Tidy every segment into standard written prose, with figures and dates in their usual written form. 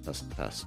Test, test.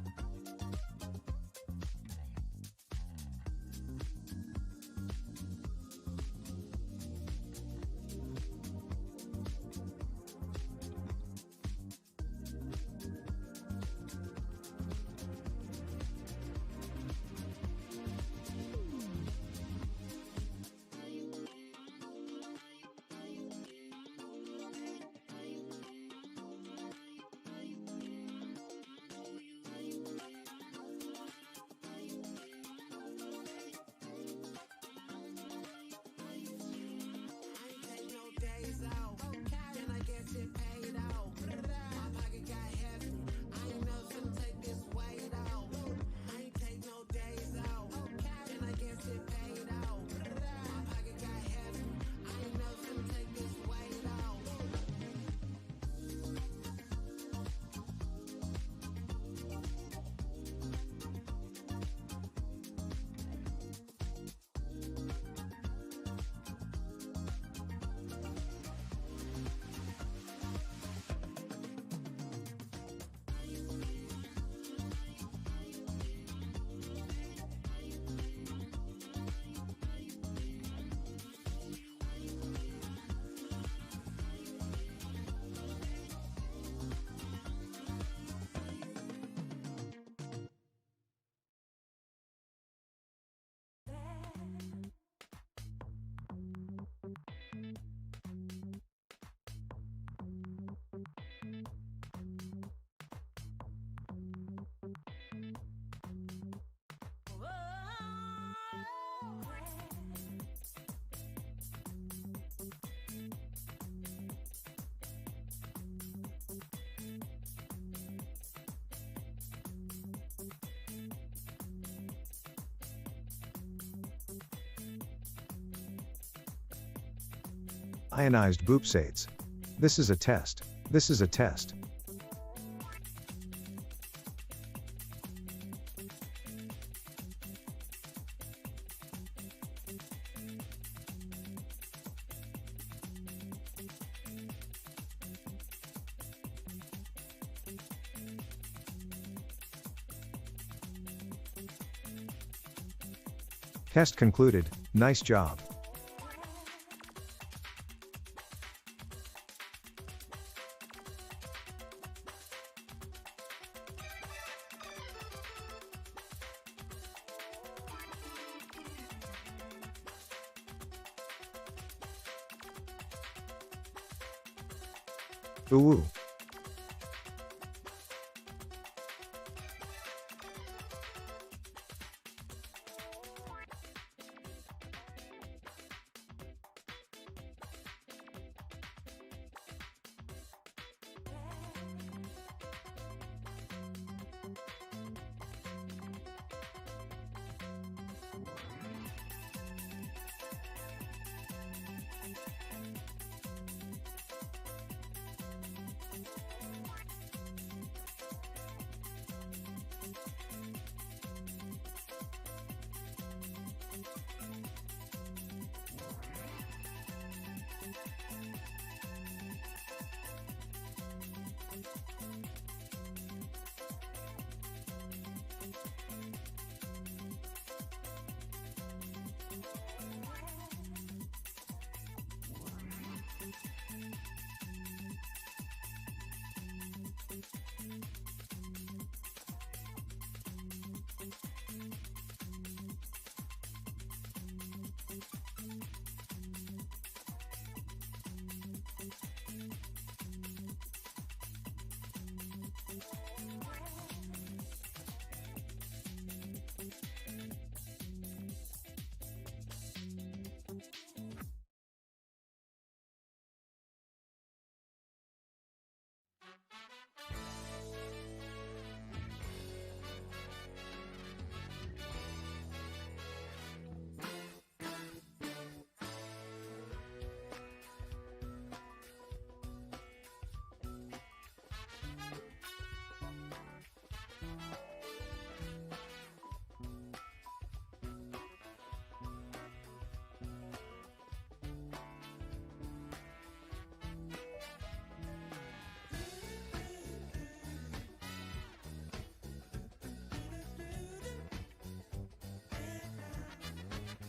IonizedBoop says. This is a test. This is a test. Test concluded. Nice job. Ooh.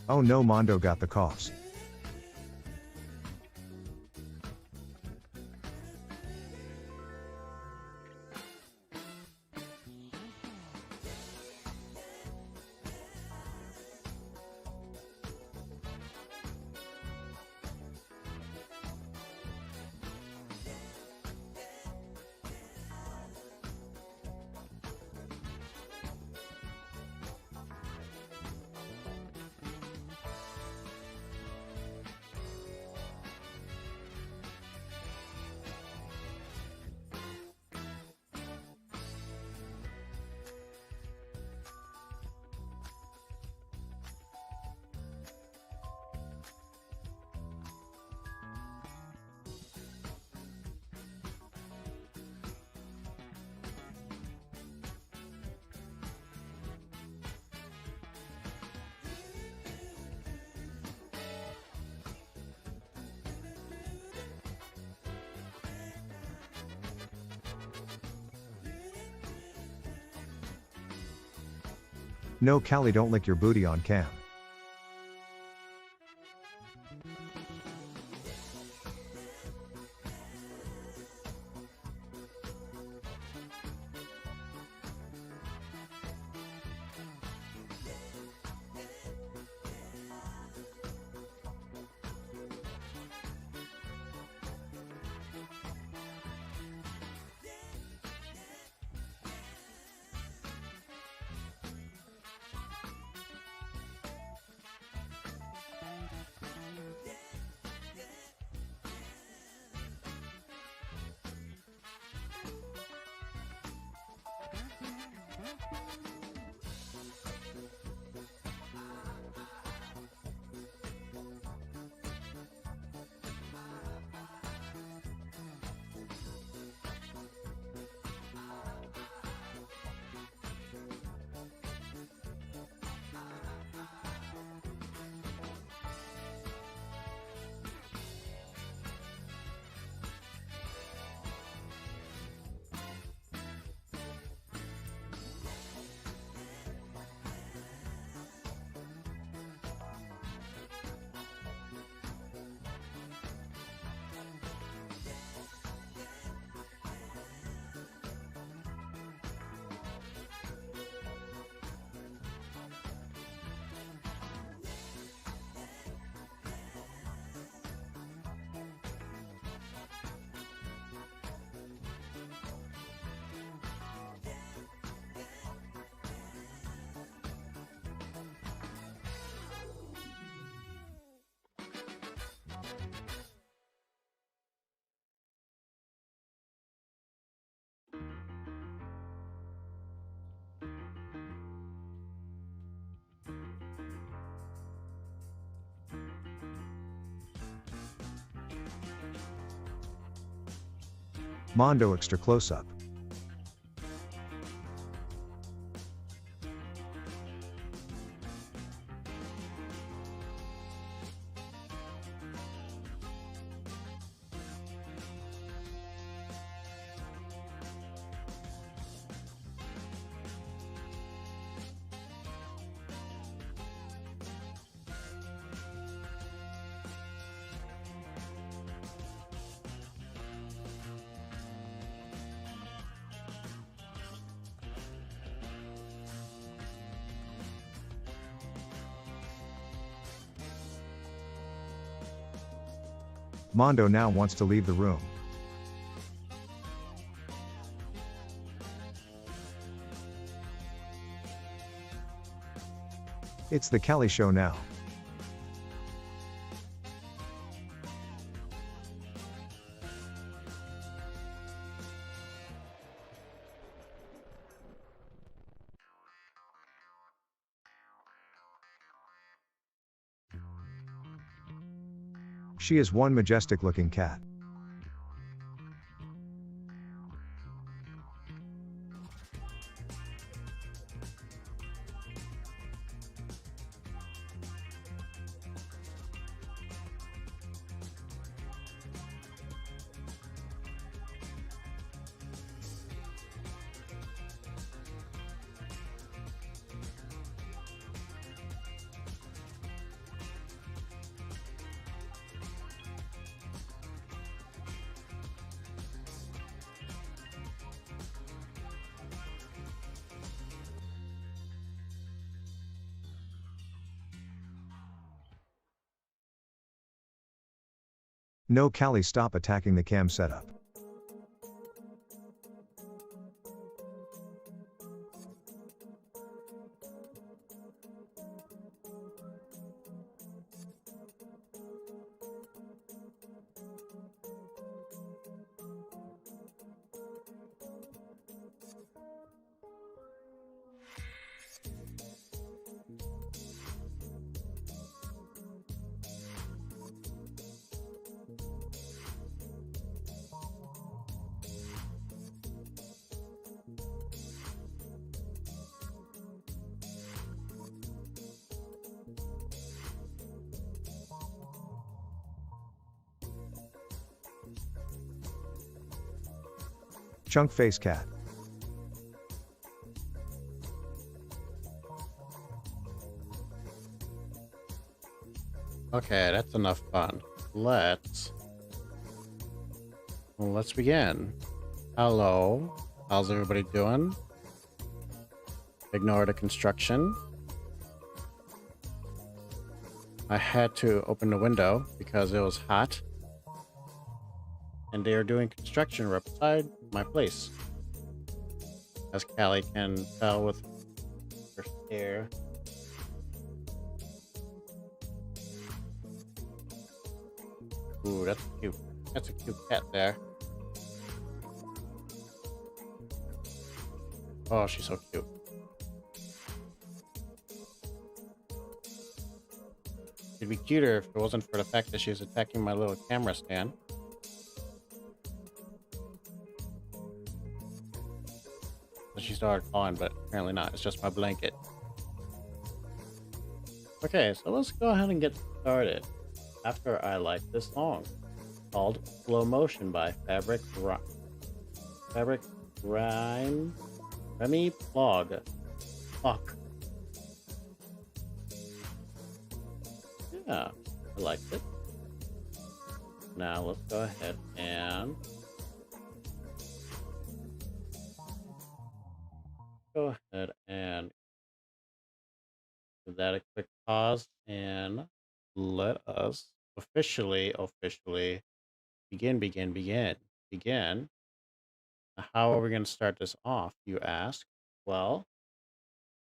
Oh no, Mondo got the coughs. No, Callie, don't lick your booty on cam. Mondo extra close-up. Mondo now wants to leave the room. It's the Callie show now. She is one majestic looking cat. No, Callie, stop attacking the cam setup. Chunk face cat. Okay, that's enough fun. Let's begin. Hello, how's everybody doing? Ignore the construction. I had to open the window because it was hot. And they are doing construction right beside my place. As Callie can tell with her hair. Ooh, that's cute. That's a cute cat there. Oh, she's so cute. It'd be cuter if it wasn't for the fact that she's attacking my little camera stand. She started falling, but apparently not. It's just my blanket. Okay, so let's go ahead and get started. After I like this song called Slow Motion by Remy Plog. Fuck. Yeah, I liked it. Now let's go ahead and give that a quick pause and let us officially begin. How are we going to start this off, you ask? Well,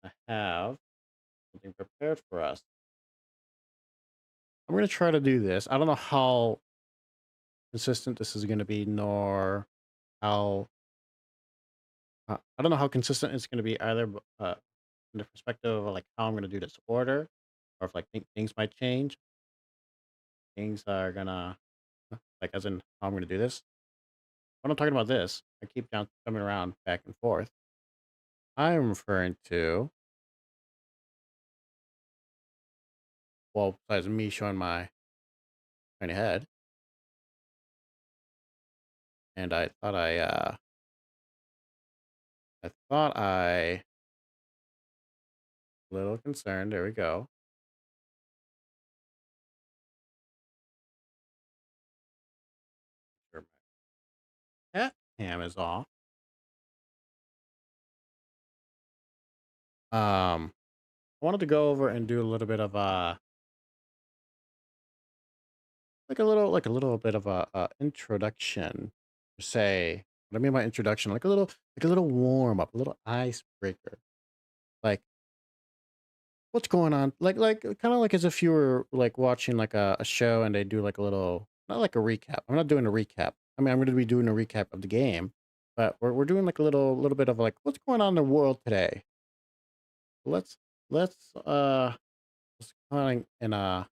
I have something prepared for us. I'm going to try to do this. I don't know how consistent this is going to be, nor how I don't know how consistent it's going to be either, in the perspective of like how I'm going to do this order, or if like things might change. Things are gonna like as in how I'm going to do this. When I'm talking about this, I keep jumping around back and forth. I'm referring to, well, besides me showing my tiny head, and I a little concerned. There we go. Sure, my cat cam is off. I wanted to go over and do a little bit of like a little bit of a introduction, per se. What I mean by introduction, like a little warm up, a little icebreaker. Like what's going on? Like kind of like as if you were like watching like a show and they do like a little, not like a recap. I'm not doing a recap. I mean, I'm going to be doing a recap of the game, but we're doing like a little bit of like what's going on in the world today. Let's let's go on and I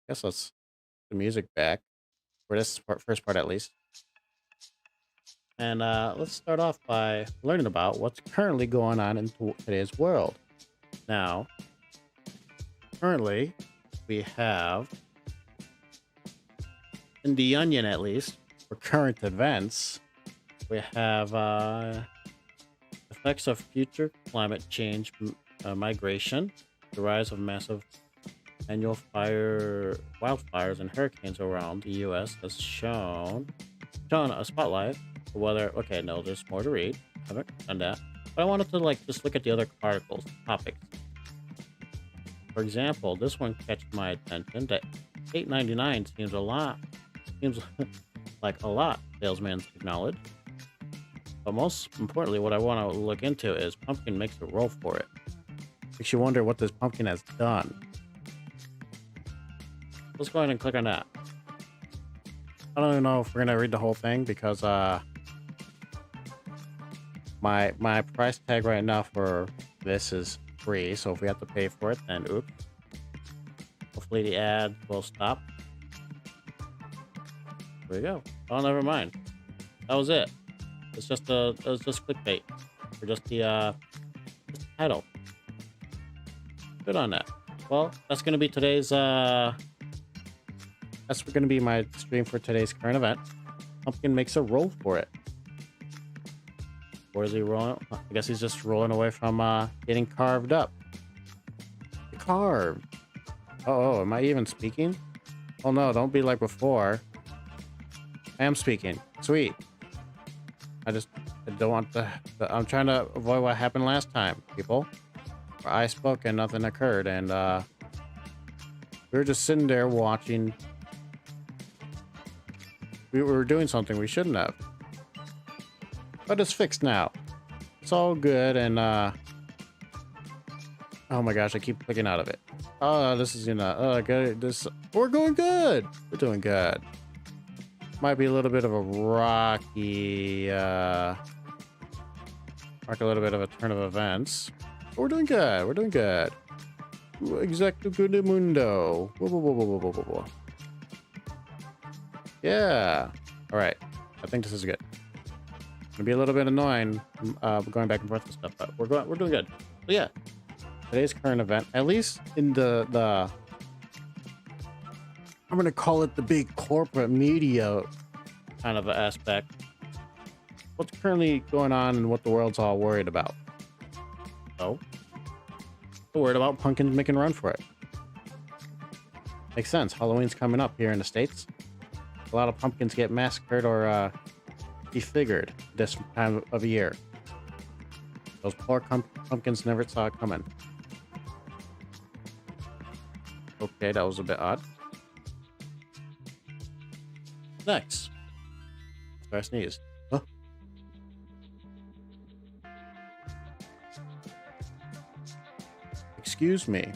guess let's put the music back for this first part at least. And let's start off by learning about what's currently going on in today's world. Now, currently, we have, in the Onion at least, for current events, we have effects of future climate change, migration, the rise of massive annual wildfires and hurricanes around the U.S. has shown a spotlight. Whether, okay, no, there's more to read. Haven't done that. But I wanted to like just look at the other articles, topics. For example, this one catches my attention that $8.99 seems a lot Seems like a lot, salesman's acknowledged. But most importantly, what I want to look into is Pumpkin makes a roll for it. Makes you wonder what this pumpkin has done. Let's go ahead and click on that. I don't even know if we're gonna read the whole thing because my price tag right now for this is free. So if we have to pay for it, then oops. Hopefully the ad will stop. There we go. Oh, never mind. That was it. It was just clickbait for just the title. Good on that. Well, that's gonna be today's that's gonna be my stream for today's current event. Pumpkin makes a roll for it. Where is he rolling? I guess he's just rolling away from getting carved up. Carved. Oh, am I even speaking? Oh no, don't be like before. I am speaking. Sweet. I don't want I'm trying to avoid what happened last time, people. Where I spoke and nothing occurred, and we were just sitting there watching. We were doing something we shouldn't have. But it's fixed now. It's all good, and oh my gosh, I keep clicking out of it. Oh, this is good. We're going good. We're doing good. Might be a little bit of a rocky, a little bit of a turn of events. But we're doing good. We're doing good. Exacto good mundo. Whoa, whoa, whoa, whoa, whoa, whoa, whoa. Yeah. All right. I think this is good. Gonna be a little bit annoying, going back and forth and stuff, but we're doing good. So yeah, today's current event, at least in the I'm gonna call it the big corporate media kind of aspect. What's currently going on and what the world's all worried about. So, they're worried about pumpkins making a run for it. Makes sense. Halloween's coming up here in the States. A lot of pumpkins get massacred or defigured this time of year. Those poor pumpkins never saw it coming. Okay, that was a bit odd. Next. After I sneezed. Huh? Excuse me.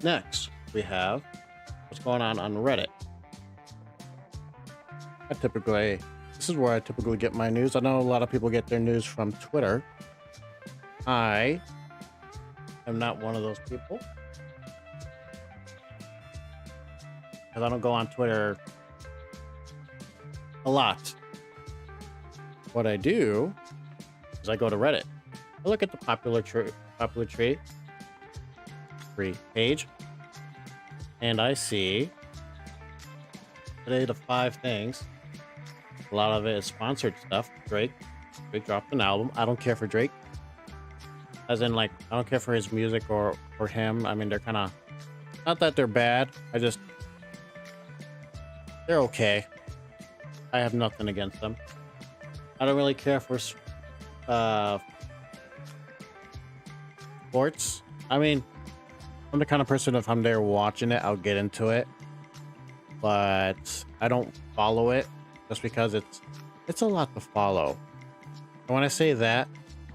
Next, we have what's going on Reddit. This is where I typically get my news. I know a lot of people get their news from Twitter. I am not one of those people. Because I don't go on Twitter a lot. What I do is I go to Reddit. I look at the popular tree page, and I see today the 5 things. A lot of it is sponsored stuff. Drake dropped an album. I don't care for Drake. As in, like, I don't care for his music or him. I mean, they're kind of, not that they're bad. They're okay. I have nothing against them. I don't really care for sports. I mean, I'm the kind of person, if I'm there watching it, I'll get into it. But I don't follow it just because it's a lot to follow. And when I say that,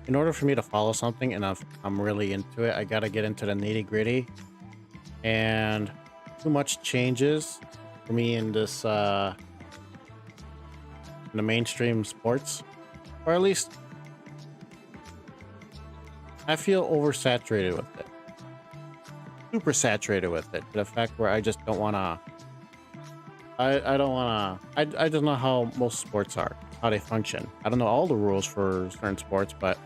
in order for me to follow something and I'm really into it, I gotta get into the nitty gritty. And too much changes for me in this in the mainstream sports, or at least I feel oversaturated with it, super saturated with it, to the fact where I just don't want to. I don't want to. I don't know how most sports are, how they function. I don't know all the rules for certain sports, but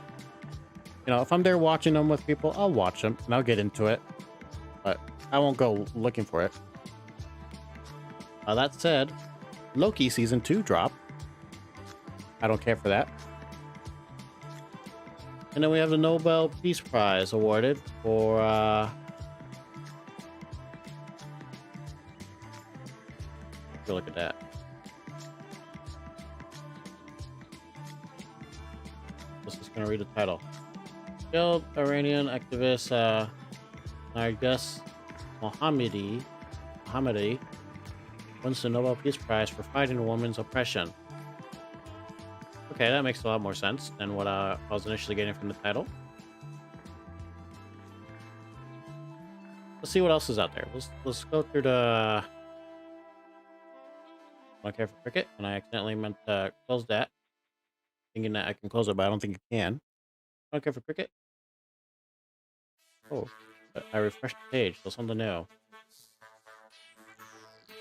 you know, if I'm there watching them with people, I'll watch them and I'll get into it, but I won't go looking for it. That said, Loki season 2 dropped. I don't care for that. And then we have the Nobel Peace Prize awarded for look at that. Just gonna read the title. Killed Iranian activist Narges Mohammadi wins the Nobel Peace Prize for fighting a woman's oppression. Okay, that makes a lot more sense than what I was initially getting from the title. Let's see what else is out there. Let's go through the Don't care for cricket, and I accidentally meant to close that, thinking that I can close it, but I don't think you can. Don't care for cricket. Oh, but I refreshed the page, so something new.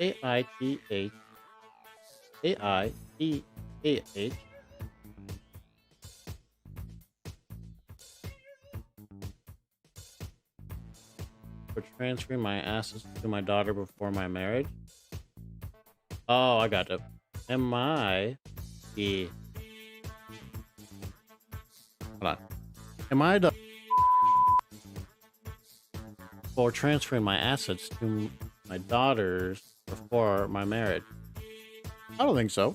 AITH AITAH for transferring my assets to my daughter before my marriage. Oh, I got it. M-I-E. Hold on. Am I the for transferring my assets to my daughters before my marriage? I don't think so.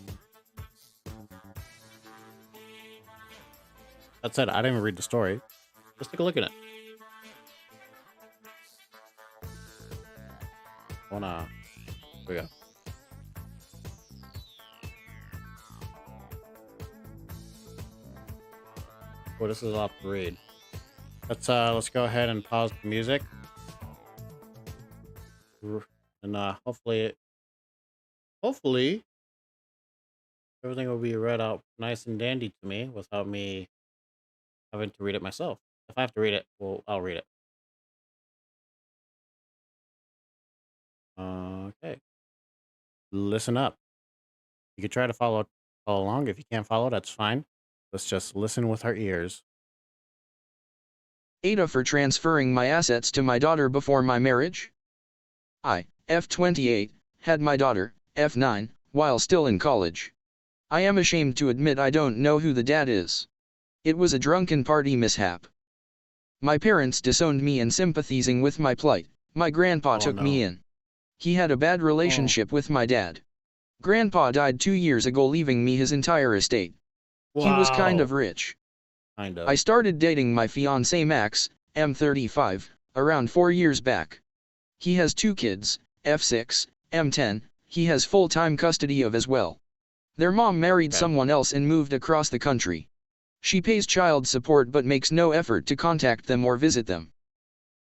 That said, I didn't even read the story. Let's take a look at it. Here we go. Oh, this is a lot to read. Let's go ahead and pause the music. And hopefully everything will be read out nice and dandy to me without me having to read it myself. If I have to read it, well, I'll read it. Okay. Listen up. You can try to follow along. If you can't follow, that's fine. Let's just listen with our ears. Ada for transferring my assets to my daughter before my marriage. I, F28, had my daughter, F9, while still in college. I am ashamed to admit I don't know who the dad is. It was a drunken party mishap. My parents disowned me, and sympathizing with my plight, my grandpa took me in. He had a bad relationship with my dad. Grandpa died 2 years ago, leaving me his entire estate. He was kind of rich. I started dating my fiancé Max, M35, around 4 years back. He has 2 kids, F6, M10, he has full-time custody of as well. Their mom married someone else and moved across the country. She pays child support but makes no effort to contact them or visit them.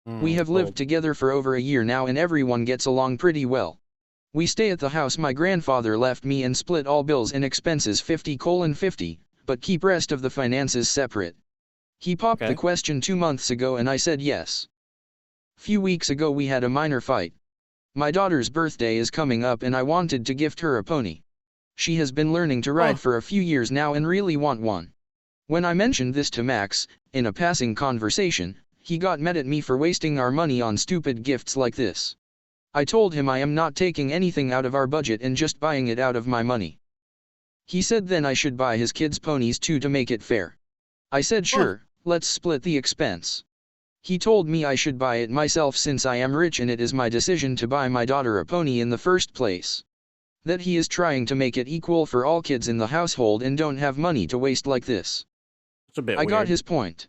We have lived together for over a year now, and everyone gets along pretty well. We stay at the house my grandfather left me and split all bills and expenses 50/50, but keep rest of the finances separate. He popped the question 2 months ago and I said yes. Few weeks ago we had a minor fight. My daughter's birthday is coming up and I wanted to gift her a pony. She has been learning to ride for a few years now and really want one. When I mentioned this to Max, in a passing conversation, he got mad at me for wasting our money on stupid gifts like this. I told him I am not taking anything out of our budget and just buying it out of my money. He said then I should buy his kids ponies too to make it fair. I said sure, let's split the expense. He told me I should buy it myself since I am rich and it is my decision to buy my daughter a pony in the first place. That he is trying to make it equal for all kids in the household and don't have money to waste like this. It's a bit I weird. got his point.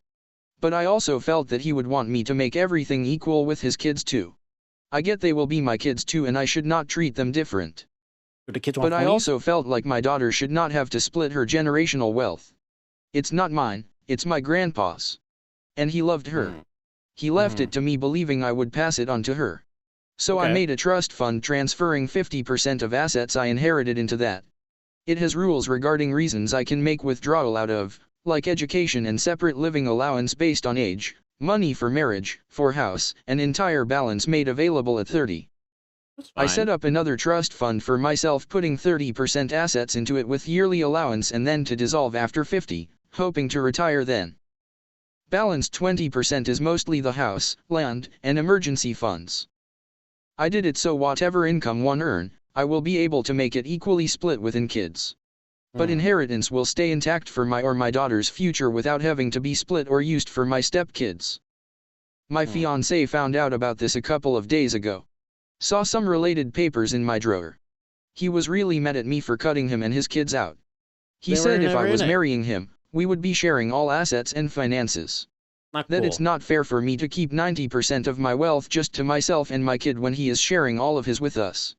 But I also felt that he would want me to make everything equal with his kids too. I get they will be my kids too and I should not treat them different. But I also felt like my daughter should not have to split her generational wealth. It's not mine, it's my grandpa's. And he loved her. He left it to me believing I would pass it on to her. So I made a trust fund transferring 50% of assets I inherited into that. It has rules regarding reasons I can make withdrawal out of, like education and separate living allowance based on age, money for marriage, for house, and entire balance made available at 30. I set up another trust fund for myself, putting 30% assets into it with yearly allowance and then to dissolve after 50, hoping to retire then. Balanced 20% is mostly the house, land, and emergency funds. I did it so whatever income one earn, I will be able to make it equally split within kids. But inheritance will stay intact for my or my daughter's future without having to be split or used for my stepkids. My fiancé found out about this a couple of days ago. Saw some related papers in my drawer. He was really mad at me for cutting him and his kids out. He said if I was marrying him, we would be sharing all assets and finances. That it's not fair for me to keep 90% of my wealth just to myself and my kid when he is sharing all of his with us.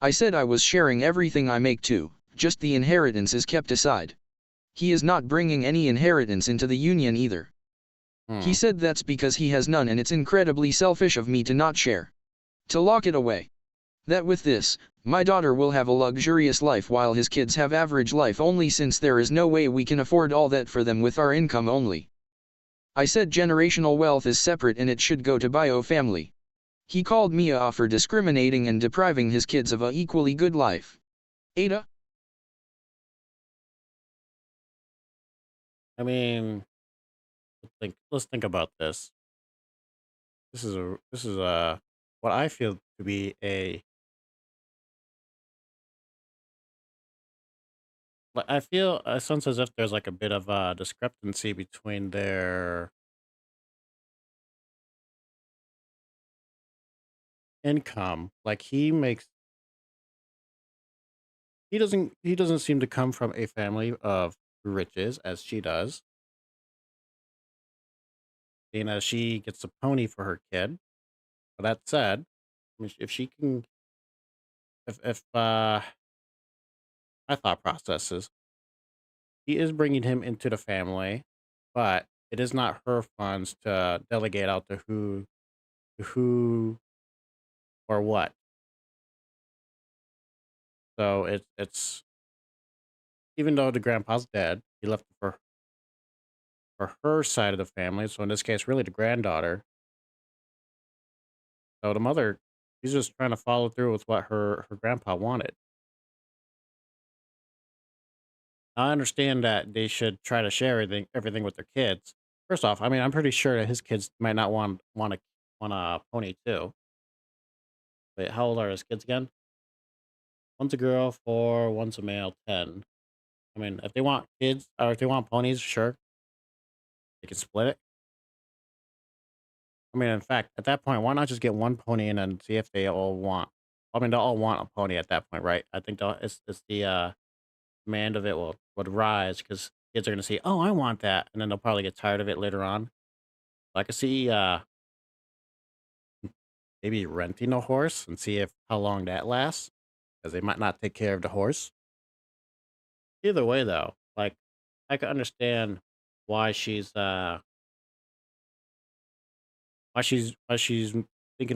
I said I was sharing everything I make too, just the inheritance is kept aside. He is not bringing any inheritance into the union either. He Hmm. said that's because he has none and it's incredibly selfish of me to not share. To lock it away. That with this, my daughter will have a luxurious life while his kids have average life only since there is no way we can afford all that for them with our income only. I said generational wealth is separate and it should go to bio family. He called me a for discriminating and depriving his kids of a equally good life. Ada? I mean, let's think about this. This is what I feel to be a I feel I sense as if there's like a bit of a discrepancy between their income. Like he doesn't seem to come from a family of riches as she does. Being as she gets a pony for her kid. But that said, I mean, if she can, if my thought process is, he is bringing him into the family, but it is not her funds to delegate out to who or what. So it's even though the grandpa's dead, he left it for her side of the family. So in this case, really the granddaughter. So the mother, she's just trying to follow through with what her grandpa wanted. I understand that they should try to share everything with their kids. First off, I mean, I'm pretty sure that his kids might not want a pony too. Wait, how old are his kids again? One's a girl, 4. One's a male, 10. I mean, if they want kids or if they want ponies, sure, they can split it. I mean, in fact, at that point, why not just get one pony and then see if they all want? I mean, they'll all want a pony at that point, right? I think it's the demand of it would rise because kids are gonna see, oh, I want that, and then they'll probably get tired of it later on. I could see maybe renting a horse and see if how long that lasts, because they might not take care of the horse. Either way, though, like I can understand why she's thinking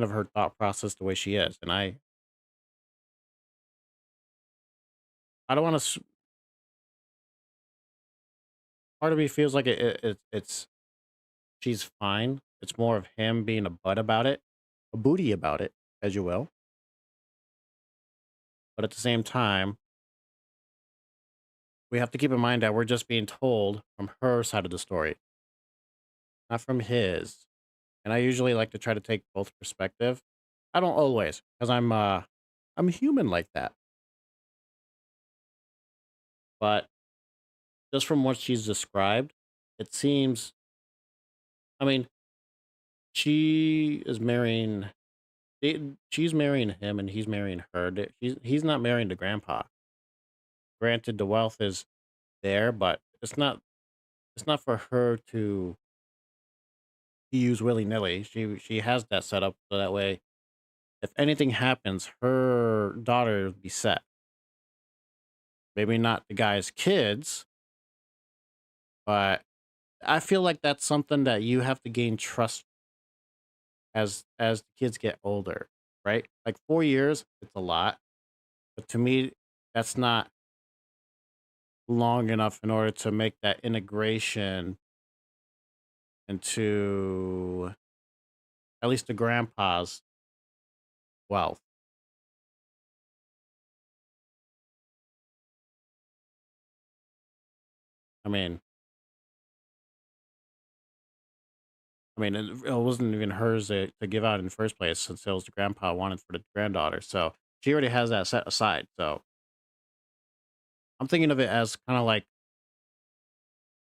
of her thought process the way she is, and I don't want to. Part of me feels like it's she's fine. It's more of him being a butt about it, a booty about it, as you will. But at the same time, we have to keep in mind that we're just being told from her side of the story, not from his. And I usually like to try to take both perspective. I don't always, because I'm human like that. But just from what she's described, it seems. I mean, she is marrying. She's marrying him, and he's marrying her. He's not marrying the grandpa. Granted, the wealth is there, but it's not for her to use willy nilly. She has that set up so that way, if anything happens, her daughter will be set. Maybe not the guy's kids, but I feel like that's something that you have to gain trust as the kids get older, right? Like 4 years, it's a lot, but to me, that's not long enough in order to make that integration into at least the grandpa's wealth. I mean, it wasn't even hers to give out in the first place since it was the grandpa wanted for the granddaughter. So she already has that set aside. So I'm thinking of it as kind of like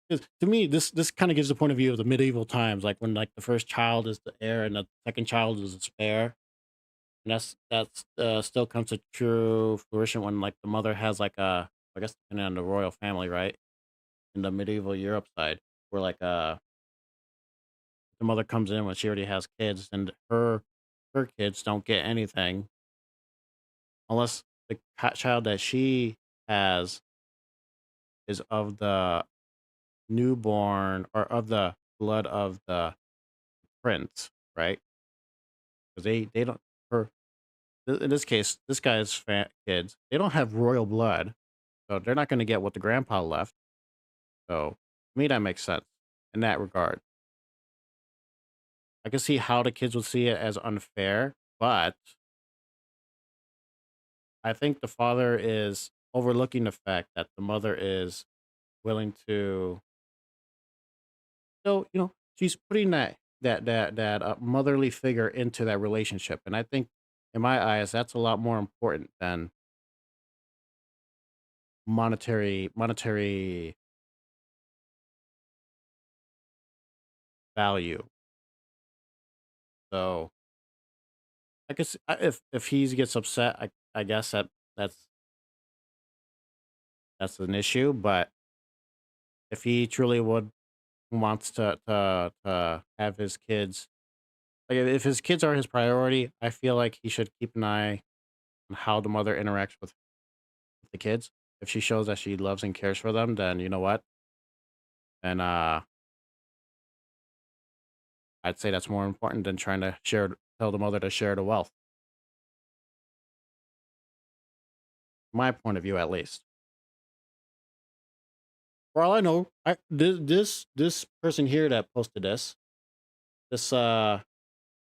'cause to me, this kind of gives the point of view of the medieval times, like when like the first child is the heir and the second child is the spare. And that's still comes to true fruition when like the mother has like I guess depending on the royal family, right? In the medieval Europe side, where like the mother comes in when she already has kids and her kids don't get anything unless the child that she has is of the newborn or of the blood of the prince, right? Because they don't her in this case, this guy's kids, they don't have royal blood, so they're not going to get what the grandpa left. So to me, that makes sense in that regard. I can see how the kids would see it as unfair, but I think the father is overlooking the fact that the mother is willing to, so she's putting that motherly figure into that relationship, and I think, in my eyes, that's a lot more important than monetary value. So I guess if he gets upset, I guess that's that's an issue. But if he truly would wants to have his kids, like if his kids are his priority, I feel like he should keep an eye on how the mother interacts with the kids. If she shows that she loves and cares for them, then you know what? Then I'd say that's more important than trying to tell the mother to share the wealth. My point of view, at least. For all I know, this person here that posted this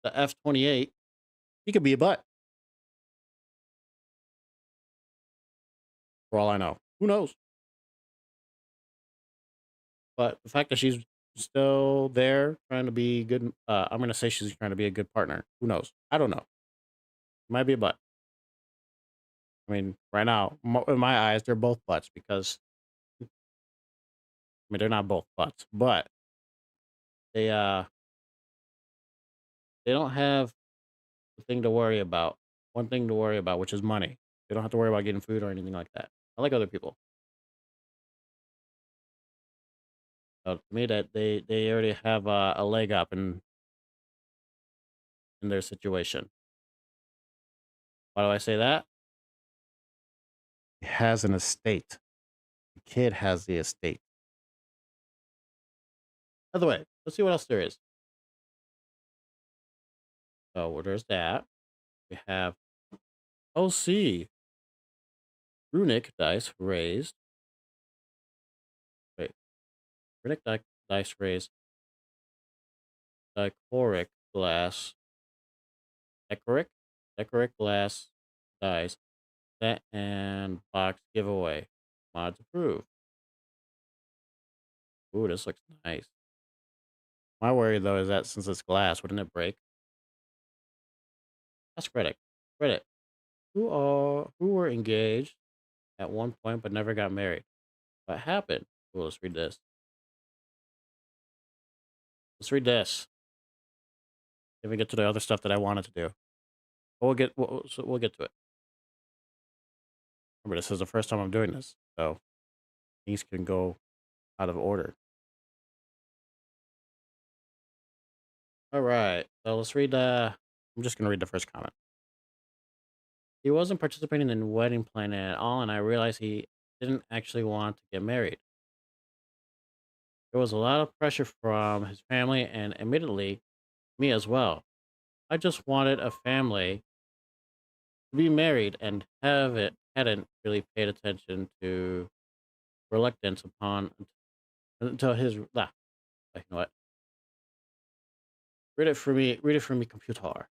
the F-28, he could be a butt. For all I know, who knows? But the fact that she's still there trying to be good, I'm gonna say she's trying to be a good partner. Who knows? I don't know. Might be a butt. I mean, right now, in my eyes, they're both butts because I mean they're not both butts, but they uh they don't have the thing to worry about. One thing to worry about, which is money. They don't have to worry about getting food or anything like that. I like other people. So to me, that they already have a leg up in their situation. Why do I say that? He has an estate. The kid has the estate. By the way, let's see what else there is. So there's that. We have OC. Runic dice raised. Wait, runic dice raised. Dichoric glass. Decoric? Decoric glass dice. Set and box giveaway. Mods approved. Ooh, this looks nice. My worry though is that since it's glass, wouldn't it break? That's Reddit. Reddit. Who were engaged at one point but never got married? What happened? Ooh, let's read this. Let's read this. Then we get to the other stuff that I wanted to do. But we'll get to it. Remember, this is the first time I'm doing this, so things can go out of order. All right, so let's read. I'm just gonna read the first comment. He wasn't participating in wedding planning at all, and I realized he didn't actually want to get married. There was a lot of pressure from his family and admittedly me as well. I just wanted a family to be married and hadn't really paid attention to reluctance upon until his you know what? Read it for me, computer.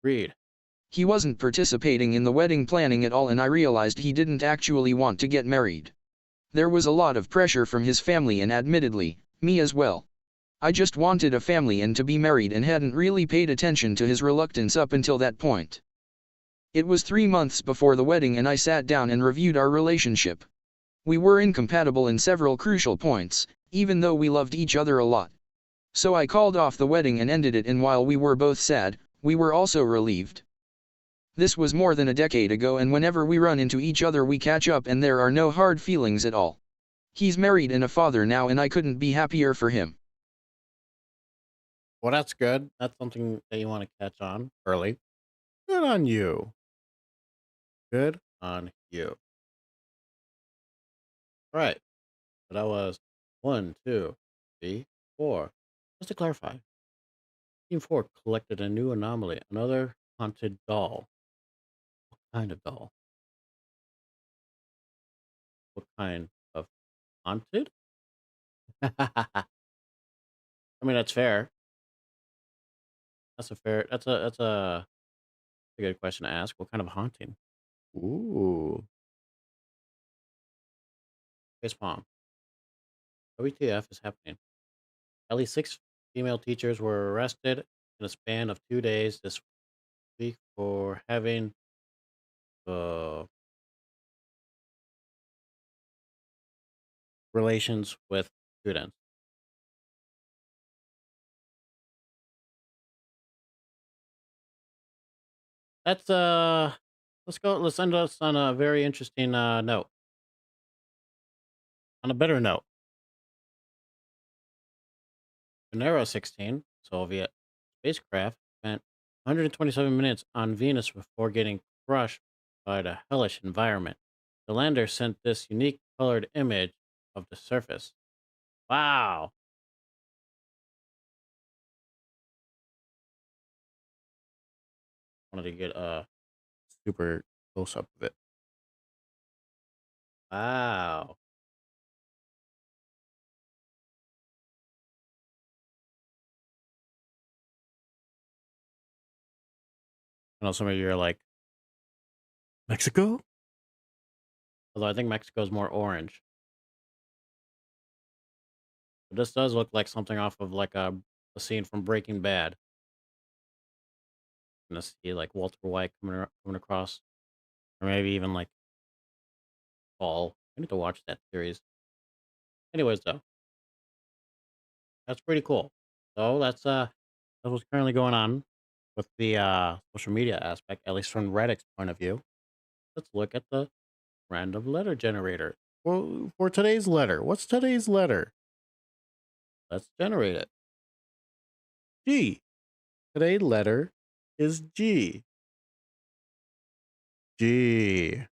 Read. He wasn't participating in the wedding planning at all, and I realized he didn't actually want to get married. There was a lot of pressure from his family and admittedly, me as well. I just wanted a family and to be married and hadn't really paid attention to his reluctance up until that point. It was 3 months before the wedding and I sat down and reviewed our relationship. We were incompatible in several crucial points, even though we loved each other a lot. So I called off the wedding and ended it, and while we were both sad, we were also relieved. This was more than a decade ago, and whenever we run into each other we catch up and there are no hard feelings at all. He's married and a father now and I couldn't be happier for him. Well, that's good. That's something that you want to catch on early. Good on you. Good on you. All right. So that was one, two, three, four. Just to clarify, Team 4 collected a new anomaly, another haunted doll. What kind of doll? What kind of haunted? I mean, that's fair. That's a good question to ask. What kind of haunting? Ooh. Face palm. WTF is happening? At least 6 female teachers were arrested in a span of 2 days this week for having uh, relations with students. That's let's end us on a very interesting note. On a better note, Venera 16 Soviet spacecraft spent 127 minutes on Venus before getting crushed by the hellish environment. The lander sent this unique colored image of the surface. Wow. Wanted to get a super close up of it. Wow. I know some of you are like, Mexico? Although I think Mexico is more orange. But this does look like something off of like a scene from Breaking Bad. And to see like Walter White coming across, or maybe even like Fall. I need to watch that series. Anyways, though, that's pretty cool. So that's what's currently going on with the social media aspect, at least from Reddit's point of view. Let's look at the random letter generator. Well, for today's letter, what's today's letter? Let's generate it. G. Today's letter is G. G.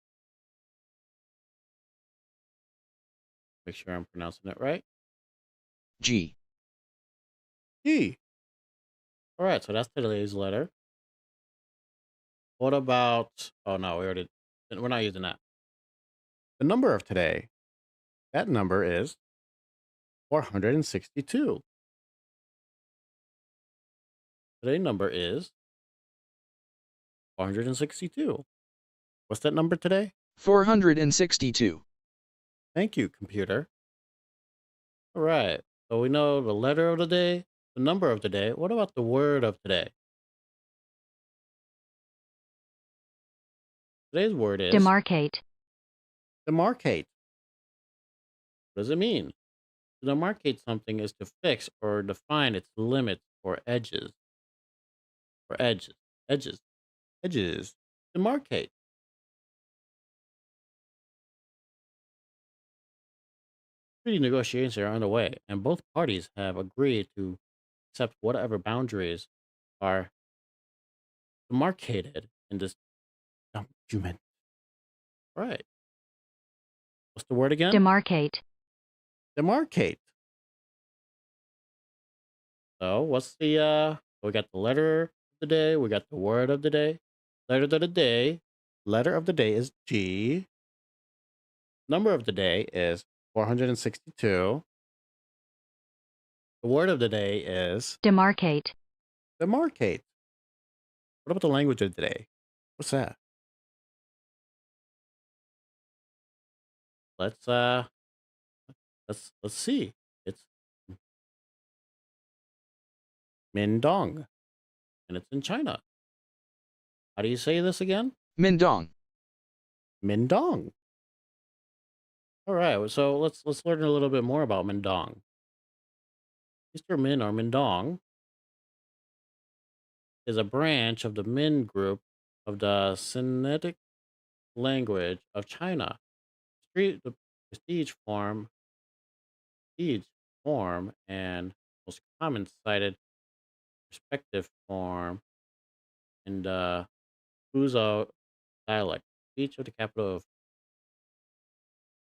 Make sure I'm pronouncing it right. G. G. All right, so that's today's letter. What about? Oh no, we're not using that. The number of today. That number is 462. Today's number is 462. What's that number today? 462. Thank you, computer. All right. So we know the letter of the day, the number of the day. What about the word of today? Today's word is Demarcate. demarcate. What does it mean? To demarcate something is to fix or define its limits or edges. Or edges. Edges. Edges. Demarcate. Treaty negotiations are underway, and both parties have agreed to accept whatever boundaries are demarcated in this document. Right. What's the word again? Demarcate. Demarcate. So what's the we got the letter of the day, we got the word of the day. Letter of the day. Letter of the day is G. Number of the day is 462. The word of the day is Demarcate. demarcate. What about the language of the day? What's that? Let's uh let's see. It's Mindong, and it's in China. How do you say this again? Mindong. Mindong. All right, so let's learn a little bit more about Mindong. Mr. Min or Mindong is a branch of the Min group of the Sinitic language of China. The prestige prestige form, and most common cited respective form in the Fuzhou dialect. speech of the capital of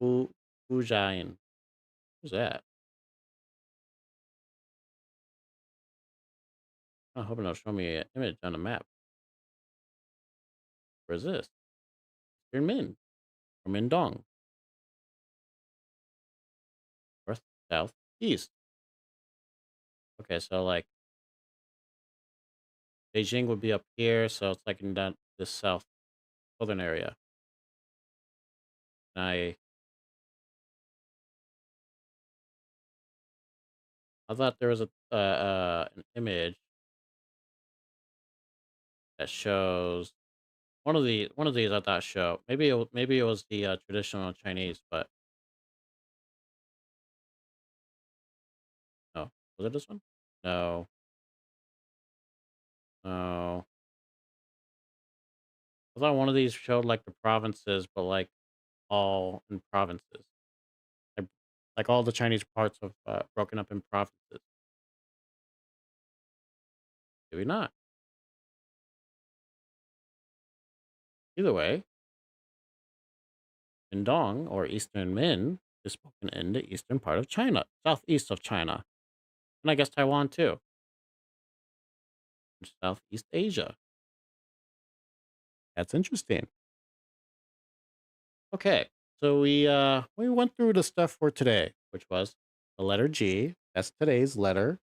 Fu Fujian. Who's that? I'm hoping it'll show me an image on the map. Where's this? Eastern Min or Mindong. North, south, east. Okay, so like Beijing would be up here, so it's like in that this southern area. And I thought there was a an image that shows one of these I thought show maybe it was the traditional Chinese, but no, was it this one? No, no. I thought one of these showed like the provinces, but like all in provinces, like, like all the Chinese parts of broken up in provinces. Maybe not. Either way, Mindong or Eastern Min is spoken in the eastern part of China, southeast of China, and I guess Taiwan too, Southeast Asia. That's interesting. Okay, so we went through the stuff for today, which was the letter G. That's today's letter.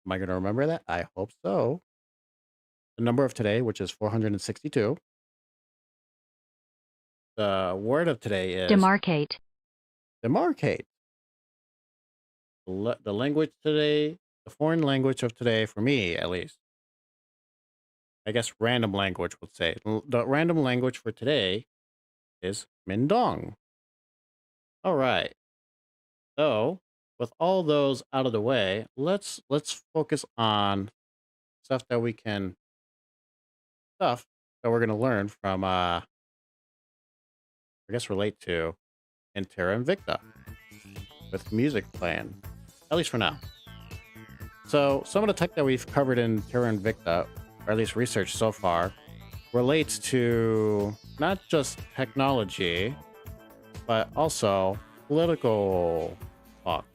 Am I going to remember that? I hope so. The number of today, which is 462. The word of today is Demarcate. demarcate. The language today, the foreign language of today, for me at least, I guess random language would say. The random language for today is Mindong. All right. So, with all those out of the way, let's focus on stuff that we can stuff that we're going to learn from I guess relate to in Terra Invicta with music playing, at least for now. So, some of the tech that we've covered in Terra Invicta, or at least research so far, relates to not just technology, but also political talk.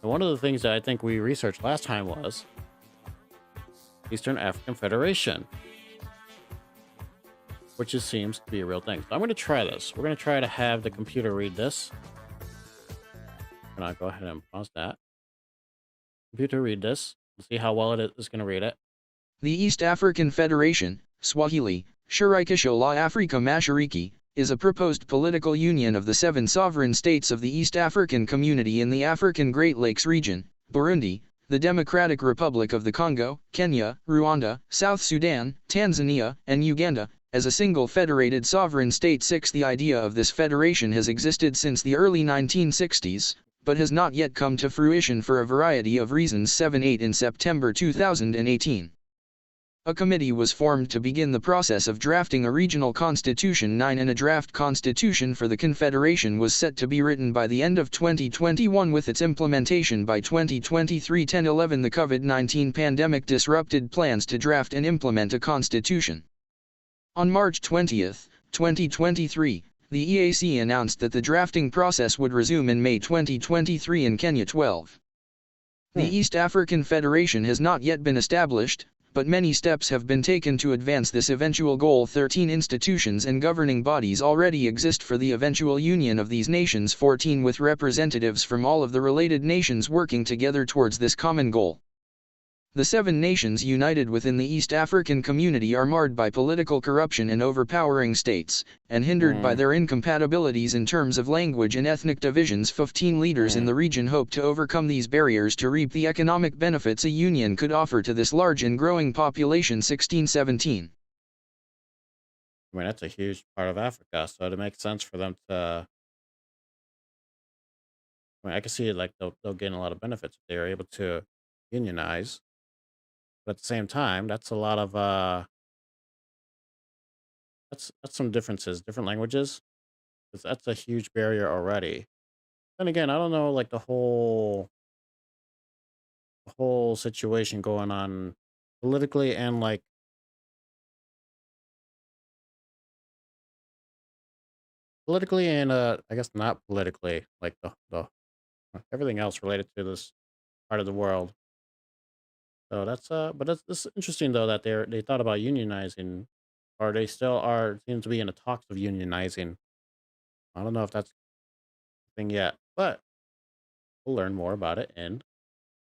And one of the things that I think we researched last time was Eastern African Federation, which just seems to be a real thing. So I'm going to try this. We're going to try to have the computer read this. I'm going to go ahead and pause that. Computer read this. We'll see how well it is going to read it. The East African Federation, Swahili, Shirikisho la Afrika Mashariki, is a proposed political union of the 7 sovereign states of the East African Community in the African Great Lakes region, Burundi, the Democratic Republic of the Congo, Kenya, Rwanda, South Sudan, Tanzania, and Uganda, as a single federated sovereign state. 6. The idea of this federation has existed since the early 1960s, but has not yet come to fruition for a variety of reasons. 7. 8. In September 2018. A committee was formed to begin the process of drafting a regional constitution. 9. And a draft constitution for the Confederation was set to be written by the end of 2021 with its implementation by 2023. 10. 11. The COVID-19 pandemic disrupted plans to draft and implement a constitution. On March 20, 2023, the EAC announced that the drafting process would resume in May 2023 in Kenya. 12. The East African Federation has not yet been established, but many steps have been taken to advance this eventual goal. 13. Institutions and governing bodies already exist for the eventual union of these nations. 14. With representatives from all of the related nations working together towards this common goal. The 7 nations united within the East African Community are marred by political corruption and overpowering states, and hindered by their incompatibilities in terms of language and ethnic divisions. 15. Leaders in the region hope to overcome these barriers to reap the economic benefits a union could offer to this large and growing population. 16. 17. I mean, that's a huge part of Africa, so it makes sense for them to. I mean, I can see it like they'll gain a lot of benefits if they're able to unionize. But at the same time, that's a lot of that's some differences, different languages. 'Cause that's a huge barrier already. Then again, I don't know like the whole situation going on politically and like politically and I guess not politically, like the everything else related to this part of the world. So that's but that's interesting though that they thought about unionizing, or they still are seem to be in the talks of unionizing. I don't know if that's a thing yet, but we'll learn more about it and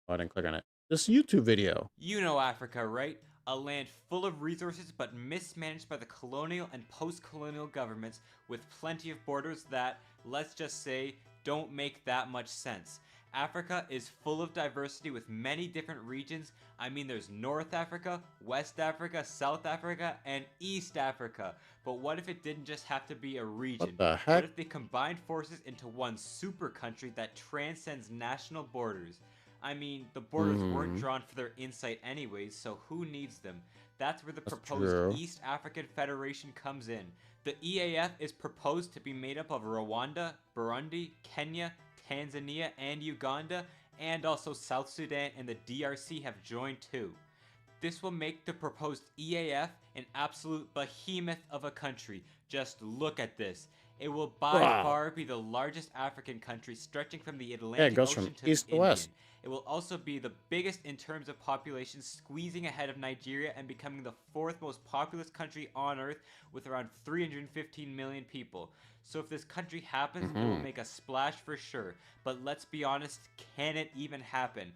go ahead and click on it. This YouTube video. You know Africa, right? A land full of resources but mismanaged by the colonial and post-colonial governments with plenty of borders that, let's just say, don't make that much sense. Africa is full of diversity with many different regions. I mean, there's North Africa, West Africa, South Africa, and East Africa. But what if it didn't just have to be a What region? the What heck? if they combined forces into one super country that transcends national borders? I mean, the borders weren't Hmm, drawn for their insight anyways, so who needs them? That's where the that's proposed true. East African Federation comes in. The EAF is proposed to be made up of Rwanda, Burundi, Kenya, Tanzania, and Uganda, and also South Sudan and the DRC have joined too. This will make the proposed EAF an absolute behemoth of a country. Just look at this. It will by Wow. far be the largest African country, stretching from the Yeah, it Atlantic goes from Ocean to the east to Indian. west. It will also be the biggest in terms of population, squeezing ahead of Nigeria and becoming the fourth most populous country on Earth with around 315 million people. So if this country happens, it will Hmm. make a splash for sure. But let's be honest, can it even happen?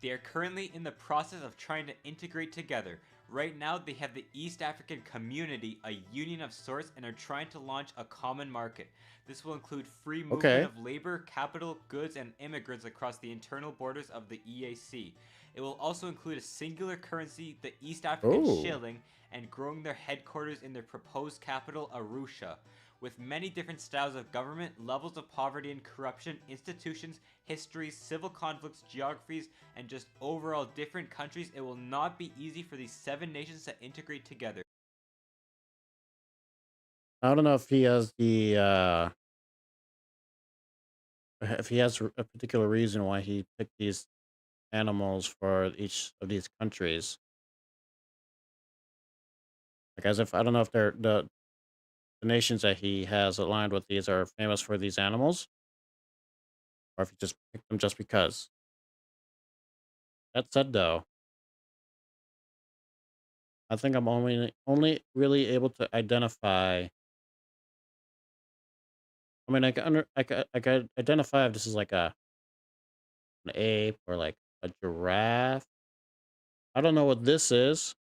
They are currently in the process of trying to integrate together. Right now, they have the East African Community, a union of sorts, and are trying to launch a common market. This will include free movement Okay. of labor, capital, goods, and immigrants across the internal borders of the EAC. It will also include a singular currency, the East African Oh. shilling, and growing their headquarters in their proposed capital, Arusha. With many different styles of government, levels of poverty and corruption, institutions, histories, civil conflicts, geographies, and just overall different countries, it will not be easy for these 7 nations to integrate together. I don't know if he has the if he has a particular reason why he picked these animals for each of these countries. Like as if I don't know if they're the nations that he has aligned with these are famous for these animals, or if he just picked them just because. That said, though, I think I'm only really able to identify. I mean, I can identify if this is like an ape or like a giraffe. I don't know what this is.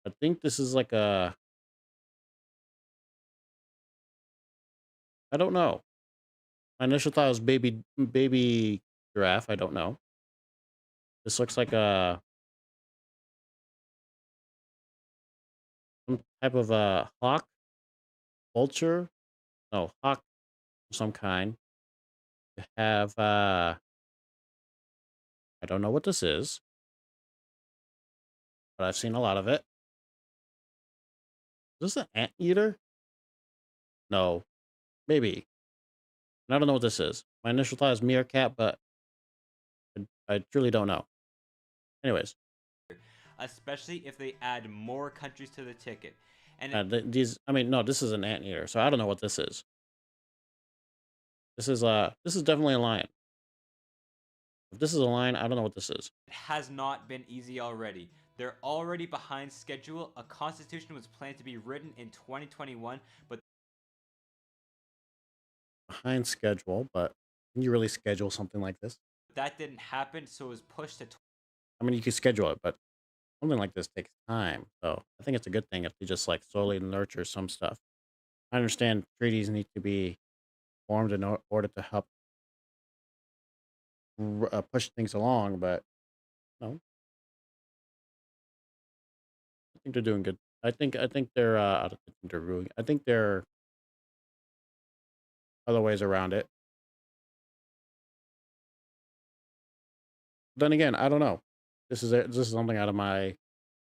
I think this is like a. I don't know. My initial thought was baby giraffe. I don't know. This looks like a some type of a hawk, vulture. No, hawk of some kind. To have I don't know what this is, but I've seen a lot of it. Is this an anteater? No, maybe. I don't know what this is. My initial thought is meerkat, but I truly don't know. Anyways, Especially if they add more countries to the ticket. And these. I mean, no, this is an anteater, so I don't know what this is. This is definitely a lion. If this is a lion, I don't know what this is. it has not been easy already. They're already behind schedule. A constitution was planned to be written in 2021, but Behind schedule, but can you really schedule something like this? that didn't happen, so it was pushed to I mean, you can schedule it, but something like this takes time. So I think it's a good thing if you just like slowly nurture some stuff. I understand treaties need to be formed in order to help push things along, but no, I think they're doing good. I think they're I don't think they're doing. I think there are other ways around it. Then again, I don't know. This is something out of my.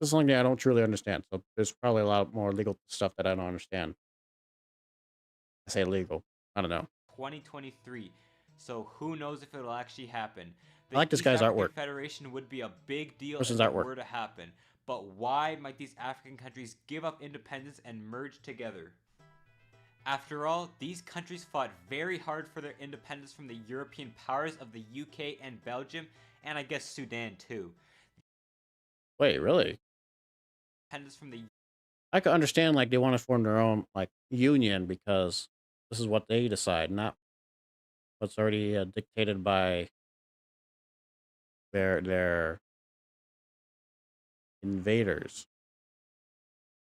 This is something I don't truly understand. So there's probably a lot more legal stuff that I don't understand. I say legal. I don't know. 2023. So who knows if it'll actually happen. I The like this East guy's African artwork. Federation would be a big deal Person's if it artwork. were to happen. But why might these African countries give up independence and merge together? After all, these countries fought very hard for their independence from the European powers of the UK and Belgium, and I guess Sudan too. Wait, really? Independence from the I could understand like they want to form their own like union because this is what they decide, not what's already dictated by their invaders.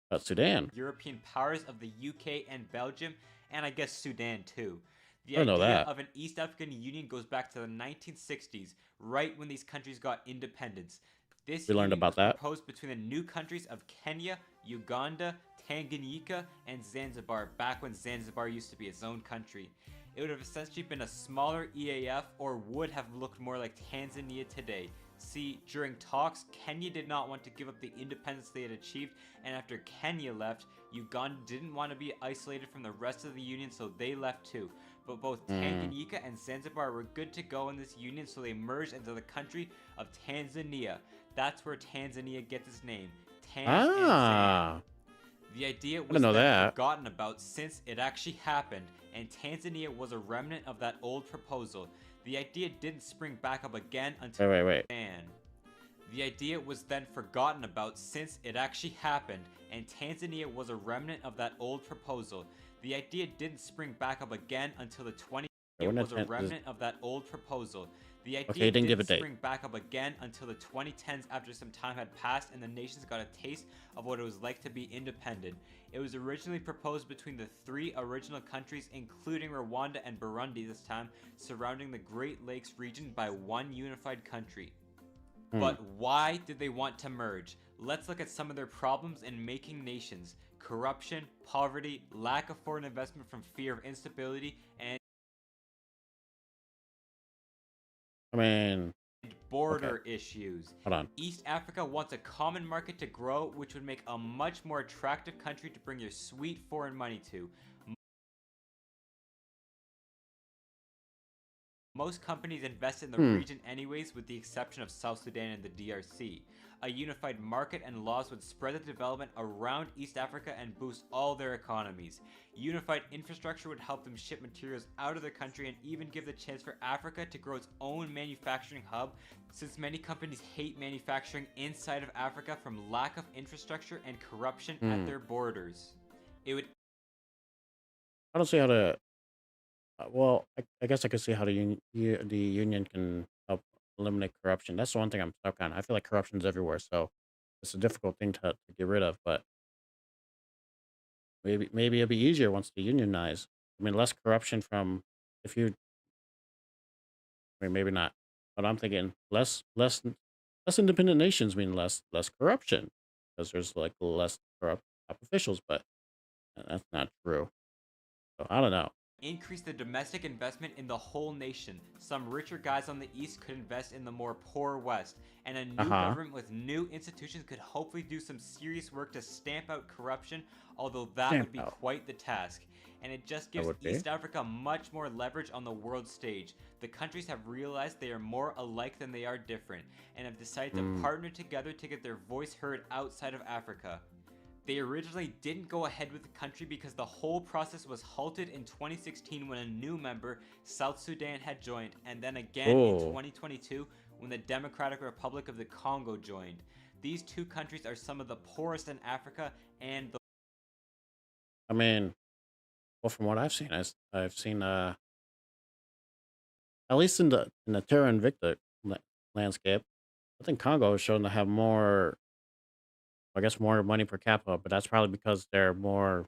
But Sudan, European powers of the UK and Belgium, and I guess Sudan too. The I don't know idea that. of an East African Union goes back to the 1960s, right when these countries got independence. This We learned union about was that. proposed between the new countries of Kenya, Uganda, Tanganyika, and Zanzibar, back when Zanzibar used to be its own country. It would have essentially been a smaller EAF, or would have looked more like Tanzania today. See, during talks, Kenya did not want to give up the independence they had achieved, and after Kenya left, Uganda didn't want to be isolated from the rest of the union, so they left too. But both Mm. Tanganyika and Zanzibar were good to go in this union, so they merged into the country of Tanzania. That's where Tanzania gets its name, Tan and Zan. Ah, The idea I didn't was know then that. forgotten about since it actually happened, and Tanzania was a remnant of that old proposal. The idea didn't spring back up again until Wait. Japan. The idea was then forgotten about since it actually happened, and Tanzania was a remnant of that old proposal. The idea didn't spring back up again until the 20. Wait, It when was that a is remnant of that old proposal. The okay, idea it didn't give a didn't date. spring back up again until the 2010s after some time had passed and the nations got a taste of what it was like to be independent. It was originally proposed between the three original countries, including Rwanda and Burundi this time, surrounding the Great Lakes region by one unified country. Hmm. But why did they want to merge? Let's look at some of their problems in making nations: corruption, poverty, lack of foreign investment from fear of instability, and I mean, okay, border issues. hold on. East Africa wants a common market to grow, which would make a much more attractive country to bring your sweet foreign money to. Most companies invest in the Hmm. region anyways, with the exception of South Sudan and the DRC. A unified market and laws would spread the development around East Africa and boost all their economies. Unified infrastructure would help them ship materials out of their country and even give the chance for Africa to grow its own manufacturing hub, since many companies hate manufacturing inside of Africa from lack of infrastructure and corruption at their borders. It would I don't see how to. Well, I guess I could see how the union can help eliminate corruption. That's the one thing I'm stuck on. I feel like corruption's everywhere, so it's a difficult thing to get rid of. But maybe it'll be easier once they unionize. I mean, less corruption from if you. I mean, maybe not, but I'm thinking less independent nations mean less corruption because there's like less corrupt top officials. But that's not true. So I don't know. increase the domestic investment in the whole nation. Some richer guys on the east could invest in the more poor west, and a Uh new huh. government with new institutions could hopefully do some serious work to stamp out corruption, although that Stamp would be out. quite the task. And it just That gives would be. East Africa much more leverage on the world stage. The countries have realized they are more alike than they are different, and have decided to Mm. partner together to get their voice heard outside of Africa. They originally didn't go ahead with the country because the whole process was halted in 2016 when a new member, South Sudan, had joined, and then again in Oh, 2022 when the Democratic Republic of the Congo joined. These two countries are some of the poorest in Africa and the I mean, well, from what I've seen, I've seen at least in the Terra Invicta landscape, I think Congo is shown to have more, I guess, more money per capita, but that's probably because there's more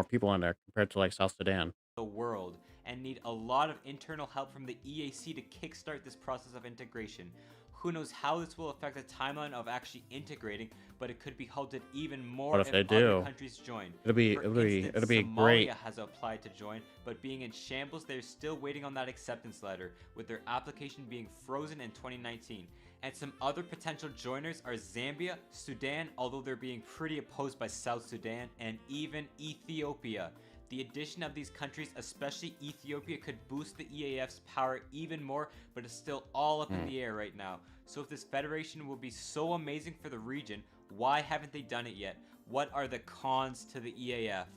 people in there compared to like South Sudan. world, and need a lot of internal help from the EAC to kickstart this process of integration. Who knows how this will affect the timeline of actually integrating, but it could be halted even What more if if they other do? countries join. It'll be For it'll be instance, it'll be Somalia great. has applied to join, but being in shambles, they're still waiting on that acceptance letter, with their application being frozen in 2019. And some other potential joiners are Zambia, Sudan, although they're being pretty opposed by South Sudan, and even Ethiopia. The addition of these countries, especially Ethiopia, could boost the EAF's power even more, but it's still all up in Mm. the air right now. So if this federation will be so amazing for the region, why haven't they done it yet? What are the cons to the EAF?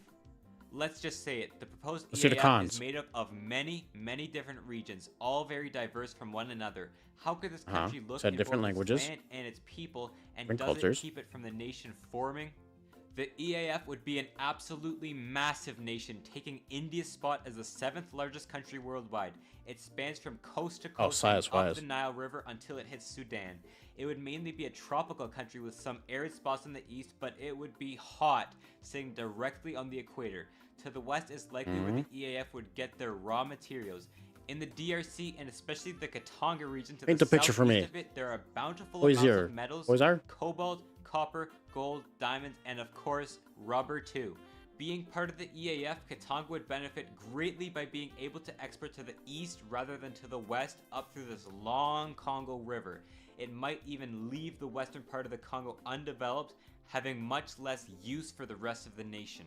Let's just say it, the proposed Let's see the EAF cons. is made up of many, many different regions, all very diverse from one another. How could this country look Said in different both its languages, land and its people, and different does it cultures. keep it from the nation forming? The EAF would be an absolutely massive nation, taking India's spot as the 7th largest country worldwide. It spans from coast to Oh, coast and up size-wise. the Nile River until it hits Sudan. It would mainly be a tropical country with some arid spots in the east, but it would be hot, sitting directly on the equator. To the west is likely where the EAF would get their raw materials. In the DRC and especially the Katanga region to Paint the the picture for me. southeast of it, there are bountiful Boys amounts here. of metals, Boys are? cobalt, copper, gold, diamonds, and of course, rubber too. Being part of the EAF, Katanga would benefit greatly by being able to export to the east rather than to the west up through this long Congo River. It might even leave the western part of the Congo undeveloped, having much less use for the rest of the nation.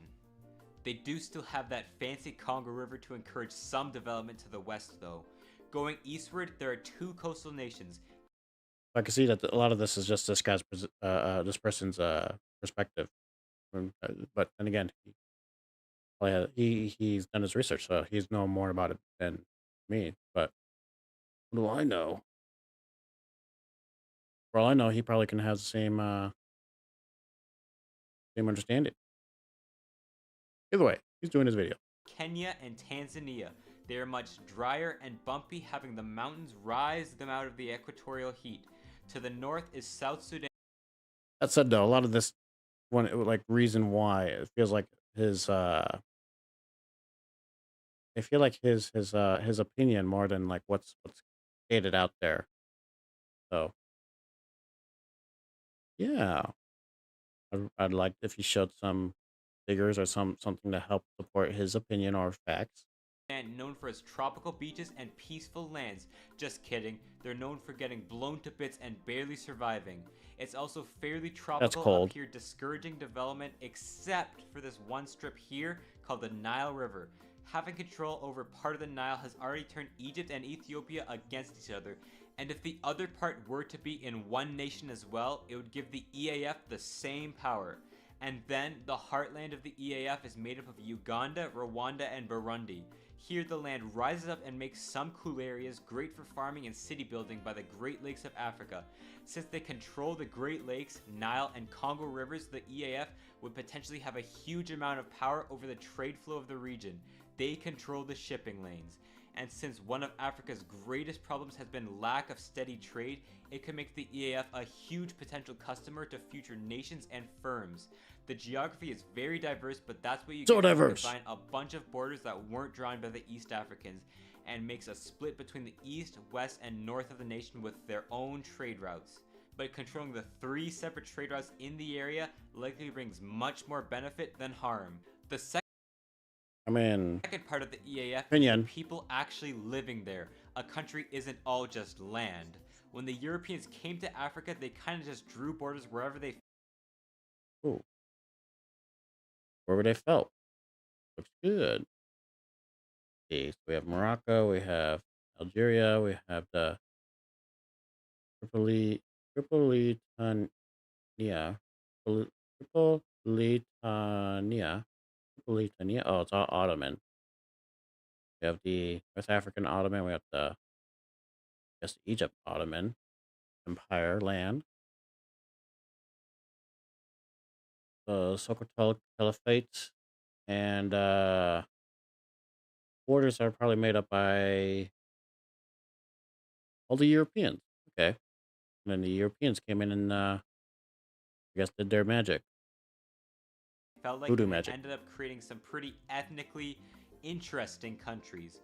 They do still have that fancy Congo River to encourage some development to the west though. Going eastward, there are 2 coastal nations. I can see that a lot of this is just this guy's, this person's perspective. But then again, he's done his research, so he's know more about it than me. But what do I know? For all I know, he probably can have the same understanding. Either way, he's doing his video. Kenya and Tanzania. They are much drier and bumpy, having the mountains rise them out of the equatorial heat. To the north is South Sudan. That said, though, a lot of this one, like, reason why it feels like his I feel like his opinion more than like what's stated out there. So yeah, I'd like if he showed some figures or something to help support his opinion or facts. Known for its tropical beaches and peaceful lands. Just kidding, they're known for getting blown to bits and barely surviving. It's also fairly tropical cold. up here, discouraging development except for this one strip here called the Nile River. Having control over part of the Nile has already turned Egypt and Ethiopia against each other, and if the other part were to be in one nation as well, it would give the EAF the same power. And then the heartland of the EAF is made up of Uganda, Rwanda, and Burundi. Here the land rises up and makes some cool areas great for farming and city building by the Great Lakes of Africa. Since they control the Great Lakes, Nile, and Congo rivers, the EAF would potentially have a huge amount of power over the trade flow of the region. They control the shipping lanes. And since one of Africa's greatest problems has been lack of steady trade, it could make the EAF a huge potential customer to future nations and firms. The geography is very diverse, but that's what you So get when you diverse. combine a bunch of borders that weren't drawn by the East Africans, and makes a split between the east, west, and north of the nation with their own trade routes. But controlling the 3 separate trade routes in the area likely brings much more benefit than harm. The second part of the EAF is the Opinion. people actually living there. A country isn't all just land. When the Europeans came to Africa, they kind of just drew borders wherever they Ooh. Where would they felt? Looks good. Okay, so we have Morocco, we have Algeria, we have the Tripolitania, Tripolitania, Tripolitania. Oh, it's all Ottoman. We have the West African Ottoman. We have the, I guess, Egypt Ottoman Empire land. The Sokoto Caliphate, and borders are probably made up by all the Europeans. Okay, and then the Europeans came in and I guess did their magic. felt like, Voodoo and they magic. ended up creating some pretty ethnically interesting countries.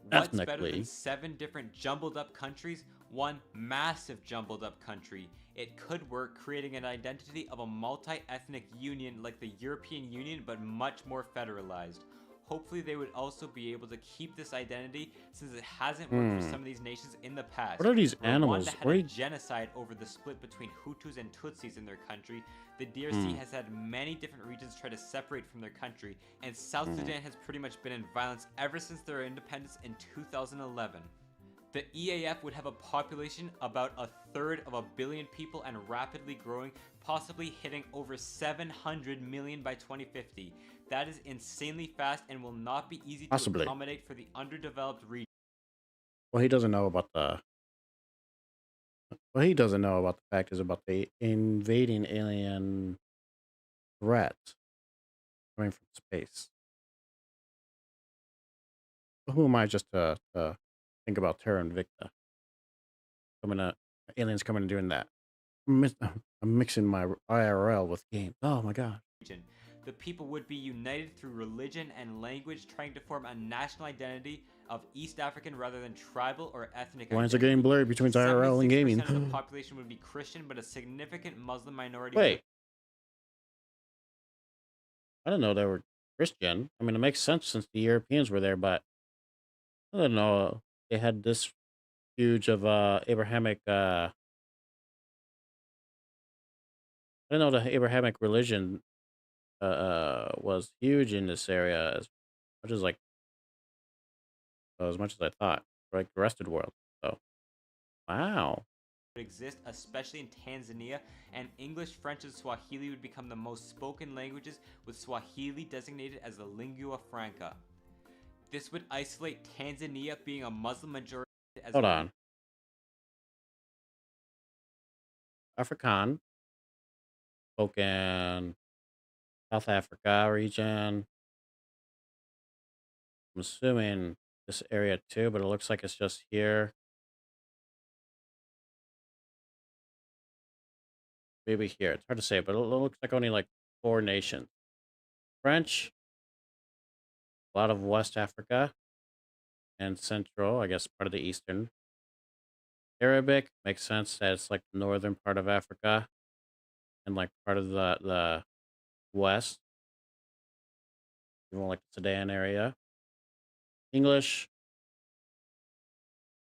What's better than Ethnically. 7 different jumbled up countries? One massive jumbled up country. It could work, creating an identity of a multi-ethnic union like the European Union, but much more federalized. Hopefully they would also be able to keep this identity, since it hasn't worked for some of these nations in the past. What are these Rwanda animals? had What are a you- genocide over the split between Hutus and Tutsis in their country. The DRC has had many different regions try to separate from their country, and South Sudan has pretty much been in violence ever since their independence in 2011. The EAF would have a population about a third of a billion people and rapidly growing, possibly hitting over 700 million by 2050. That is insanely fast and will not be easy to Possibly. accommodate for the underdeveloped region. What he doesn't know about the what he doesn't know about the fact is about the invading alien threat coming from space. Who am I just to think about Terra Invicta coming to aliens coming and doing that? I'm mixing my IRL with games. Oh my god! The people would be united through religion and language, trying to form a national identity of East African rather than tribal or ethnic Lines are identity. getting blurry between IRL and gaming. 76% of the population would be Christian, but a significant Muslim minority. Wait, I didn't know they were Christian. I mean, it makes sense since the Europeans were there, but I didn't know they had this huge of Abrahamic. I didn't know the Abrahamic religion was huge in this area much as like as much as I thought, like the rest of the world. So, wow. Exist, especially in Tanzania, and English, French, and Swahili would become the most spoken languages, with Swahili designated as the lingua franca. This would isolate Tanzania being a Muslim majority as Hold on. Afrikaan, spoken South Africa region. I'm assuming this area too, but it looks like it's just here. Maybe here. It's hard to say, but it looks like only like 4 nations. French, a lot of West Africa and Central, I guess part of the Eastern. Arabic makes sense that it's like the northern part of Africa and like part of the West, even like the Sudan area. English,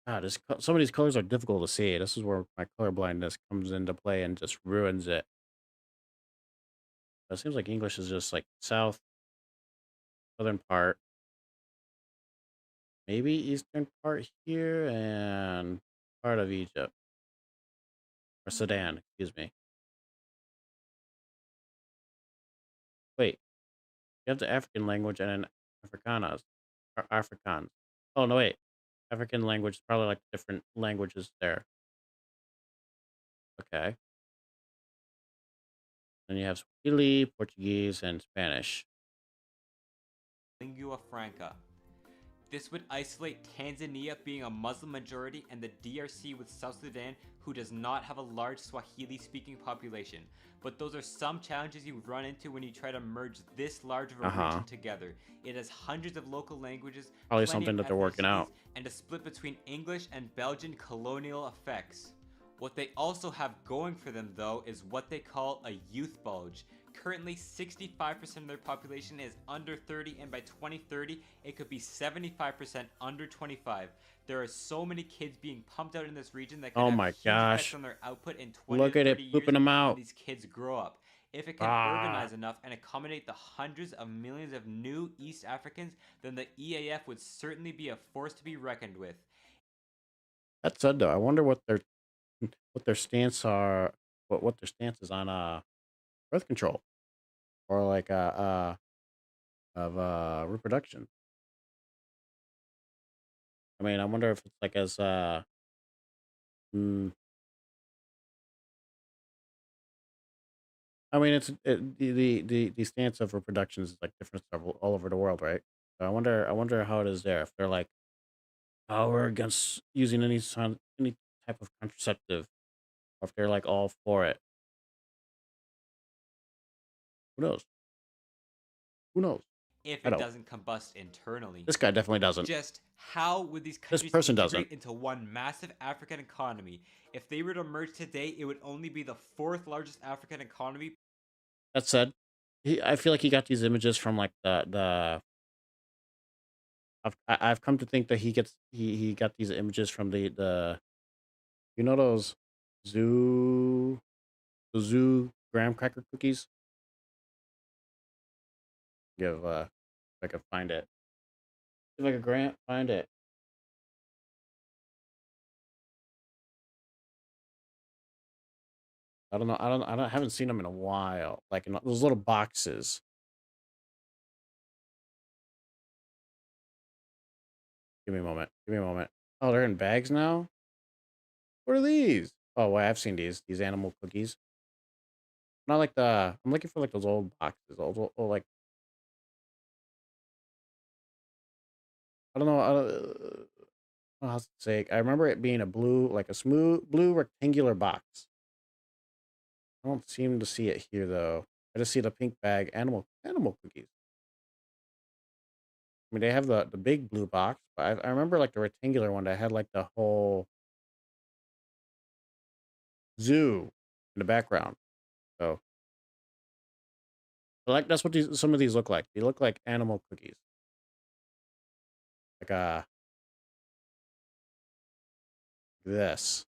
God, some of these colors are difficult to see. This is where my color blindness comes into play and just ruins it. It seems like English is just like southern part, maybe eastern part here, and part of Egypt or Sudan. Excuse me. Wait, you have the African language and an Afrikaans or Afrikaans. Oh no, wait. African language is probably like different languages there. Okay. Then you have Swahili, Portuguese, and Spanish. lingua franca. This would isolate Tanzania being a Muslim majority and the DRC with South Sudan, who does not have a large Swahili speaking population. But those are some challenges you run into when you try to merge this large of a region together. It has hundreds of local languages, Probably plenty something of that they're working out. and a split between English and Belgian colonial effects. What they also have going for them, though, is what they call a youth bulge. Currently, 65% of their population is under 30, and by 2030, it could be 75% under 25. There are so many kids being pumped out in this region that could Oh have my huge gosh. effects on their output in 20 Look to at 30 it years pooping them when out. these kids grow up. If it can urbanize enough and accommodate the hundreds of millions of new East Africans, then the EAF would certainly be a force to be reckoned with. That said, though, I wonder what their stance are, what their stance is on birth control or like of reproduction. I mean, I wonder if it's like as mm, I mean, the stance of reproduction is like different all over the world, right? So I wonder how it is there. If they're like, oh, we're against using any type of contraceptive, or if they're like all for it. Who knows? Who knows? If I it don't. doesn't combust internally. This guy definitely doesn't. Just how would these This countries person integrate doesn't. into one massive African economy? If they were to merge today, it would only be the fourth largest African economy. That said, I feel like he got these images from like the. I've come to think that he got these images from the those zoo the zoo graham cracker cookies. Give if I can find it. If I can find it. I don't know. I haven't seen them in a while. Like in those little boxes. Give me a moment. Give me a moment. Oh, they're in bags now. What are these? Oh, well, I've seen these. These animal cookies. Not like the. I'm looking for like those old boxes. Old like. I don't know. I don't know how to say. I remember it being a blue, like a smooth blue rectangular box. I don't seem to see it here though. I just see the pink bag animal cookies. I mean, they have the big blue box, but I remember like the rectangular one that had like the whole zoo in the background. So, but, like that's what some of these look like. They look like animal cookies, like this.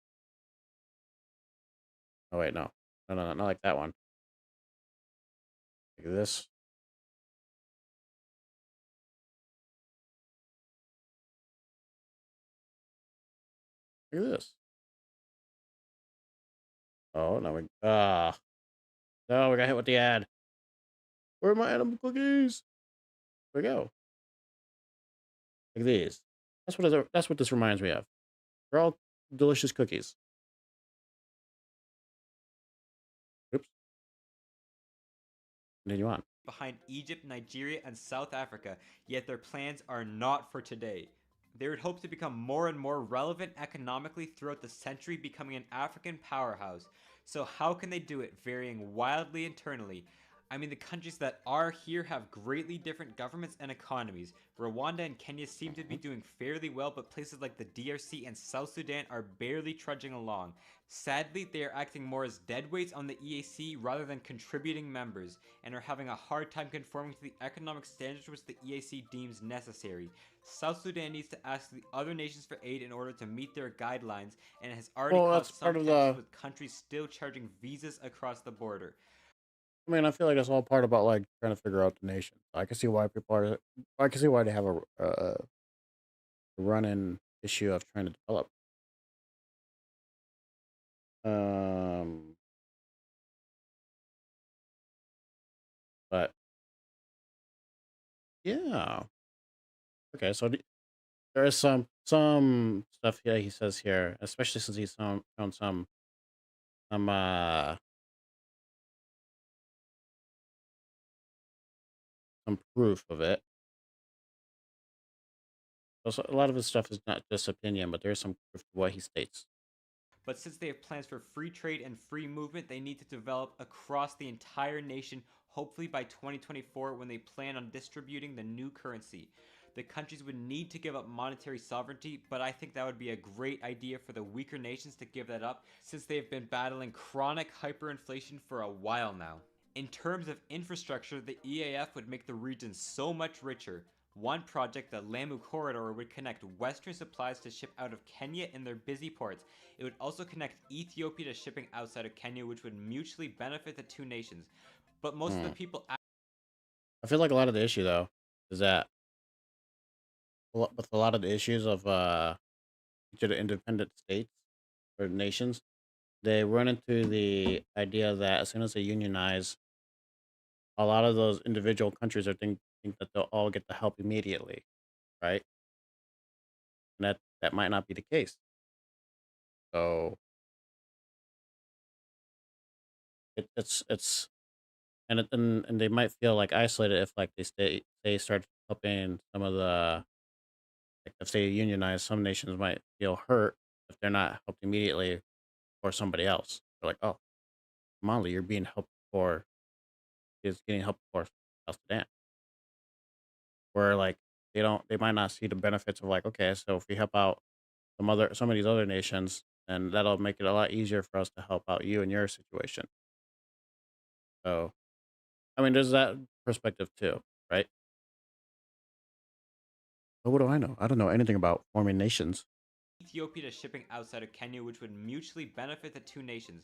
Oh wait, no, no, not like that one. Like this. Look at this. Oh no, no, we got hit with the ad. Where are my animal cookies? Where we go? Like these. That's what this reminds me of. They're all delicious cookies. Oops. Continue on. behind Egypt, Nigeria, and South Africa, yet their plans are not for today. They would hope to become more and more relevant economically throughout the century, becoming an African powerhouse. So, how can they do it? Varying wildly internally. I mean, the countries that are here have greatly different governments and economies. Rwanda and Kenya seem to be doing fairly well, but places like the DRC and South Sudan are barely trudging along. Sadly, they are acting more as deadweights on the EAC rather than contributing members, and are having a hard time conforming to the economic standards which the EAC deems necessary. South Sudan needs to ask the other nations for aid in order to meet their guidelines, and has already Well, that's caused some part of tensions the. with countries still charging visas across the border. I mean, I feel like that's all part about like trying to figure out the nation. I can see why people are. I can see why they have a run-in issue of trying to develop. Um, but yeah. Okay, so there is some stuff here he says here, especially since he's found some some proof of it. Also, a lot of his stuff is not just opinion, but there's some proof to what he states. But since they have plans for free trade and free movement, they need to develop across the entire nation, hopefully by 2024 when they plan on distributing the new currency. The countries would need to give up monetary sovereignty, but I think that would be a great idea for the weaker nations to give that up since they have been battling chronic hyperinflation for a while now. In terms of infrastructure, the EAF would make the region so much richer. One project, the Lamu Corridor, would connect Western supplies to ship out of Kenya in their busy ports. It would also connect Ethiopia to shipping outside of Kenya, which would mutually benefit the two nations. But most of the Hmm. people I feel like a lot of the issue though is that with a lot of the issues of each of the independent states or nations, they run into the idea that as soon as they unionize, a lot of those individual countries are think that they'll all get the help immediately, right? And that might not be the case. So it's and they might feel like isolated if like they start helping some of the like if they unionize, some nations might feel hurt if they're not helped immediately for somebody else. They're like, oh, Mali, you're being helped for is getting help for South Sudan. Where like they might not see the benefits of like, okay, so if we help out some of these other nations, then that'll make it a lot easier for us to help out you in your situation. So I mean there's that perspective too, right? But what do I know? I don't know anything about forming nations. Ethiopia to shipping outside of Kenya, which would mutually benefit the two nations.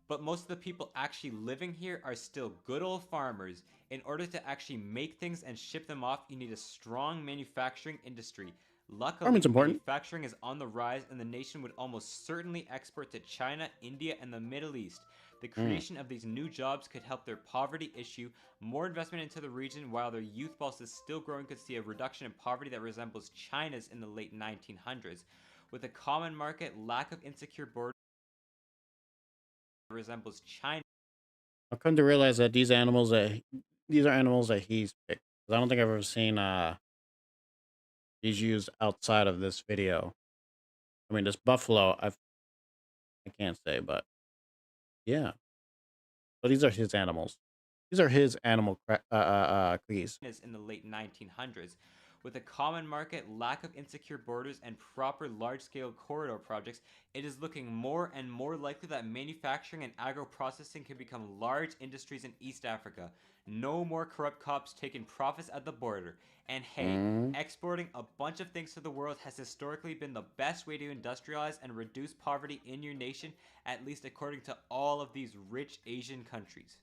But most of the people actually living here are still good old farmers. In order to actually make things and ship them off, you need a strong manufacturing industry. Farming's Luckily, important. manufacturing is on the rise and the nation would almost certainly export to China, India, and the Middle East. The creation of these new jobs could help their poverty issue. More investment into the region while their youth pulse is still growing could see a reduction in poverty that resembles China's in the late 1900s. With a common market, lack of insecure borders that resembles China. I've come to realize that these are animals that he's picked. 'Cause I don't think I've ever seen these used outside of this video. I mean, this buffalo, I can't say, but yeah. But these are his animals. These are his animal please. In the late 1900s. With a common market, lack of insecure borders, and proper large-scale corridor projects, it is looking more and more likely that manufacturing and agro-processing can become large industries in East Africa. No more corrupt cops taking profits at the border. And hey, Mm. exporting a bunch of things to the world has historically been the best way to industrialize and reduce poverty in your nation, at least according to all of these rich Asian countries.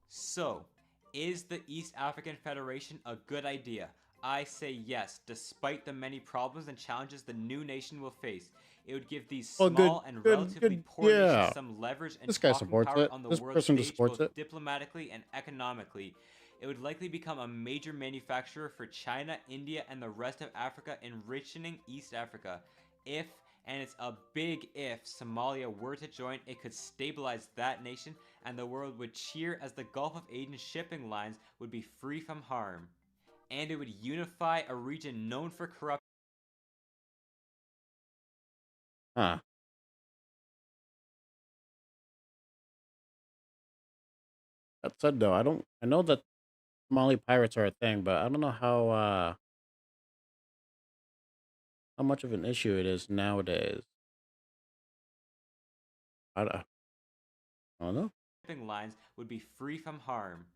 So, is the East African Federation a good idea? I say yes, despite the many problems and challenges the new nation will face. It would give these Oh, small and relatively poor yeah. nations some leverage and This guy talking supports power it. on the This world person just stage, supports both it. diplomatically and economically. It would likely become a major manufacturer for China, India, and the rest of Africa, enriching East Africa. If, and it's a big if, Somalia were to join, it could stabilize that nation, and the world would cheer as the Gulf of Aden shipping lines would be free from harm. And it would unify a region known for corruption. Huh. That said, though, I know that Somali pirates are a thing, but I don't know how much of an issue it is nowadays. I don't know. Shipping lines would be free from harm.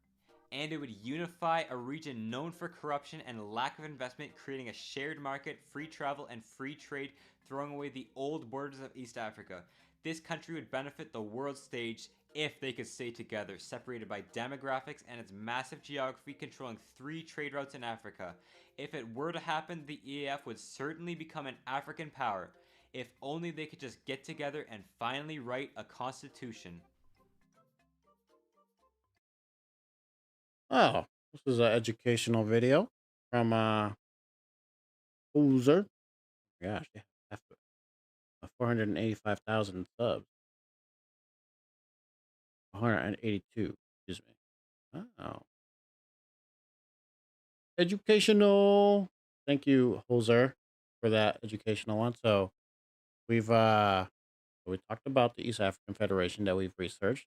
And it would unify a region known for corruption and lack of investment, creating a shared market, free travel, and free trade, throwing away the old borders of East Africa. This country would benefit the world stage if they could stay together, separated by demographics and its massive geography, controlling 3 trade routes in Africa. If it were to happen, the EAF would certainly become an African power. If only they could just get together and finally write a constitution. Oh, this is an educational video from User. Gosh, they have 485,000 subs. 182. Excuse me. Oh, educational. Thank you, Hoser, for that educational one. So we talked about the East African Federation that we've researched,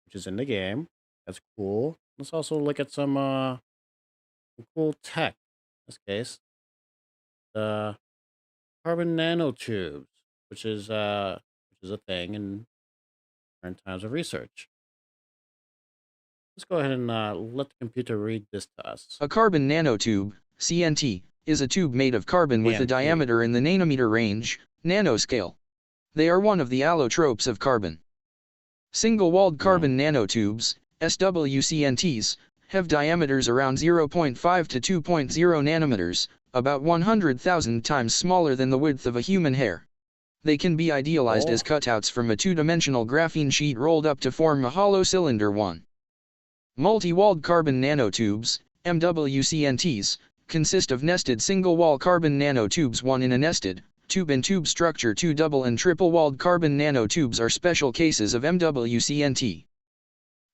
which is in the game. That's cool. Let's also look at some cool tech. In this case, the carbon nanotubes, which is a thing in current times of research. Let's go ahead and let the computer read this to us. A carbon nanotube, CNT, is a tube made of carbon with a CNT. diameter in the nanometer range, nanoscale. They are one of the allotropes of carbon. Single-walled carbon nanotubes, SWCNTs, have diameters around 0.5 to 2.0 nanometers, about 100,000 times smaller than the width of a human hair. They can be idealized as cutouts from a two-dimensional graphene sheet rolled up to form a hollow cylinder. Multi-walled carbon nanotubes, MWCNTs, consist of nested single-wall carbon nanotubes, one in a nested, tube-in-tube structure. 2 double and triple-walled carbon nanotubes are special cases of MWCNT.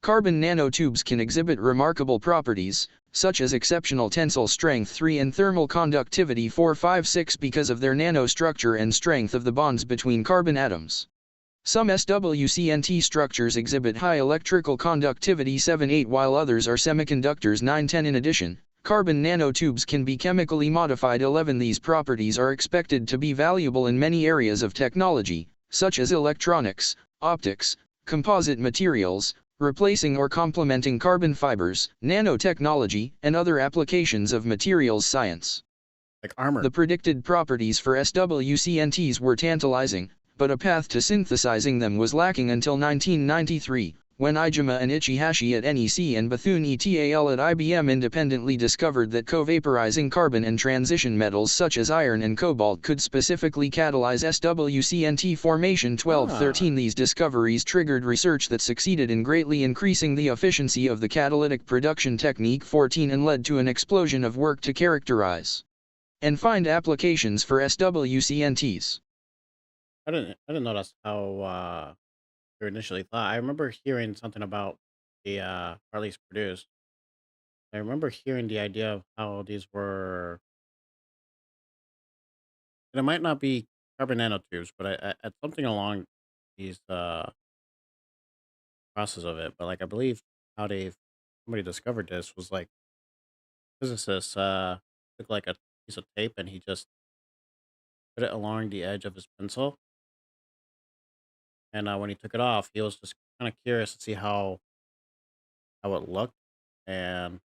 Carbon nanotubes can exhibit remarkable properties, such as exceptional tensile strength 3 and thermal conductivity 4, 5, 6 because of their nanostructure and strength of the bonds between carbon atoms. Some SWCNT structures exhibit high electrical conductivity 7, 8 while others are semiconductors 9, 10. In addition, carbon nanotubes can be chemically modified 11. These properties are expected to be valuable in many areas of technology, such as electronics, optics, composite materials, replacing or complementing carbon fibers, nanotechnology, and other applications of materials science. Like armor. The predicted properties for SWCNTs were tantalizing, but a path to synthesizing them was lacking until 1993, when Ijima and Ichihashi at NEC and Bethune et al. At IBM independently discovered that co-vaporizing carbon and transition metals such as iron and cobalt could specifically catalyze SWCNT formation 1213. These discoveries triggered research that succeeded in greatly increasing the efficiency of the catalytic production technique 14 and led to an explosion of work to characterize and find applications for SWCNTs. I didn't notice how you initially thought. I remember hearing something about the or at least produced. I remember hearing the idea of how these were, and it might not be carbon nanotubes, but I something along these process of it. But like I believe how they somebody discovered this was like physicists took like a piece of tape and he just put it along the edge of his pencil, and when he took it off, he was just kind of curious to see how it looked, and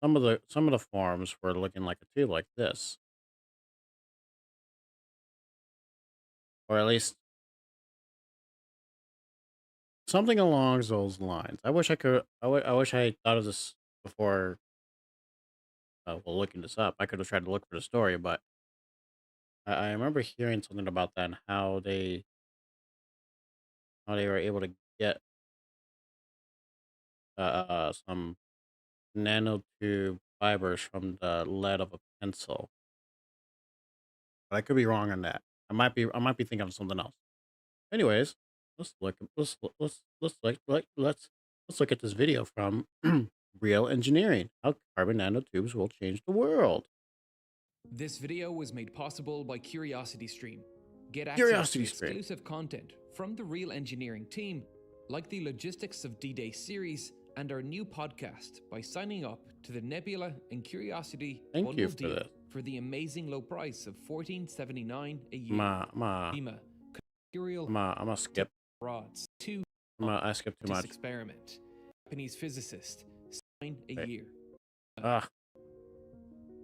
some of the forms were looking like a tube like this, or at least something along those lines. I wish I could. I wish I thought of this before. Well, looking this up, I could have tried to look for the story, but I remember hearing something about that and how they were able to get some nanotube fibers from the lead of a pencil. But I could be wrong on that. I might be thinking of something else. Anyways, let's look at this video from Real Engineering: How Carbon Nanotubes Will Change the World. This video was made possible by CuriosityStream. Get access to Curiosity Stream. exclusive content from the Real Engineering team, like the Logistics of D-Day series and our new podcast, by signing up to the Nebula and Curiosity Thank you bundle for deal this. for the amazing low price of $14.79 a year. I'm Material gonna skip. rods. I skipped too This much. experiment. Japanese physicist sign a Wait. year. Ah,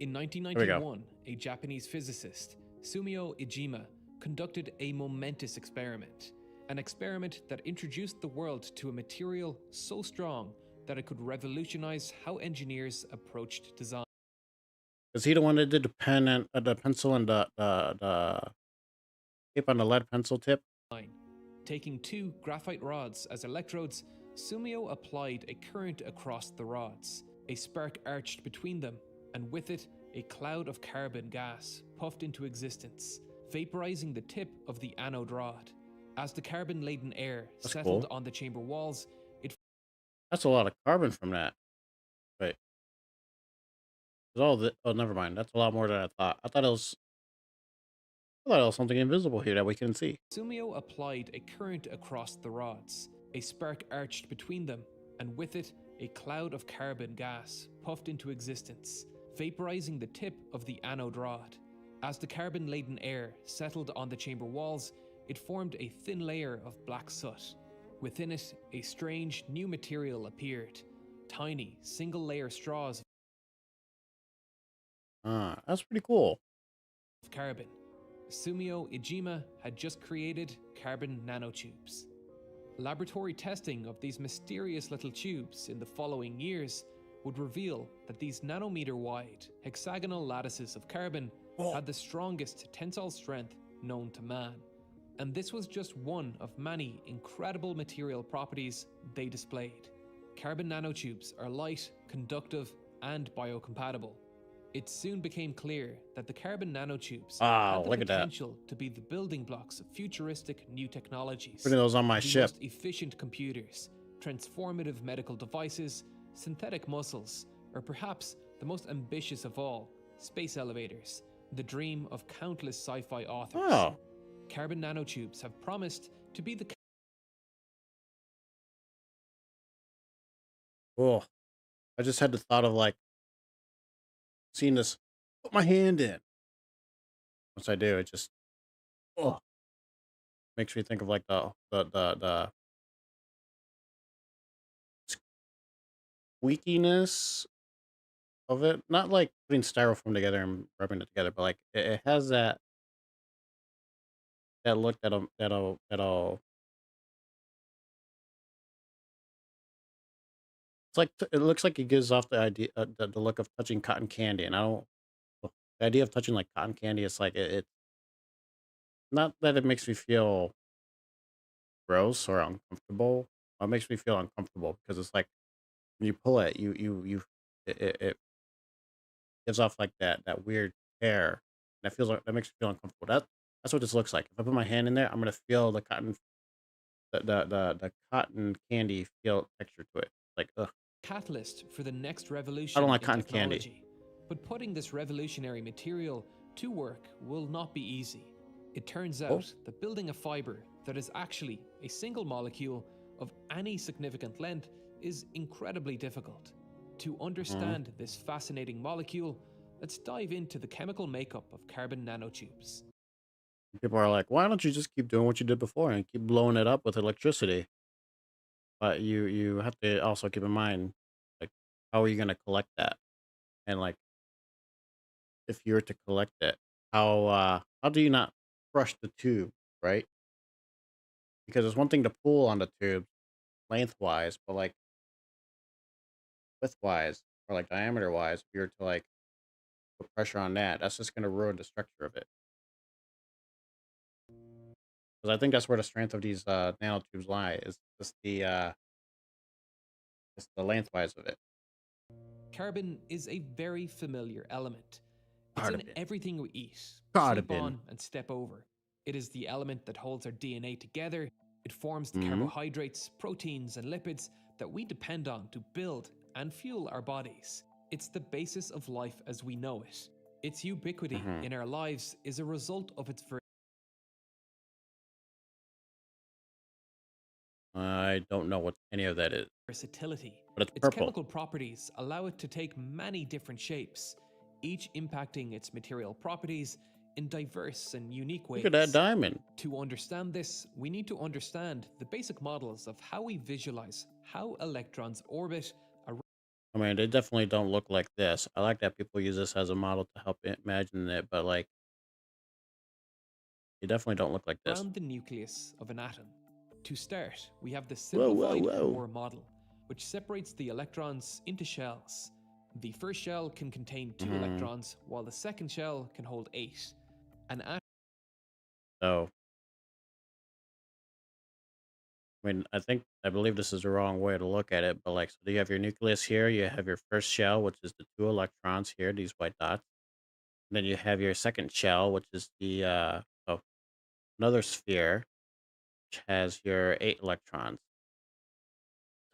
In we go. 1991, a Japanese physicist, Sumio Ijima, conducted a momentous experiment. An experiment that introduced the world to a material so strong that it could revolutionize how engineers approached design. Is he the one that did the pencil and the tip on the lead pencil tip? Taking two graphite rods as electrodes, Sumio applied a current across the rods. A spark arched between them, and with it, a cloud of carbon gas puffed into existence, vaporizing the tip of the anode rod. As the carbon-laden air That's settled cool. on the chamber walls, it That's a lot of carbon from that. Wait, oh, never mind. That's a lot more than I thought. I thought it was something invisible here that we can see. Sumio applied a current across the rods. A spark arched between them, and with it, a cloud of carbon gas puffed into existence, vaporizing the tip of the anode rod. As the carbon-laden air settled on the chamber walls, it formed a thin layer of black soot. Within it, a strange new material appeared. Tiny, single-layer straws That's pretty cool. of carbon. Sumio Ijima had just created carbon nanotubes. Laboratory testing of these mysterious little tubes in the following years would reveal that these nanometer-wide hexagonal lattices of carbon had the strongest tensile strength known to man. And this was just one of many incredible material properties they displayed. Carbon nanotubes are light, conductive, and biocompatible. It soon became clear that the carbon nanotubes Wow, had the look at that. potential to be the building blocks of futuristic new technologies. Putting those on my The ship. most efficient computers, transformative medical devices, synthetic muscles, or perhaps the most ambitious of all, space elevators, the dream of countless sci-fi authors. Oh, Carbon nanotubes have promised to be the cool. I just had the thought of like seeing this. Put my hand in. Once I do, it just oh makes me think of like the squeakiness of it. Not like putting styrofoam together and rubbing it together, but like it has that look that'll It's like it looks like it gives off the idea, the look of touching cotton candy, and I don't. The idea of touching like cotton candy, it's like it not that it makes me feel gross or uncomfortable. It makes me feel uncomfortable because it's like when you pull it, it gives off like that weird hair. That feels like that makes me feel uncomfortable. That's what this looks like. If I put my hand in there, I'm gonna feel the cotton, the cotton candy feel texture to it. Like, ugh, Catalyst for the next I don't revolution like in cotton candy. technology. But putting this revolutionary material to work will not be easy. It turns Oh, out that building a fiber that is actually a single molecule of any significant length is incredibly difficult. To mhm. understand this fascinating molecule, let's dive into the chemical makeup of carbon nanotubes. People are like, why don't you just keep doing what you did before and keep blowing it up with electricity? But you have to also keep in mind, like, how are you gonna collect that? And like, if you were to collect it, how do you not crush the tube, right? Because it's one thing to pull on the tube lengthwise, but like widthwise or like diameter wise, if you were to like put pressure on that, that's just gonna ruin the structure of it. Because I think that's where the strength of these nanotubes lie, is just the lengthwise of it. Carbon is a very familiar element. It's in Carbon. everything we eat, sleep Carbon. on, and step over. It is the element that holds our DNA together. It forms the Hmm. carbohydrates, proteins, and lipids that we depend on to build and fuel our bodies. It's the basis of life as we know it. Its ubiquity Hmm. in our lives is a result of its I don't know what any of that is, versatility. but it's Its purple. chemical properties allow it to take many different shapes, each impacting its material properties in diverse and unique Look at that ways. diamond. To understand this, we need to understand the basic models of how we visualize how electrons orbit around I mean, they definitely don't look like this. I like that people use this as a model to help imagine it, but like, they definitely don't look like this. the nucleus of an atom. To start, we have the Whoa, whoa, simplified whoa. Bohr model, which separates the electrons into shells. The first shell can contain 2 Hmm. electrons, while the second shell can hold 8. An atom So, I mean, I believe this is the wrong way to look at it, but like, so you have your nucleus here, you have your first shell, which is the two electrons here, these white dots. And then you have your second shell, which is another sphere, which has your eight electrons.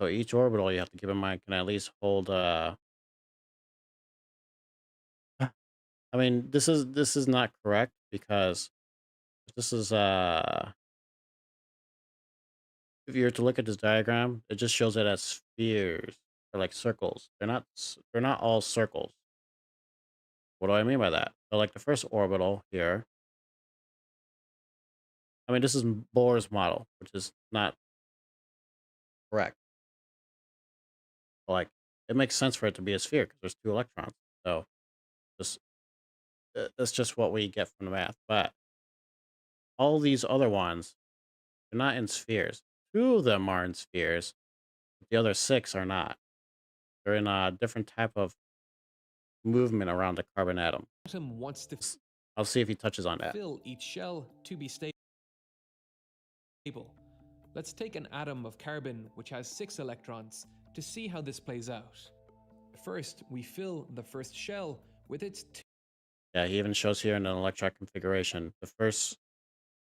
So each orbital, you have to keep in mind, can at least hold. I mean, this is not correct because this is if you were to look at this diagram, it just shows it as spheres or like circles. They're not all circles. What do I mean by that? So like the first orbital here, I mean this is Bohr's model, which is not correct. But, like it makes sense for it to be a sphere because there's two electrons. So just that's just what we get from the math. But all these other ones, they're not in spheres. Two of them are in spheres, but the other six are not. They're in a different type of movement around the carbon atom. wants to S- I'll see if he touches on that. fill each shell to be stable. Let's take an atom of carbon which has 6 electrons to see how this plays out. First, we fill the first shell with its Yeah, he even shows here in an electron configuration the first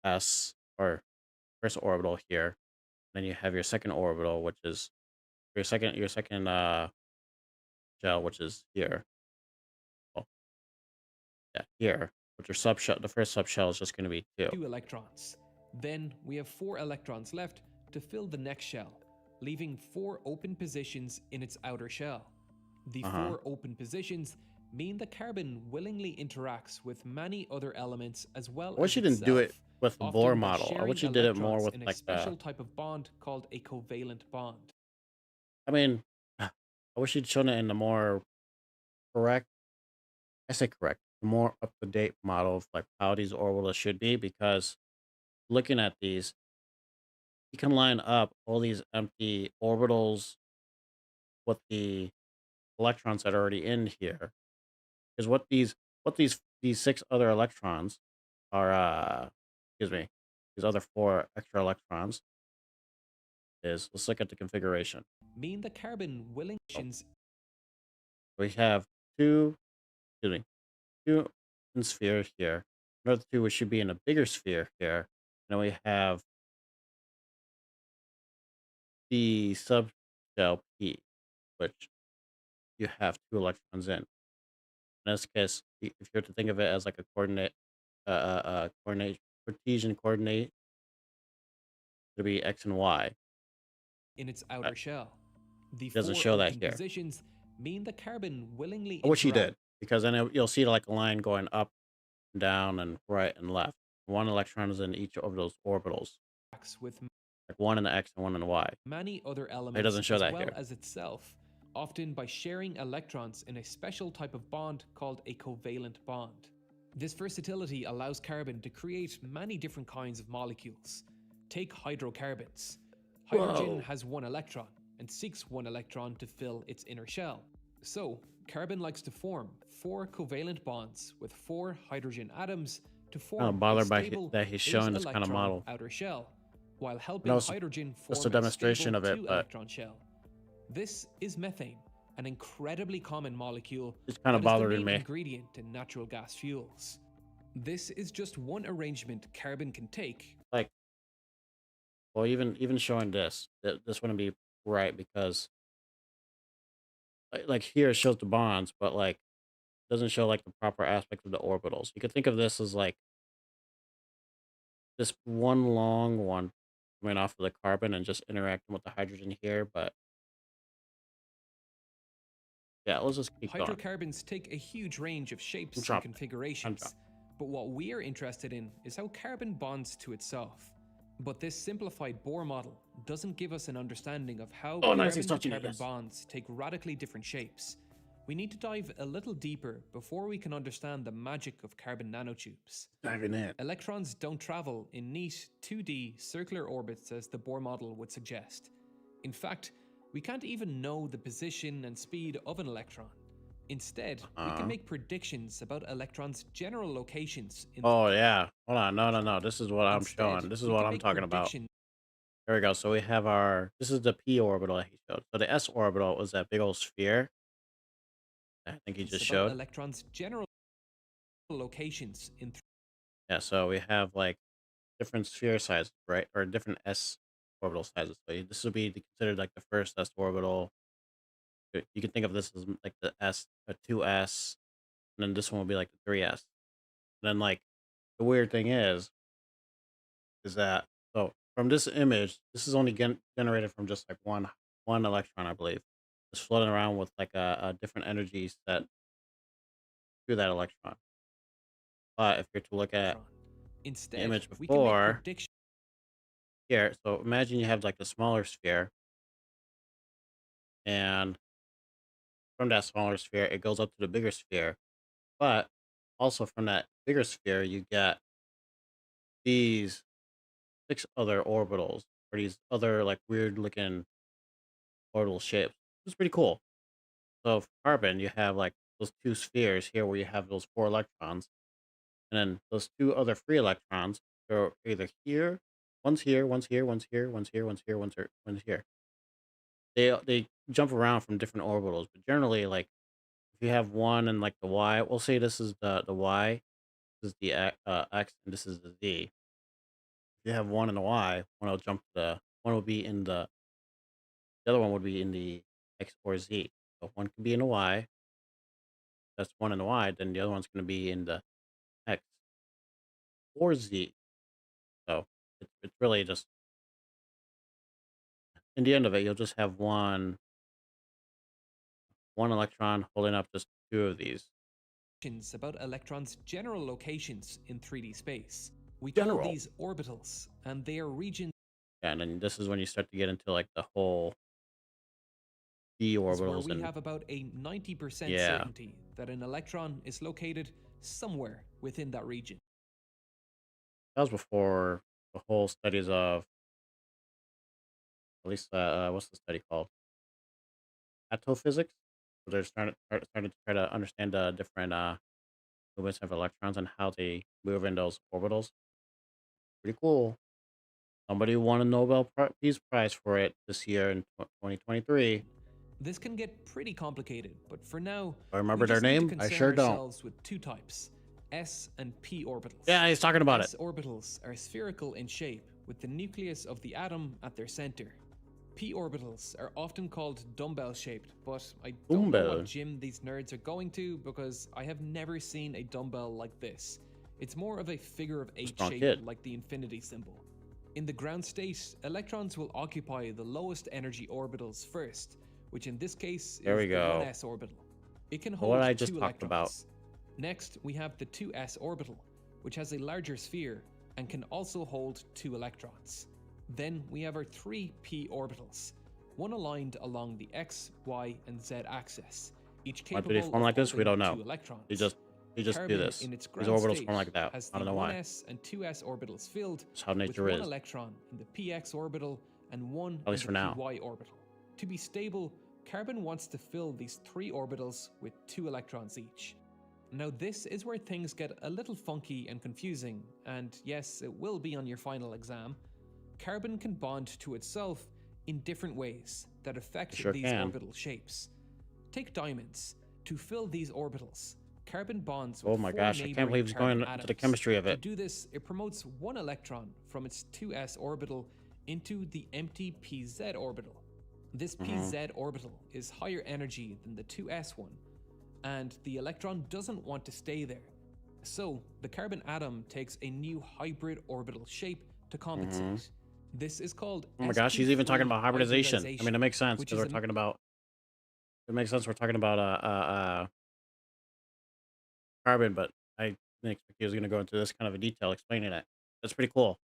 s or first orbital here. Then you have your second orbital, which is your second shell, which is here. Well, yeah, here. But your subshell, the first subshell is just going to be two. 2 electrons. Then we have 4 electrons left to fill the next shell, leaving 4 open positions in its outer shell. The Uh huh. 4 open positions mean the carbon willingly interacts with many other elements as well I wish as you didn't do it itself, with the Bohr often by model. I sharing wish you did it more electrons with in a like the. special type of bond called a covalent bond. I mean, I wish you'd shown it in the more correct. I say correct, the more up to date model of like how these orbitals should be, because looking at these, you can line up all these empty orbitals what the electrons that are already in here is what these 6 other electrons are excuse me, these other 4 extra electrons is. Let's look at the configuration. Mean the carbon willing So emissions we have two, excuse me, two in sphere here. Another two which should be in a bigger sphere here. And then we have the subshell P, which you have 2 electrons in. In this case, if you're to think of it as like a coordinate Cartesian coordinate, it'll be X and Y. in its Uh, outer shell. The It doesn't 4 show that open here. positions mean the carbon willingly I wish he interact did, because then you'll see like a line going up and down and right and left. 1 electron is in each of those orbitals, with like one in the X and one in the Y. many other It elements doesn't show as that well here. as itself, often by sharing electrons in a special type of bond called a covalent bond. This versatility allows carbon to create many different kinds of molecules. Take hydrocarbons. Hydrogen Whoa. has 1 electron and seeks 1 electron to fill its inner shell. So, carbon likes to form 4 covalent bonds with 4 hydrogen atoms to I'm form a bothered by stable that he's 8 showing this kind of electron model. outer shell, while I know helping it's hydrogen just a form a demonstration stable of it, 2 but electron shell. This is methane, an incredibly common molecule it's kind of that is the bothering main me. ingredient in natural gas fuels. This is just one arrangement carbon can take. Like, well, even showing this, this wouldn't be right, because like here it shows the bonds, but like doesn't show like the proper aspect of the orbitals. You could think of this as like this one long one coming off of the carbon and just interacting with the hydrogen here. But yeah, let's just keep going. Hydrocarbons take a huge range of I'm shapes and dropping. I'm dropping. configurations, but what we're interested in is how carbon bonds to itself. But this simplified Bohr model doesn't give us an understanding of how Oh, nice, he's carbon to touching it. carbon Yes. bonds take radically different shapes. We need to dive a little deeper before we can understand the magic of carbon nanotubes. Diving in. Electrons don't travel in neat 2D circular orbits as the Bohr model would suggest. In fact, we can't even know the position and speed of an electron. Instead, we can make predictions about electrons' general locations in Oh yeah. Hold on. No. This is what I'm Instead, showing. This is we what can I'm make talking about. predictions There we go. So we have our. This is the p orbital that he showed. So the s orbital was that big old sphere I think he just about showed. electrons' general locations in Yeah. So we have like different sphere sizes, right? Or different s orbital sizes. So this would be considered like the first s orbital. You can think of this as like the s, a 2s, and then this one will be like the 3s. And then like the weird thing is that, so from this image, this is only generated from just like one electron, I believe, just floating around with like a different energy set to that electron. But if you're to look at electron. the Instead, image we can make before predictions here, so imagine you have like the smaller sphere, and from that smaller sphere, it goes up to the bigger sphere. But also from that bigger sphere, you get these 6 other orbitals, or these other like weird looking orbital shapes. It's pretty cool. So for carbon, you have like those 2 spheres here where you have those 4 electrons, and then those 2 other free electrons are either here, one's here, one's here, one's here, one's here, one's here, one's here, one's here. They jump around from different orbitals, but generally, like if you have one and like the y, we'll say this is the y, this is the x, and this is the z. If you have one in the y, one will jump one will be in the other one would be in the x or z. So one could be in the y, that's one in the y, then the other one's going to be in the x or z. So it's really just, in the end of it, you'll just have one electron holding up just 2 of these. about electrons' general locations in 3D space. We call General. these orbitals, and they are regions Yeah, and then this is when you start to get into like the whole d where orbitals, we and have about a 90% yeah, certainty that an electron is located somewhere within that region. that was before the whole studies of, at least what's the study called? attophysics. So they're starting to try to understand the different movements of electrons and how they move in those orbitals. Pretty cool. Somebody won a Peace Prize for it this year in 2023. This can get pretty complicated, but for now, I we remember their just need to name. I concern sure don't. ourselves with two types, S and P orbitals. Yeah, he's talking about it. S orbitals are spherical in shape, with the nucleus of the atom at their center. P orbitals are often called dumbbell-shaped, but I don't know Dumbbell. what gym these nerds are going to because I have never seen a dumbbell like this. It's more of a figure of 8 Strong shape kid. like the infinity symbol. In the ground state, electrons will occupy the lowest energy orbitals first, which in this case There is we the go. 1s orbital. It can What hold I just 2 talked about. electrons. Next, we have the 2s orbital, which has a larger sphere and can also hold 2 electrons. Then we have our 3 p orbitals, one aligned along the x, y, and z axis, each Why capable do they form of like this? We holding don't 2 know. electrons. They just do Carbon this. in its These ground orbitals state form like that. has I the don't know why. 1s and 2s orbitals filled, It's how with nature 1 is. electron in the px orbital and 1 At least in for the now. py orbital. To be stable, carbon wants to fill these 3 orbitals with 2 electrons each. Now this is where things get a little funky and confusing, and yes, it will be on your final exam. Carbon can bond to itself in different ways that affect Sure these can. orbital shapes. Take diamonds. To fill these orbitals, carbon bonds Oh with my 4 gosh, I can't neighboring believe he's carbon going atoms. into the chemistry of To it. do this, it promotes 1 electron from its 2s orbital into the empty pz orbital. This pz orbital is higher energy than the 2s one, and the electron doesn't want to stay there. So, the carbon atom takes a new hybrid orbital shape to compensate. This is called Oh my gosh, he's even talking about hybridization. I mean, hybridization, it makes sense which because is we're a talking about. It makes sense. We're talking about carbon, but I didn't expect he was going to go into this kind of a detail explaining it. That's pretty cool.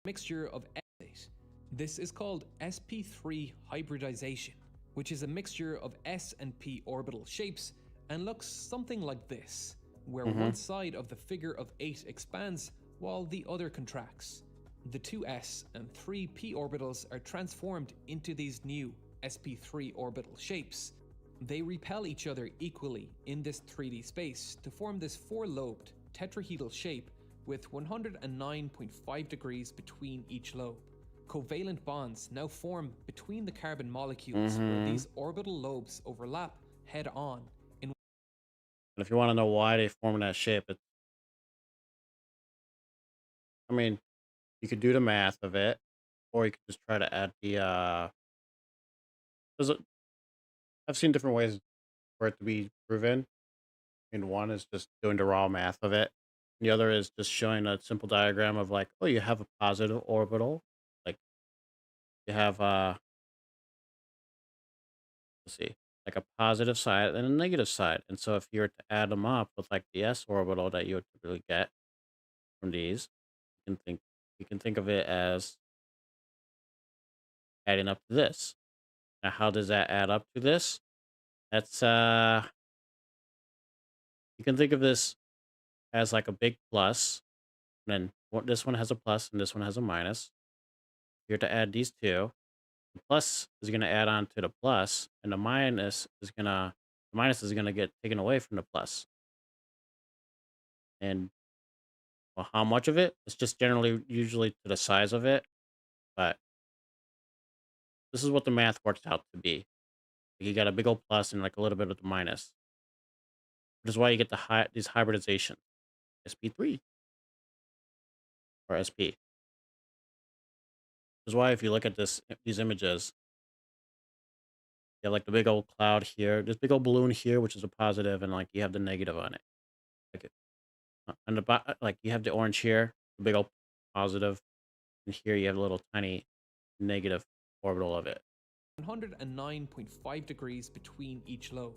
mixture of S8. This is called sp3 hybridization, which is a mixture of s and p orbital shapes and looks something like this, where one side of the figure of 8 expands while the other contracts. The 2s and 3p orbitals are transformed into these new sp3 orbital shapes. They repel each other equally in this 3D space to form this 4-lobed tetrahedral shape with 109.5 degrees between each lobe. Covalent bonds now form between the carbon molecules where these orbital lobes overlap head-on. And if you want to know why they form in that shape, I mean, you could do the math of it, or you could just try to add the. There's a, I've seen different ways for it to be proven. And one is just doing the raw math of it. The other is just showing a simple diagram of like, oh, you have a positive orbital, like you have let's see, like a positive side and a negative side. And so if you were to add them up with like the s orbital that you would typically get from these, you can think of it as adding up to this. Now, how does that add up to this? That's you can think of this as like a big plus, and then this one has a plus and this one has a minus. You're to add these two. The plus is going to add on to the plus, and the minus is gonna get taken away from the plus. And well, how much of it? It's just generally usually to the size of it, but this is what the math works out to be. You got a big old plus and like a little bit of the minus, which is why you get these hybridization, sp3 or sp. Which is why if you look at these images, you have like the big old cloud here, this big old balloon here, which is a positive, and like you have the negative on it. Like on like you have the orange here, the big old positive, and here you have a little tiny negative orbital of it. 109.5 degrees between each lobe.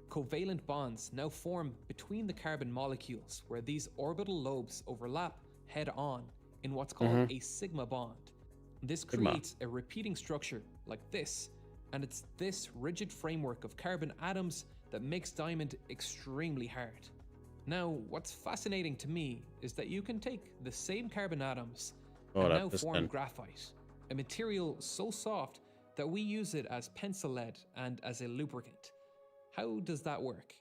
Covalent bonds now form between the carbon molecules where these orbital lobes overlap head-on in what's called a sigma bond. This creates a repeating structure like this, and it's this rigid framework of carbon atoms that makes diamond extremely hard. Now, what's fascinating to me is that you can take the same carbon atoms and now form graphite, a material so soft that we use it as pencil lead and as a lubricant. How does that work?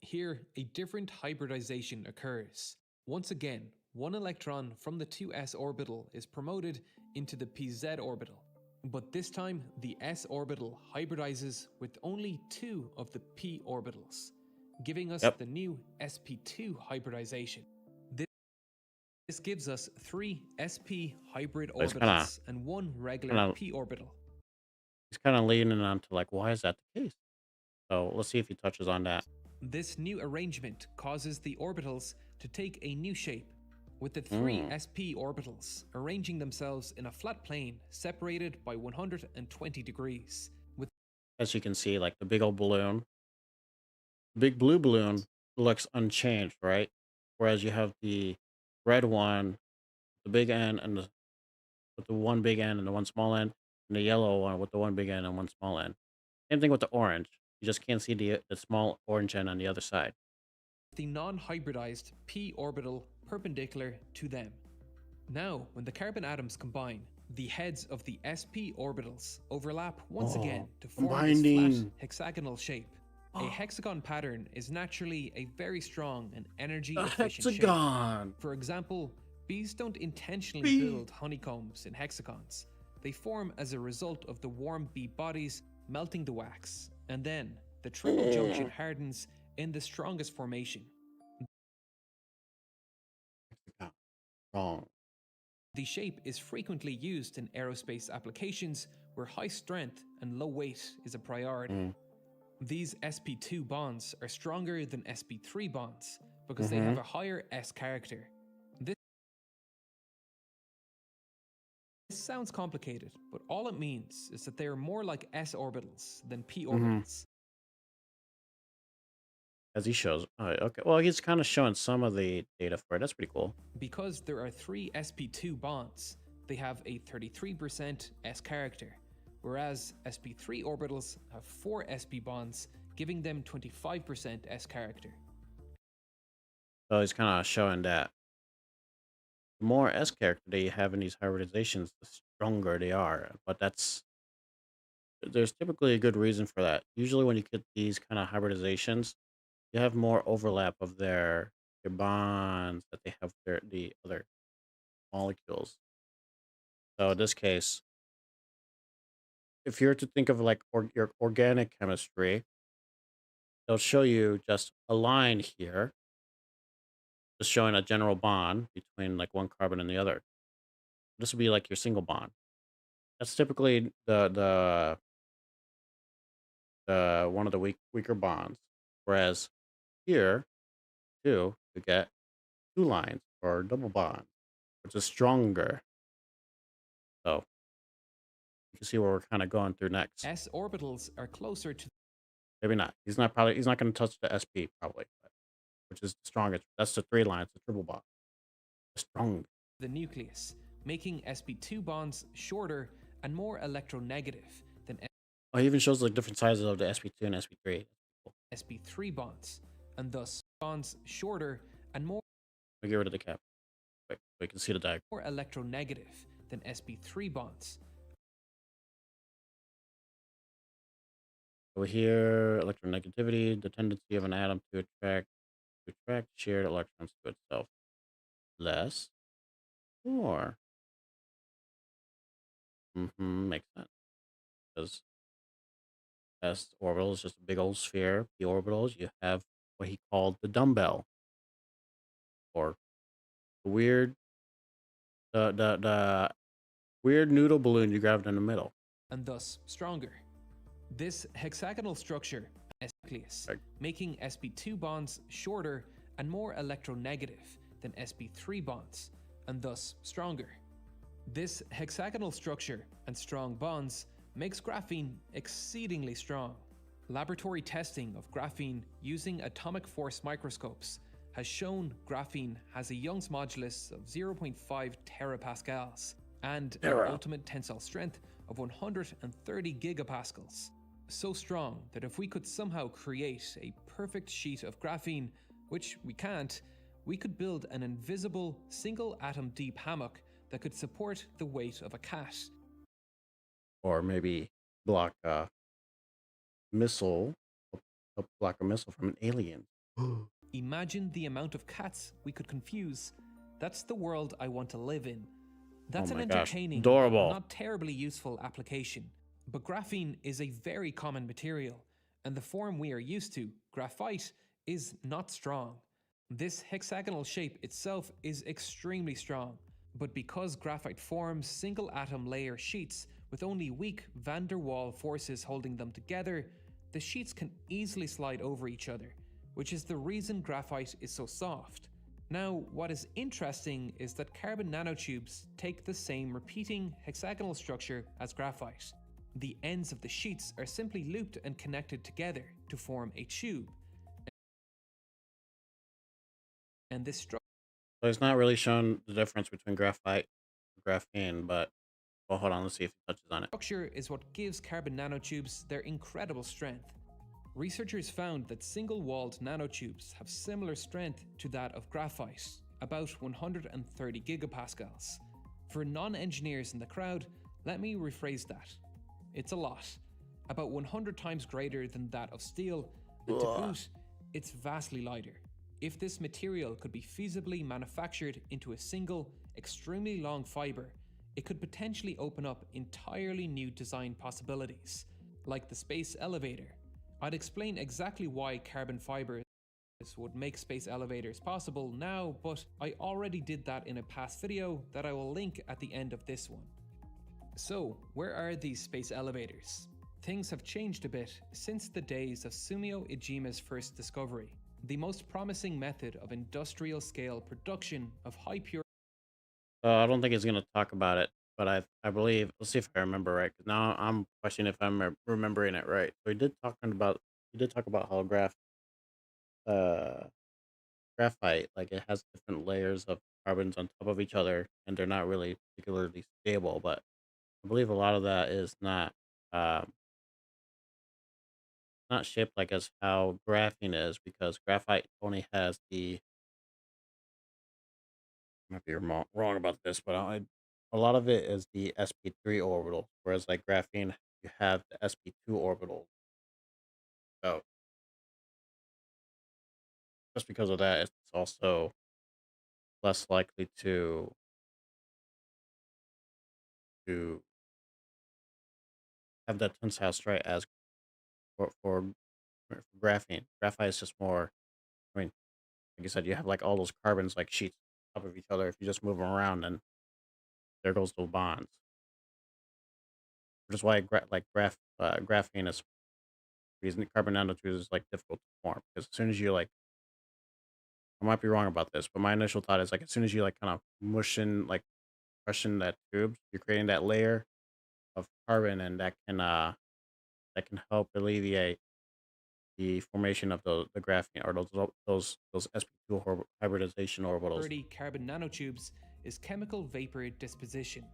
Here, a different hybridization occurs. Once again, one electron from the 2s orbital is promoted into the pz orbital. But this time, the s orbital hybridizes with only 2 of the p orbitals, giving us the new sp2 hybridization. This gives us 3 sp hybrid orbitals and 1 regular p orbital. He's kind of leaning on to like, why is that the case? So let's see if he touches on that. This new arrangement causes the orbitals to take a new shape, with the 3 sp orbitals arranging themselves in a flat plane separated by 120 degrees. As you can see, like the big old balloon, big blue balloon looks unchanged, right? Whereas you have the red one, the big end, and with the one big end and the one small end, and the yellow one with the one big end and one small end. Same thing with the orange. You just can't see the small orange end on the other side. The non-hybridized p orbital perpendicular to them. Now, when the carbon atoms combine, the heads of the sp orbitals overlap once again to form this flat hexagonal shape. A hexagon pattern is naturally a very strong and energy-efficient shape. For example, bees don't intentionally build honeycombs in hexagons. They form as a result of the warm bee bodies melting the wax, and then the triple junction hardens in the strongest formation. Wrong. The shape is frequently used in aerospace applications where high strength and low weight is a priority. These sp2 bonds are stronger than sp3 bonds because they have a higher s character. This sounds complicated, but all it means is that they are more like s orbitals than p orbitals. As he shows. Okay. Well, he's kind of showing some of the data for it. That's pretty cool. Because there are 3 sp2 bonds, they have a 33% s character, whereas sp3 orbitals have 4 sp bonds, giving them 25% s character. So he's kind of showing that the more s character that you have in these hybridizations, the stronger they are. But there's typically a good reason for that. Usually when you get these kind of hybridizations, you have more overlap of their bonds that they have with the other molecules. So in this case, if you're to think of like your organic chemistry, they'll show you just a line here, just showing a general bond between like one carbon and the other. This would be like your single bond. That's typically the one of the weaker bonds. Whereas here, too, you get 2 lines or double bond, which is stronger. So you can see where we're kind of going through next. S orbitals are closer to... Maybe not. He's not going to touch the sp probably, which is the strongest. That's the 3 lines, the triple bond. Strong. The nucleus, making sp2 bonds shorter and more electronegative than Oh, he even shows like different sizes of the sp2 and sp3. Cool. sp3 bonds, and thus bonds shorter and more... I'll get rid of the cap. Wait, so you can see the diagram. More electronegative than sp3 bonds. Over here, electronegativity, the tendency of an atom to attract shared electrons to itself. Less or makes sense. Because S orbital is just a big old sphere. P orbitals, you have what he called the dumbbell. Or the weird the weird noodle balloon you grabbed in the middle. And thus stronger. This hexagonal structure is nucleus, making sp2 bonds shorter and more electronegative than sp3 bonds, and thus stronger. This hexagonal structure and strong bonds makes graphene exceedingly strong. Laboratory testing of graphene using atomic force microscopes has shown graphene has a Young's modulus of 0.5 terapascals and an ultimate tensile strength of 130 gigapascals. So strong that if we could somehow create a perfect sheet of graphene, which we can't, we could build an invisible single atom deep hammock that could support the weight of a cat. or maybe block a missile, help block a missile from an alien. Imagine the amount of cats we could confuse. That's the world I want to live in. Oh That's an my gosh, entertaining but adorable. not terribly useful application. But graphene is a very common material, and the form we are used to, graphite, is not strong. This hexagonal shape itself is extremely strong, but because graphite forms single atom layer sheets with only weak van der Waal forces holding them together, the sheets can easily slide over each other, which is the reason graphite is so soft. Now, what is interesting is that carbon nanotubes take the same repeating hexagonal structure as graphite. The ends of the sheets are simply looped and connected together to form a tube. And this So it's not really showing the difference between graphite and graphene, but well, hold on, let's see if he touches on it. structure is what gives carbon nanotubes their incredible strength. Researchers found that single-walled nanotubes have similar strength to that of graphite, about 130 gigapascals. For non-engineers in the crowd, let me rephrase that. It's a lot, about 100 times greater than that of steel, and to boot, it's vastly lighter. If this material could be feasibly manufactured into a single, extremely long fiber, it could potentially open up entirely new design possibilities, like the space elevator. I'd explain exactly why carbon fibers would make space elevators possible now, but I already did that in a past video that I will link at the end of this one. So, where are these space elevators? Things have changed a bit since the days of Sumio Ijima's first discovery. The most promising method of industrial scale production of high purity I don't think he's gonna talk about it, but I believe, let's see if I remember right. Because now I'm questioning if I'm remembering it right. So he did talk about how uh graphite, like, it has different layers of carbons on top of each other, and they're not really particularly stable. But I believe a lot of that is um not shaped like as how graphene is, because graphite only has the, I might be wrong about this, but a lot of it is the sp3 orbital, whereas like graphene, you have the sp2 orbital. So just because of that, it's also less likely to have that tensile strength as for graphene. Graphite is just more. I mean, like I said, you have like all those carbons like sheets on top of each other. If you just move them around, then there goes those bonds. Which is why graphene is, reason carbon nanotubes is like difficult to form, because as soon as you like, I might be wrong about this, but my initial thought is like as soon as you like kind of crushing that tube, you're creating that layer of carbon, and that can help alleviate the formation of the graphene, or those sp2 hybridization orbitals. carbon nanotubes is chemical vapor disposition.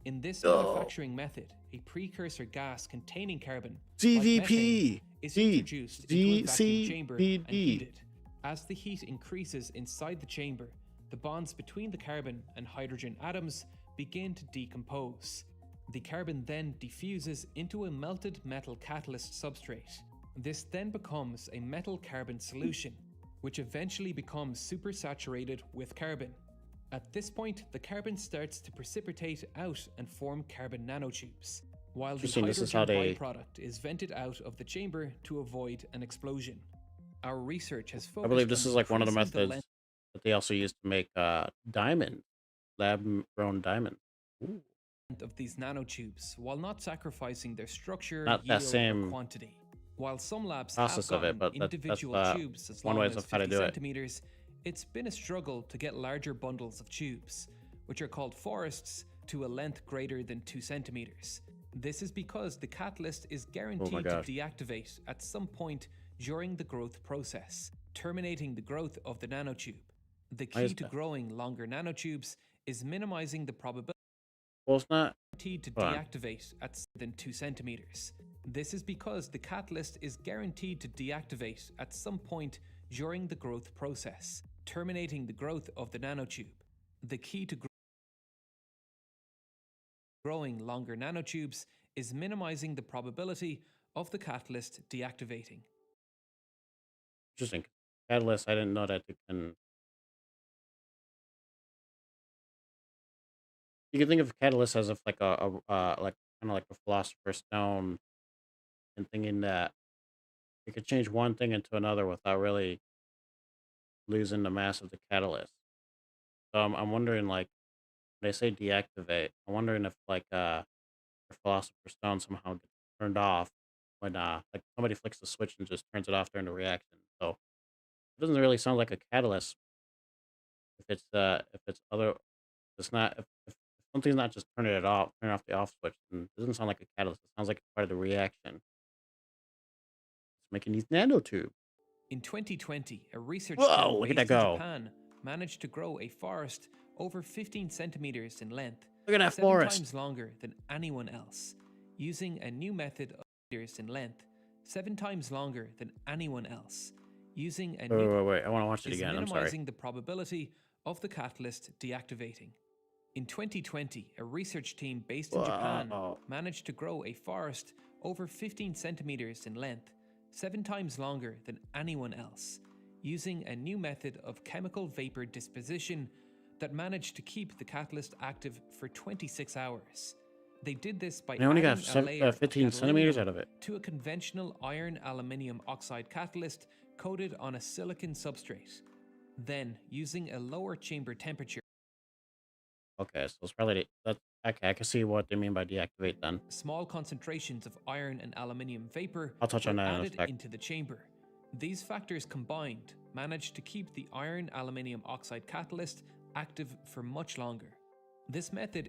In this Oh, manufacturing method, a precursor gas containing carbon, like methane, CVP, is G, introduced into a vacuum chamber and GCVD. heated. As the heat increases inside the chamber, the bonds between the carbon and hydrogen atoms begin to decompose. The carbon then diffuses into a melted metal catalyst substrate. This then becomes a metal carbon solution, which eventually becomes supersaturated with carbon. At this point, the carbon starts to precipitate out and form carbon nanotubes, while the Interesting. This is hydrogen how they. byproduct is vented out of the chamber to avoid an explosion. Our research has I believe focused this on is like one of the increasing the methods length that they also use to make diamond, lab grown diamond. Ooh. of these nanotubes while not sacrificing their structure, Not that yield, or same quantity. While some labs have process of it, gotten but that's individual tubes as one long ways as of how to 50 do it. centimeters, it's been a struggle to get larger bundles of tubes, which are called forests, to a length greater than 2 centimeters. This is because the catalyst is guaranteed to gosh. deactivate at some point during the growth process, terminating the growth of the nanotube. The Why key is to that? growing longer nanotubes is minimizing the probability Well, it's not. to Hold on. deactivate at than 2 centimeters. This is because the catalyst is guaranteed to deactivate at some point during the growth process, terminating the growth of the nanotube. The key to growing longer nanotubes is minimizing the probability of the catalyst deactivating. Interesting. Catalyst, I didn't know that it can. You can think of catalyst as if like like kind of like a philosopher's stone, and thinking that you could change one thing into another without really losing the mass of the catalyst. So I'm wondering, like, when they say deactivate, I'm wondering if like your philosopher's stone somehow gets turned off when like somebody flicks the switch and just turns it off during the reaction. So it doesn't really sound like a catalyst if it's other, it's not if something's not just turn off the off switch, then it doesn't sound like a catalyst. It sounds like it's part of the reaction. It's making these nanotubes. In 2020, a research Whoa, team look at based that in go. Japan managed to grow a forest over 15 centimeters in length, Look at that 7 forest. times longer than anyone else, using a new method of meters in length, 7 times longer than anyone else, using a new Wait. I want to watch it is again. I'm sorry. minimizing the probability of the catalyst deactivating. In 2020, a research team based in Japan Wow. managed to grow a forest over 15 centimeters in length, 7 times longer than anyone else, using a new method of chemical vapor disposition that managed to keep the catalyst active for 26 hours. They did this by They only got adding a layer of 15 centimeters gadolinium out of it. to a conventional iron aluminium oxide catalyst coated on a silicon substrate. Then, using a lower chamber temperature, Okay, so it's probably that's okay. I can see what they mean by deactivate then. small concentrations of iron and aluminium vapor I'll touch on were that in a added sec. into the chamber. These factors combined managed to keep the iron aluminium oxide catalyst active for much longer. This method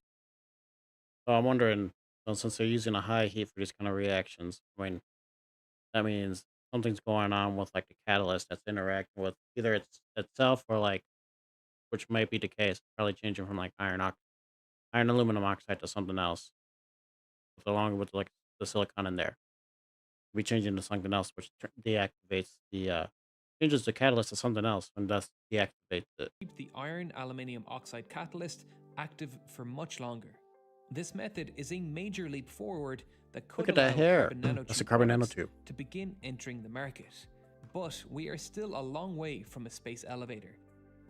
So I'm wondering, well, since they're using a high heat for these kind of reactions, I mean, that means something's going on with like the catalyst that's interacting with either itself or like, which might be the case, probably changing from like iron aluminum oxide to something else, along with like the silicon in there. Be changing to something else, which deactivates the changes the catalyst to something else, and thus deactivates it. keep the iron aluminium oxide catalyst active for much longer. This method is a major leap forward that could Look at allow that hair. carbon That's a nanotube carbon products nanotube. to begin entering the market. But we are still a long way from a space elevator.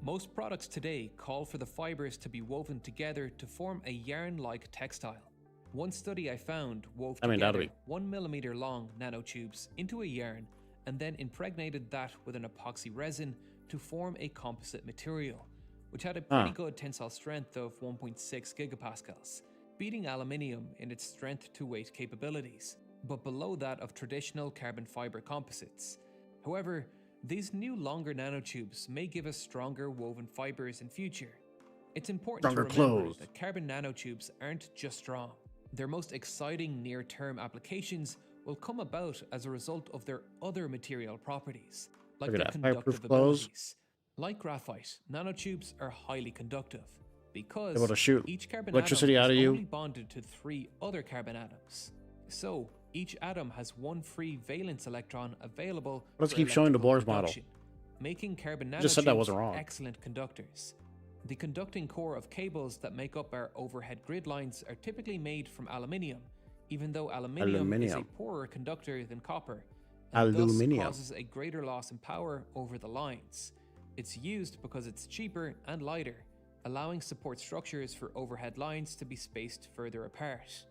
Most products today call for the fibers to be woven together to form a yarn-like textile. One study I found wove that'd together be 1 millimeter long nanotubes into a yarn and then impregnated that with an epoxy resin to form a composite material, which had a pretty good tensile strength of 1.6 gigapascals, beating aluminium in its strength to weight capabilities, but below that of traditional carbon fiber composites. However, these new longer nanotubes may give us stronger woven fibers in future. It's important Stronger to remember clothes. that carbon nanotubes aren't just strong. Their most exciting near-term applications will come about as a result of their other material properties, like Look their at that, conductive fireproof clothes. abilities. Like graphite, nanotubes are highly conductive because Able to shoot each carbon electricity atom out is of you. only bonded to 3 other carbon atoms. So, each atom has 1 free valence electron available Let's for keep showing the electrical Bohr's model. conduction, making carbon Just said that nanotubes wasn't wrong. excellent conductors. The conducting core of cables that make up our overhead grid lines are typically made from aluminium, even though aluminium is a Aluminium. poorer conductor than copper, and thus Aluminium. causes a greater loss in power over the lines. It's used because it's cheaper and lighter, allowing support structures for overhead lines to be spaced further apart.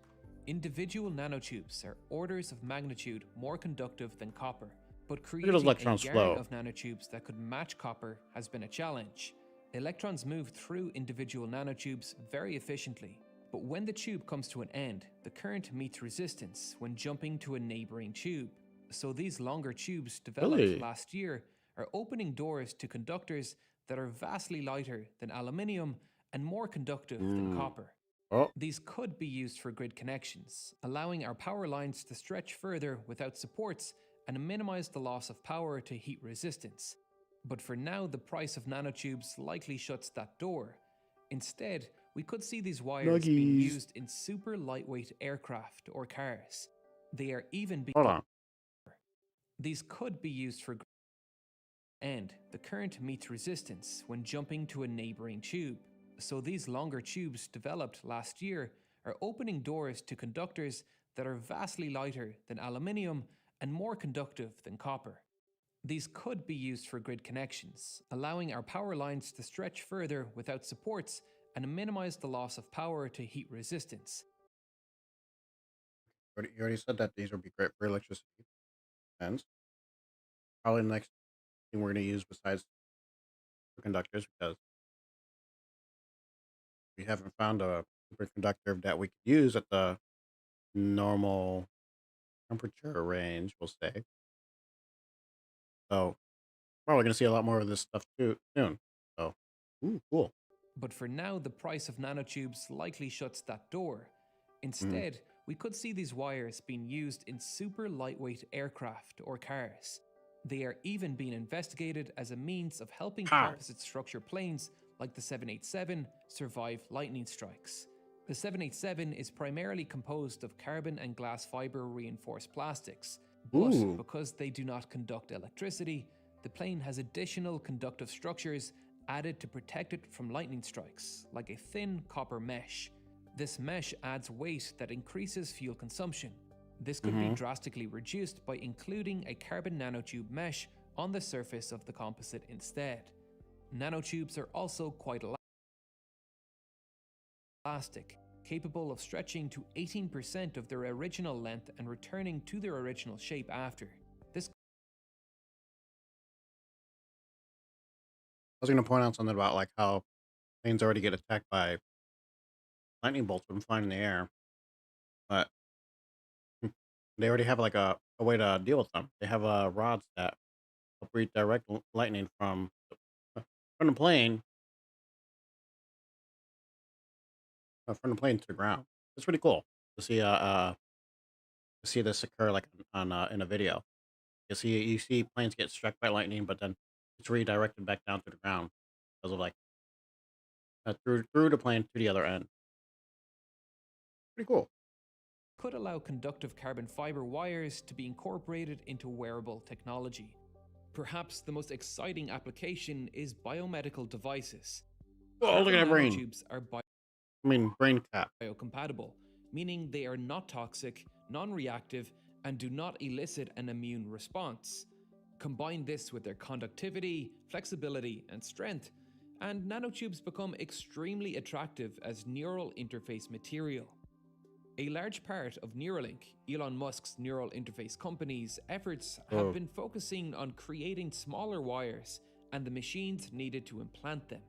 Individual nanotubes are orders of magnitude more conductive than copper, but creating a electrons yarn flow. of nanotubes that could match copper has been a challenge. Electrons move through individual nanotubes very efficiently, but when the tube comes to an end, the current meets resistance when jumping to a neighboring tube. So these longer tubes developed Really? last year are opening doors to conductors that are vastly lighter than aluminium and more conductive than copper. Oh, These could be used for grid connections, allowing our power lines to stretch further without supports and minimize the loss of power to heat resistance. But for now, the price of nanotubes likely shuts that door. Instead, we could see these wires being Nuggies. used in super lightweight aircraft or cars. They are even being hold on. These could be used for and the current meets resistance when jumping to a neighboring tube. So these longer tubes developed last year are opening doors to conductors that are vastly lighter than aluminium and more conductive than copper. These could be used for grid connections, allowing our power lines to stretch further without supports and minimize the loss of power to heat resistance. You already said that these would be great for electricity. And probably the next thing we're going to use besides superconductors, because we haven't found a superconductor that we could use at the normal temperature range, we'll say. So probably going to see a lot more of this stuff too soon. So, ooh, cool. But for now, the price of nanotubes likely shuts that door. Mm. Instead, we could see these wires being used in super lightweight aircraft or cars. They are even being investigated as a means of helping Ha! composite structure planes like the 787 survive lightning strikes. The 787 is primarily composed of carbon and glass fiber reinforced plastics, but Ooh. because they do not conduct electricity, the plane has additional conductive structures added to protect it from lightning strikes, like a thin copper mesh. This mesh adds weight that increases fuel consumption. This could be drastically reduced by including a carbon nanotube mesh on the surface of the composite instead. Nanotubes are also quite elastic, capable of stretching to 18% of their original length and returning to their original shape after. This I was going to point out something about like how planes already get attacked by lightning bolts when flying in the air, but they already have like a way to deal with them. They have rods that help redirect lightning from the plane from the plane to the ground. It's pretty cool to see this occur like on in a video. You see planes get struck by lightning, but then it's redirected back down to the ground because of like through the plane to the other end. Pretty cool. could allow conductive carbon fiber wires to be incorporated into wearable technology. Perhaps the most exciting application is biomedical devices. Oh, look at that brain. Nanotubes are Brain cap. biocompatible, meaning they are not toxic, non-reactive, and do not elicit an immune response. Combine this with their conductivity, flexibility, and strength, and nanotubes become extremely attractive as neural interface material. A large part of Neuralink, Elon Musk's neural interface company's efforts have been focusing on creating smaller wires and the machines needed to implant them.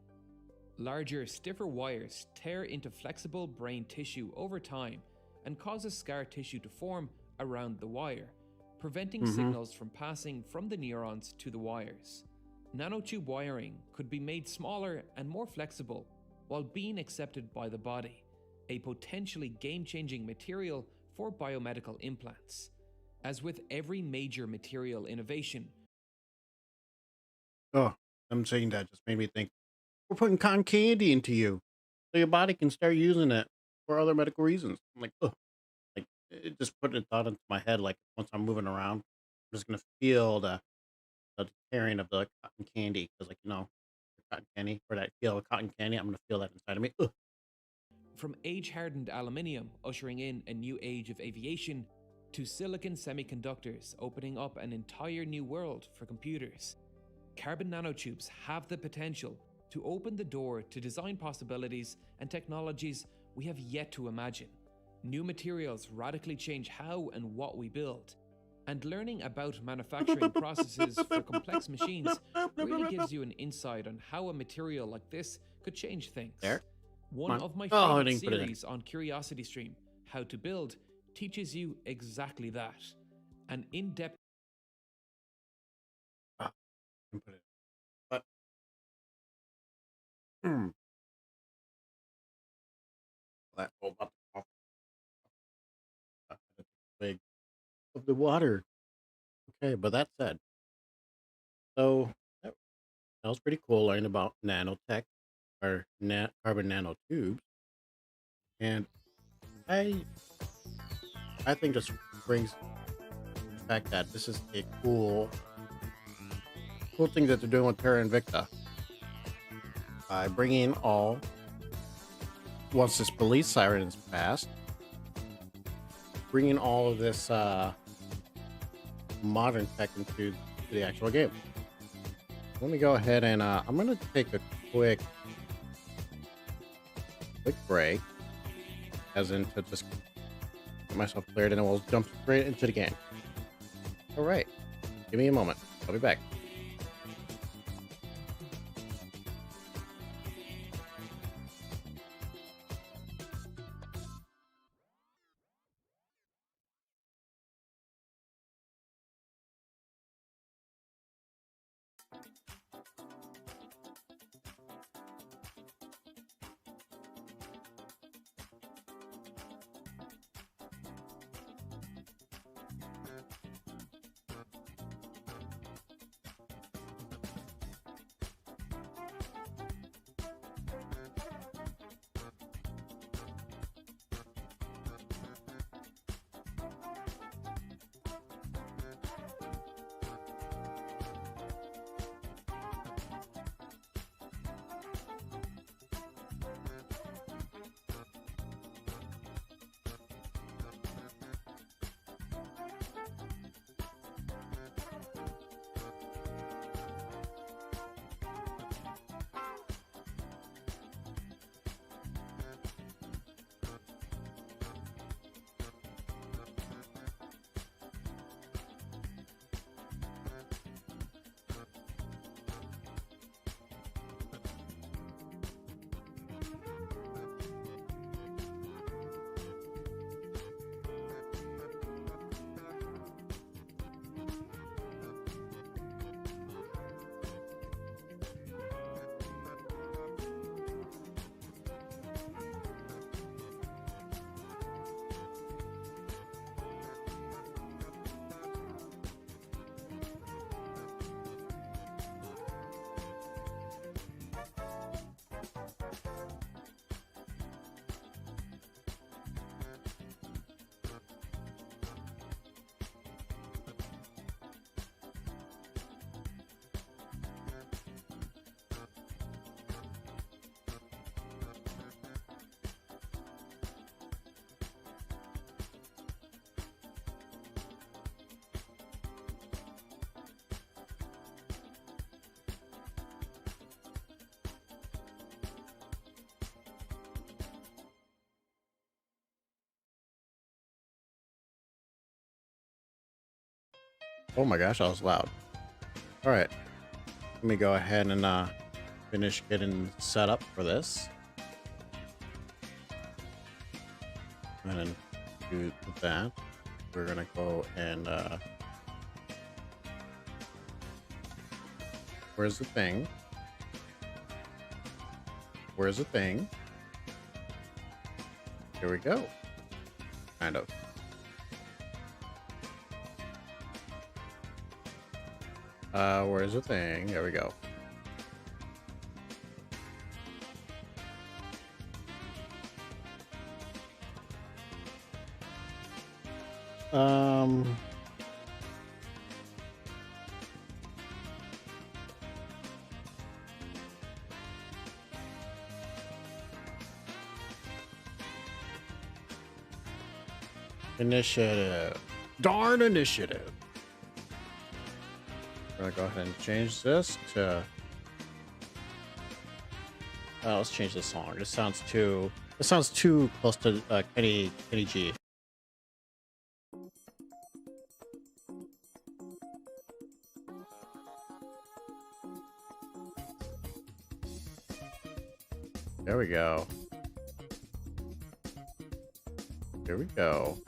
Larger, stiffer wires tear into flexible brain tissue over time and causes scar tissue to form around the wire, preventing signals from passing from the neurons to the wires. Nanotube wiring could be made smaller and more flexible while being accepted by the body, a potentially game-changing material for biomedical implants. As with every major material innovation, Oh, I'm saying that just made me think we're putting cotton candy into you so your body can start using it for other medical reasons. I'm like, oh, like it just put a thought into my head. Like once I'm moving around, I'm just gonna feel the tearing of the cotton candy because, like the cotton candy or that feel of cotton candy. I'm gonna feel that inside of me. Ugh. from age-hardened aluminium ushering in a new age of aviation, to silicon semiconductors opening up an entire new world for computers, carbon nanotubes have the potential to open the door to design possibilities and technologies we have yet to imagine. New materials radically change how and what we build, and learning about manufacturing processes for complex machines really gives you an insight on how a material like this could change things. There. One on. of my Oh, I favorite didn't put it in. series on Curiosity Stream, How to Build, teaches you exactly that. An in-depth Ah, didn't put it in. But hmm, that whole about the big of the water. Okay, but that said, so that was pretty cool learning about nanotech or carbon nanotubes, and I I think this brings the fact that this is a cool thing that they're doing with Terra Invicta by bringing once this police siren is passed, bringing all of this modern tech into the actual game. Let me go ahead and I'm gonna take a quick break, as in to just get myself cleared, and then we'll jump straight into the game. All right, give me a moment. I'll be back. Oh my gosh, that was loud. All right, let me go ahead and finish getting set up for this. And then do that. We're gonna go and where's the thing? Where's the thing? Here we go. Kind of. Where's the thing? There we go. Initiative. Darn initiative. We're gonna go ahead and change this to let's change the song. This sounds too close to Kenny G. There we go. Here we go.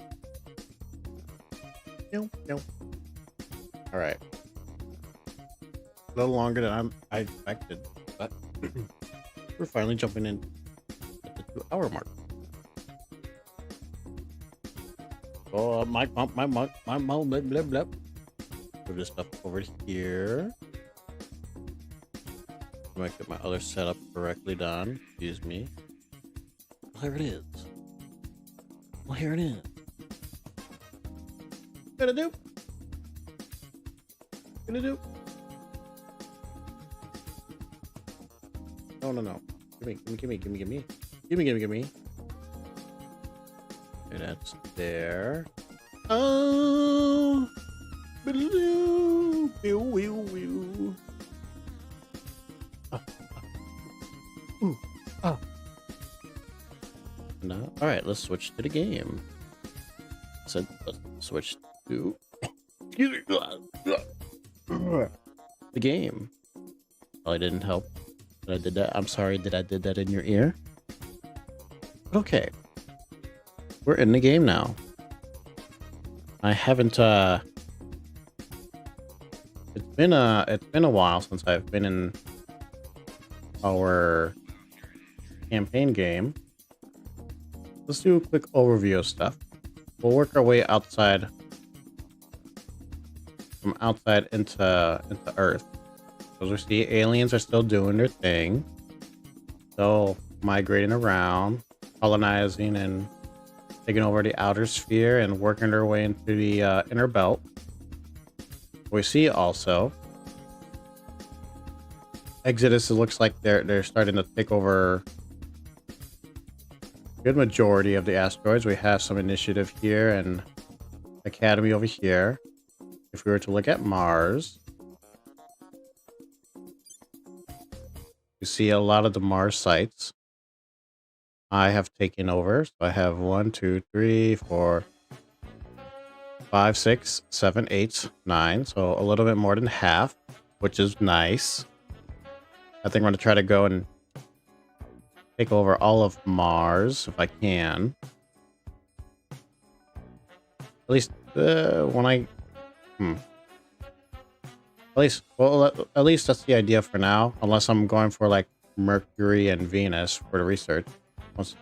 All right. A little longer than I expected, but we're finally jumping in at the 2-hour mark. Oh, my blah, blah, blah. Move this stuff over here. I might get my other setup correctly done. Excuse me. Well, here it is. Well, here it is. Gonna do. No. Give me. Okay, that's there. Oh, Ooh. Oh. No. All right, let's switch to the game. So let's switch to the game. Probably didn't help that I did that. I'm sorry that I did that in your ear. But okay, we're in the game now. I haven't. It's been a while since I've been in our campaign game. Let's do a quick overview of stuff. We'll work our way outside, from outside into Earth. As we see, aliens are still doing their thing, still migrating around, colonizing and taking over the outer sphere and working their way into the inner belt. We see also Exodus. It looks like they're starting to take over a good majority of the asteroids. We have some initiative here and Academy over here. If we were to look at Mars, you see a lot of the Mars sites I have taken over. So I have 1, 2, 3, 4, 5, 6, 7, 8, 9. So a little bit more than half, which is nice. I think I'm going to try to go and take over all of Mars if I can. At least when I... At least that's the idea for now. Unless I'm going for like Mercury and Venus for the research. Once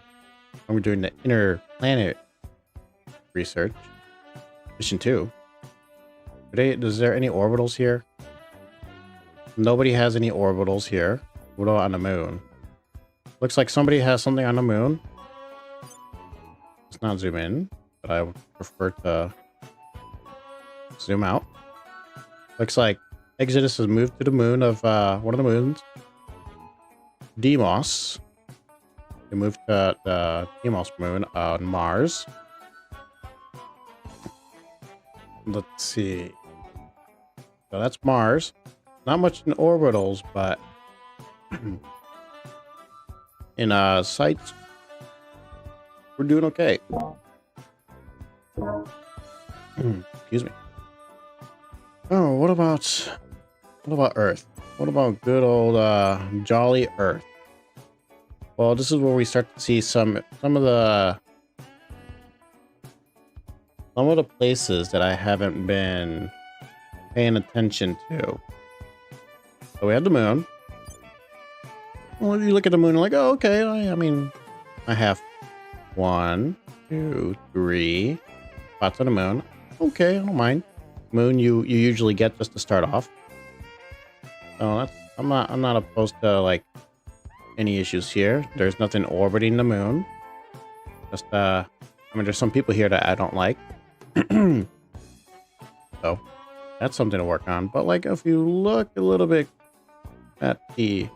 I'm doing the inner planet research. Mission 2. Is there any orbitals here? Nobody has any orbitals here. What about on the moon? Looks like somebody has something on the moon. Let's not zoom in, but I would prefer to zoom out. Looks like Exodus has moved to the moon of one of the moons. Deimos. They moved to the Deimos moon on Mars. Let's see. So that's Mars. Not much in orbitals, but in sites, we're doing okay. Excuse me. Oh, what about Earth? What about good old jolly Earth? Well, this is where we start to see some of the places that I haven't been paying attention to. So we have the moon. Well, you look at the moon and like, oh, okay. I mean, I have 1, 2, 3 spots on the moon. Okay, I don't mind. Moon, you usually get just to start off. So I'm not opposed to like any issues here. There's nothing orbiting the moon. Just I mean, there's some people here that I don't like. So that's something to work on. But like, if you look a little bit at the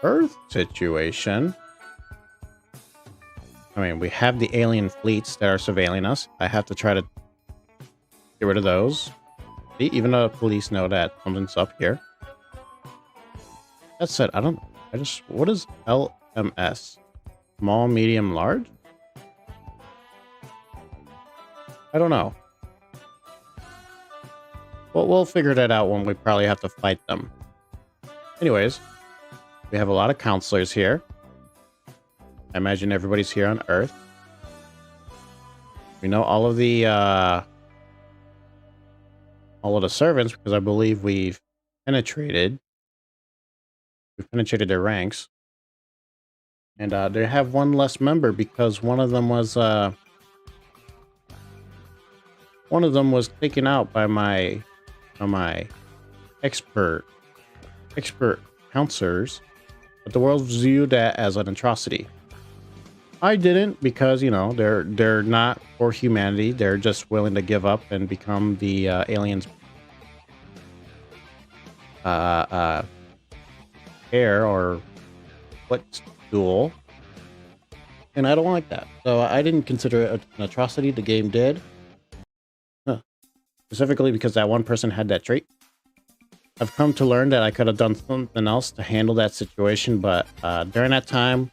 Earth situation, I mean, we have the alien fleets that are surveilling us. I have to try to get rid of those. Even though the police know that something's up here. That said, what is LMS? Small, medium, large? I don't know. Well, we'll figure that out when we probably have to fight them. Anyways, we have a lot of counselors here. I imagine everybody's here on Earth. We know all of the servants because I believe we've penetrated their ranks. And they have one less member because one of them was taken out by my expert counselors, but the world viewed that as an atrocity. I didn't, because you know they're not for humanity. They're just willing to give up and become the aliens' heir or footstool. And I don't like that. So I didn't consider it an atrocity. The game did. Huh. Specifically because that one person had that trait. I've come to learn that I could have done something else to handle that situation, but during that time,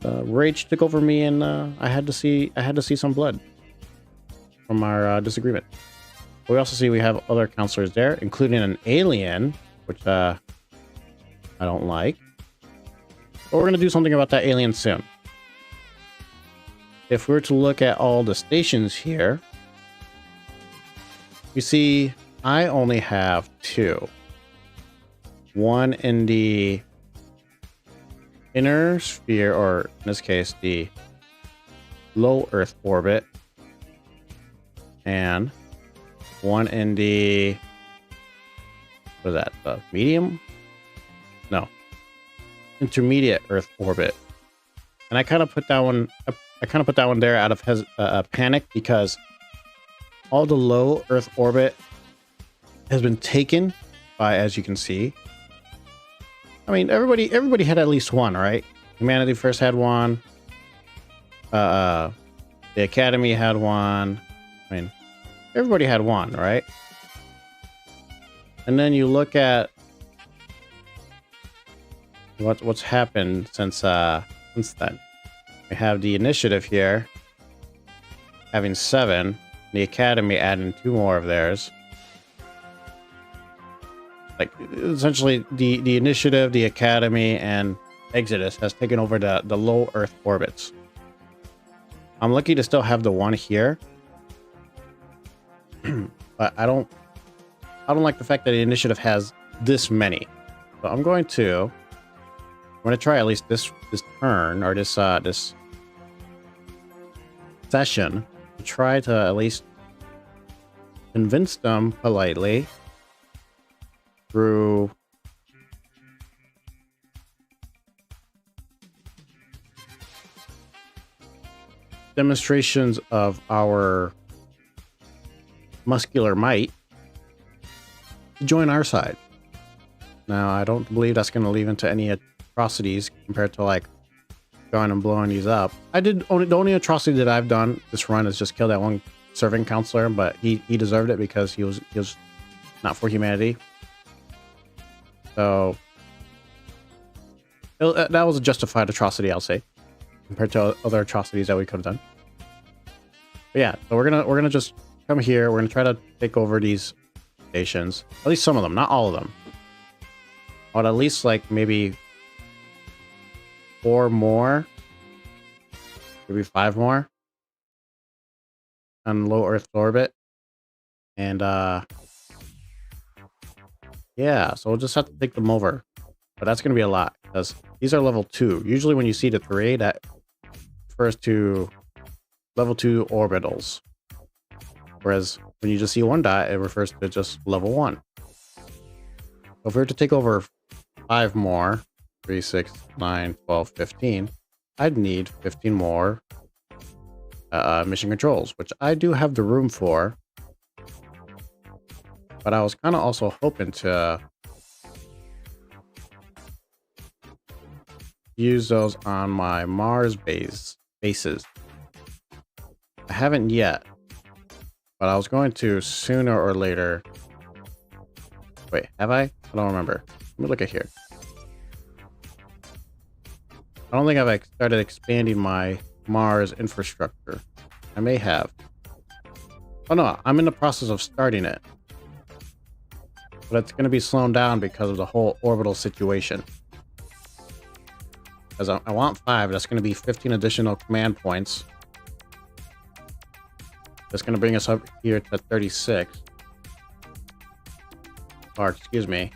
rage took over me, and I had to see some blood from our disagreement. We also see we have other counselors there, including an alien, which I don't like. But we're gonna do something about that alien soon. If we were to look at all the stations here, you see I only have 2. One in the inner sphere, or in this case, the low Earth orbit, and one in the, what is that, the medium? No, intermediate Earth orbit. And I kind of put that one, there out of panic, because all the low Earth orbit has been taken by, as you can see. I mean, everybody had at least one, right? Humanity first had one. The Academy had one. I mean, everybody had one, right? And then you look at what's happened since then. We have the Initiative here having 7. The Academy adding 2 more of theirs. Like, essentially, the Initiative, the Academy, and Exodus has taken over the low Earth orbits. I'm lucky to still have the one here, but I don't like the fact that the Initiative has this many. So I'm going to try at least this turn, or this session, to try to at least convince them politely through demonstrations of our muscular might to join our side. Now, I don't believe that's going to lead into any atrocities compared to like going and blowing these up. The only atrocity that I've done this run is just kill that one serving counselor, but he deserved it because he was not for humanity. So that was a justified atrocity, I'll say, compared to other atrocities that we could have done. But yeah, so we're gonna just come here. We're gonna try to take over these stations, at least some of them, not all of them. But at least like maybe 4 more, maybe 5 more on low Earth orbit, and yeah, so we'll just have to take them over. But that's going to be a lot, because these are level 2. Usually when you see the 3, that refers to level 2 orbitals. Whereas when you just see 1 dot, it refers to just level 1. So if we were to take over 5 more, 3, 6, 9, 12, 15, I'd need 15 more mission controls, which I do have the room for. But I was kind of also hoping to use those on my Mars bases. I haven't yet, but I was going to sooner or later. Wait, have I? I don't remember. Let me look at here. I don't think I've started expanding my Mars infrastructure. I may have. Oh no, I'm in the process of starting it. But it's going to be slowed down because of the whole orbital situation. Because I want 5. That's going to be 15 additional command points. That's going to bring us up here to 36. Or, excuse me.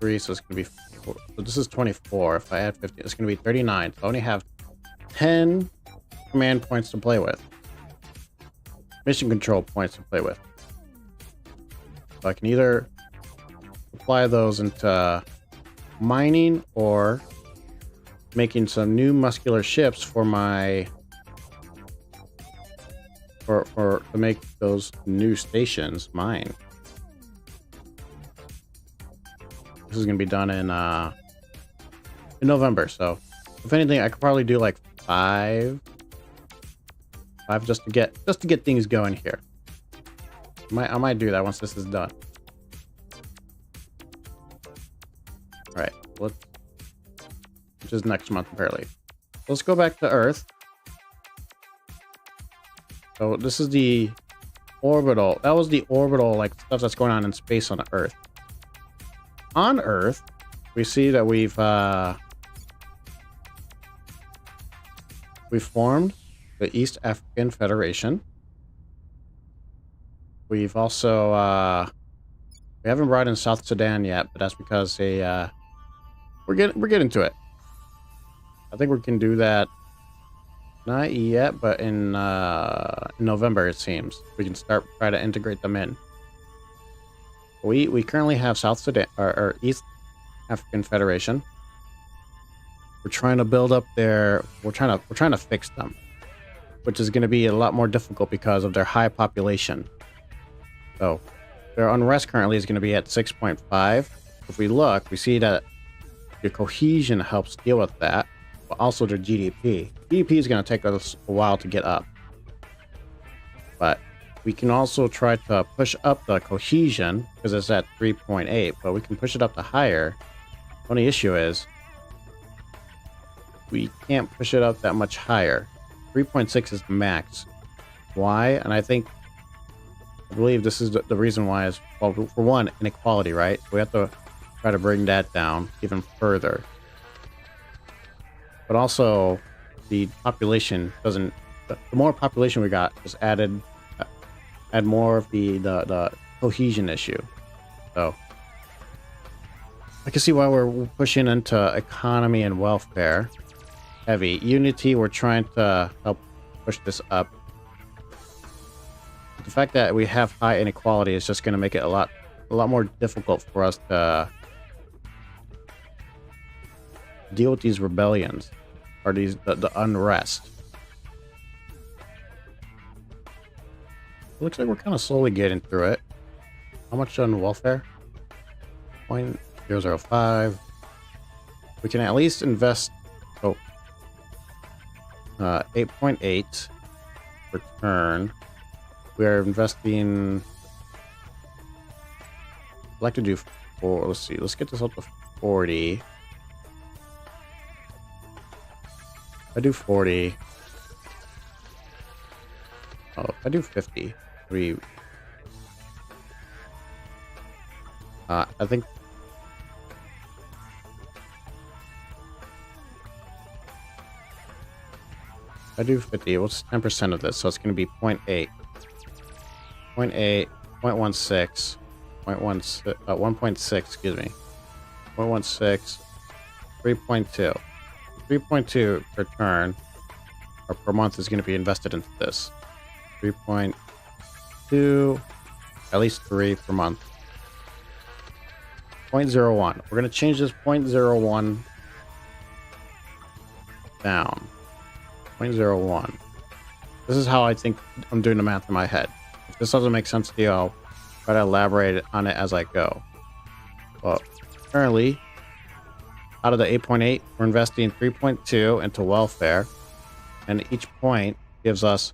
3, so it's going to be 4. So this is 24. If I add 15, it's going to be 39. So I only have 10 command points to play with. Mission control points to play with. So I can either apply those into mining or making some new muscular ships for my to make those new stations mine. This is going to be done in in November. So if anything, I could probably do like five just to get things going here. I might do that once this is done. All right, which is next month apparently. Let's go back to Earth. So this is the orbital. That was the orbital like stuff that's going on in space on Earth. On Earth, we see that we've formed the East African Federation. We've also we haven't brought in South Sudan yet, but that's because they we're getting to it. I think we can do that. Not yet, but in November it seems we can try to integrate them in. We currently have South Sudan or East African Federation. We're trying to build up their. We're trying to fix them, which is going to be a lot more difficult because of their high population. So their unrest currently is going to be at 6.5. If we look, we see that the cohesion helps deal with that, but also their GDP. GDP is going to take us a while to get up, but we can also try to push up the cohesion because it's at 3.8, but we can push it up to higher. Only issue is we can't push it up that much higher. 3.6 is the max. Why? And I believe this is the reason why is, well, for one, inequality, right? We have to try to bring that down even further. But also, the population doesn't. The more population we got, just add more of the cohesion issue. So I can see why we're pushing into economy and welfare heavy. Unity, we're trying to help push this up. The fact that we have high inequality is just going to make it a lot more difficult for us to deal with these rebellions or the unrest. It looks like we're kind of slowly getting through it. How much on welfare? 0.005. We can at least invest 8.8 return. We are investing. I'd like to do 4. Let's see. Let's get this up to 40. I do 40. Oh, I do 50. I think. I do 50. What's 10% of this? So it's going to be 0.8. 0.8, 0.16, 1.6, excuse me. 0.16, 3.2. 3.2 per turn or per month is going to be invested into this. 3.2, at least 3 per month. 0.01. We're going to change this 0.01 down. 0.01. This is how I think I'm doing the math in my head. If this doesn't make sense to you, I'll try to elaborate on it as I go. Well, currently, out of the 8.8, we're investing 3.2 into welfare, and each point gives us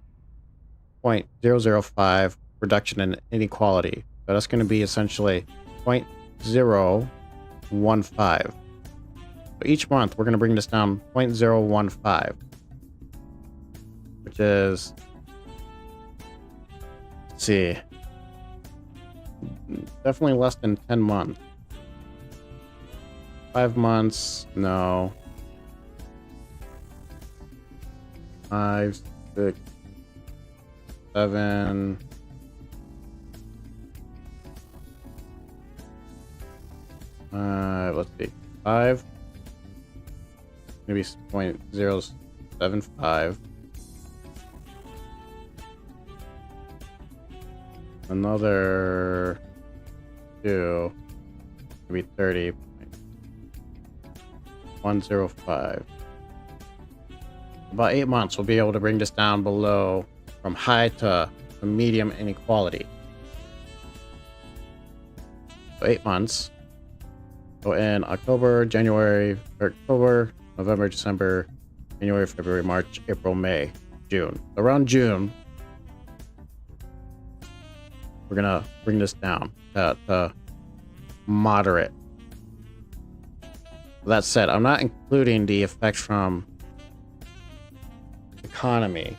0.005 reduction in inequality. So that's going to be essentially 0.015. So each month, we're going to bring this down 0.015, which is, let's see, definitely less than 10 months. 5 months, no. 5, 6, 7. Let's see. 5. Maybe 0.075. Another 2. Maybe 30.105. About 8 months, we'll be able to bring this down below from high to medium inequality. So 8 months. So in October, November, December, January, February, March, April, May, June. Around June, we're gonna bring this down to moderate. That said, I'm not including the effects from economy.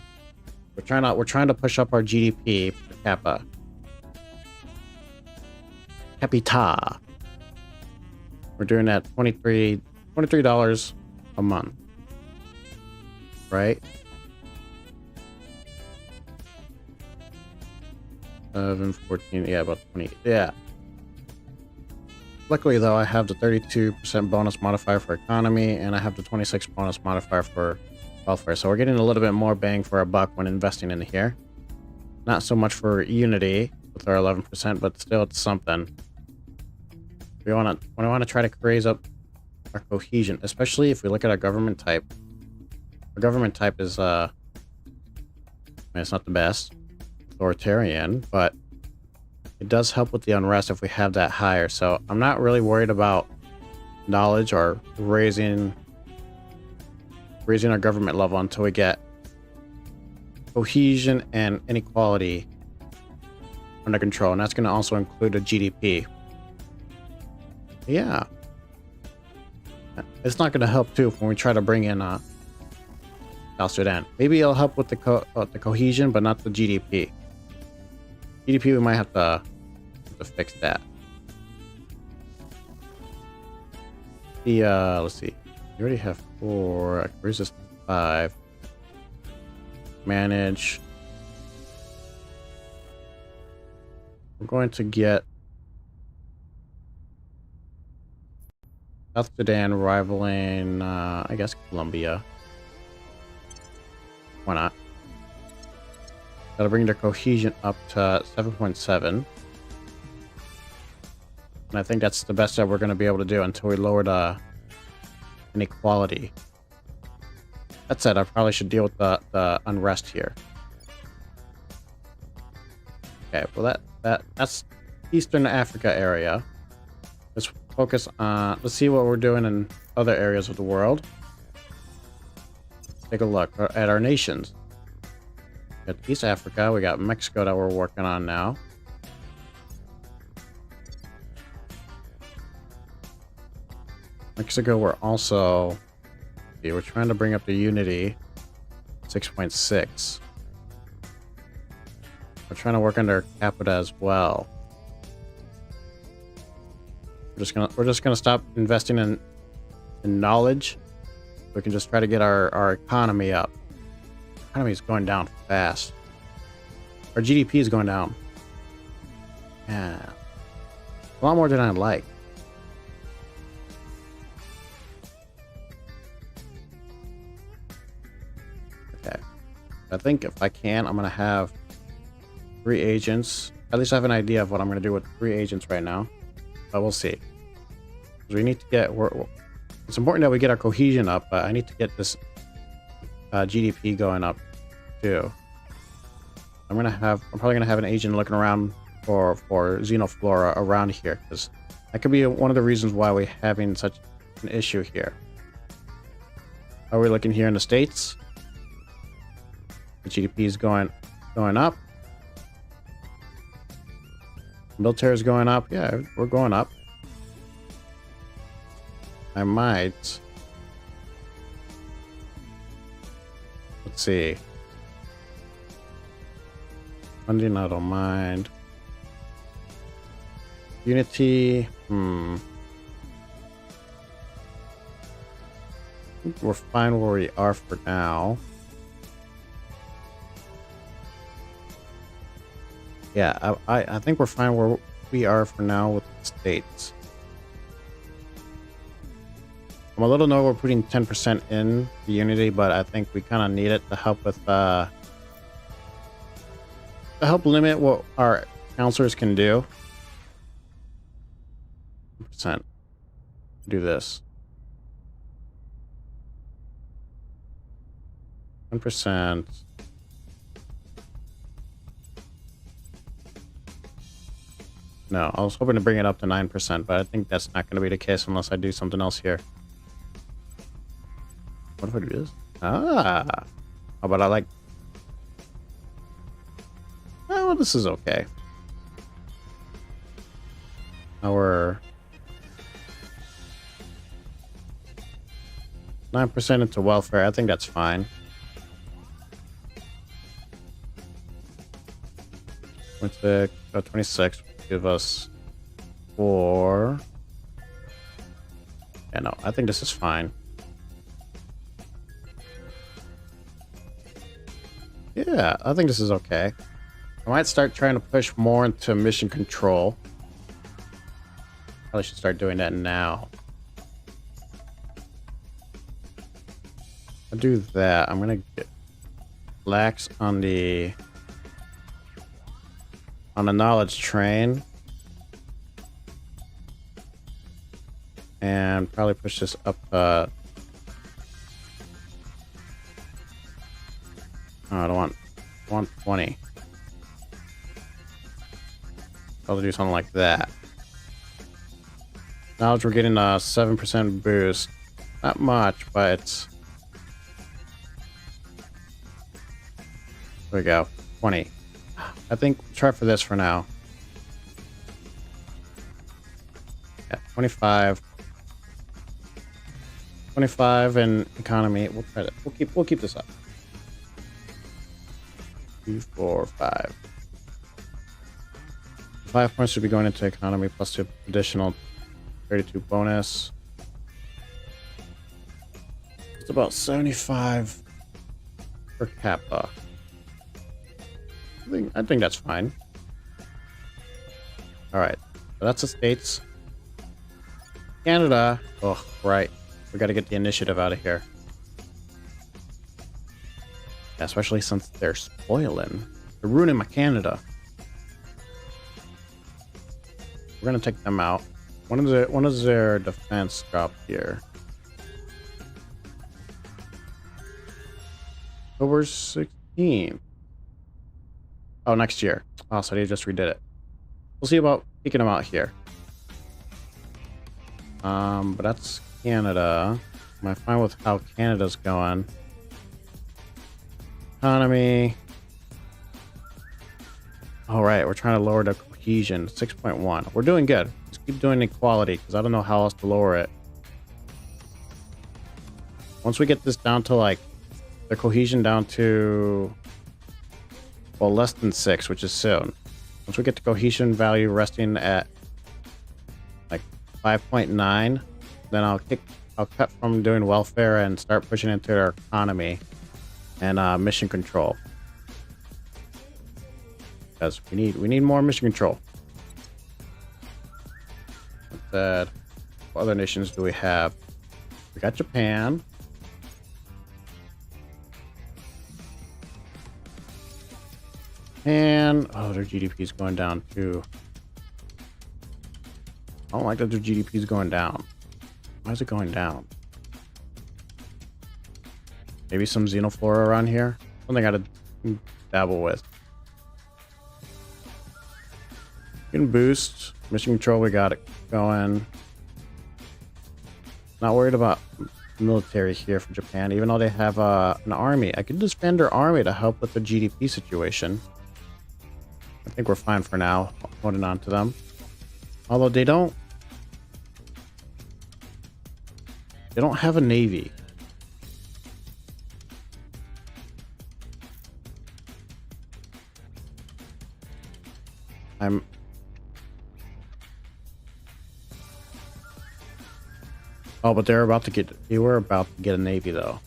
We're trying to push up our GDP per capita. We're doing that $23 a month, right? 7, 14, yeah, about 20, yeah. Luckily, though, I have the 32% bonus modifier for economy, and I have the 26 bonus modifier for welfare. So we're getting a little bit more bang for our buck when investing in here. Not so much for Unity with our 11%, but still, it's something. We want to try to raise up our cohesion, especially if we look at our government type. Our government type is it's not the best, authoritarian, but it does help with the unrest if we have that higher. So I'm not really worried about knowledge or raising our government level until we get cohesion and inequality under control, and that's going to also include a GDP. Yeah, it's not going to help too when we try to bring in South Sudan. Maybe it'll help with the cohesion, but not the GDP. GDP, we might have to fix that. The let's see, you already have 4. I can raise this to 5. Manage. We're going to get South Sudan rivaling, I guess, Colombia. Why not? That'll bring their cohesion up to 7.7. And I think that's the best that we're going to be able to do until we lower the inequality. That said, I probably should deal with the unrest here. Okay, well that's Eastern Africa area. Let's focus on, let's see what we're doing in other areas of the world. Take a look at our nations. We got East Africa, we got Mexico that we're working on now. Mexico, we're also, we're trying to bring up the Unity 6.6. We're trying to work on their capita as well. We're just gonna stop investing in knowledge. We can just try to get our economy up. Our economy is going down fast. Our GDP is going down. Yeah, a lot more than I'd like. Okay, I think if I can, I'm gonna have 3 agents. At least I have an idea of what I'm gonna do with 3 agents right now, but we'll see. We need to get, it's important that we get our cohesion up, but I need to get this GDP going up too. I'm probably gonna have an agent looking around for xenoflora around here, because that could be one of the reasons why we're having such an issue here. Are we looking here in the States? The GDP is going up. Military is going up. Yeah, we're going up. I might. Let's see. Funding, I don't mind. Unity, I think we're fine where we are for now. Yeah, I think we're fine where we are for now with the States. I'm a little know we're putting 10% in the Unity, but I think we kind of need it to help with to help limit what our counselors can do. 10%. Do this. 10%. No, I was hoping to bring it up to 9%, but I think that's not going to be the case unless I do something else here. What if I do this? Ah, how about I like... Oh, well, this is okay. Now we're 9% into welfare. I think that's fine. 26 give us 4. Yeah, no, I think this is fine. Yeah, I think this is okay. I might start trying to push more into mission control. Probably should start doing that now. I'll do that. I'm gonna get lax on the knowledge train. And probably push this up oh, I don't want 20. I'll do something like that. Knowledge, we're getting a 7% boost. Not much, but it's... There we go. 20. I think we'll try for this for now. Yeah, 25. 25 in economy. We'll try to we'll keep this up. 2, 4, 5. 5 points should be going into economy plus 2 additional 32 bonus. It's about 75 per kappa. I think that's fine. All right, so that's the states. Canada. Oh, right. We got to get the initiative out of here. Yeah, especially since they're spoiling. They're ruining my Canada. We're gonna take them out. When is their defense drop here? October 16th. Oh, next year. Oh, so they just redid it. We'll see about kicking them out here. But that's Canada. Am I fine with how Canada's going? Economy. All right, we're trying to lower the cohesion. 6.1. We're doing good. Just keep doing equality because I don't know how else to lower it. Once we get this down to like the cohesion down to, well, less than 6, which is soon. Once we get the cohesion value resting at like 5.9, then I'll cut from doing welfare and start pushing into our economy and mission control. Because we need more mission control. What other nations do we have? We got Japan. And oh, their GDP is going down too. I don't like that their GDP is going down. Why is it going down? Maybe some xenoflora around here? Something I gotta dabble with. You can boost. Mission control, we got it going. Not worried about military here for Japan, even though they have an army. I could disband their army to help with the GDP situation. I think we're fine for now, holding on to them. Although they don't have a navy. Oh, but they were about to get a navy though.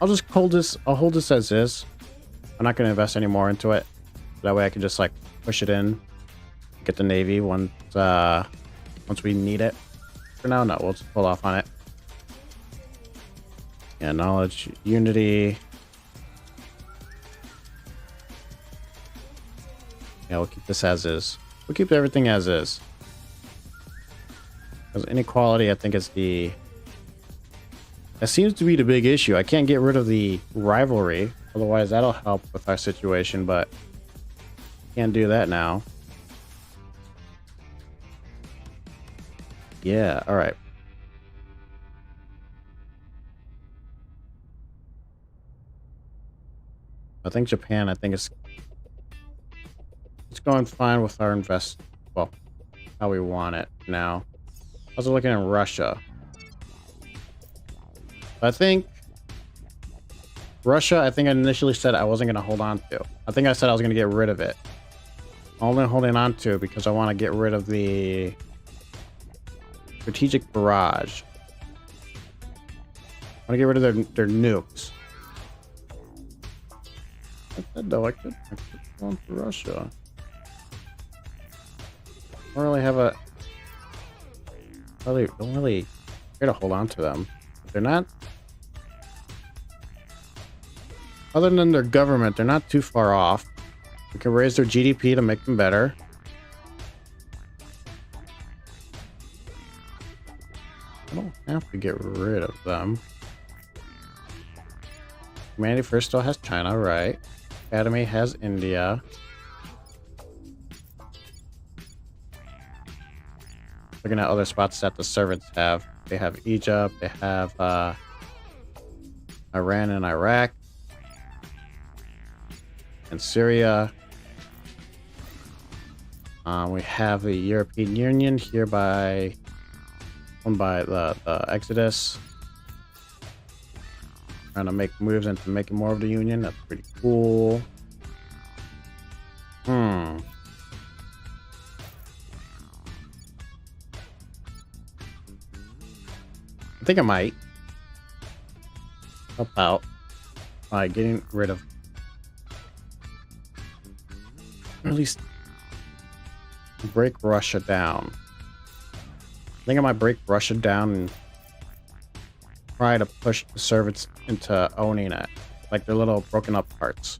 I'll just hold this. I'll hold this as is. I'm not going to invest any more into it. That way I can just like push it in, get the navy once we need it. For now, no, we'll just pull off on it. Yeah, knowledge, unity. Yeah, we'll keep this as is. We'll keep everything as is. Because inequality, I think, is that seems to be the big issue. I can't get rid of the rivalry. Otherwise, that'll help with our situation, but Can't do that now. Yeah, all right. I think Japan, I think it's going fine with our well, how we want it now. I was looking at Russia. I think Russia, I think I initially said I wasn't going to hold on to. I think I said I was going to get rid of it. I'm only holding on to because I want to get rid of the strategic barrage. I want to get rid of their nukes. I said though, I could go on for Russia. I don't really have a... don't really care to hold on to them. If they're not... Other than their government, they're not too far off. We can raise their GDP to make them better. I don't have to get rid of them. Humanity First still has China, right? Academy has India. Looking at other spots that the servants have. They have Egypt, they have Iran and Iraq. And Syria. We have the European Union here by the Exodus. Trying to make moves into making more of the Union. That's pretty cool. I think I might help out by getting rid of, or at least break Russia down. I think I might break Russia down and try to push the servants into owning it, like their little broken up parts.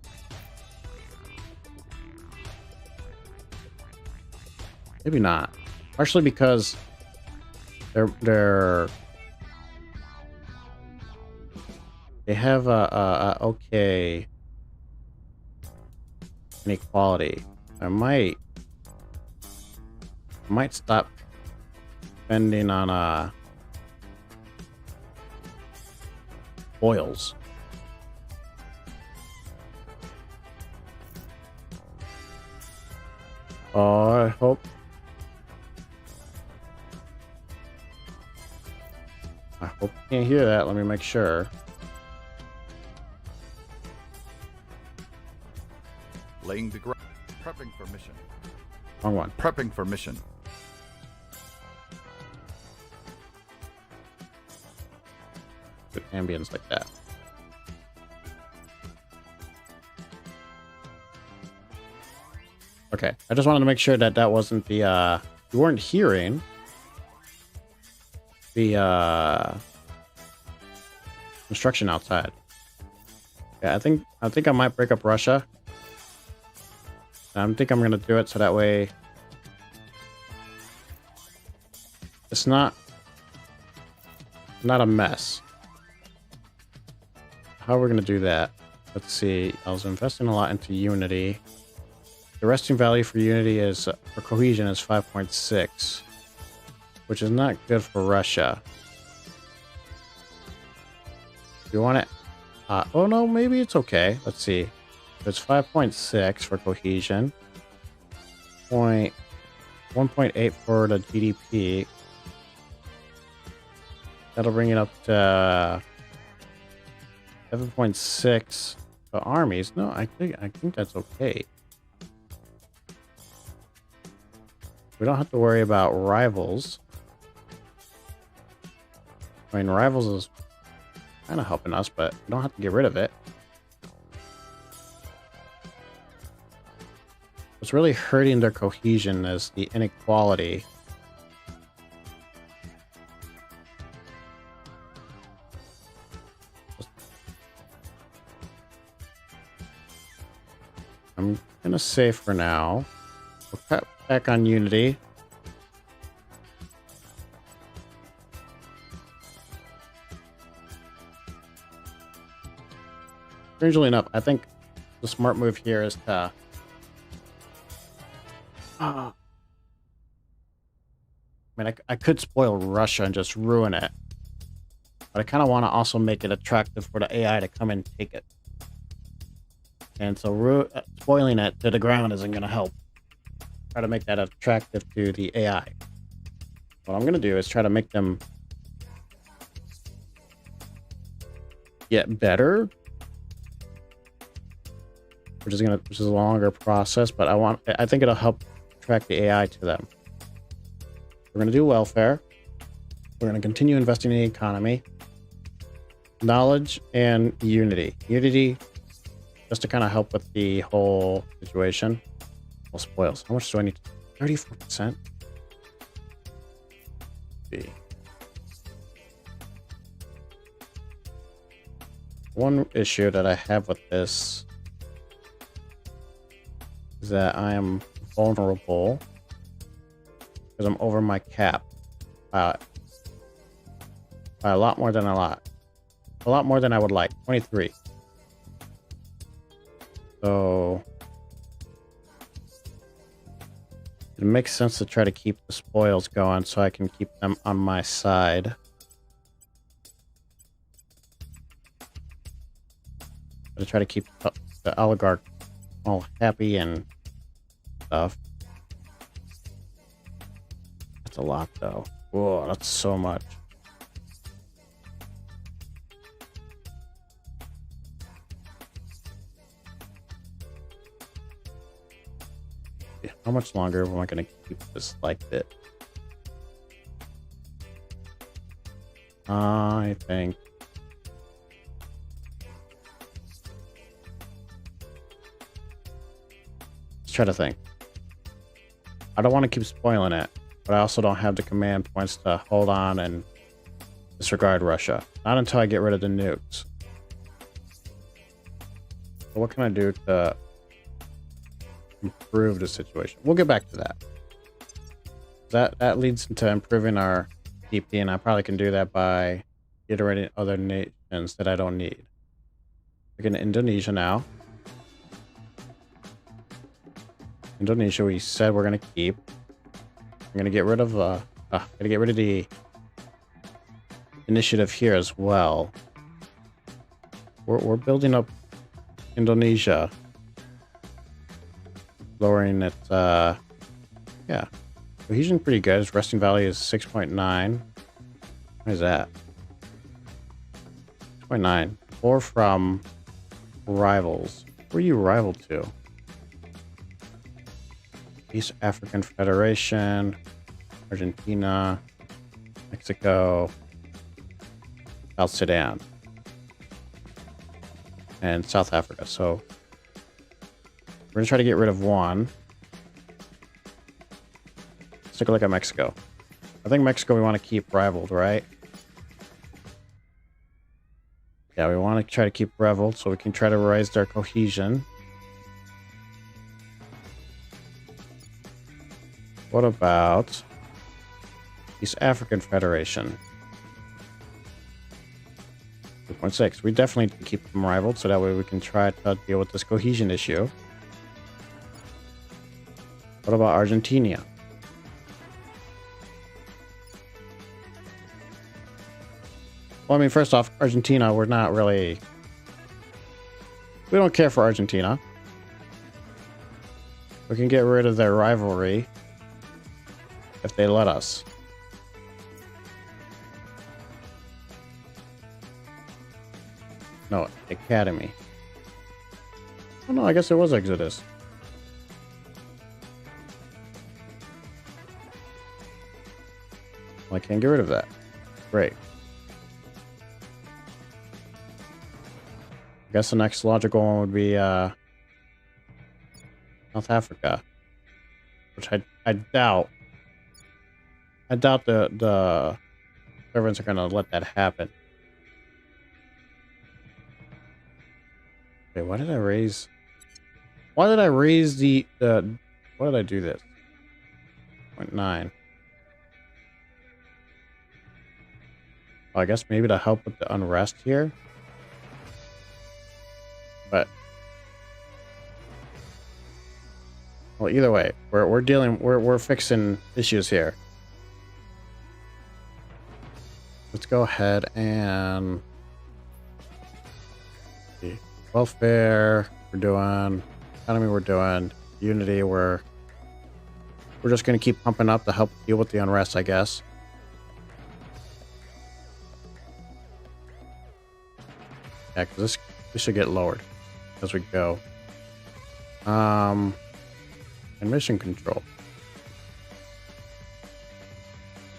Maybe not, partially because they have a okay inequality. I might stop spending on oils. Oh, I hope. You can't hear that. Let me make sure. Laying the ground. Prepping for mission. Wrong one. Prepping for mission. Good ambience like that. Okay, I just wanted to make sure that wasn't the you weren't hearing the construction outside. Yeah, I think I might break up Russia. I think I'm gonna do it so that way it's not a mess. How are we gonna do that? Let's see. I was investing a lot into Unity. The resting value for Unity is for cohesion is 5.6, which is not good for Russia. You want it? Oh no, maybe it's okay. Let's see. It's 5.6 for cohesion. 1.8 for the GDP. That'll bring it up to 7.6 for armies. No, I think that's okay. We don't have to worry about rivals. I mean, rivals is kind of helping us, but we don't have to get rid of it. What's really hurting their cohesion is the inequality. I'm gonna say for now, we'll cut back on Unity. Strangely enough, I think the smart move here is to I mean, I could spoil Russia and just ruin it. But I kind of want to also make it attractive for the AI to come and take it. And so spoiling it to the ground isn't going to help. Try to make that attractive to the AI. What I'm going to do is try to make them get better, which is a longer process, but I think it'll help attract the AI to them. We're going to do welfare. We're going to continue investing in the economy, knowledge, and unity. Unity, just to kind of help with the whole situation. Well, spoils. How much do I need? 34%. One issue that I have with this is that I am vulnerable because I'm over my cap by a lot more than a lot more than I would like. 23. So it makes sense to try to keep the spoils going so I can keep them on my side. To try to keep the oligarch all happy and stuff. That's a lot, though. Whoa, that's so much. Yeah, how much longer am I going to keep this like this? I think try to think. I don't want to keep spoiling it, but I also don't have the command points to hold on and disregard Russia. Not until I get rid of the nukes. So what can I do to improve the situation? We'll get back to that. That leads into improving our DP, and I probably can do that by iterating other nations that I don't need. Look at Indonesia now. Indonesia, we said we're gonna keep. I'm gonna get rid of the initiative here as well. We're building up Indonesia, lowering it. Yeah, cohesion pretty good. Its resting value is 6.9. What is that? 6.9. 4 from rivals. Where are you rivaled to? East African Federation, Argentina, Mexico, South Sudan, and South Africa. So we're going to try to get rid of one. Let's take a look at Mexico. I think Mexico we want to keep rivaled, right? Yeah, we want to try to keep rivaled so we can try to raise their cohesion. What about East African Federation? 2.6. We definitely keep them rivaled so that way we can try to deal with this cohesion issue. What about Argentina? Well, I mean, first off, Argentina, we don't care for Argentina. We can get rid of their rivalry if they let us. No, Academy. Oh no, I guess it was Exodus. Well, I can't get rid of that. Great. I guess the next logical one would be South Africa, which I doubt. I doubt the servants are gonna let that happen. Wait, why did I raise? Why did I raise the? Why did I do this? 0.9. Well, I guess maybe to help with the unrest here. But Well, either way, we're fixing issues here. Let's go ahead and see. Welfare we're doing, economy we're doing, unity we're just gonna keep pumping up to help deal with the unrest, I guess. Yeah, because this should get lowered as we go. And mission control.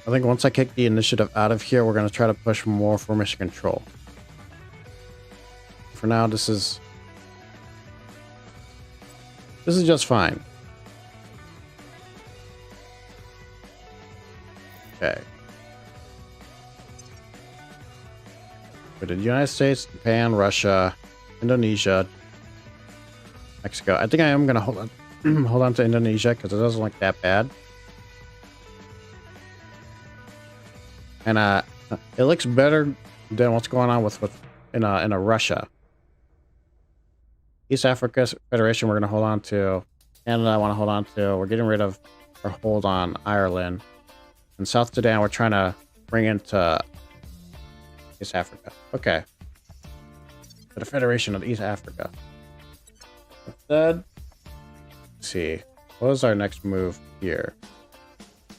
I think once I kick the initiative out of here, we're going to try to push more for mission control. For now, this is just fine. Okay. We did United States, Japan, Russia, Indonesia, Mexico. I think I am going to hold on to Indonesia because it doesn't look that bad. And it looks better than what's going on with in a Russia. East Africa Federation we're going to hold on to. Canada I want to hold on to. We're getting rid of our hold on Ireland. And South Sudan we're trying to bring into East Africa. Okay. The Federation of East Africa. Instead, let's see. What is our next move here?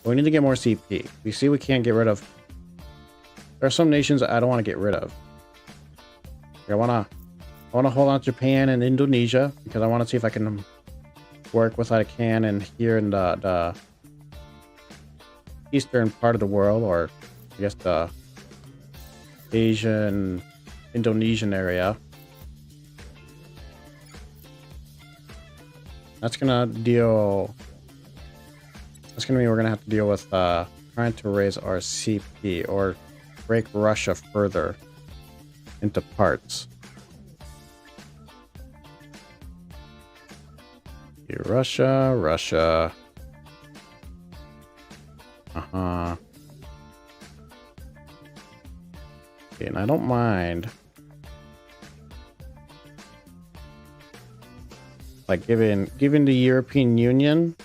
We need to get more CP. We see we can't get rid of. There are some nations I don't want to get rid of. I want to hold on to Japan and Indonesia because I want to see if I can work with what I can in here in the eastern part of the world, or I guess the Asian, Indonesian area. That's gonna mean we're gonna have to deal with trying to raise our CP or break Russia further into parts. Russia. Okay, and I don't mind like giving the European Union.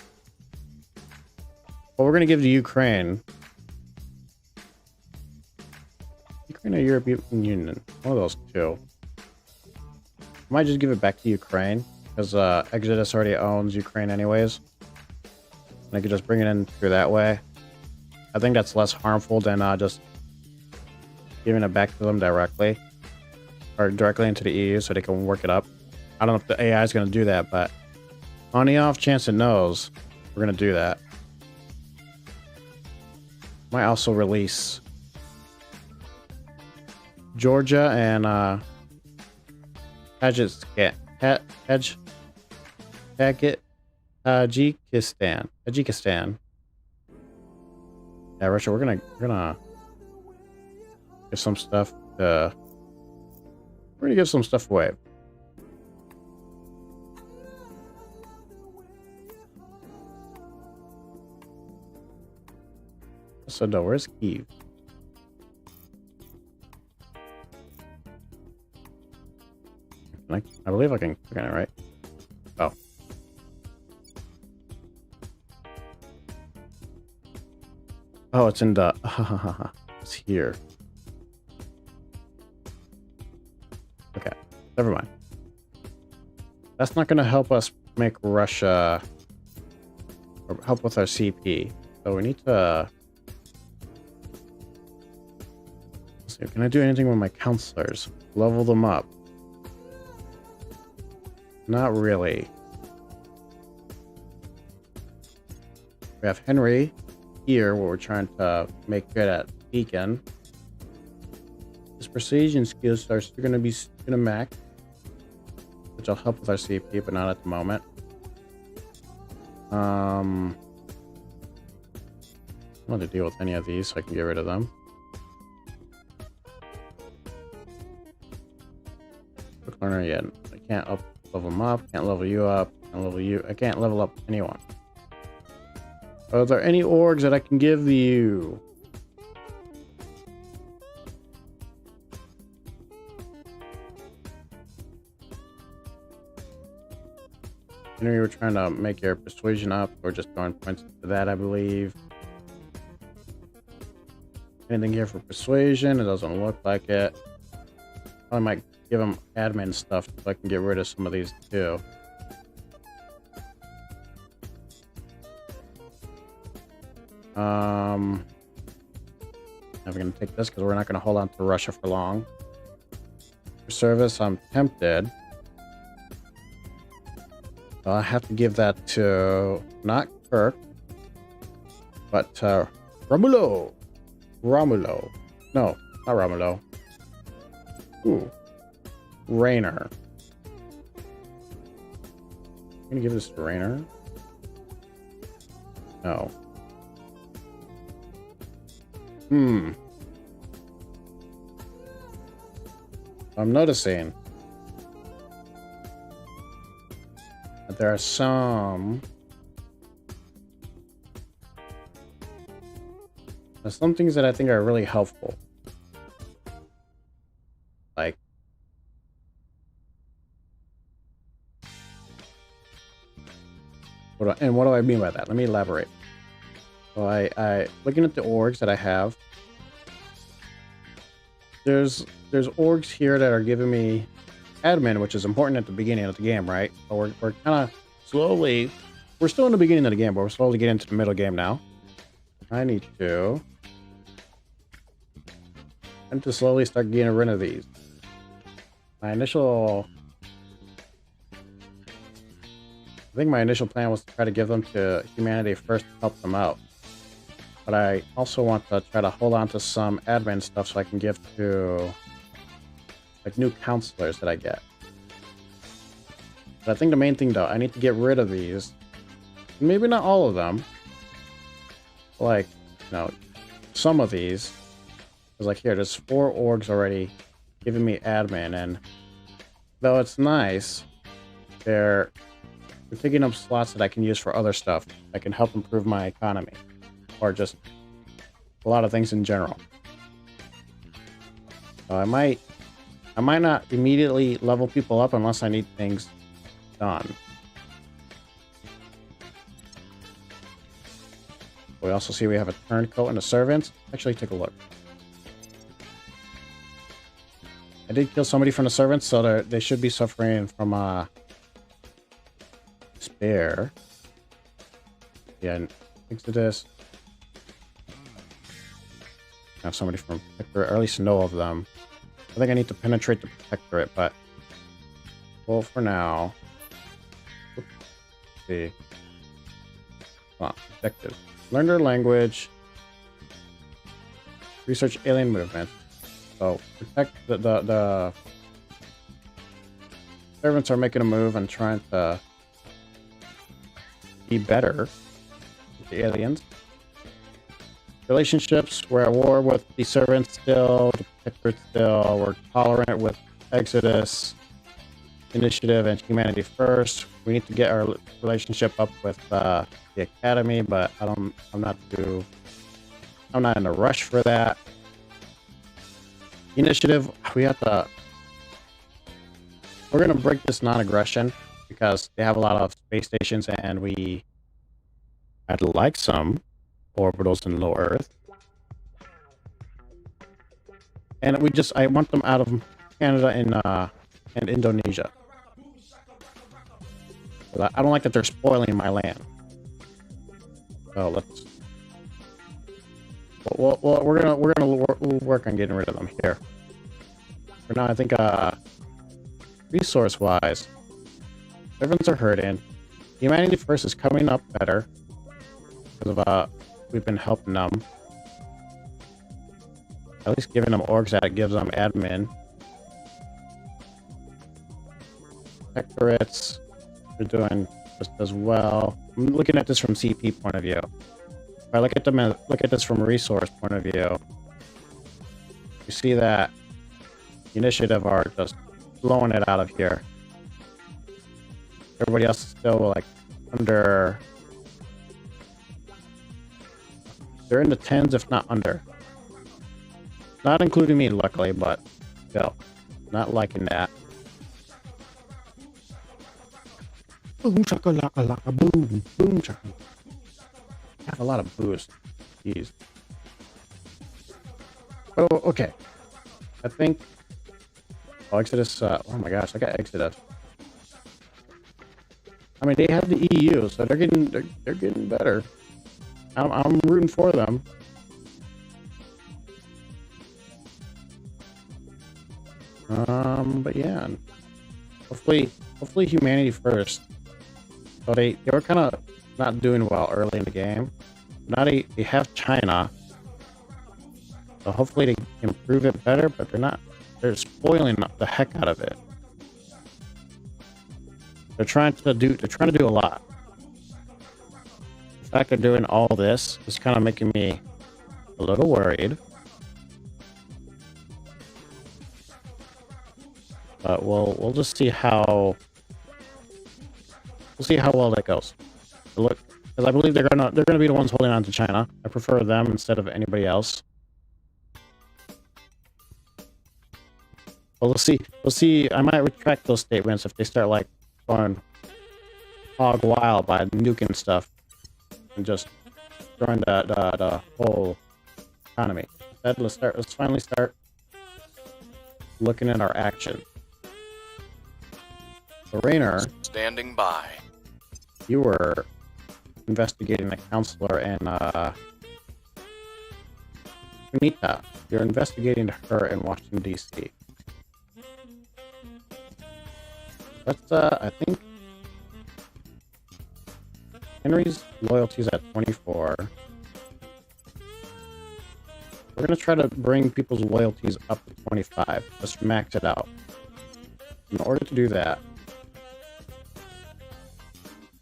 Well, we're gonna give to Ukraine. Ukraine or European Union, one of those two. I might just give it back to Ukraine because Exodus already owns Ukraine anyways. And I could just bring it in through that way. I think that's less harmful than just giving it back to them directly, or directly into the EU so they can work it up. I don't know if the AI is going to do that, but on the off chance it knows, we're going to do that. Might also release Georgia and Tajikistan. Yeah, Russia. We're gonna give some stuff. We're gonna give some stuff away. So no, where's Kyiv? I believe I can click on it, right? Oh. Oh, it's in the... it's here. Okay, never mind. That's not going to help us make Russia... or help with our CP. So we need to... Let's see, can I do anything with my counselors? Level them up. Not really. We have Henry here, where we're trying to make good at Beacon. His precision skills are still going to be Cinemac, which will help with our CP, but not at the moment. I don't want to deal with any of these, so I can get rid of them. Quick learner yet. I can't level them up, can't level you up, can't level you. I can't level up anyone. Are there any orgs that I can give you? know, you were trying to make your persuasion up, or just throwing points to that, I believe. Anything here for persuasion? It doesn't look like it. I might give them admin stuff so I can get rid of some of these too. I'm gonna take this because we're not gonna hold on to Russia for long. For service, I'm tempted. I have to give that to not Kirk, but Romulo. Romulo. No, not Romulo. Ooh. Rainer. I'm gonna give this to Rainer. No. I'm noticing that there are some things that I think are really helpful. Like, what do I mean by that? Let me elaborate. So I looking at the orgs that I have, there's orgs here that are giving me admin, which is important at the beginning of the game, right? So we're kind of slowly, we're still in the beginning of the game, but we're slowly getting into the middle game now. I need to slowly start getting rid of these. I think my initial plan was to try to give them to humanity first to help them out. But I also want to try to hold on to some admin stuff so I can give to like new counselors that I get. But I think the main thing though, I need to get rid of these. Maybe not all of them. Like, you know, some of these. Because like here, there's 4 orgs already giving me admin, and though it's nice, they're taking up slots that I can use for other stuff that can help improve my economy. Or just a lot of things in general. So I might not immediately level people up unless I need things done. We also see we have a turncoat and a servant. Actually, take a look. I did kill somebody from the servants, so they should be suffering from despair. Yeah, Exodus. I have somebody from Protectorate, or at least know of them. I think I need to penetrate the Protectorate, but well, for now. Let's see. Objective. Learn their language. Research alien movement. So protect the servants are making a move and trying to be better with the aliens. Relationships, we're at war with the servants still, the protectorate still, we're tolerant with Exodus, Initiative, and Humanity First. We need to get our relationship up with the Academy, but I'm not in a rush for that. Initiative, we're gonna break this non-aggression because they have a lot of space stations, and I'd like some orbitals in low Earth. And I want them out of Canada and Indonesia. I don't like that they're spoiling my land. So we're gonna work on getting rid of them here. For now, I think resource-wise, servants are hurting. Humanity First is coming up better because of we've been helping them. At least giving them orgs that it gives them admin. Protectorates are doing just as well. I'm looking at this from CP point of view. If I look at this from a resource point of view, you see that Initiative are just blowing it out of here. Everybody else is still like under. They're in the 10s, if not under. Not including me, luckily, but still, not liking that. Boom shakalaka laka boom. Boom shakalaka. I have a lot of boost. Jeez. Oh, okay. I think. Oh, Exodus. Oh my gosh, I got Exodus. I mean, they have the EU, so they're getting better. I'm rooting for them. But yeah, hopefully humanity first. So they were kind of not doing well early in the game. Now they have China, so hopefully they improve it better. But they're not. They're spoiling the heck out of it. They're trying to do a lot. The fact they're doing all this is kind of making me a little worried. But we'll just see how well that goes. Look, because I believe they're gonna be the ones holding on to China. I prefer them instead of anybody else. But we'll see. We'll see. I might retract those statements if they start like going hog wild by nuking stuff and just throwing the whole economy. Instead, let's finally start looking at our action. So Rainer, Standing by. you were investigating a counselor in Anita. You're investigating her in Washington D.C. That's I think Henry's loyalty's at 24. We're gonna try to bring people's loyalties up to 25. Let's max it out. In order to do that,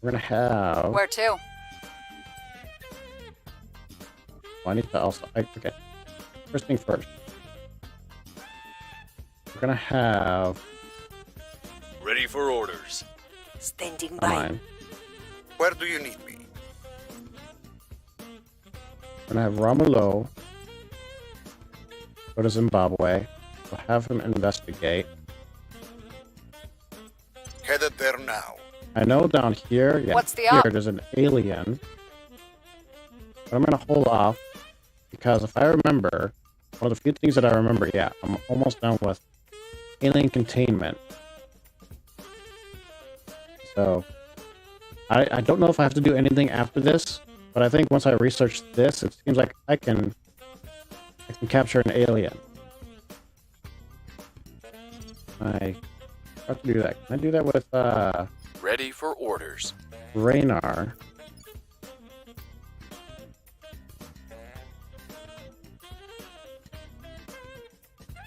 we're gonna have. Where to? Well, I need to also. Okay. First thing first. We're gonna have. Ready for orders. Standing by. Mine. Where do you need me? We're gonna have Romulo go to Zimbabwe. We'll have him investigate. Headed there now. I know down here, yeah, What's the here up? there's an alien. But I'm gonna hold off because if I remember, one of the few things that I remember, yeah, I'm almost done with alien containment. So I don't know if I have to do anything after this, but I think once I research this, it seems like I can capture an alien. I have to do that. Can I do that with Ready for orders. Raynar?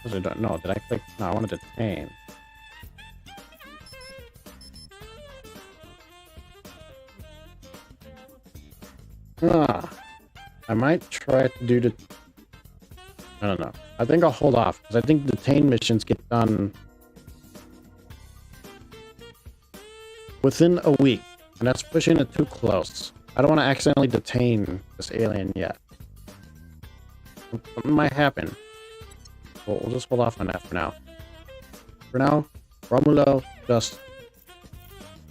I don't know. Did I click? No, I want to detain. I might try to do the. I don't know. I think I'll hold off because I think detain missions get done within a week, and that's pushing it too close. I don't want to accidentally detain this alien yet. Something might happen. But we'll just hold off on that for now. For now, Romulo, just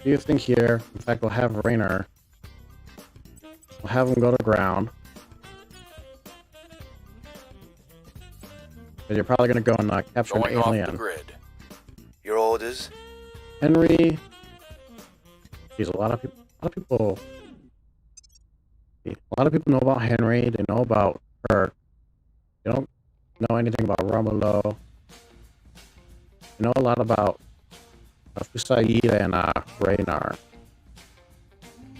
do your thing here. In fact, we'll have Rainer. We'll have him go to ground. Because you're probably going to go and capture Going an off alien. the grid. Your orders? Henry. Geez, a lot of people know about Henry. They know about her. They don't know anything about Romulo. They know a lot about Fusaida and Raynar.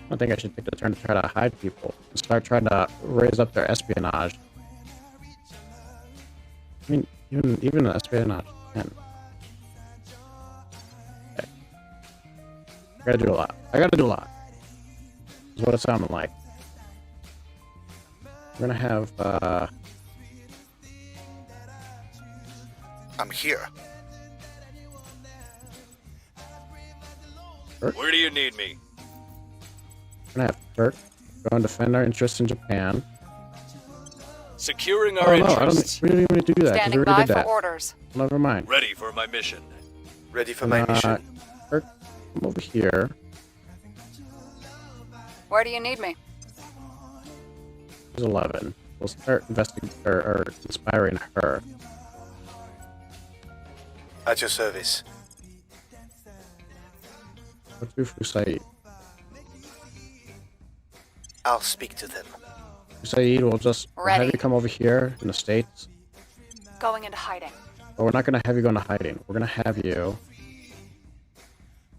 I think I should take the turn to try to hide people and start trying to raise up their espionage. I mean, even espionage. Man. Okay. I gotta do a lot. Is what it sounded like. We're gonna have I'm here. Where do you need me? we're gonna have Kirk go and defend our interests in Japan. Securing Oh our no, interests. we don't even need to do that because Standing we by already did for that. orders. Never mind. Ready for my mission. Ready for Kirk, come over here. Where do you need me? There's 11. We'll start investigating or inspiring her. At your service. What's do for Saeed? I'll speak to them. Saeed will just we'll have Ready. you come over here in the States. Going into hiding. But we're not going to have you go into hiding. We're going to have you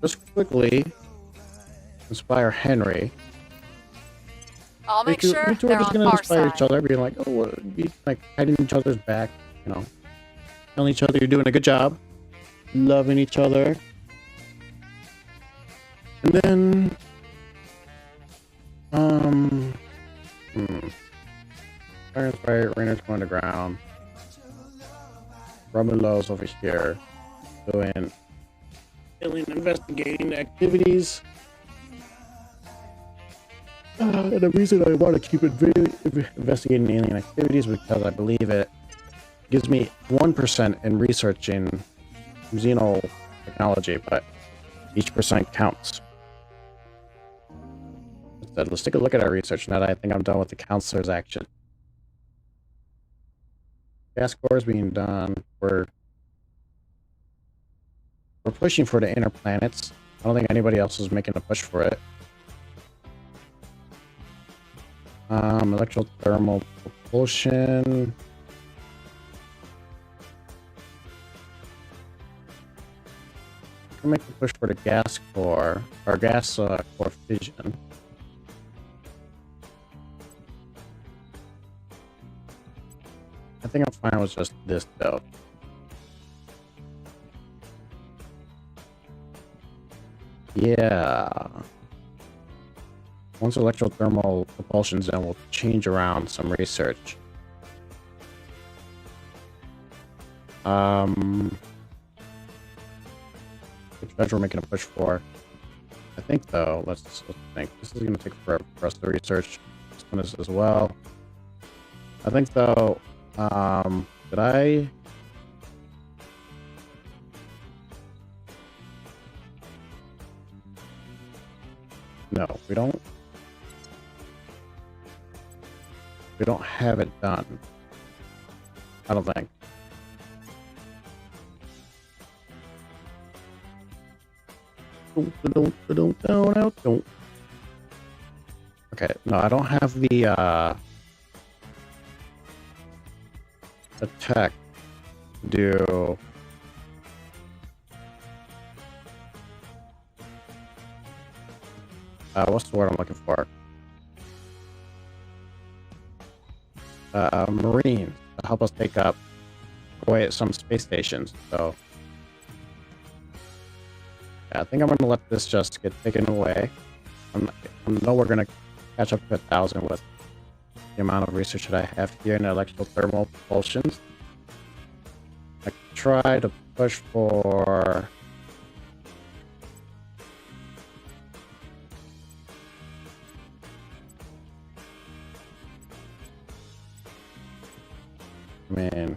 just quickly inspire Henry. I'll make You sure two are they're just on going to our inspire side. each other, being like, oh, be like hiding each other's back, you know, telling each other you're doing a good job, loving each other. And then, fire inspire, Rainer's going to ground. Romulow's over here doing alien investigating activities. And the reason I want to keep investigating alien activities because I believe it gives me 1% in researching xeno technology, but each percent counts. Instead, let's take a look at our research now that I think I'm done with the counselor's action. Gas core is being done. We're pushing for the inner planets. I don't think anybody else is making a push for it. Electrothermal propulsion. I can make a push for the gas core, or gas core fission. I think I'm fine with just this though. Yeah. Once electrothermal propulsion's done, we'll change around some research. Which measure we're making a push for? I think though, let's think. This is gonna take forever for us to research. This one is as well. I think though, did I? No, we don't. We don't have it done. I don't think. Don't. Okay, no, I don't have the tech to do. What's the word I'm looking for? Marines to help us take up away at some space stations. So yeah, I think I'm gonna let this just get taken away. I know we're gonna catch up to 1,000 with the amount of research that I have here in electrothermal propulsions. I try to push for man.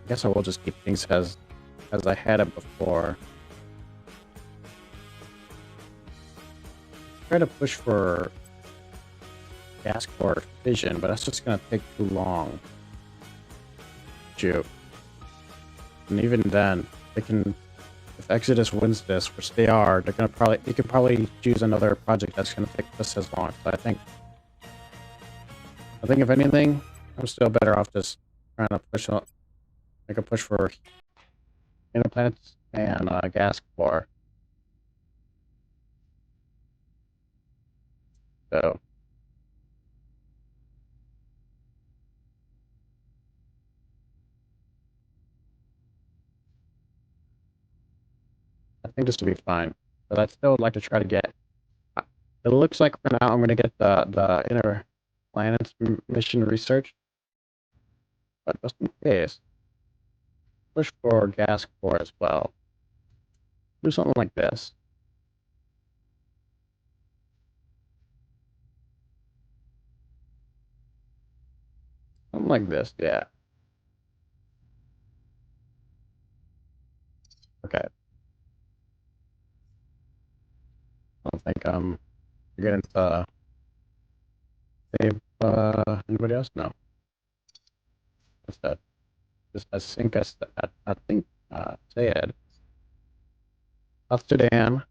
I guess I will just keep things as I had it before. Try to push for gas core fission, but that's just gonna take too long. And even then, they can, if Exodus wins this, which they are, they can probably choose another project that's gonna take just as long. So I think if anything, I'm still better off just trying to make a push for inner planets and gas core. So I think this will be fine, but I'd still like to try to get. It looks like for now I'm going to get the inner planets mission research, but just in case, push for gas core as well. Do something like this. Something like this, yeah. Okay. I don't think you're getting to save anybody else? No. What's that? Just I think said South Sudan.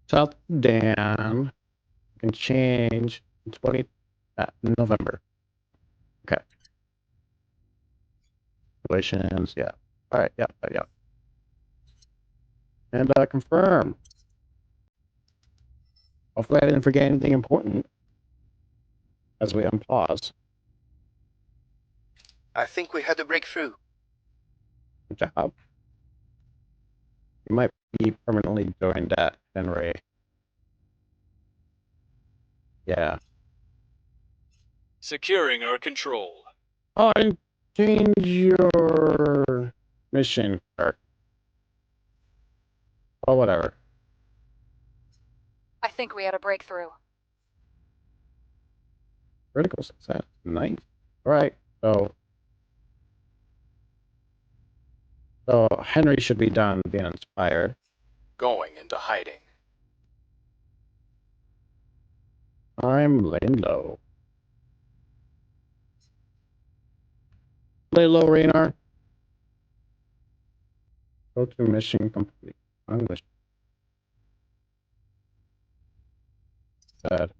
South Sudan can change in 20 November. Okay. Relations, yeah. All right, yeah, yeah. And confirm. Hopefully I didn't forget anything important as we unpause. I think we had a breakthrough. Good job. You might be permanently joined at Henry. Yeah. Securing our control. Change your mission, or whatever. I think we had a breakthrough. Critical success. Nice. All right. So Henry should be done being inspired. Going into hiding. I'm laying low. Lay low, Raynar. Go to mission complete. English. Sad.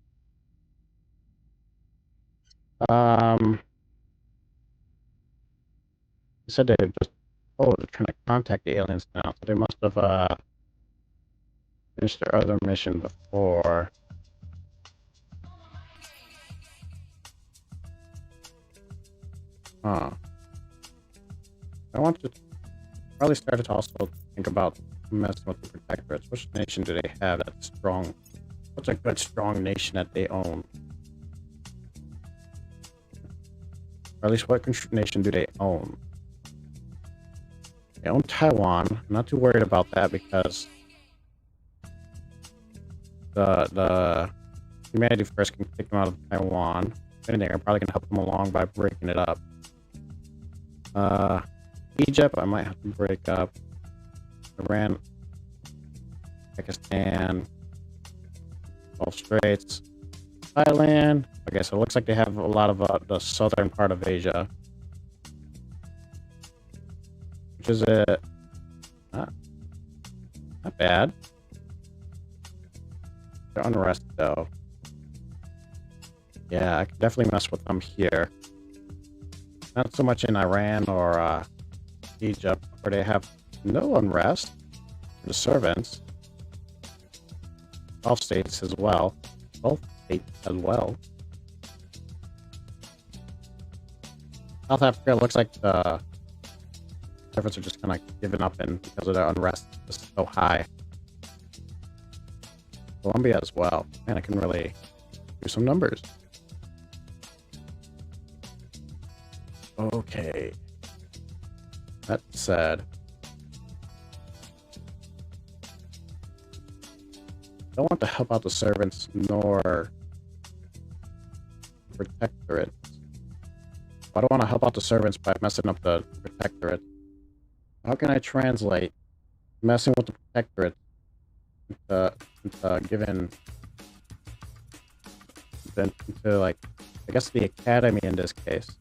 They said they just they're trying to contact the aliens now, so they must have finished their other mission before. Huh. I want to probably start to also think about messing with the protectorates. Which nation do they have that's strong? What's a good strong nation that they own? Or at least what nation do they own? They own Taiwan. I'm not too worried about that because the humanity first can kick them out of Taiwan. If anything, I'm probably gonna help them along by breaking it up. Egypt, I might have to break up. Iran, Pakistan, Gulf Straits, Thailand. Okay, so it looks like they have a lot of the southern part of Asia, which is not bad. They're unrest though. Yeah, I could definitely mess with them here. Not so much in Iran or Egypt, where they have no unrest. The servants, Gulf states as well. Both states as well. South Africa looks like the servants are just kind of giving up in because of their unrest is so high. Colombia as well. Man, I can really do some numbers. Okay. That said, I don't want to help out the servants nor protectorate. I don't want to help out the servants by messing up the protectorate. How can I translate messing with the protectorate into giving into like I guess the academy in this case?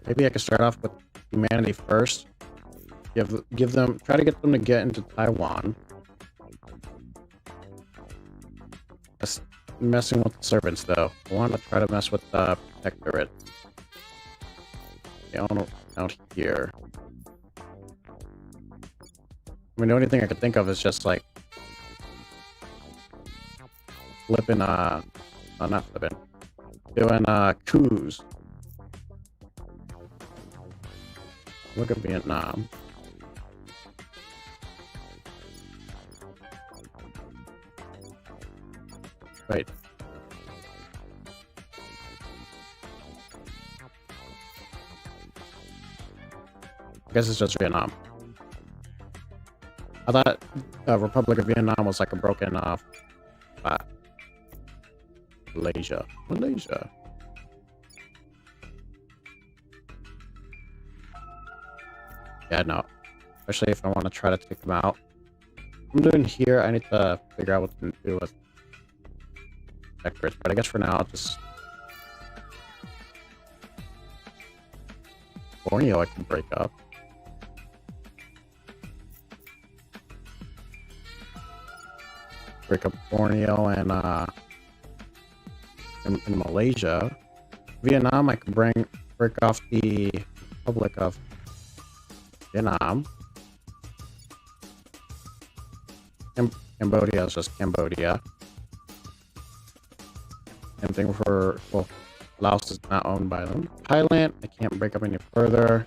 Maybe I could start off with humanity first. Give them, try to get them to get into Taiwan. That's messing with the servants though. I want to try to mess with the protectorate. Out here. I mean, the only thing I could think of is just like flipping, not flipping, doing coups. Look at Vietnam. Wait. I guess it's just Vietnam. I thought Republic of Vietnam was like a broken off Malaysia. Malaysia. Yeah, no. Especially if I want to try to take them out. I'm doing here. I need to figure out what to do with sectors, but I guess for now I'll just Borneo I can break up. Break up Borneo and in Malaysia. Vietnam I can break off the Republic of Vietnam. Cambodia is just Cambodia. Same thing for, well, Laos is not owned by them. Thailand, I can't break up any further.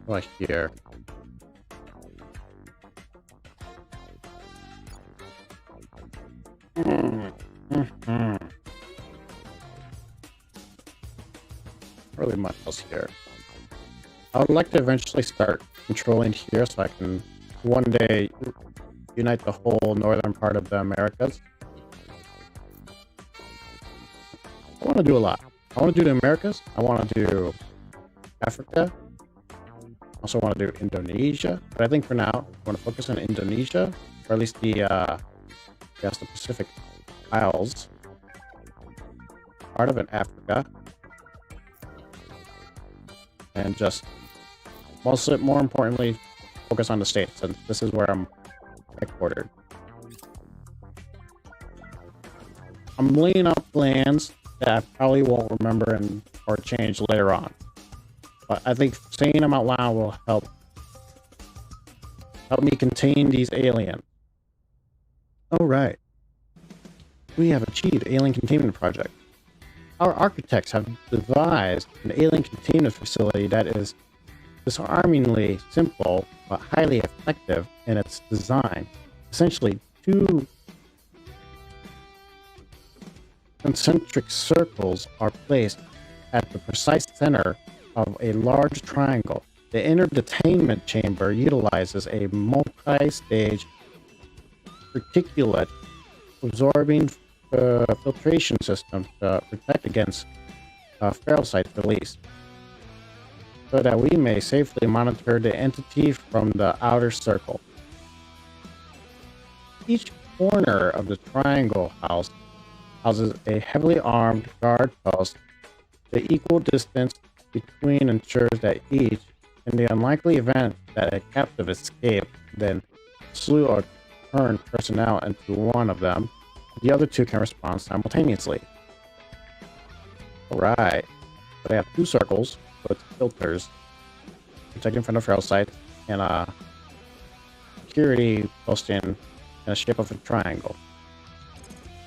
Right here. Really much else here. I would like to eventually start controlling here so I can one day unite the whole northern part of the Americas. I want to do a lot. I want to do the Americas. I want to do Africa. I also want to do Indonesia. But I think for now, I want to focus on Indonesia, or at least the Pacific Isles. Part of it, Africa. And just, more importantly, focus on the States, since this is where I'm headquartered. I'm laying out plans that I probably won't remember or change later on. But I think saying them out loud will help me contain these aliens. Alright. We have achieved Alien Containment Project. Our architects have devised an alien containment facility that is disarmingly simple but highly effective in its design. Essentially, two concentric circles are placed at the precise center of a large triangle. The inner detainment chamber utilizes a multi-stage particulate absorbing filtration system to protect against feral site release, so that we may safely monitor the entity from the outer circle. Each corner of the triangle houses a heavily armed guard post. The equal distance between ensures that each, in the unlikely event that a captive escape, then slew or turned personnel into one of them, the other two can respond simultaneously. Alright. So they have two circles with filters protecting from the feral site and security posting in the shape of a triangle.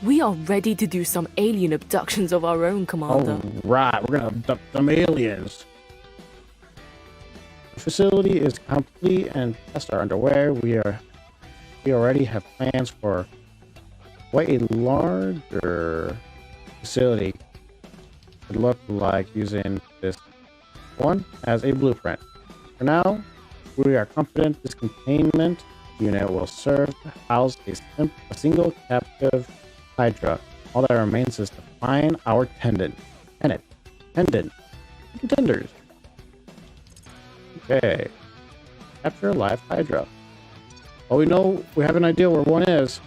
We are ready to do some alien abductions of our own, Commander. Alright, we're gonna abduct some aliens. The facility is complete and tests are underway. We already have plans for quite a larger facility could look like, using this one as a blueprint. For now, we are confident this containment unit will serve to house a single captive Hydra. All that remains is to find our contenders. Okay. Capture a live Hydra. Well, we have an idea where one is.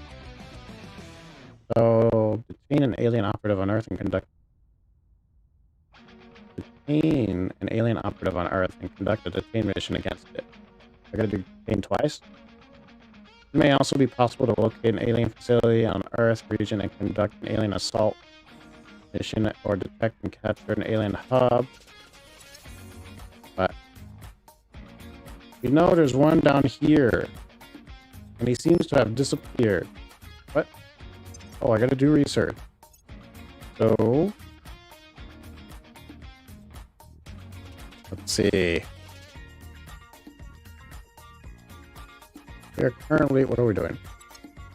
So, detain an alien operative on Earth and conduct a detain mission against it. I gotta do detain twice. It may also be possible to locate an alien facility on Earth region and conduct an alien assault mission, or detect and capture an alien hub. But we know there's one down here, and he seems to have disappeared. What? Oh, I gotta do research. So, let's see. We are currently, what are we doing?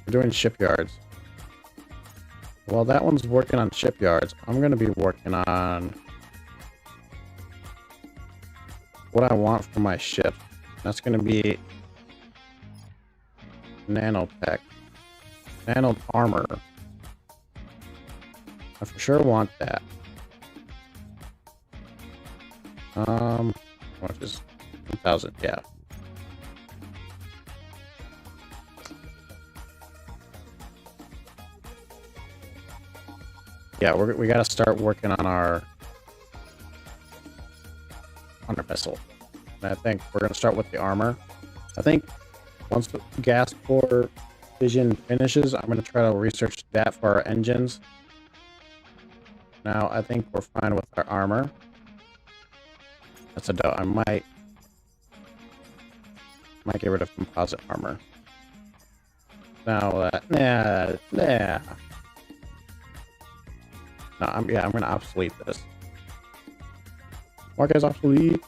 We're doing shipyards. Well, that one's working on shipyards. I'm gonna be working on what I want for my ship. That's gonna be nanotech, nano armor. I for sure want that. What is 1,000? Yeah. Yeah, we gotta start working on our vessel. And I think we're gonna start with the armor. I think once the gas core vision finishes, I'm gonna try to research that for our engines. Now I think we're fine with our armor. That's a dough. I might get rid of composite armor. Now nah. No, I'm gonna obsolete this. Mark is obsolete.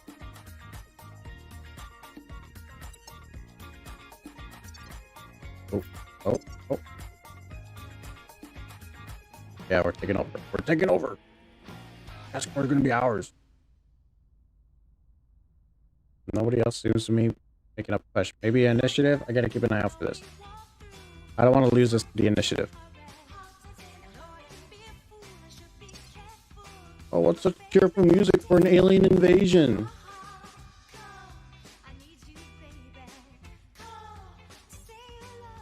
Oh. Yeah, we're taking over. We're taking over. That's gonna be ours. Nobody else seems to me making up a push. Maybe initiative? I gotta keep an eye out for this. I don't want to lose this to the initiative. Oh, what's such cheerful music for an alien invasion?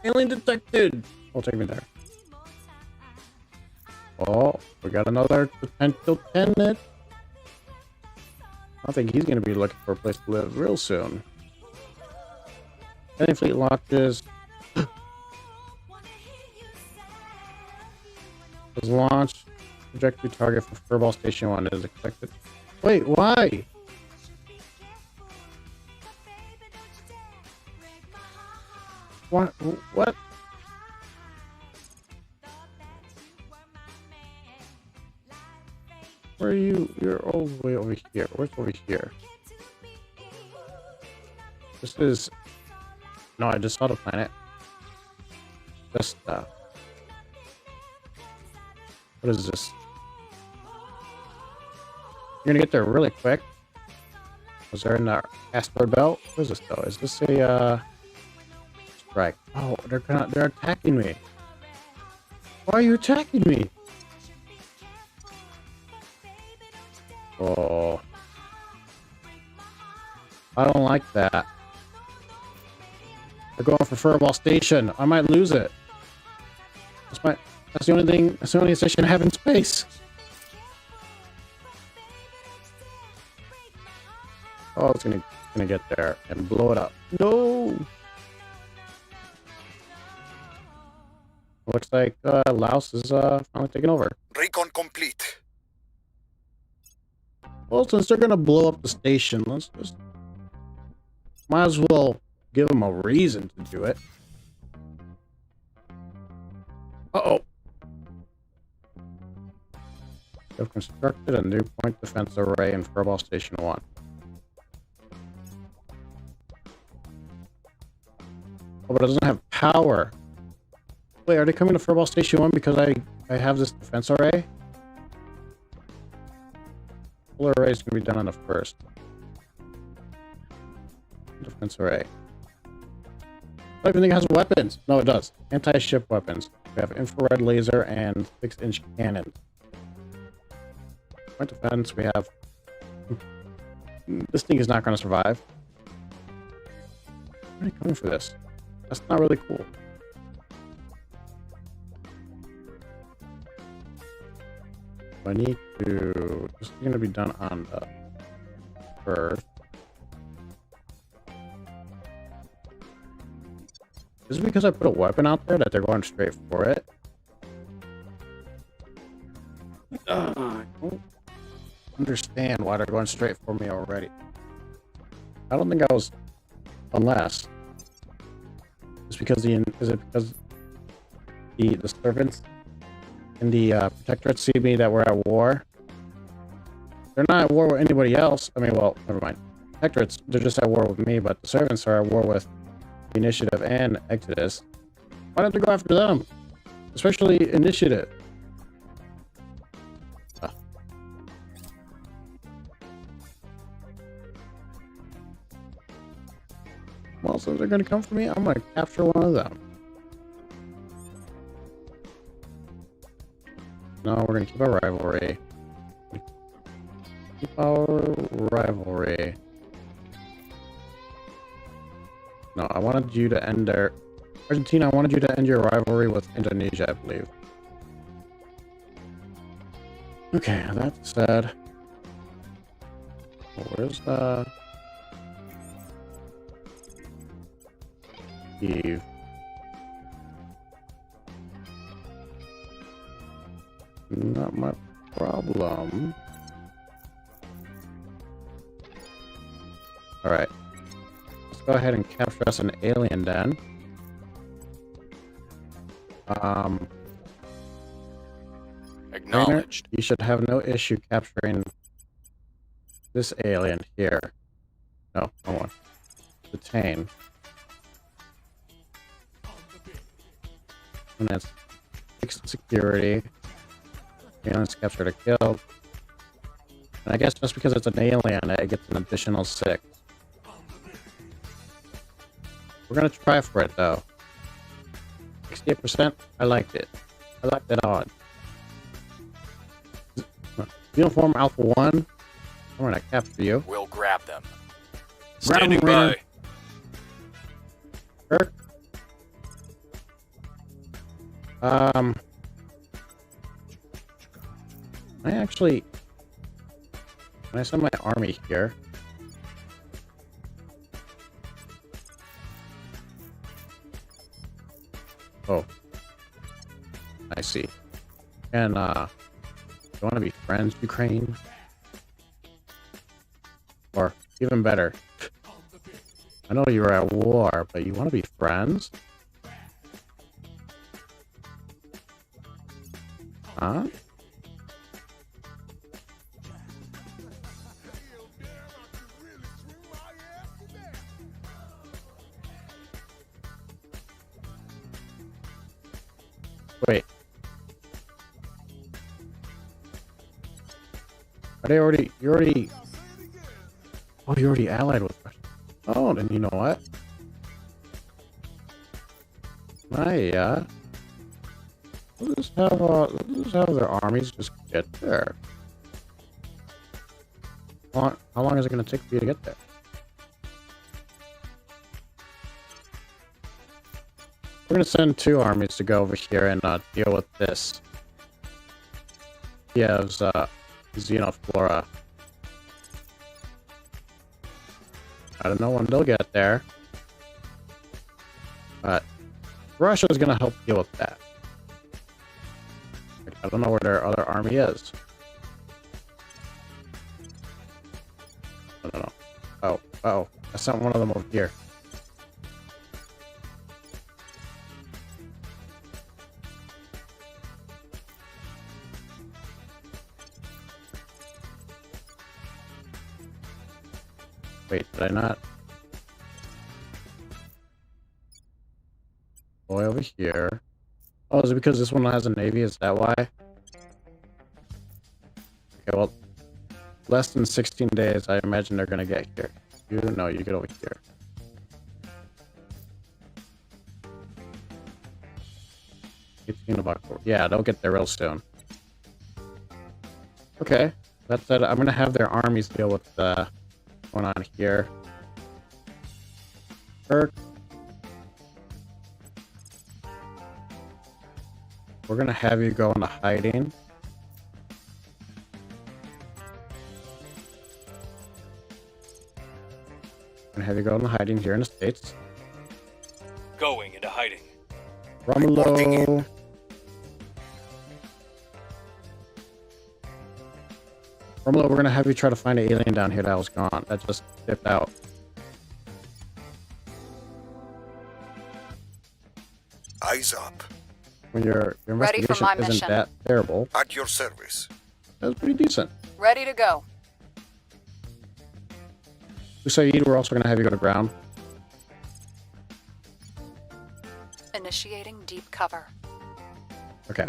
Alien detected! Oh, take me there. Oh, we got another potential tenant. I think he's going to be looking for a place to live real soon. Any fleet launches. Was launched. Trajectory target for Furball Station 1 is expected. Wait, why? What? Where are you? You're all the way over here. Where's over here? This is... No, I just saw the planet. Just, what is this? You're gonna get there really quick. Was there in the asteroid belt? What is this though? Is this a, strike? Oh, they're attacking me. Why are you attacking me? Oh. I don't like that. They're going for Furball Station. I might lose it. That's the only thing. That's the only station I have in space. Oh, it's gonna get there and blow it up. No. Looks like Laos is finally taking over. Recon complete. Well, since they're gonna blow up the station, let's just might as well give them a reason to do it. Uh-oh. They've constructed a new point defense array in Furball Station 1. Oh, but it doesn't have power. Wait, are they coming to Furball Station 1 because I have this defense array? Full array is going to be done on the first. Defense array. I don't even think it has weapons. No, it does. Anti-ship weapons. We have infrared laser and 6-inch cannon. Point defense, we have... This thing is not going to survive. Where are they coming for this? That's not really cool. I need to... This is going to be done on the first. Is it because I put a weapon out there that they're going straight for it? I don't understand why they're going straight for me already. I don't think I was... Unless... It's because the... Is it because the servants in the protectorate see me that we're at war? They're not at war with anybody else. I mean, well, never mind. Protectorates, they're just at war with me, but the servants are at war with Initiative and Exodus. Why don't they go after them? Especially Initiative. So they're gonna come for me. I'm gonna capture one of them. No, we're gonna keep our rivalry. Keep our rivalry. No, I wanted you to end their... Argentina, I wanted you to end your rivalry with Indonesia, I believe. Okay, that said... Where's the... Eve? Not my problem. Alright. Let's go ahead and capture us an alien then. Acknowledged. You should have no issue capturing this alien here. No, no one. Detain. And that's 6 security. Alien's captured or killed. And I guess just because it's an alien, it gets an additional 6. We're gonna try for it though. 68%. I liked it. I liked it odd. Uniform Alpha 1. I'm gonna capture you. We'll grab them. Standing by. Kirk. Can I send my army here? Oh. I see. And, you want to be friends, Ukraine? Or, even better, I know you're at war, but you want to be friends? Huh? Wait. Are they already... Oh, you're already allied with Russia. Oh, then you know what? Let's just have their armies just get there. How long is it going to take for you to get there? We're going to send 2 armies to go over here and deal with this. Kiev's xenoflora. I don't know when they'll get there. But Russia is going to help deal with that. I don't know where their other army is. I don't know. Oh, I sent one of them over here. Wait, did I not? Boy, over here. Oh, is it because this one has a navy? Is that why? Okay, well, less than 16 days, I imagine they're gonna get here. You know, you get over here. Yeah, they'll get there real soon. Okay, that said, I'm gonna have their armies deal with what's going on here. Kirk. We're gonna have you go into hiding. We're gonna have you go into hiding here in the States. Going into hiding. Romulo. Romulo, we're gonna have you try to find an alien down here that was gone. That just dipped out. Eyes up. When your Ready for investigation my isn't mission. that terrible. At your service. That was pretty decent. Ready to go. Usaid, we're also gonna have you go to ground. Initiating deep cover. Okay.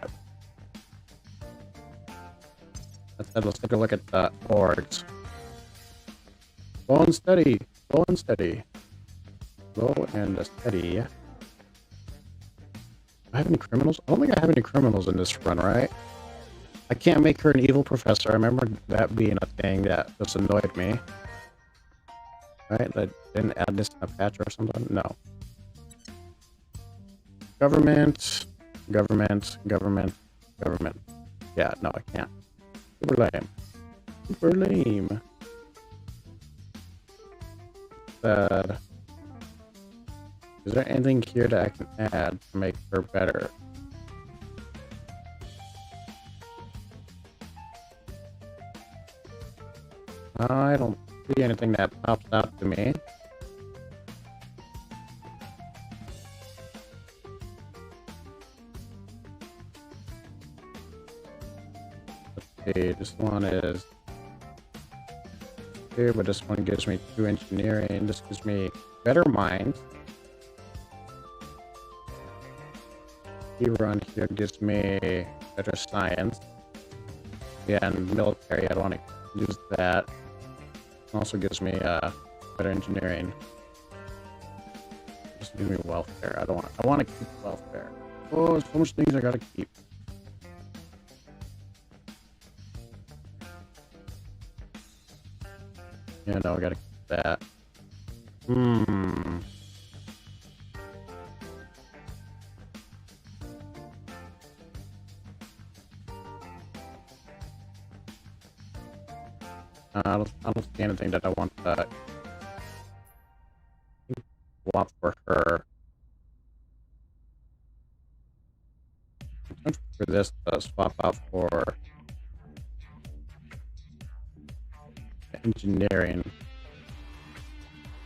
That said, let's take a look at the orgs. Go on steady. Go on steady. Slow and steady. Do I have any criminals? I don't think I have any criminals in this run, right? I can't make her an evil professor. I remember that being a thing that just annoyed me. Right? That didn't add this in a patch or something? No. Government. Government. Government. Government. Yeah, no, I can't. Super lame. Super lame. Is there anything here that I can add to make her better? I don't see anything that pops out to me. Let's see, this one is here, but this one gives me 2 engineering. This gives me better mind. Run here gives me better science. Yeah, and military, I don't want to use that. Also gives me better engineering. Just give me welfare. I want to keep welfare. Oh, there's so much things I gotta keep. Yeah, no, I gotta keep that. I don't see anything that I want to swap for her. For this to swap out for engineering.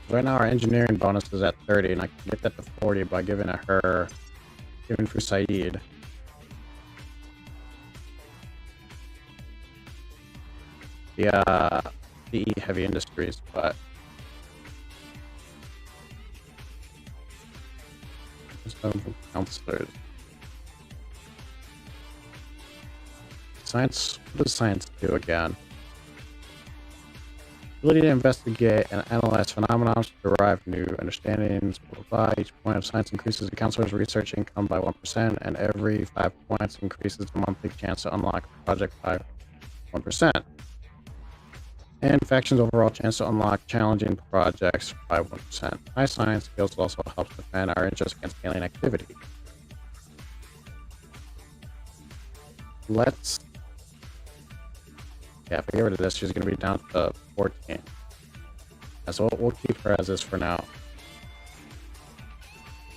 Right now our engineering bonus is at 30, and I can get that to 40 by giving for Saeed. The heavy industries, but counselors. Science. What does science do again? Ability to investigate and analyze phenomena to derive new understandings. Blah, blah, blah. Each point of science increases the counselor's research income by 1%, and every 5 points increases the monthly chance to unlock a project by 1%. And factions' overall chance to unlock challenging projects by 1%. High science skills also helps defend our interest against alien activity. Let's... Yeah, if I get rid of this, she's going to be down to 14. Yeah, so we'll keep her as is for now.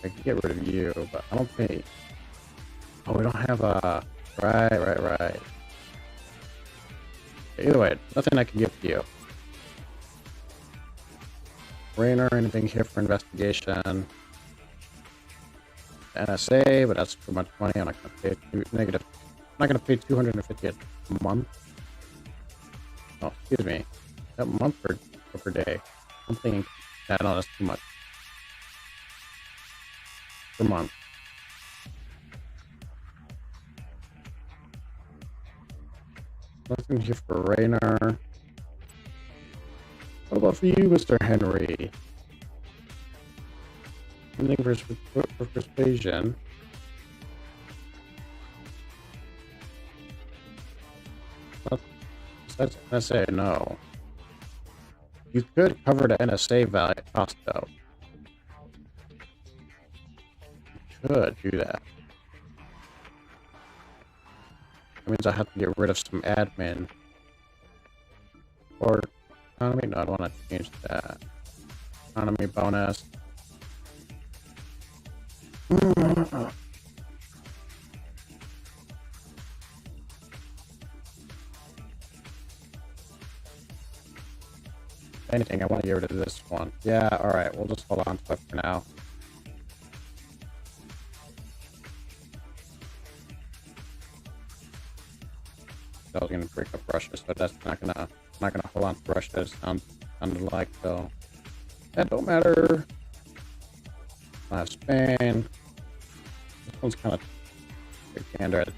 I can get rid of you, but I don't think... Oh, we don't have a... Right. Either way, nothing I can give to you. Rainer, anything here for investigation? NSA, but that's too much money. I'm not going to pay negative. I'm not going to pay 250 a month. Oh, excuse me. A month or per day? I'm thinking, yeah, no, that's too much. Per month. Nothing here for Rainer. What about for you, Mr. Henry? Anything for persuasion? That's NSA, no. You could cover the NSA value cost though. You could do that. That means I have to get rid of some admin. Or economy? No, I don't want to change that. Economy bonus. Anything, I want to get rid of this one. Yeah, alright, we'll just hold on to it for now. I was gonna break up Russia, so that's not gonna hold on to Russia. It sounded like, so that don't matter. Spain. This one's kind of standard.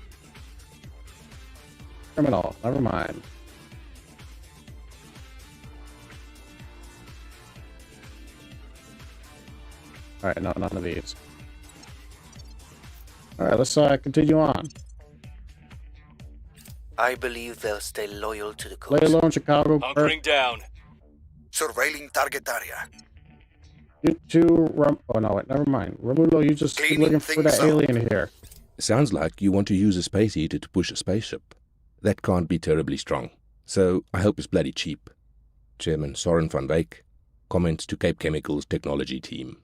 Criminal, never mind. Alright, no, none of these. Alright, let's continue on. I believe they'll stay loyal to the Lay cause. low in Chicago. Hunkering down. Surveilling target area. You two, oh no, wait, never mind. Romulo, you just keep Cleaning looking for things that up. alien here. Sounds like you want to use a space heater to push a spaceship. That can't be terribly strong. So I hope it's bloody cheap. Chairman Soren van Wyk, comments to Cape Chemicals technology team.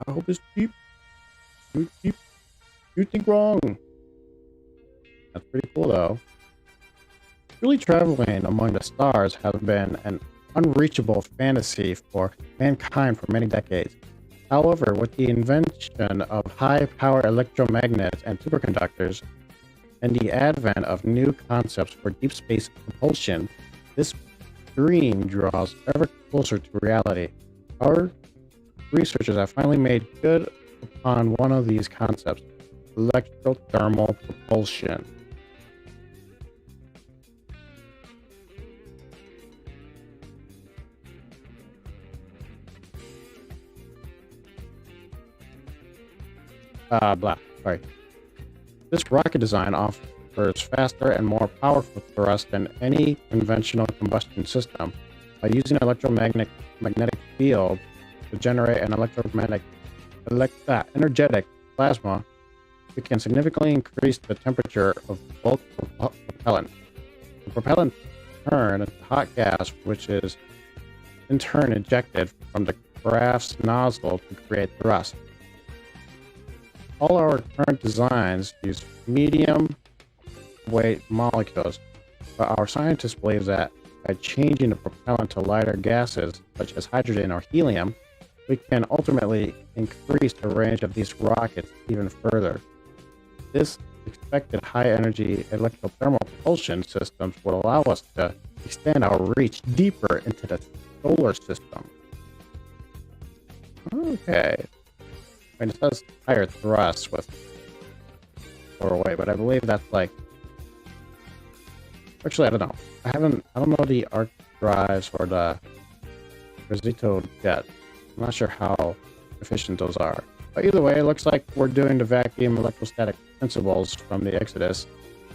I hope it's cheap. You think wrong. That's pretty cool, though. Truly traveling among the stars has been an unreachable fantasy for mankind for many decades. However, with the invention of high-power electromagnets and superconductors, and the advent of new concepts for deep space propulsion, this dream draws ever closer to reality. Our researchers have finally made good upon one of these concepts, electrothermal propulsion. Sorry. This rocket design offers faster and more powerful thrust than any conventional combustion system. By using an magnetic field to generate an energetic plasma, we can significantly increase the temperature of bulk propellant. The propellant turns into hot gas, which is in turn ejected from the craft's nozzle to create thrust. All our current designs use medium weight molecules, but our scientists believe that by changing the propellant to lighter gases, such as hydrogen or helium, we can ultimately increase the range of these rockets even further. This expected high-energy electrothermal propulsion systems will allow us to extend our reach deeper into the solar system. Okay. I mean, it says higher thrust with lower weight, but I believe that's like... Actually, I don't know. I don't know the arc drives or the Rosito jet. I'm not sure how efficient those are. But either way, it looks like we're doing the vacuum electrostatic principles from the Exodus.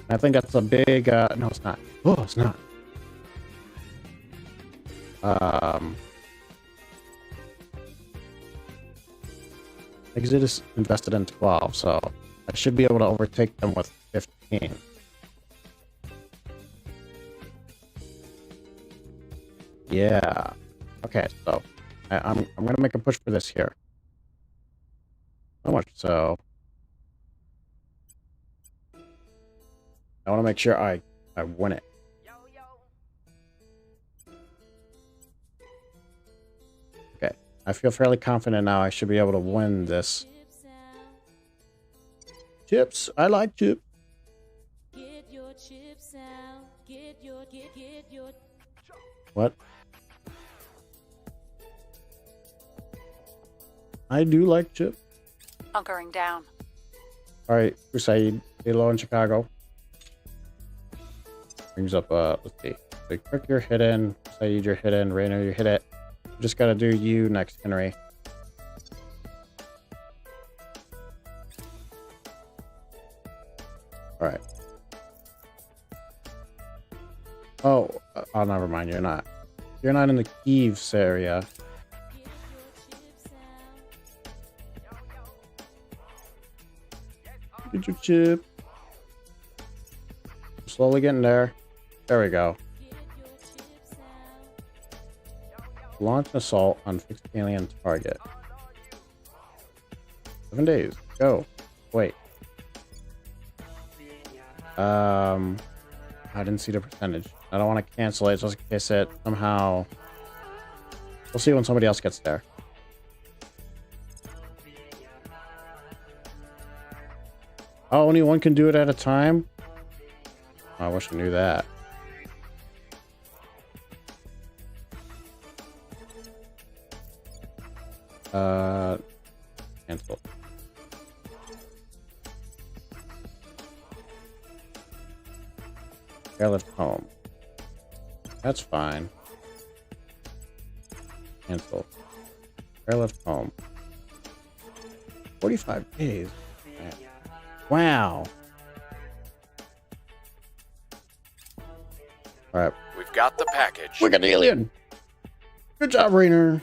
And I think that's a big... no, it's not. Oh, it's not. Exodus invested in 12, so I should be able to overtake them with 15. Yeah. Okay, so I'm gonna make a push for this here. So much so. I want to make sure I win it. Okay, I feel fairly confident now I should be able to win this. Chips, I like chips. What? I do like chips. Hunkering down. Alright, Usaid, Halo in Chicago. Brings up, let's see. So Kirk, you're hidden. Saeed, you're hidden. Rainer, you're hidden. Just gotta do you next, Henry. Alright. Oh, never mind, you're not. You're not in the Kiev area. Get your chip. Slowly getting there. There we go. Launch an assault on fixed alien target. 7 days. Go. Wait. I didn't see the percentage. I don't want to cancel it just in case it somehow... We'll see when somebody else gets there. Oh, only one can do it at a time? Oh, I wish I knew that. Cancel. Airlift home. That's fine. Cancel. Airlift home. 45 days. Man. Wow. Alright. We've got the package. We got the alien. Good job, Rainer.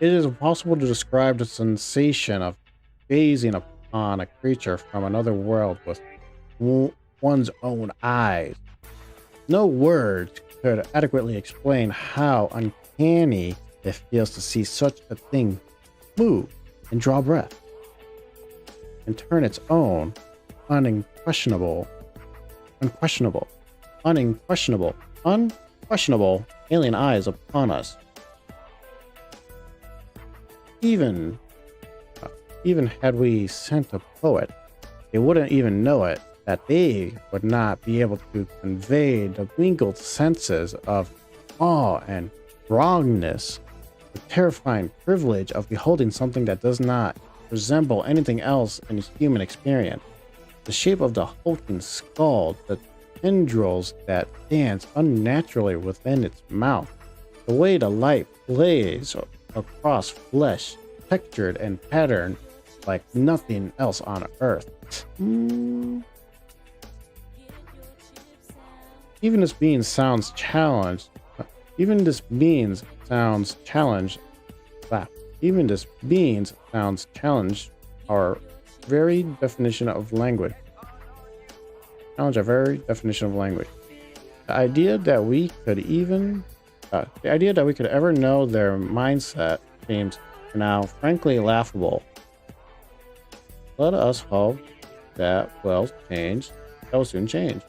It is impossible to describe the sensation of gazing upon a creature from another world with one's own eyes. No words could adequately explain how uncanny it feels to see such a thing move and draw breath and turn its own unquestionable alien eyes upon us. Even had we sent a poet, they wouldn't even know it, that they would not be able to convey the mingled senses of awe and wrongness, the terrifying privilege of beholding something that does not resemble anything else in human experience. The shape of the hulking skull, the tendrils that dance unnaturally within its mouth, the way the light plays across flesh, textured and patterned like nothing else on earth. Even this being sounds challenged. Even this being sounds challenged. Even this being sounds challenged our very definition of language. Challenge our very definition of language. The idea that we could ever know their mindset seems now frankly laughable. Let us hope that will soon change.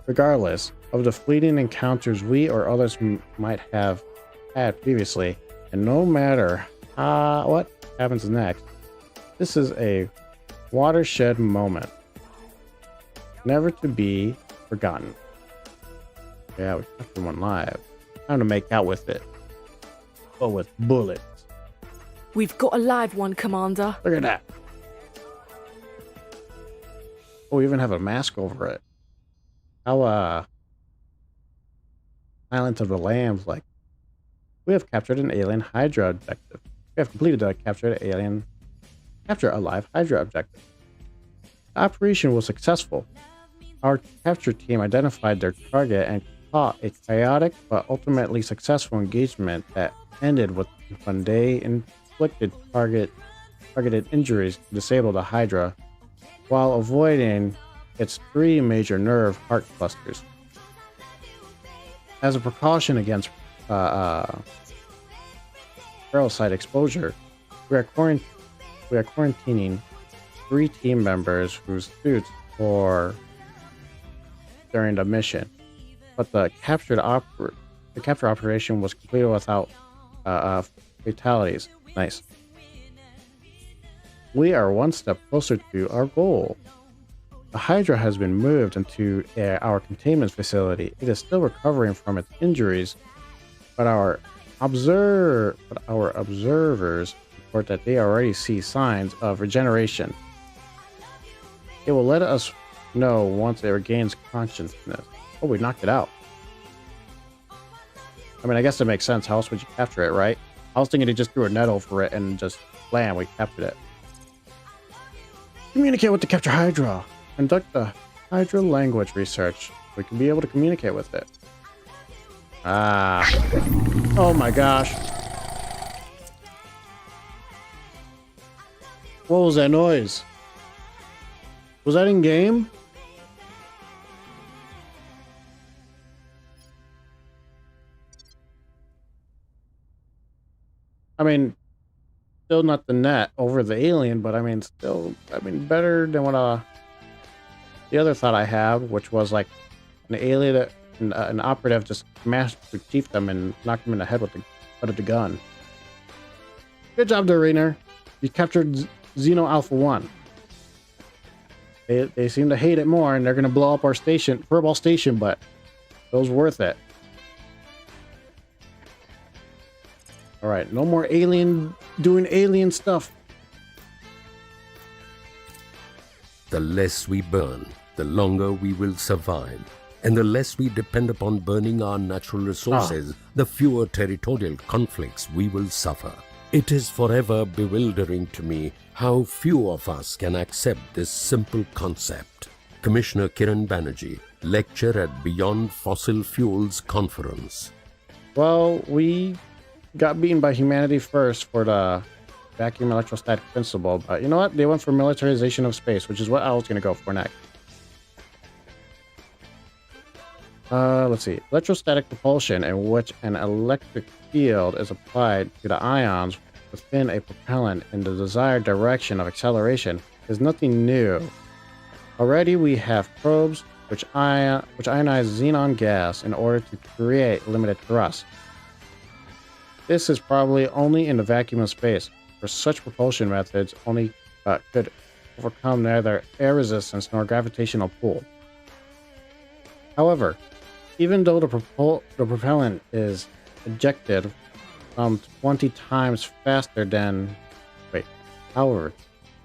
Regardless of the fleeting encounters we or others might have had previously, and no matter what happens next, this is a watershed moment, never to be forgotten. Yeah, we captured one live. Time to make out with it. But with bullets. We've got a live one, Commander. Look at that. Oh, we even have a mask over it. How, Silence of the Lambs, like. We have captured an alien Hydra objective. We have completed the capture a live Hydra objective. The operation was successful. Our capture team identified their target and fought a chaotic but ultimately successful engagement that ended with when they inflicted targeted injuries to disable the Hydra while avoiding its 3 major nerve heart clusters. As a precaution against parasite exposure, we are quarantining 3 team members whose suits were during the mission, but the capture operation was completed without fatalities. Nice. We are one step closer to our goal. The Hydra has been moved into our containment facility. It is still recovering from its injuries, but our observers report that they already see signs of regeneration. It will let us know once it regains consciousness. Oh, we knocked it out. I mean, I guess that makes sense. How else would you capture it, right? I was thinking they just threw a net over it and just, blam, we captured it. Communicate with the capture Hydra. Conduct the Hydra language research. We can be able to communicate with it. Oh my gosh. What was that noise? Was that in game? I mean, still not the net over the alien, but I mean, better than what the other thought I had, which was like an alien, an operative just master chief them and knocked them in the head with the butt of the gun. Good job, Rainer. You captured Xeno Alpha 1. They seem to hate it more, and they're gonna blow up our station, Furball Station, but it was worth it. All right, no more doing alien stuff. The less we burn, the longer we will survive. And the less we depend upon burning our natural resources, the fewer territorial conflicts we will suffer. It is forever bewildering to me how few of us can accept this simple concept. Commissioner Kiran Banerjee, lecture at Beyond Fossil Fuels Conference. Well, we got beaten by humanity first for the vacuum electrostatic principle, but you know what? They went for militarization of space, which is what I was going to go for next. Let's see. Electrostatic propulsion, in which an electric field is applied to the ions within a propellant in the desired direction of acceleration, is nothing new. Already we have probes which ionize xenon gas in order to create limited thrust. This is probably only in the vacuum of space, where such propulsion methods only could overcome neither air resistance nor gravitational pull. However, even though the propellant is ejected 20 times faster than...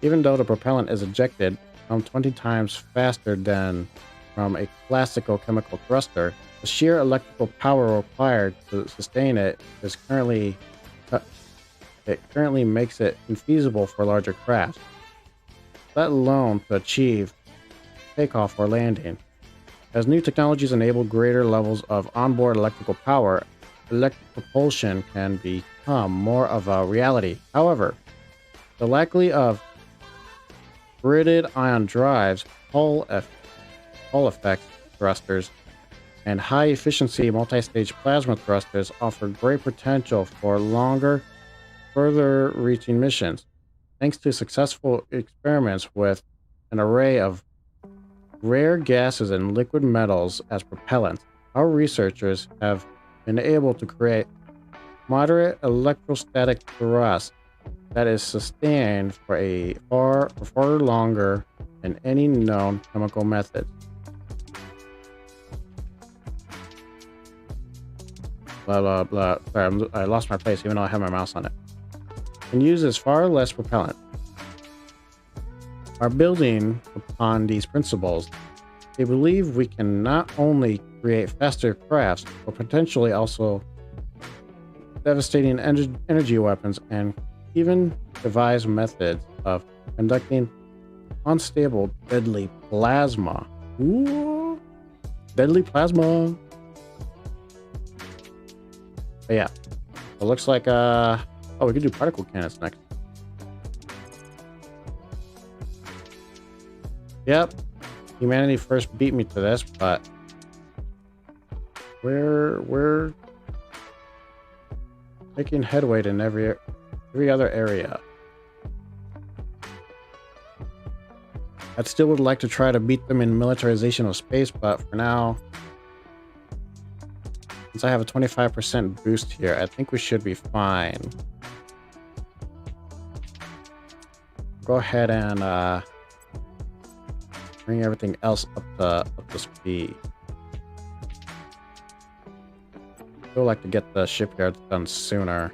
even though the propellant is ejected 20 times faster than from a classical chemical thruster, the sheer electrical power required to sustain it is currently makes it infeasible for larger craft, let alone to achieve takeoff or landing. As new technologies enable greater levels of onboard electrical power, electric propulsion can become more of a reality. However, the likely of gridded ion drives, Hall effect thrusters, and high-efficiency multi-stage plasma thrusters offer great potential for longer, further-reaching missions. Thanks to successful experiments with an array of rare gases and liquid metals as propellants, our researchers have been able to create moderate electrostatic thrust that is sustained for far longer than any known chemical method. Blah blah blah. Sorry, I lost my place even though I have my mouse on it. And uses far less propellant. Are building upon these principles, they believe we can not only create faster crafts, but potentially also devastating energy weapons and even devise methods of conducting unstable, deadly plasma. Ooh, deadly plasma. But yeah, it looks like oh, we could do particle cannons next. Yep, humanity first beat me to this, but we're making headway in every other area. I still would like to try to beat them in militarization of space, but for now, since I have a 25% boost here, I think we should be fine. Go ahead and bring everything else up to speed. I would like to get the shipyard done sooner.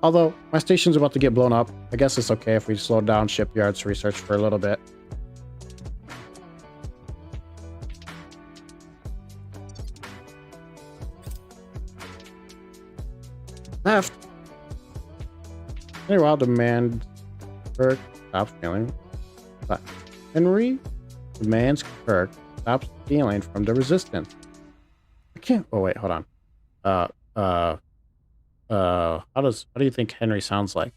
Although, my station's about to get blown up. I guess it's okay if we slow down shipyard's research for a little bit. Left. Henry demands Kirk stops feeling. But Henry demands Kirk stops stealing from the resistance. I can't. Oh wait, hold on. How do you think Henry sounds like?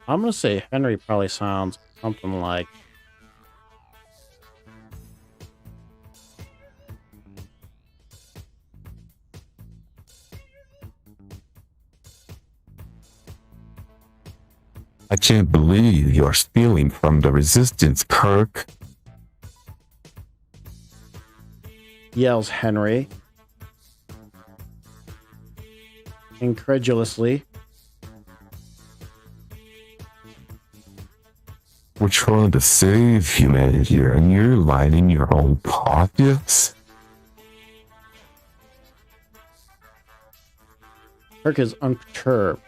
I'm gonna say Henry probably sounds something like I can't believe you're stealing from the resistance, Kirk. Yells Henry incredulously. We're trying to save humanity and you're lining your own pockets? Kirk is unperturbed.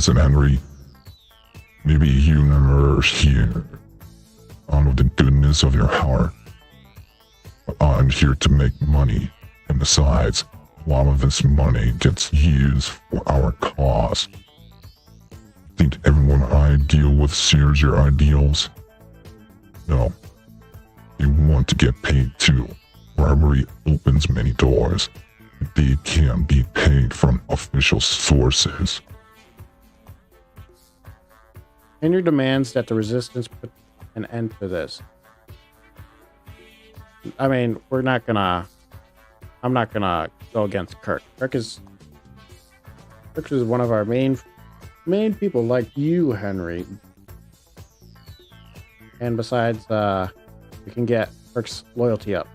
Listen, Henry. Maybe you never hear out of the goodness of your heart. But I'm here to make money. And besides, a lot of this money gets used for our cause. Think everyone I deal with shares your ideals? No. They want to get paid too. Bribery opens many doors. They can be paid from official sources. Henry demands that the resistance put an end to this. I mean, I'm not gonna go against Kirk. Kirk is one of our main people, like you, Henry. And besides, we can get Kirk's loyalty up.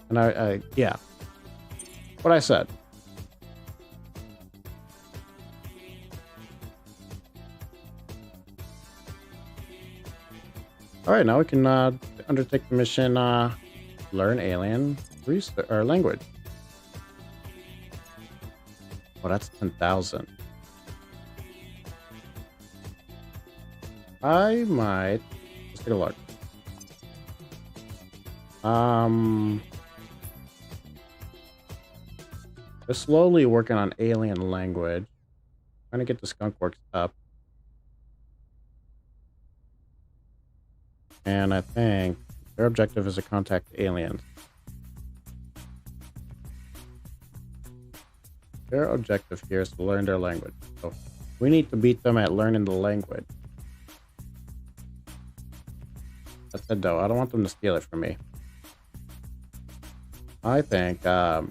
And yeah, what I said. All right, now we can undertake the mission, learn alien language. Oh, that's 10,000. I might. Let's take a look. We're slowly working on alien language. Trying to get the skunk works up. And I think their objective is to contact aliens. Their objective here is to learn their language. So we need to beat them at learning the language. That said, though, I don't want them to steal it from me. I think, how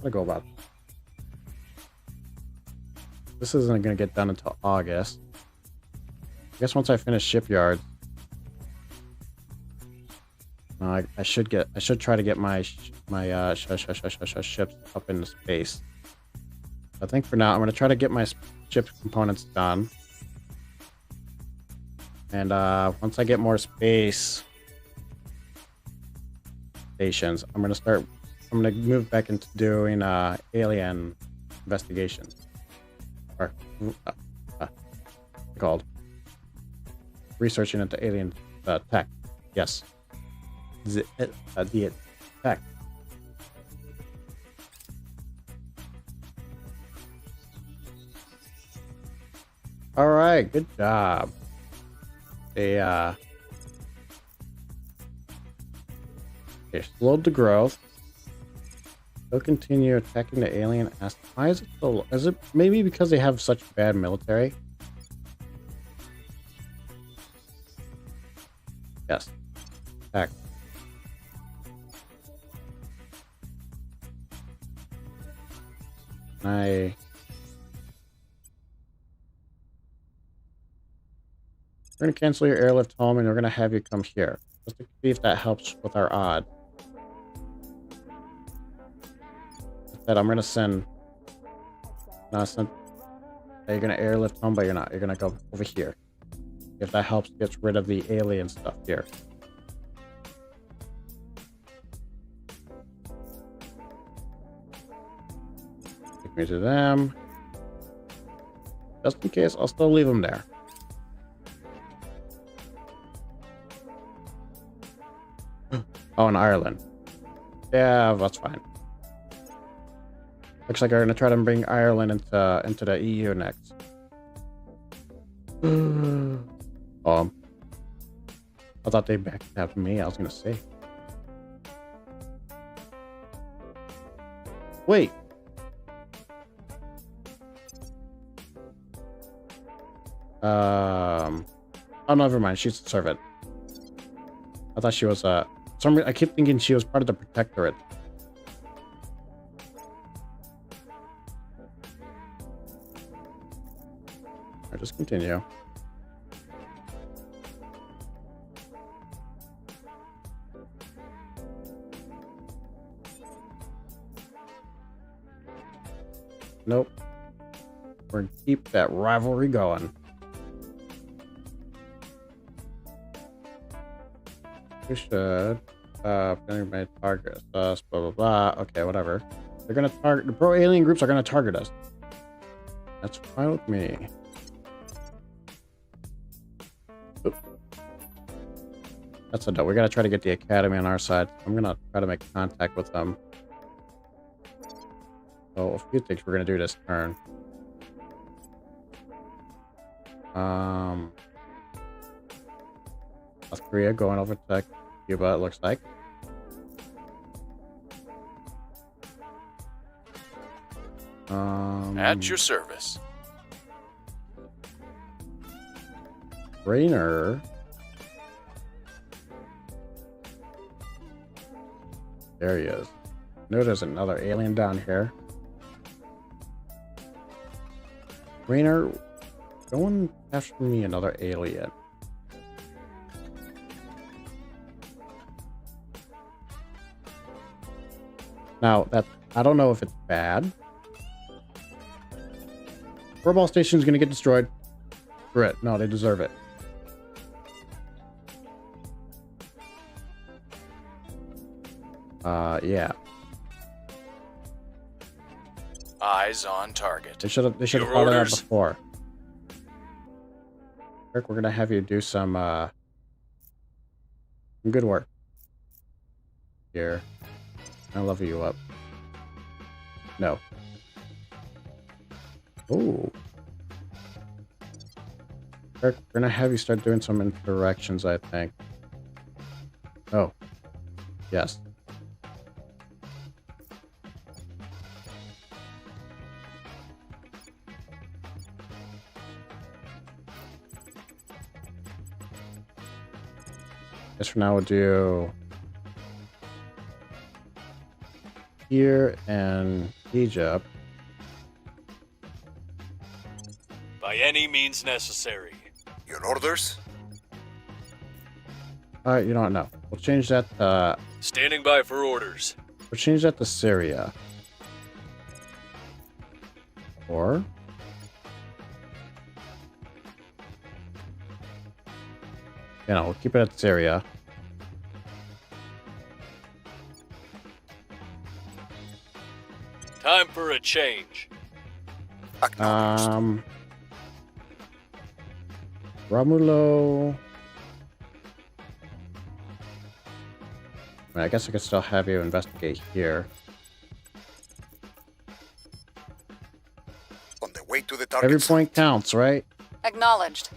to go about this? This isn't going to get done until August. I guess once I finish shipyards, I should try to get my ships up into space. I think for now I'm going to try to get my ship components done, and once I get more space stations, I'm going to move back into doing alien investigations. Or called researching into alien tech. Yes, the tech. All right, good job. They slowed the growth. They'll continue attacking the alien asset. Why is it so? Is it maybe because they have such bad military? Yes. Attack. We're gonna cancel your airlift home, and we're gonna have you come here just to see if that helps with our odd. That I'm gonna send. You're gonna airlift home, but you're not. You're gonna go over here. If that helps, gets rid of the alien stuff here. Take me to them. Just in case, I'll still leave them there. Oh, in Ireland. Yeah, that's fine. Looks like we're gonna try to bring Ireland into the EU next. I thought they backstabbed me. I was gonna say. Wait. Oh, never mind. She's a servant. I thought she was I keep thinking she was part of the protectorate. I'll just continue. Nope. We're gonna keep that rivalry going. We should. Planning my target us. Blah blah blah. Okay, whatever. They're gonna target. The pro alien groups are gonna target us. That's fine with me. Oop. That's a dope. We gotta try to get the academy on our side. I'm gonna try to make contact with them. So a few things we're gonna do this turn. South Korea going over to Cuba, it looks like. At your service. Rainer. There he is. No, there's another alien down here. Rainer, go and capture me another alien. Now, that I don't know if it's bad. Furball Station is going to get destroyed. For it. No, they deserve it. Yeah. Eyes on target. They should have thought of that before. Kirk, we're gonna have you do some good work. Here. I'll level you up. No. Ooh. Kirk, we're gonna have you start doing some interactions, I think. Oh. Yes. Guess for now we'll do here and Egypt. By any means necessary. Your orders? You don't know. We'll change that to... Standing by for orders. We'll change that to Syria. Or... You know, we'll keep it at Syria. Time for a change. Romulo. I guess I could still have you investigate here. On the way to the target. Every point counts, right? Acknowledged.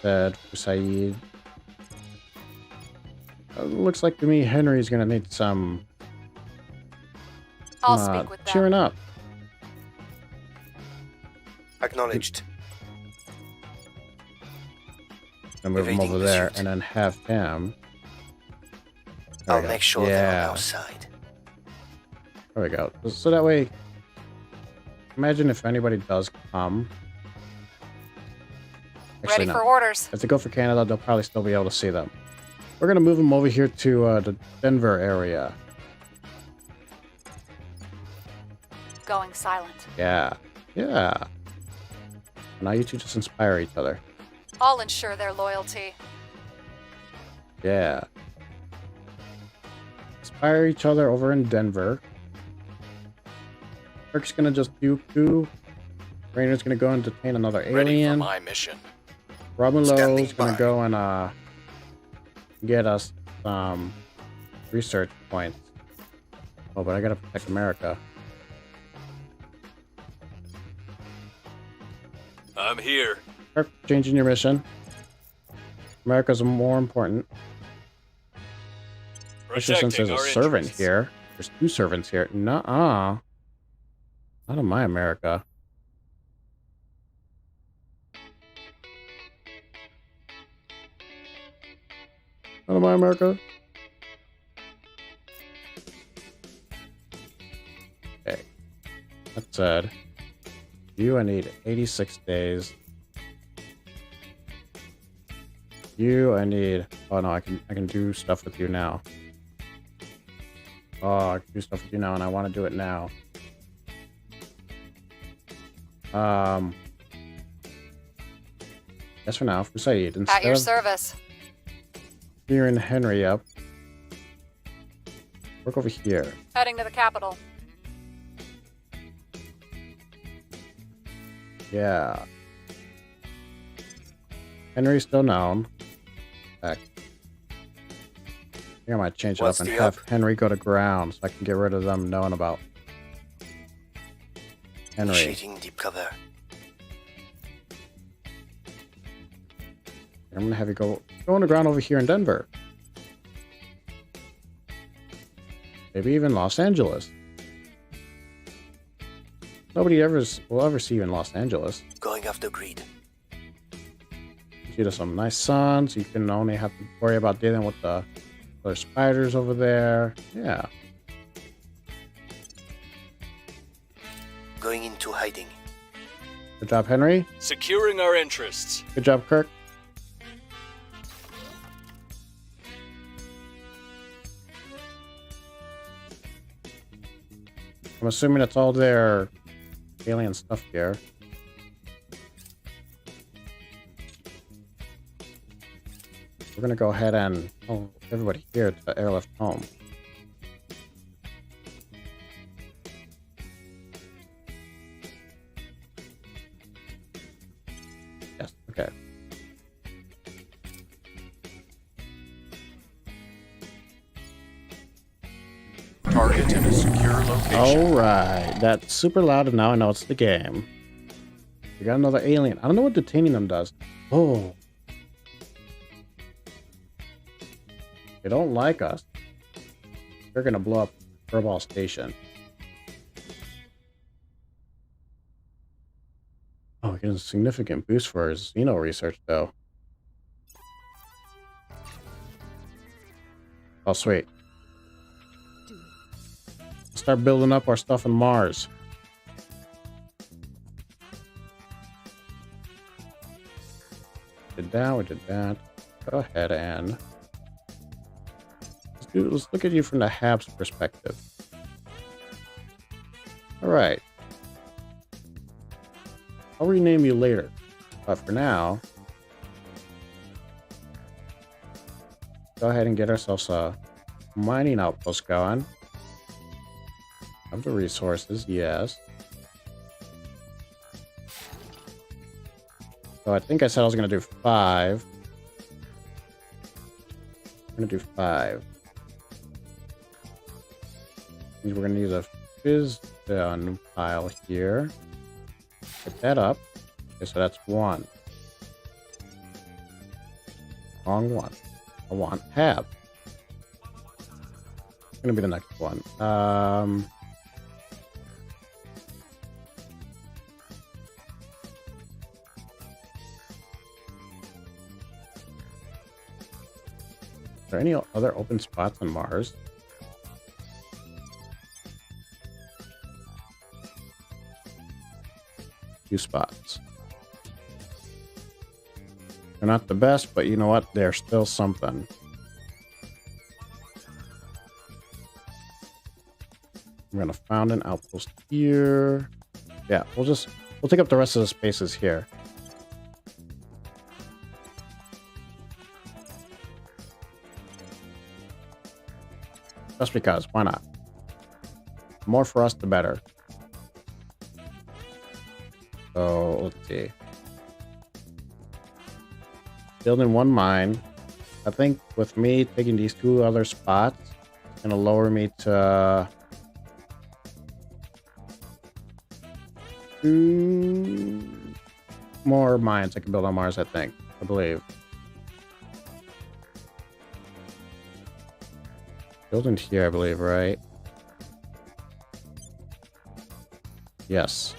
Said Saeed. Looks like to me Henry's gonna need some I'll speak with them. cheering up. Acknowledged. And move him Evading over there pursuit. and then have him. I'll make sure they're on Yeah. our side. There we go. So that way, imagine if anybody does come. Actually, Ready no. for orders. If they go for Canada, they'll probably still be able to see them. We're gonna move them over here to the Denver area. Going silent. Yeah, yeah. Now you two just inspire each other. I'll ensure their loyalty. Yeah. Inspire each other over in Denver. Kirk's gonna just dooku. Rainer's gonna go and detain another Ready for alien. my mission. Romulo's Standing gonna by. go and get us some research points. Oh, but I gotta protect America. I'm here. Kirk, changing your mission. America's more important. Especially since there's Protecting a our servant interests. here. There's two servants here. Nuh-uh. Not in my America. Not in my America. Okay. That said, you, I need 86 days. You, I need... Oh no, I can do stuff with you now. Oh, I can do stuff with you now, and I want to do it now. Yes, for now, for Saeed. At Instead your of service. gearing Henry up, work over here. Heading to the capital. Yeah. Henry's still known. Back. I think I might change it What's up and the have up? Henry go to ground so I can get rid of them knowing about Henry. Initiating deep cover. I'm gonna have you go on the ground over here in Denver. Maybe even Los Angeles. Nobody will ever see you in Los Angeles. Going off the grid. You to some nice sun, so you can only have to worry about dealing with the other spiders over there. Yeah. Going into hiding. Good job, Henry. Securing our interests. Good job, Kirk. I'm assuming it's all their alien stuff here. We're gonna go ahead and everybody here to the airlift home. Yes, okay. Target in a secure location. Alright, that's super loud and now I know it's the game. We got another alien. I don't know what detaining them does. Oh. They don't like us. They're gonna blow up Furball Station. Oh, we get a significant boost for our Xeno research though. Oh, sweet. Start building up our stuff on Mars. Did that, we did that. Go ahead and let's look at you from the Habs perspective. Alright. I'll rename you later. But for now, go ahead and get ourselves a mining outpost going. Have the resources, yes. So I think I said I was going to do 5. I'm going to do 5. Means we're going to use a fizz new pile here. Get that up. Okay, so that's 1. Wrong one. I want Hab. It's going to be the next one. Are there any other open spots on Mars? Few spots. They're not the best, but you know what? They're still something. I'm gonna found an outpost here. Yeah, we'll take up the rest of the spaces here. Just because, why not? The more for us, the better. So, let's see. Building 1 mine. I think with me taking these 2 other spots, it's going to lower me to 2 more mines I can build on Mars, I believe. Building here, I believe, right? Yes.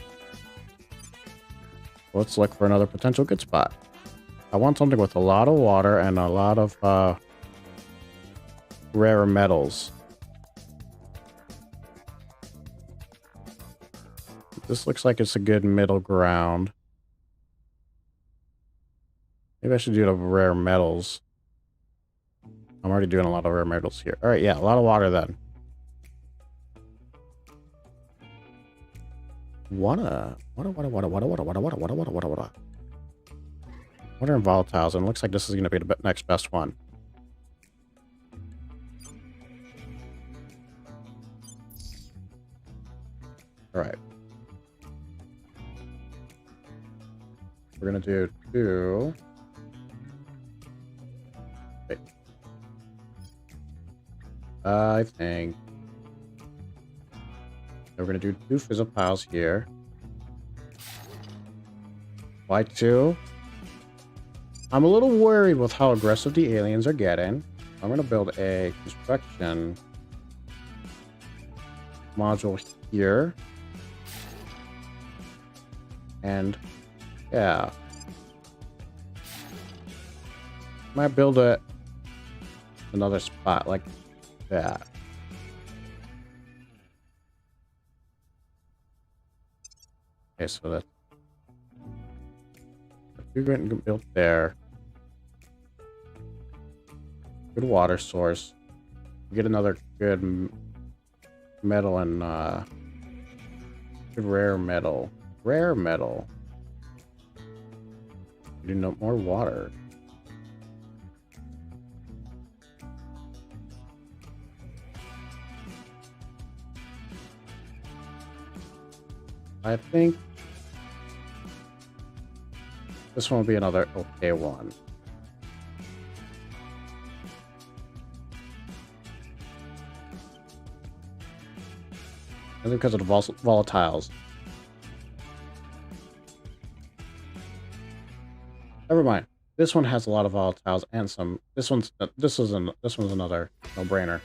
Let's look for another potential good spot. I want something with a lot of water and a lot of rare metals. This looks like it's a good middle ground. Maybe I should do the rare metals. I'm already doing a lot of rare metals here. All right, yeah, a lot of water then. Water. What are volatiles? And it looks like this is going to be the next best one. All right. We're going to do 2. Wait. I think we're going to do 2 fizzle piles here. Why 2? I'm a little worried with how aggressive the aliens are getting. I'm going to build a construction module here. And yeah. Might build it another spot like that. Okay, so that's we're going to build there. Good water source. Get another good metal and good rare metal. Rare metal. We do no more water. I think this one will be another okay one. And because of the volatiles. Never mind. This one has a lot of volatiles and some. This one's another no-brainer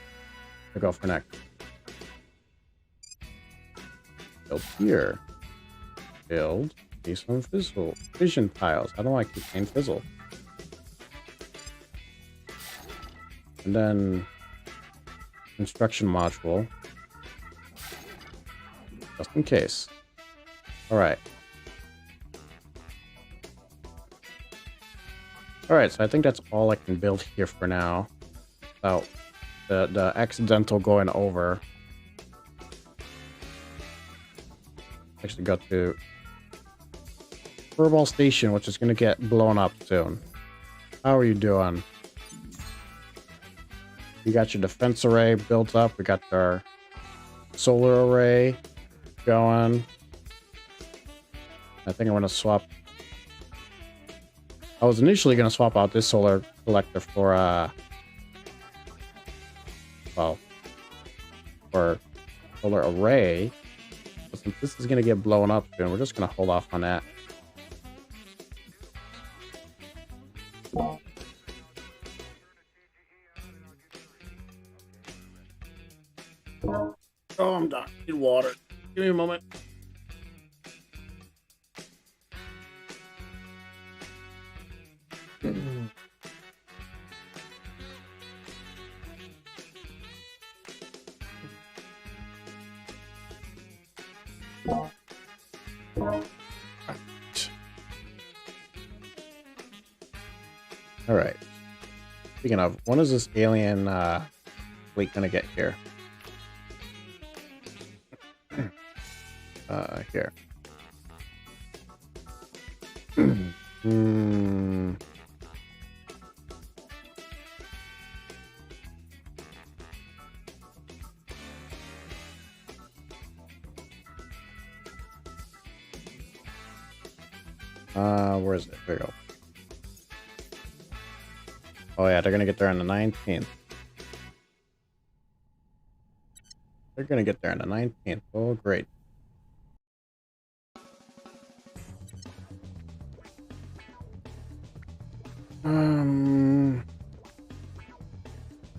to go for next. Build here. Build some fission piles. I don't like to keep fizzle. And then construction module. Just in case. Alright. Alright, so I think that's all I can build here for now. Without the accidental going over. Actually got to Furball Station, which is going to get blown up soon. How are you doing? You got your defense array built up. We got our solar array going. I think I'm going to swap. I was initially going to swap out this solar collector for well, for solar array. But since this is going to get blown up soon, we're just going to hold off on that. Oh, I'm done. Need water. Give me a moment. All right. Speaking of, when is this alien fleet gonna get here? Here. Where is it? There we go. Oh yeah, they're gonna get there on the 19th. They're gonna get there on the 19th. Oh, great.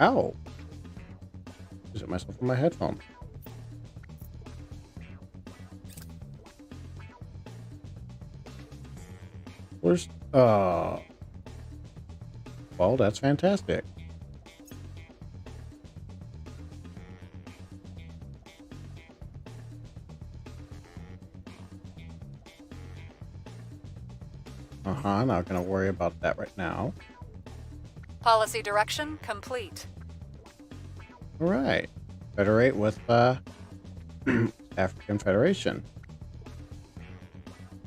Ow. Just hit myself with my headphone. Where's well, that's fantastic. I'm not gonna worry about that right now. Policy direction complete. All right. Federate with African Federation.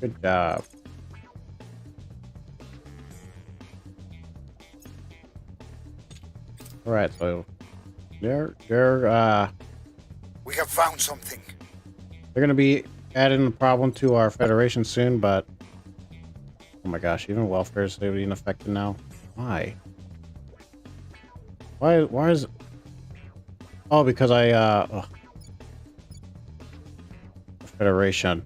Good job. All right, so they're We have found something. they're gonna be adding the problem to our federation soon, but oh my gosh, even welfare is being affected now. Why? Why is? Oh, because federation.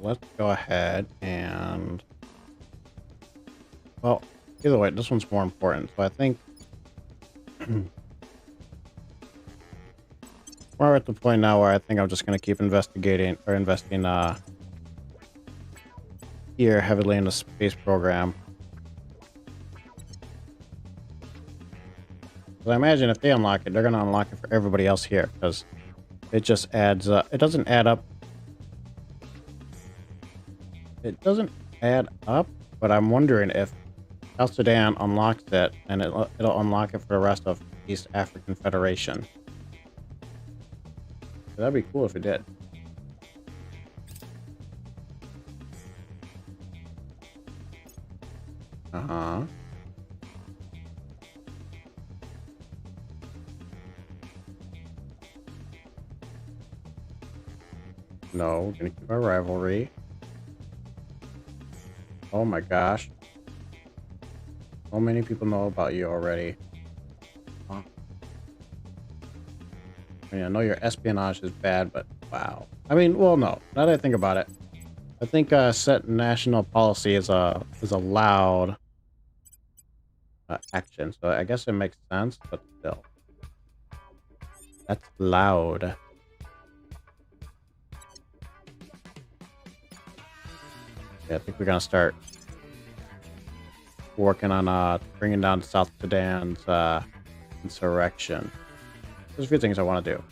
Let's go ahead and, well, either way, this one's more important. So I think we're at the point now where I think I'm just going to keep investing here heavily in the space program. Because I imagine if they unlock it, they're going to unlock it for everybody else here, because it just adds up. It doesn't add up. It doesn't add up, but I'm wondering if South Sudan unlocks it, and it'll unlock it for the rest of East African Federation. So that'd be cool if it did. Uh-huh. No, we're gonna keep our rivalry. Oh my gosh. So many people know about you already. Huh. I mean, I know your espionage is bad, but wow. I mean, well, no. Now that I think about it, I think set national policy is a loud action. So I guess it makes sense, but still. That's loud. Yeah, I think we're gonna start working on bringing down South Sudan's insurrection. There's a few things I want to do.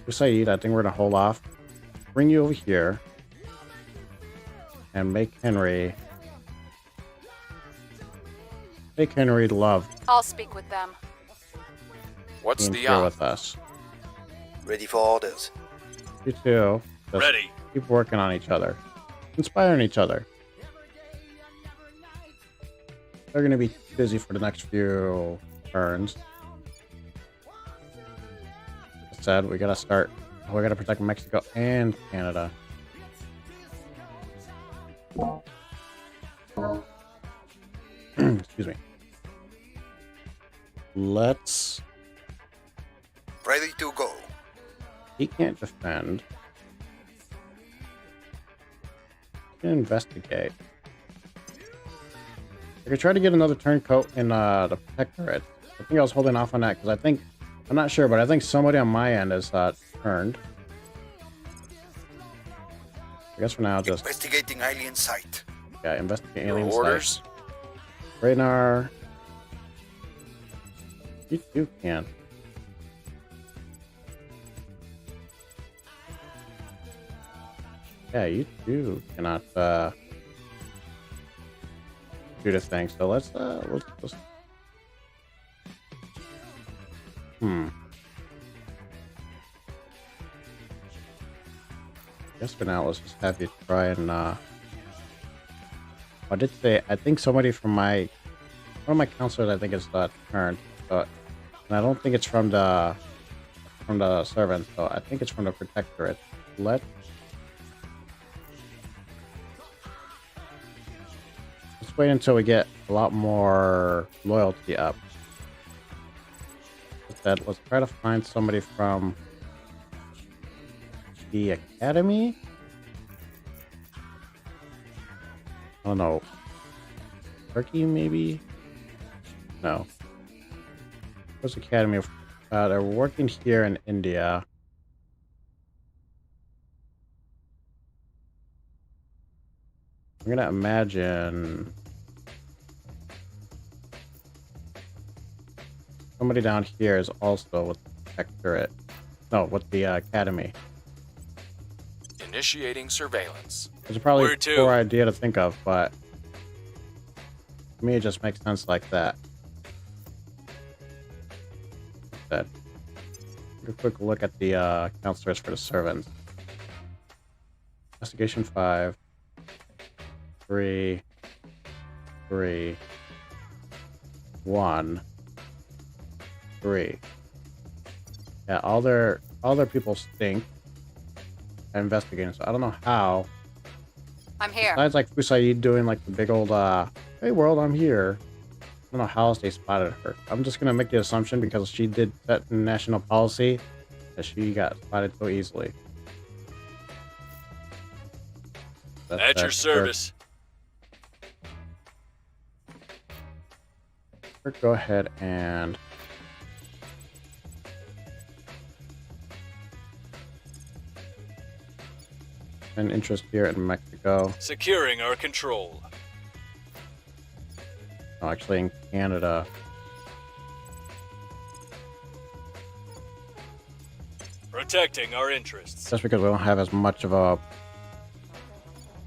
For Saeed, I think we're gonna hold off, bring you over here, and make Henry love. I'll speak with them. What's the here with us. Ready for orders. You too. Just Ready. keep working on each other, inspiring each other. They're gonna be busy for the next few turns. Like I said, we gotta start. We gotta protect Mexico and Canada. Excuse me. Let's. Ready to go. He can't defend. He can investigate. I could try to get another turncoat in the protectorate. I think I was holding off on that because I'm not sure, but I think somebody on my end is turned. I guess for now, just investigating alien site. Yeah, investigating Your alien orders. site. Radar. You too can't. Yeah, you too cannot do this thing. So let's guess for now, let's just have you try and I did say I think somebody from one of my counselors I think is turned, but and I don't think it's from the servant, so I think it's from the protectorate. Let's wait until we get a lot more loyalty up. Instead, let's try to find somebody from the academy. I don't know. Turkey, maybe? No. Where's Academy of... they're working here in India. I'm gonna imagine... somebody down here is also with the Protectorate. No, with the Academy. Initiating surveillance. It's probably Where a to? poor idea to think of, but to me it just makes sense like that. Take a quick look at the counselors for the servants. Investigation 5. 3. 3. 1. 3. Yeah, all their people stink at investigating, so I don't know how. I'm here. Besides like Fusaid doing like the big old hey world, I'm here. I don't know how else they spotted her. I'm just gonna make the assumption because she did set national policy that she got spotted so easily. At your service. Go ahead and an interest here in Mexico. Securing our control. Oh, actually in Canada. Protecting our interests. Just because we don't have as much of a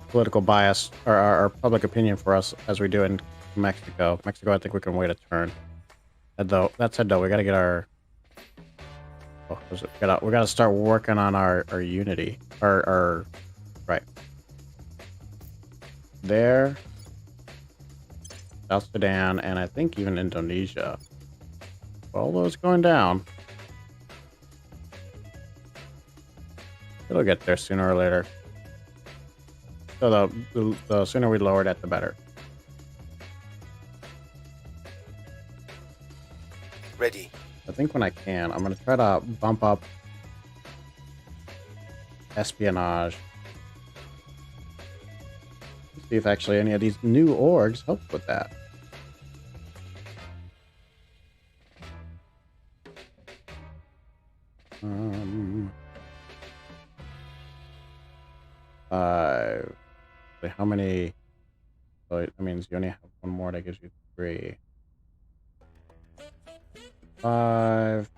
political bias or our public opinion for us as we do in Mexico. Mexico, I think we can wait a turn. That said, though, we gotta get our. We gotta start working on our unity. Our right. There. South Sudan, and I think even Indonesia. All those going down. It'll get there sooner or later. So the sooner we lower it, the better. Ready. I think when I can, I'm going to try to bump up espionage. See if actually any of these new orgs help with that. How many? So that means you only have one more. That gives you 3. 5.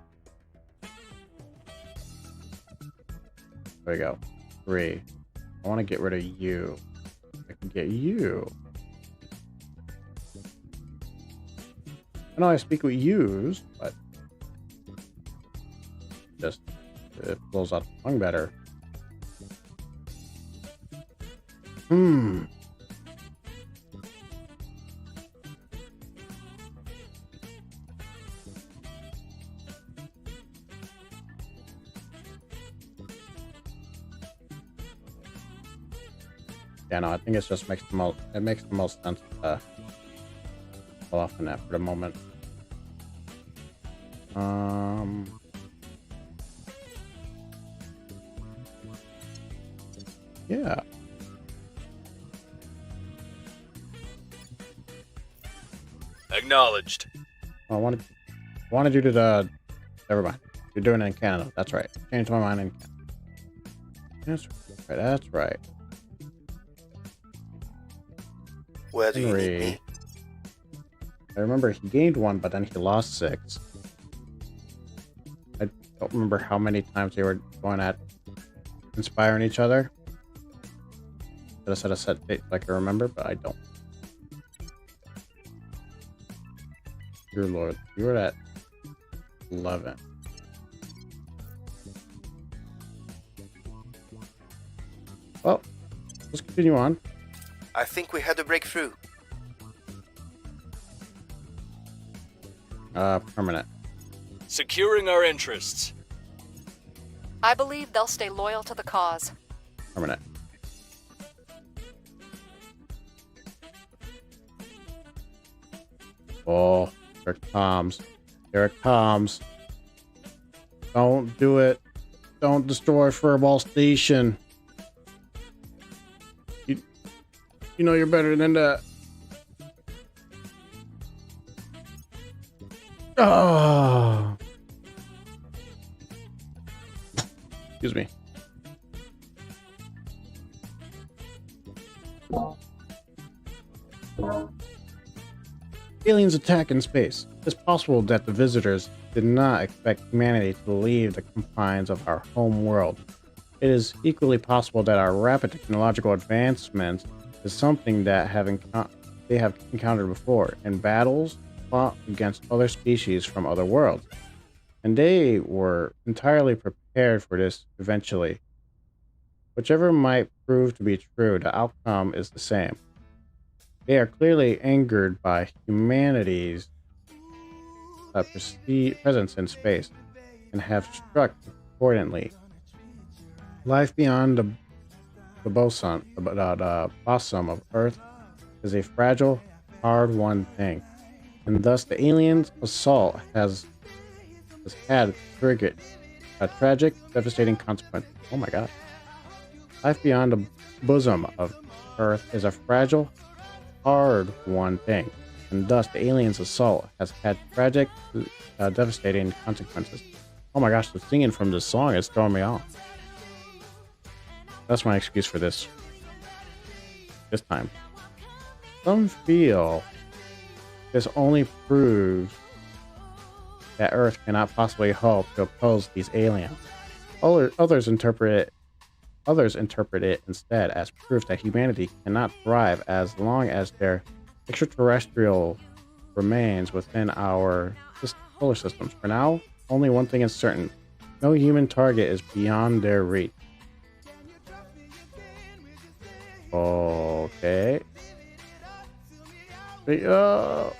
There we go. 3. I want to get rid of you. I can get you. I know I speak with yous, but just it blows out the tongue better. Yeah, no, I think it just makes the most sense to pull off in that for the moment. Yeah. Acknowledged. I wanted you to never mind. You're doing it in Canada. That's right. Changed my mind in Canada. That's right. Where do you need me? I remember he gained 1, but then he lost 6. I don't remember how many times they were going at inspiring each other. Should have set a set date like I remember, but I don't. Dear Lord, you were at 11. Well, let's continue on. I think we had a breakthrough. Permanent. Securing our interests. I believe they'll stay loyal to the cause. Permanent. Oh, here it comes. Here it comes. Don't do it. Don't destroy Furball Station. You know you're better than that. Oh. Excuse me. Aliens attack in space. It's possible that the visitors did not expect humanity to leave the confines of our home world. It is equally possible that our rapid technological advancements is something that they have encountered before in battles fought against other species from other worlds, and they were entirely prepared for this eventually. Whichever might prove to be true, the outcome is the same. They are clearly angered by humanity's presence in space and have struck accordingly. Life beyond the bosom of Earth is a fragile, hard-won thing, and thus the aliens' assault has had triggered a tragic, devastating consequence. Oh my god. Life beyond the bosom of Earth is a fragile, hard-won thing, and thus the aliens' assault has had tragic, devastating consequences. Oh my gosh, the singing from this song is throwing me off. That's my excuse for this time. Some feel this only proves that Earth cannot possibly hope to oppose these aliens. Others interpret it instead as proof that humanity cannot thrive as long as their extraterrestrial remains within our solar systems. For now, only one thing is certain. No human target is beyond their reach. Okay. Oh.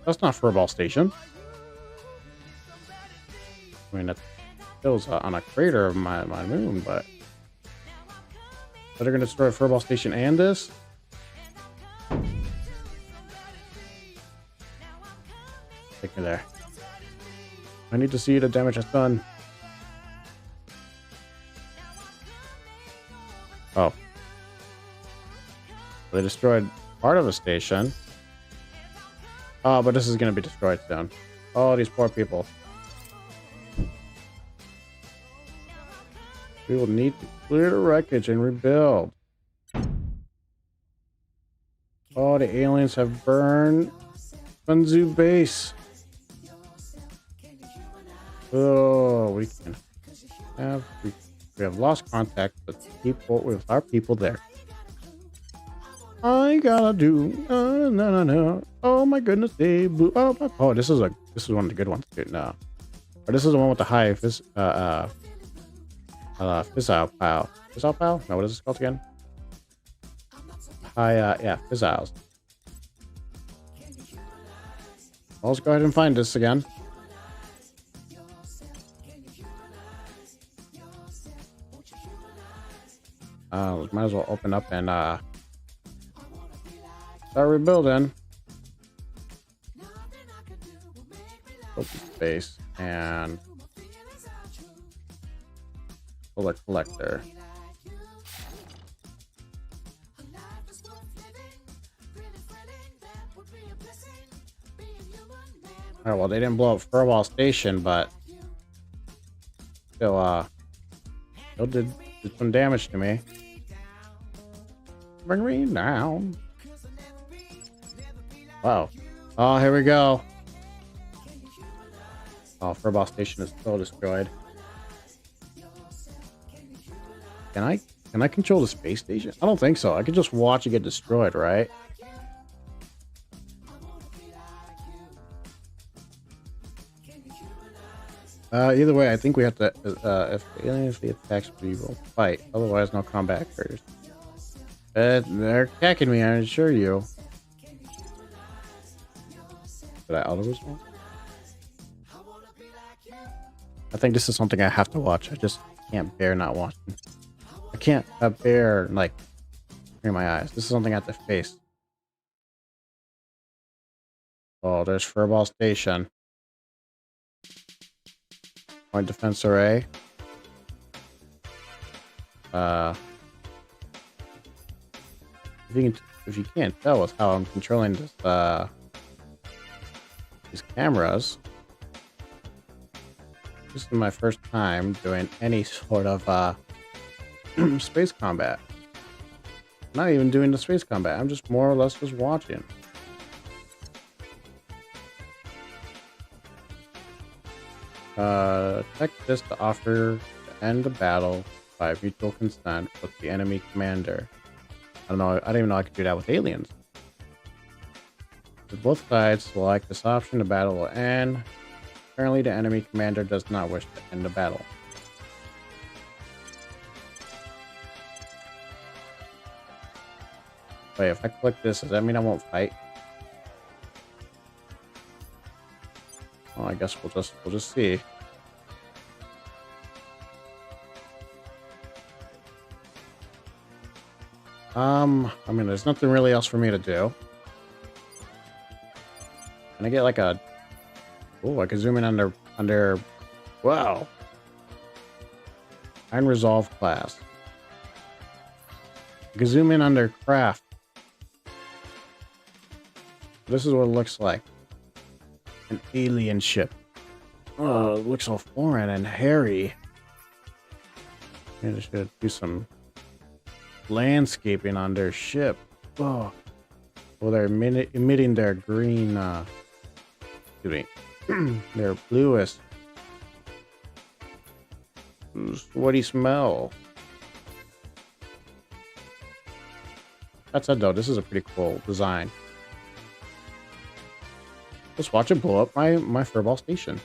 That's not Furball Station. I mean, that feels on a crater of my moon, but they're going to destroy Furball Station and this? Take me there. I need to see the damage that's done. Oh. They destroyed part of a station. Oh, but this is going to be destroyed soon. Oh, these poor people. We will need to clear the wreckage and rebuild. Oh, the aliens have burned Bunzu base. Oh, we have lost contact with our people there. I gotta do no. Oh my goodness, oh, this is one of the good ones, dude. No, or this is the one with the high fissile pile. Fissile pile? No, what is this called again? High, yeah, fissiles. Well, let's go ahead and find this again. Might as well open up and start rebuilding. Open space and pull a collector. Alright, well, they didn't blow up Furball Station, but still did some damage to me. Bring me down. Wow. Oh, here we go. Oh, Furball Station is still destroyed. Can I control the space station? I don't think so. I can just watch it get destroyed, right? Either way, I think we have to, if the aliens attacks, we will fight. Otherwise, no combat occurs. They're attacking me, I assure you. Did I auto-respond? I think this is something I have to watch. I just can't bear not watching. I can't bear, like, clear my eyes. This is something I have to face. Oh, there's Furball Station. Point defense array. If you can't tell with how I'm controlling this, these cameras, this is my first time doing any sort of space combat. Not even doing the space combat. I'm just more or less just watching. Check this to offer to end the battle by mutual consent with the enemy commander. I don't know. I didn't even know I could do that with aliens. If both sides select this option, the battle will end. Currently, the enemy commander does not wish to end the battle. Wait, if I click this, does that mean I won't fight? Well, I guess we'll just see. I mean, there's nothing really else for me to do. Can I get like a... Oh, I can zoom in under... Wow. Iron Resolve class. I can zoom in under craft. This is what it looks like. An alien ship. Oh, it looks so foreign and hairy. I should do some landscaping on their ship. Oh, well, they're emitting their green, excuse me, their bluest. What do you smell? That said, though, this is a pretty cool design. Let's watch it blow up my furball station.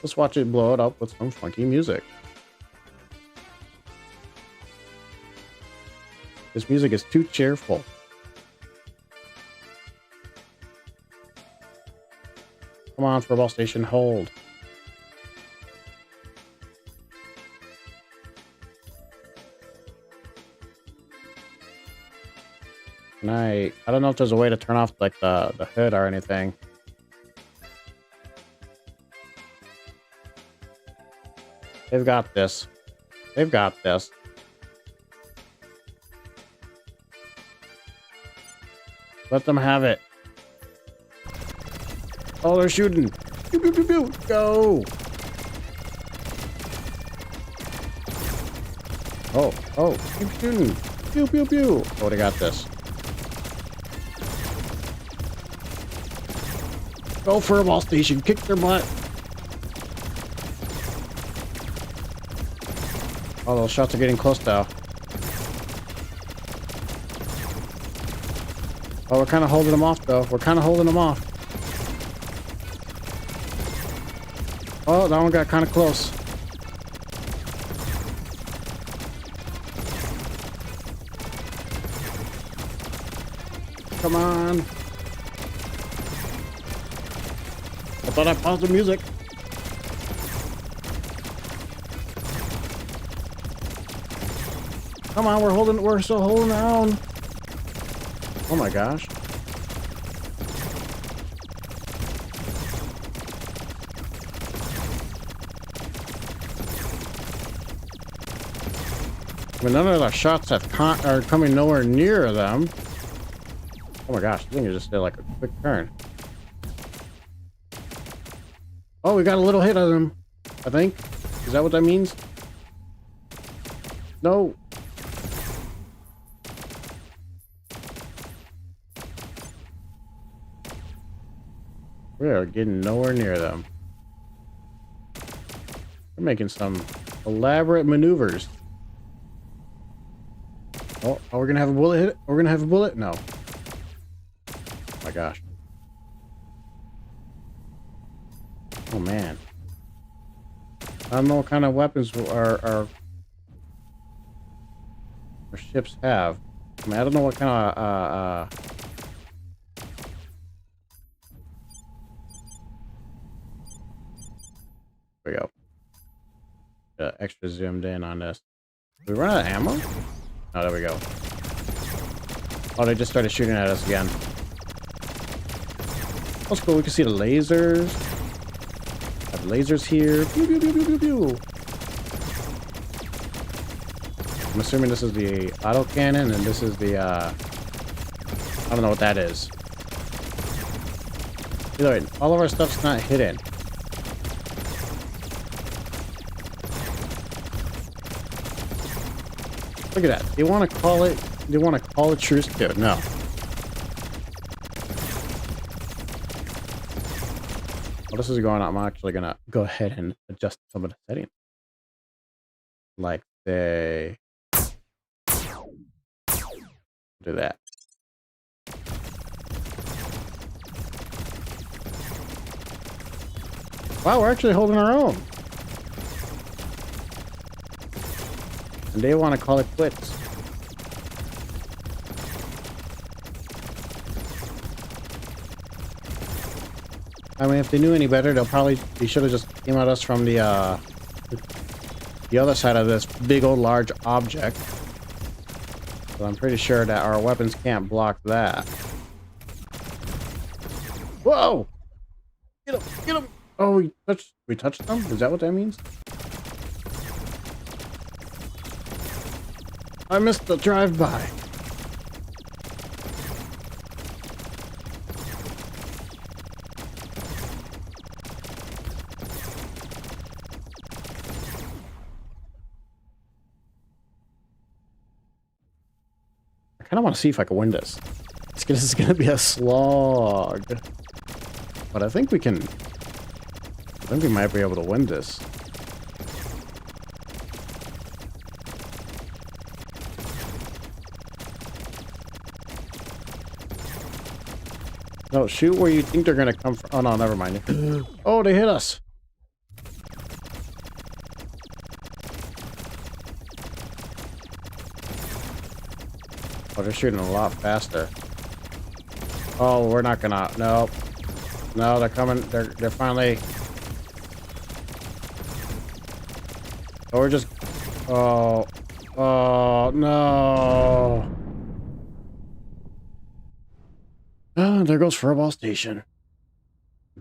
Let's watch it blow it up with some funky music. This music is too cheerful. Come on, furball station, hold. And I don't know if there's a way to turn off like the hood or anything. They've got this. They've got this. Let them have it. Oh, they're shooting. Pew, pew, pew, pew. Go. Oh, keep shooting. Pew, pew, pew. Oh, they got this. Go furball station. Kick their butt. Oh, those shots are getting close now. Oh, we're kind of holding them off, though. We're kind of holding them off. Oh, that one got kind of close. Come on. I thought I paused the music. Come on, we're still holding on. Oh my gosh. I mean, none of the shots are coming nowhere near them. Oh my gosh, I think it just did like a quick turn. Oh, we got a little hit on him, I think. Is that what that means? No. We are getting nowhere near them. We're making some elaborate maneuvers. Oh, we're gonna have a bullet hit? We're gonna have a bullet? No. Oh my gosh. Oh man. I don't know what kind of weapons our ships have. I mean, I don't know what kind of there we go. Extra zoomed in on this. Did we run out of ammo? Oh, there we go. Oh, they just started shooting at us again. That's cool. We can see the lasers. Have lasers here. Pew, pew, pew, pew, pew, pew. I'm assuming this is the auto cannon and this is the I don't know what that is. Either way, all of our stuff's not hidden. Look at that. They want to call it. They want to call it truce to it. No. Well, this is going on. I'm actually gonna go ahead and adjust some of the settings. Like say, do that. Wow, we're actually holding our own. And they want to call it quits. I mean, if they knew any better, they should have just came at us from the other side of this big old large object. So I'm pretty sure that our weapons can't block that. Whoa! Get him! Get him! Oh, we touched them? Is that what that means? I missed the drive-by. I kind of want to see if I can win this. It's gonna be a slog. But I think we might be able to win this. No, shoot where you think they're gonna come from. Oh no, never mind. Oh, they hit us. Oh, they're shooting a lot faster. Oh, we're not gonna. Nope. No, they're coming. They're finally. Oh, we're just. Oh. Oh no. Oh, there goes Furball Station.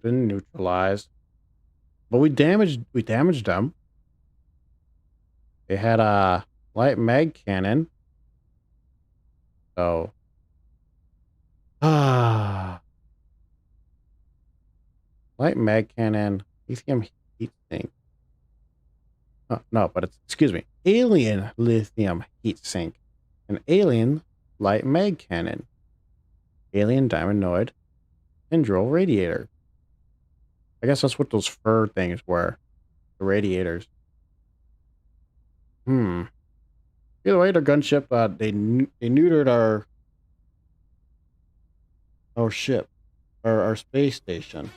Been neutralized. But we damaged them. They had a light mag cannon. So light mag cannon, lithium heat sink. Oh, no, but it's excuse me. Alien lithium heat sink. An alien light mag cannon. Alien diamondoid tendril radiator. I guess that's what those fur things were. The radiators. Either way, their gunship, they neutered our ship. Our space station.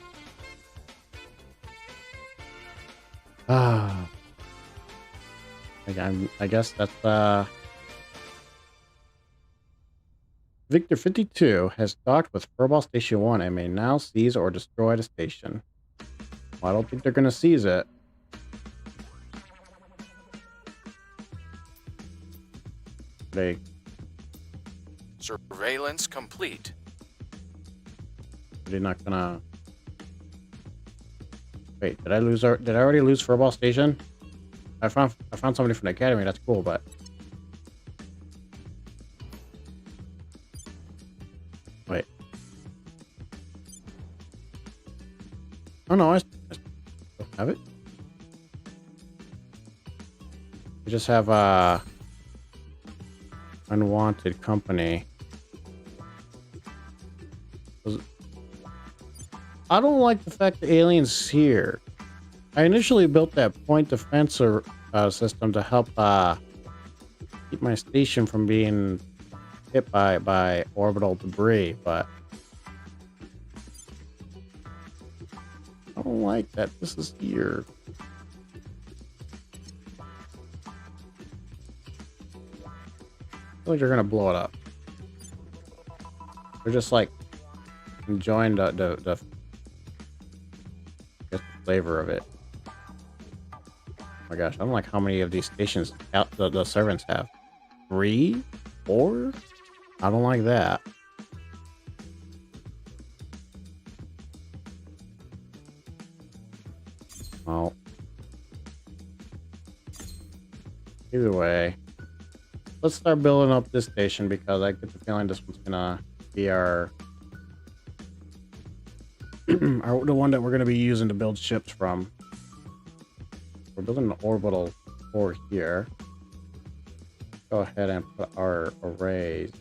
I guess that's Victor 52 has docked with Furball Station 1 and may now seize or destroy the station. Well, I don't think they're going to seize it. Surveillance complete. They're not gonna. Wait, did I already lose Furball Station? I found somebody from the academy. That's cool, but wait. Oh no, I still have it. We just have unwanted company. I don't like the fact the alien's here. I initially built that point defense system to help keep my station from being hit by orbital debris, but I don't like that this is here. I feel like they're gonna blow it up. They're just like enjoying the flavor of it. Oh my gosh, I don't like how many of these stations the servants have. 3? 4? I don't like that. Well, either way, let's start building up this station because I get the feeling this one's gonna be the one that we're going to be using to build ships from. We're building an orbital core here. Go ahead and put our arrays.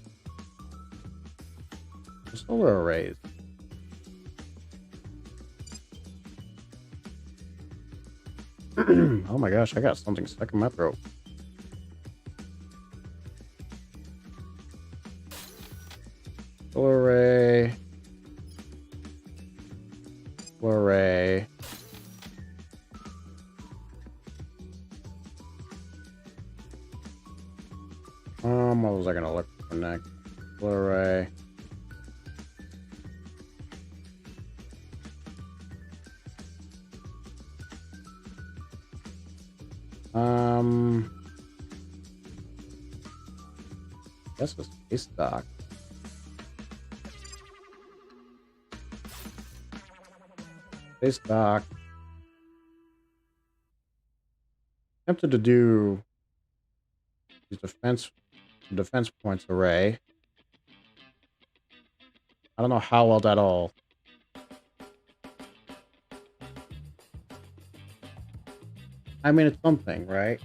Solar arrays. Oh my gosh, I got something stuck in my throat. Solar array. Array. What was I gonna look for next? Blu-ray. Guess it's space dock. Space dock. Tempted to do the defense points array. I don't know how well that'll. I mean, it's something, right?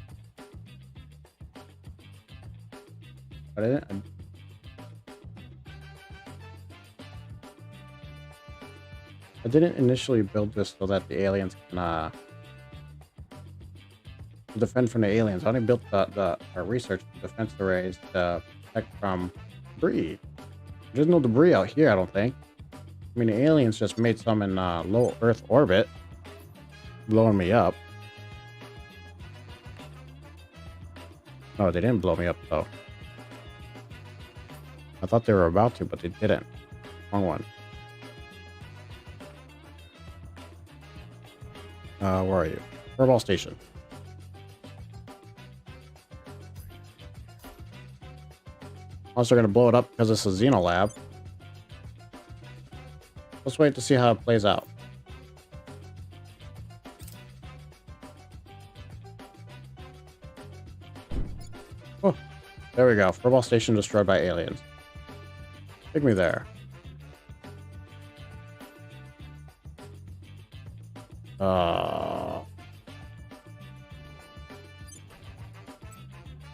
But I didn't initially build this so that the aliens can defend from the aliens. I only built the research defense arrays to protect from debris. There's no debris out here, I don't think. I mean, the aliens just made some in low Earth orbit, blowing me up. No, they didn't blow me up though. I thought they were about to, but they didn't. Wrong one. Where are you? Furball Station. Unless they're gonna blow it up because it's a Xenolab. Let's wait to see how it plays out. Oh, there we go. Furball Station destroyed by aliens. Take me there.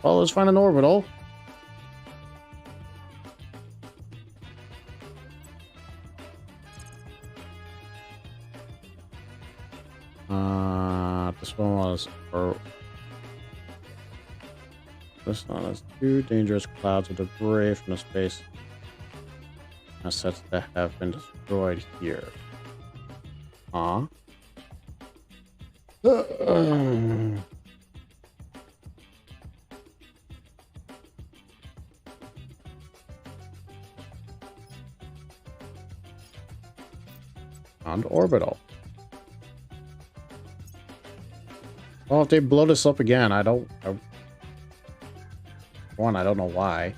Well, let's find an orbital. This one was this one has 2 dangerous clouds of debris from the space assets that have been destroyed here. Huh? On orbital. Well, if they blow this up again, I don't know why.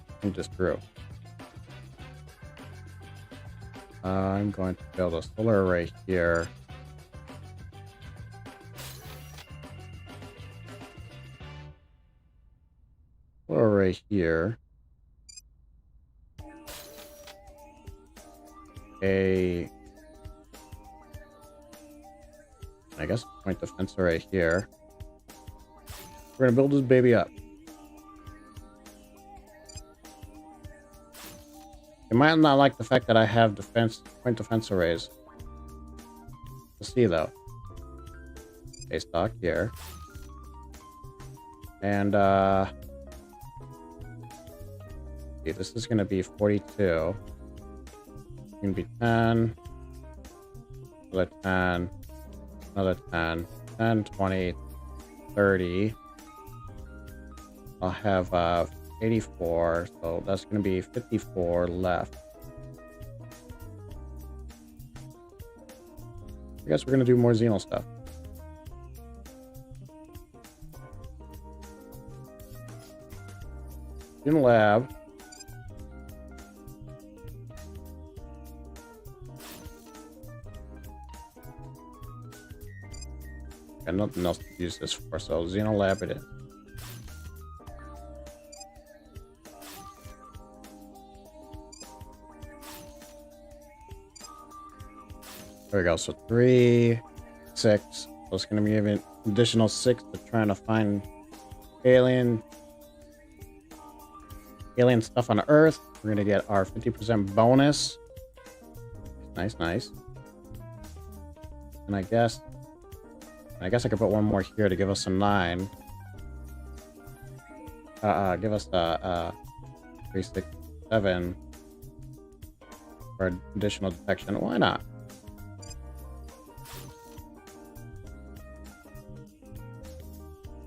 I think this through. I'm going to build a solar array here. Solar array here. I guess point defense array here. We're gonna build this baby up. You might not like the fact that I have point defense arrays. We'll see though. Space dock here. And see, this is gonna be 42. It's gonna be 10. Another 10. Another 10. 10, 20, 30. I'll have 84, so that's going to be 54 left. I guess we're going to do more Xeno stuff. In lab. And nothing else to use this for, so Xenolab it is. There we go. So 3, 6. So it's going to be an additional 6 to trying to find alien stuff on Earth. We're going to get our 50% bonus. Nice, nice. And I guess I could put one more here to give us a 9. Give us the 3, 6, 7 for additional detection. Why not?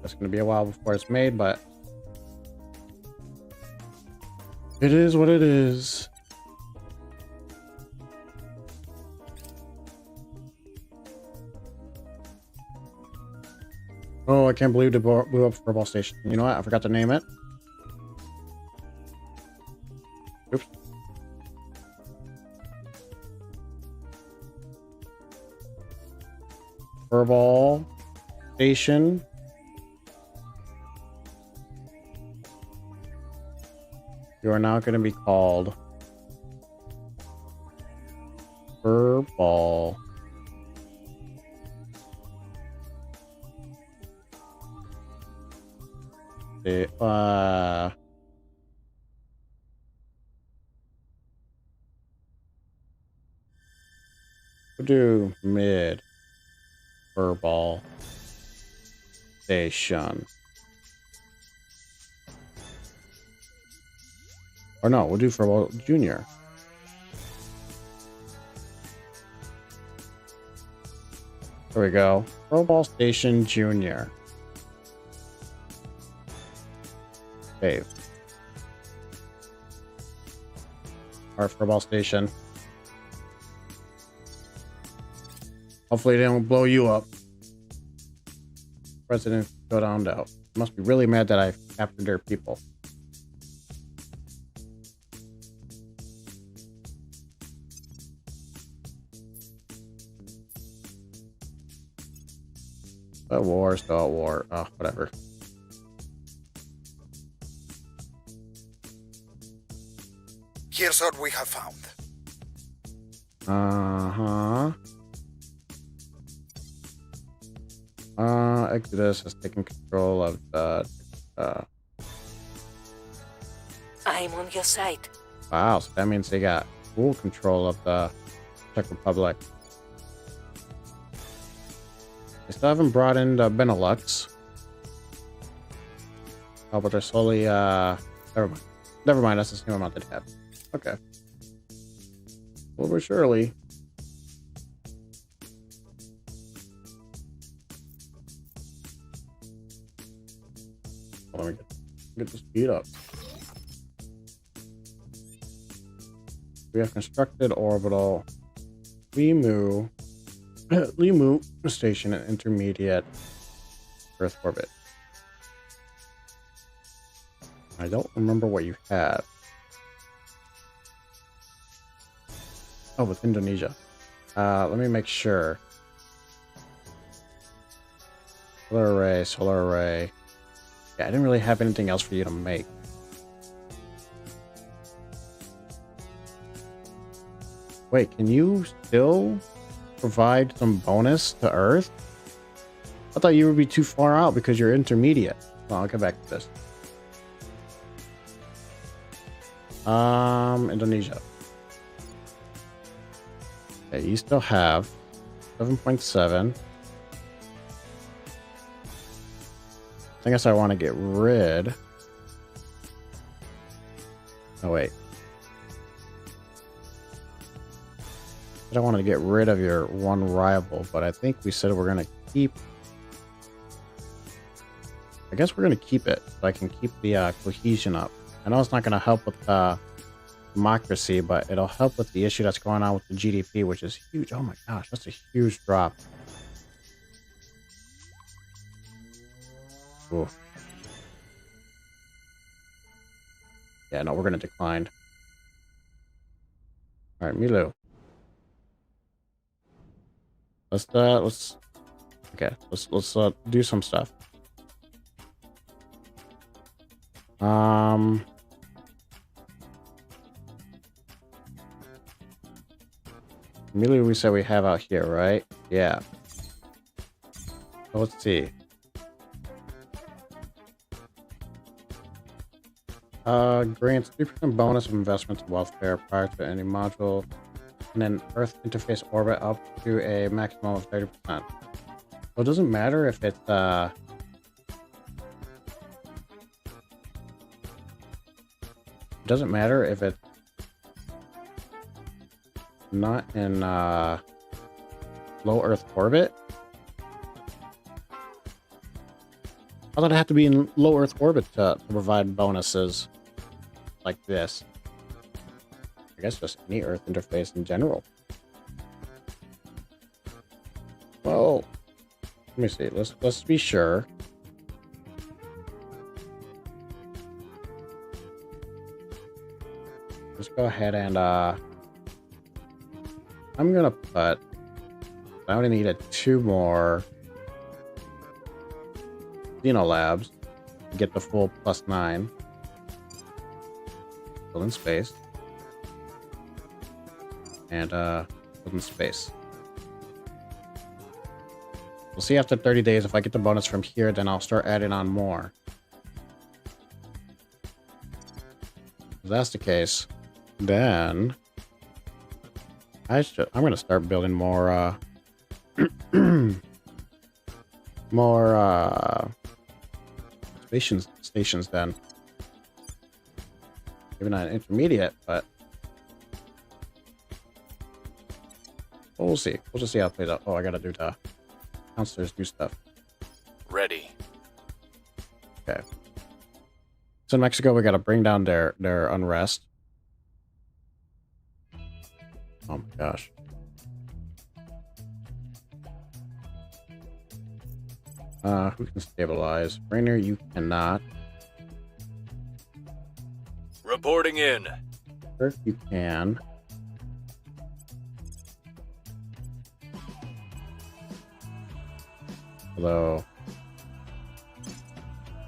It's gonna be a while before it's made, but it is what it is. Oh, I can't believe they blew up Furball Station. You know what? I forgot to name it. Oops. Furball Station. You are now going to be called Furball we'll do mid Furball Station. Or no, we'll do Furball Junior. There we go. Furball Station Junior. Save. Our Furball Station. Hopefully they don't blow you up. President go down out. Must be really mad that I captured their people. Still at war. Oh, whatever. Here's what we have found. Exodus has taken control of the. I'm on your side. Wow, so that means they got full control of the Czech Republic. They still haven't brought in the Benelux. Oh, but they're slowly, never mind. Never mind, that's the same amount they have. Okay. Well, but surely. Let me get the speed up. We have constructed orbital Limu station at intermediate Earth orbit. I don't remember what you had. Oh, with Indonesia. Let me make sure. Solar array. Yeah, I didn't really have anything else for you to make. Wait, can you still provide some bonus to Earth? I thought you would be too far out because you're intermediate. Well, I'll get back to this. Indonesia. Okay, you still have 7.7. I guess I want to get rid. Oh wait. I don't want to get rid of your one rival, but I think we said we're going to keep. I guess we're going to keep it so I can keep the cohesion up. I know it's not going to help with democracy, but it'll help with the issue that's going on with the GDP, which is huge. Oh my gosh, that's a huge drop. Ooh. Yeah, no, we're going to decline. All right, Milu. Let's do some stuff. Immediately we said we have out here, right? Yeah. So let's see. Grants 3% bonus of investment to welfare prior to any module, and then Earth interface orbit up to a maximum of 30%. So it doesn't matter if it's it doesn't matter if it's not in low Earth orbit. I thought I had to be in low Earth orbit to provide bonuses like this. I guess just any Earth interface in general. Well, let me see. Let's be sure. Let's go ahead and I'm gonna put. I only needed 2 more Labs to get the full +9. Still in space. And still in space. We'll see after 30 days if I get the bonus from here, then I'll start adding on more. If that's the case, then I'm gonna start building more more stations then. Maybe not intermediate, but we'll see. We'll just see how it plays out. Oh, I gotta do the counselors do stuff. Ready. Okay. So in Mexico, we gotta bring down their unrest. Oh my gosh. Who can stabilize? Rainer, you cannot. Reporting in. Earth, you can. Although,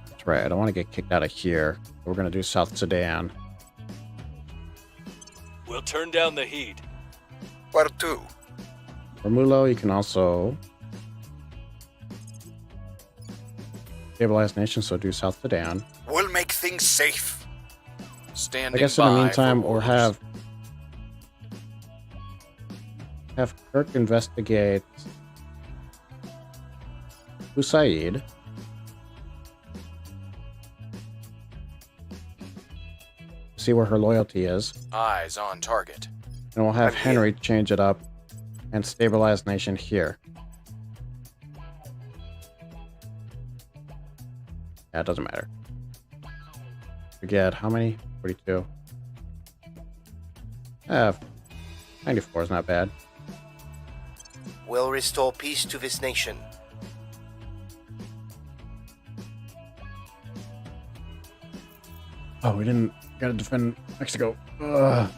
that's right, I don't want to get kicked out of here. We're going to do South Sudan. We'll turn down the heat. Where to? Romulo, you can also stabilize nations, so do South Sudan. We'll make things safe. Standing I guess in the by meantime, for or orders. have Kirk investigate Usaid. See where her loyalty is. Eyes on target. And we'll have Henry change it up and stabilize nation here. Yeah, it doesn't matter. Forget how many? 42. 94 is not bad. We'll restore peace to this nation. Oh, we didn't. Gotta defend Mexico. Ugh.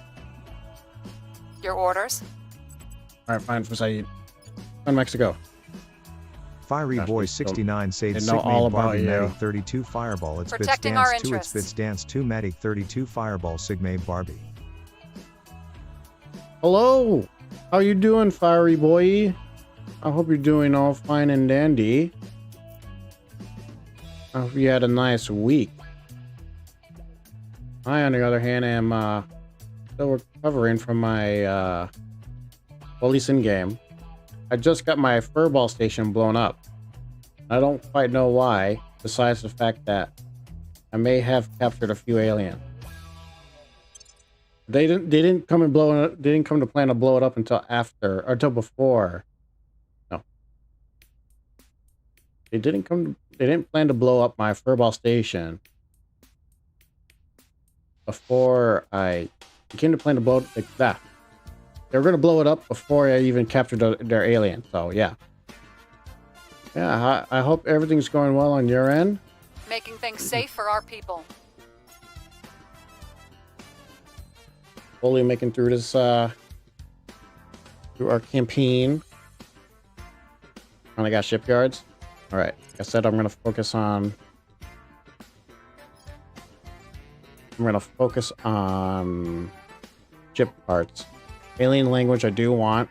Your orders? Alright, fine, for Saeed. Defend Mexico. Fiery Gosh, Boy they 69 Sage know all Sigmade about Barbie you. Matic 32 Fireball It's Bits Protecting our Dance 2 It's interests. Bits Dance 2 Matic 32 Fireball Sigmade Barbie. Hello! How you doing, Fiery Boy? I hope you're doing all fine and dandy. I hope you had a nice week. I, on the other hand, am still recovering from my, well, at least in-game. I just got my furball station blown up. I don't quite know why, besides the fact that I may have captured a few aliens. They didn't come and blow it. They didn't come to plan to blow it up until after, or until before. No. They didn't plan to blow up my furball station before I came to plan to blow it like that. They were going to blow it up before I even captured their alien. So yeah. Yeah, I hope everything's going well on your end. Making things safe for our people. Slowly making through this, through our campaign. Finally got shipyards. All right, like I said, I'm gonna focus on ship parts. Alien language I do want,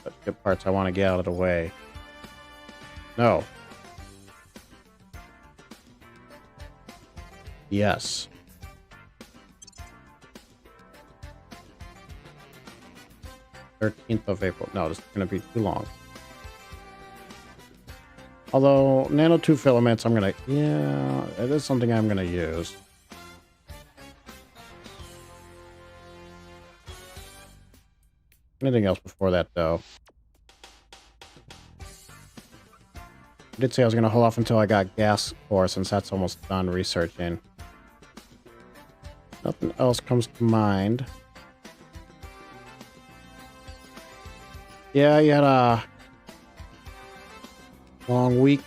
but ship parts I want to get out of the way. No. Yes. April 13th. No, this is going to be too long. Although, nanotube filaments, I'm going to... Yeah, it is something I'm going to use. Anything else before that, though? I did say I was going to hold off until I got gas core, since that's almost done researching. Nothing else comes to mind. Yeah, you had a long week.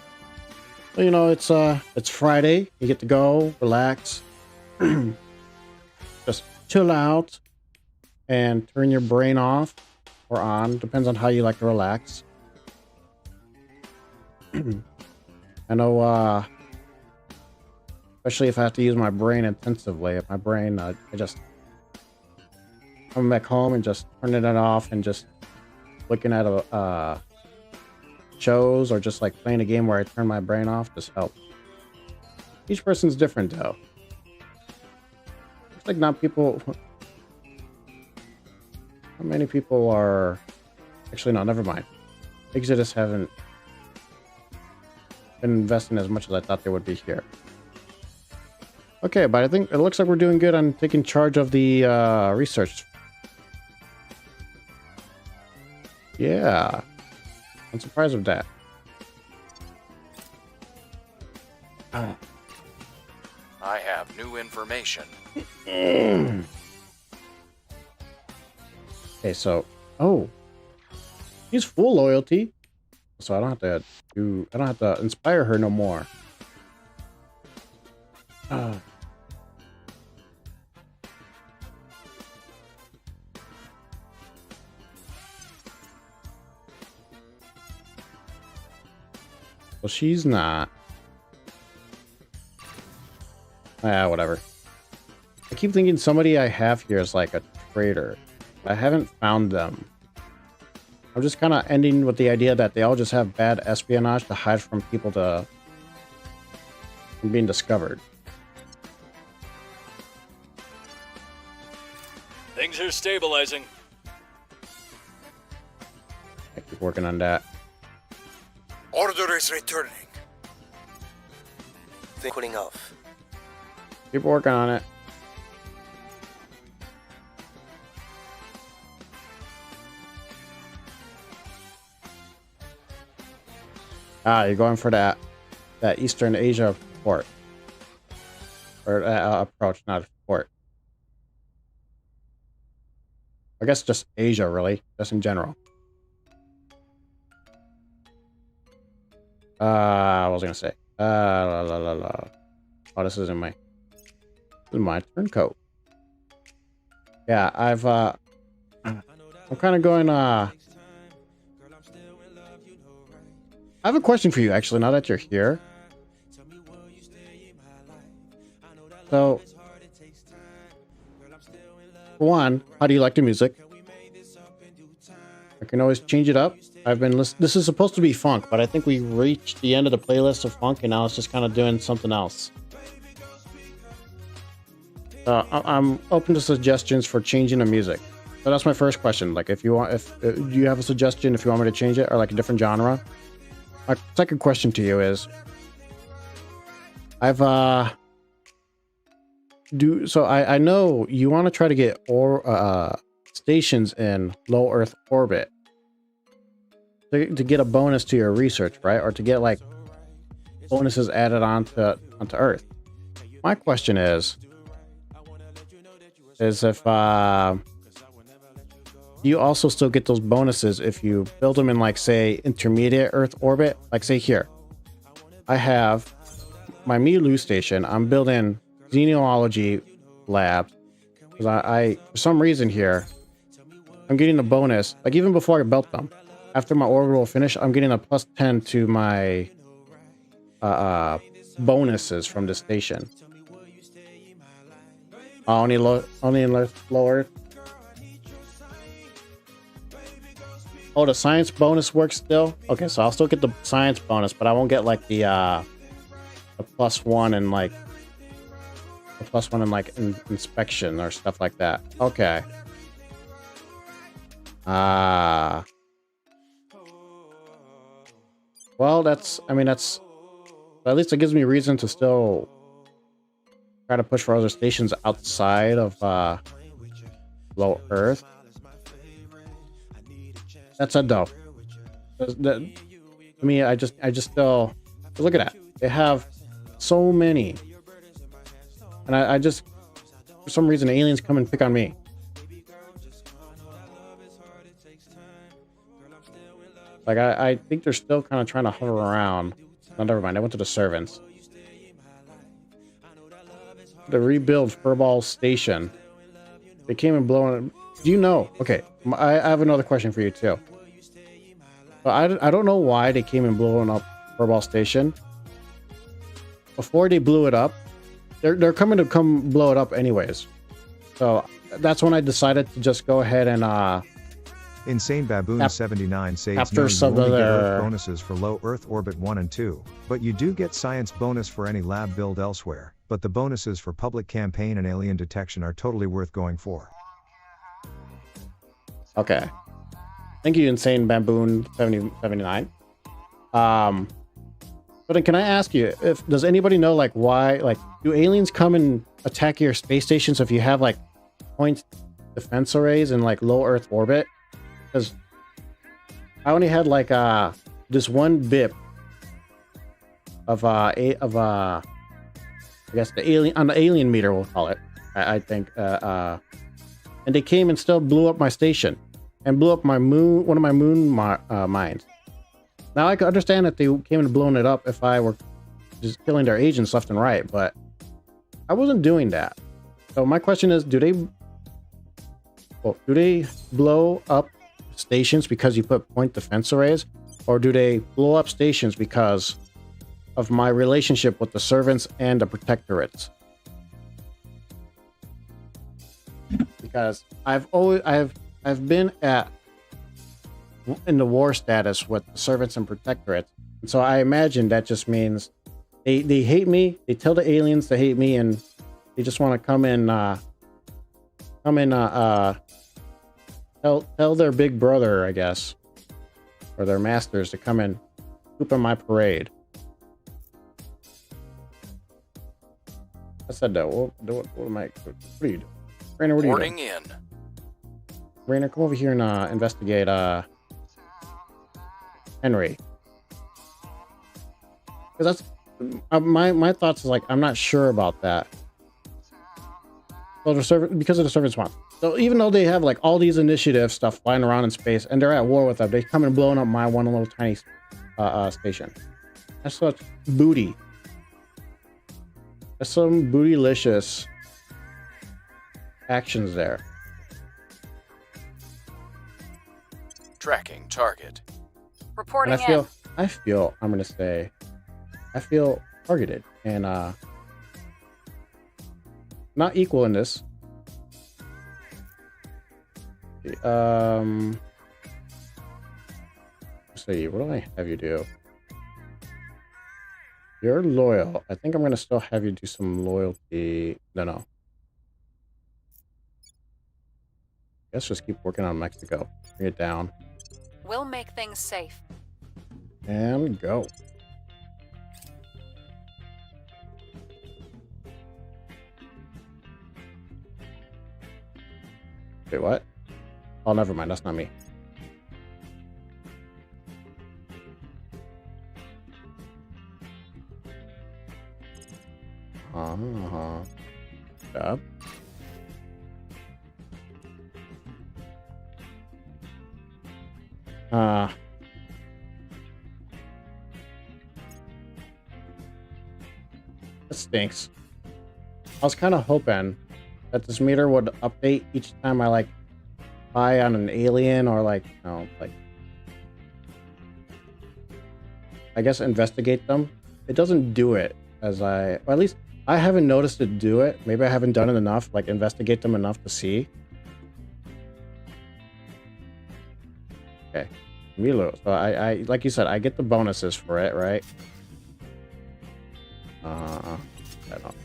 Well, you know, it's Friday. You get to go, relax, just chill out, and turn your brain off or on. Depends on how you like to relax. I know, especially if I have to use my brain intensively. If my brain, I just come back home and just turning it off and just looking at shows or just like playing a game where I turn my brain off just helps. Each person's different though. It's like not people. How many people are actually no, never mind. Exodus haven't been investing as much as I thought they would be here. Okay, but I think it looks like we're doing good on taking charge of the research. Yeah. I'm surprised with that. I have new information. Okay, so he's full loyalty, so I don't have to inspire her no more. Well, she's not. Whatever. I keep thinking somebody I have here is like a traitor. I haven't found them. I'm just kind of ending with the idea that they all just have bad espionage to hide from people from being discovered. Things are stabilizing. I keep working on that. Order is returning. Cooling off. Keep working on it. You're going for that Eastern Asia port. Or approach, not port. I guess just Asia, really. Just in general. What was I gonna say? Oh, this isn't my turncoat. Yeah, I'm kind of going, I have a question for you, actually, now that you're here. So, for one, how do you like the music? I can always change it up. I've been listening. This is supposed to be funk, but I think we reached the end of the playlist of funk, and now it's just kind of doing something else. I'm open to suggestions for changing the music. So that's my first question. Like, if you do you have a suggestion if you want me to change it, or like a different genre? My second question to you is, I know you want to try to get stations in low Earth orbit to get a bonus to your research, right? Or to get like bonuses added onto Earth. My question is if you also still get those bonuses if you build them in, like, say, intermediate Earth orbit. Like, say here, I have my Milu station. I'm building xenology labs because I for some reason here I'm getting a bonus. Like, even before I built them, after my orbital finish, I'm getting a +10 to my bonuses from the station. Only in low Earth. Oh, the science bonus works still? Okay, so I'll still get the science bonus, but I won't get like the +1 and like inspection or stuff like that. Okay. Well, that's at least it gives me reason to still try to push for other stations outside of low Earth. That said, though, I mean, I just still look at that. They have so many, and I just for some reason aliens come and pick on me. Like I think they're still kind of trying to hover around. No, never mind. I went to the servants. To rebuild Furball Station. They came and blown. Do you know? Okay, I have another question for you too. But I don't know why they came and blowing up Furball Station. Before they blew it up, they're coming to come blow it up anyways. So that's when I decided to just go ahead and Insane Baboon 79 says after no, you some only of get their Earth bonuses for low Earth orbit 1 and 2, but you do get science bonus for any lab build elsewhere, but the bonuses for public campaign and alien detection are totally worth going for. Okay. Thank you, Insane Baboon 79. But then can I ask you, does anybody know like why, like, do aliens come and attack your space stations if you have like point defense arrays in like low Earth orbit? Because I only had like this one bip of I guess the alien on the alien meter, we'll call it. I think and they came and still blew up my station and blew up my moon, one of my moon mines. Now I could understand if they came and blown it up if I were just killing their agents left and right, but I wasn't doing that. So my question is, do they blow up stations because you put point defense arrays, or do they blow up stations because of my relationship with the servants and the protectorates? Because I've been in the war status with the servants and protectorates, and so I imagine that just means they hate me. They tell the aliens to hate me, and they just want to come in tell their big brother, I guess, or their masters to come and poop on my parade. I said that. What am I? What are you doing? Rainer, what are you doing? In. Rainer, come over here and investigate Henry. Because that's my thoughts is like, I'm not sure about that. Well, because of the servants want. So even though they have like all these initiative stuff flying around in space and they're at war with them, they come and blowing up my one little tiny station. That's such booty. That's some bootylicious actions there. Tracking target. Reporting and I feel I'm gonna say I feel targeted and not equal in this. Let's see, what do I have you do? You're loyal. I think I'm gonna still have you do some loyalty. No. Let's just keep working on Mexico. Bring it down. We'll make things safe. And go. Wait, what? Oh, never mind. That's not me. Yep. This stinks. I was kind of hoping that this meter would update each time I like buy on an alien or like, you know, like I guess investigate them. It doesn't do it as or at least I haven't noticed it do it. Maybe I haven't done it enough, like investigate them enough to see. Okay. Milo. So I like you said, I get the bonuses for it, right? I don't.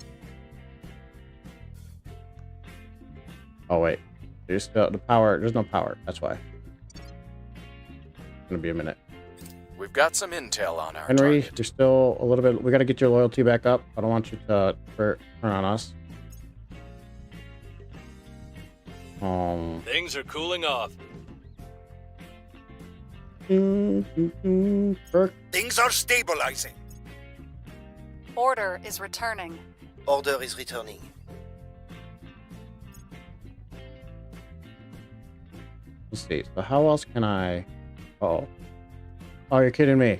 Oh wait. There's still the power. There's no power. That's why. It's gonna be a minute. We've got some intel on our Henry, target. there's still a little bit. We got to get your loyalty back up. I don't want you to turn on us. Things are cooling off. Things are stabilizing. Order is returning. Order is returning. Let's see. So how else can I? Oh, you're kidding me.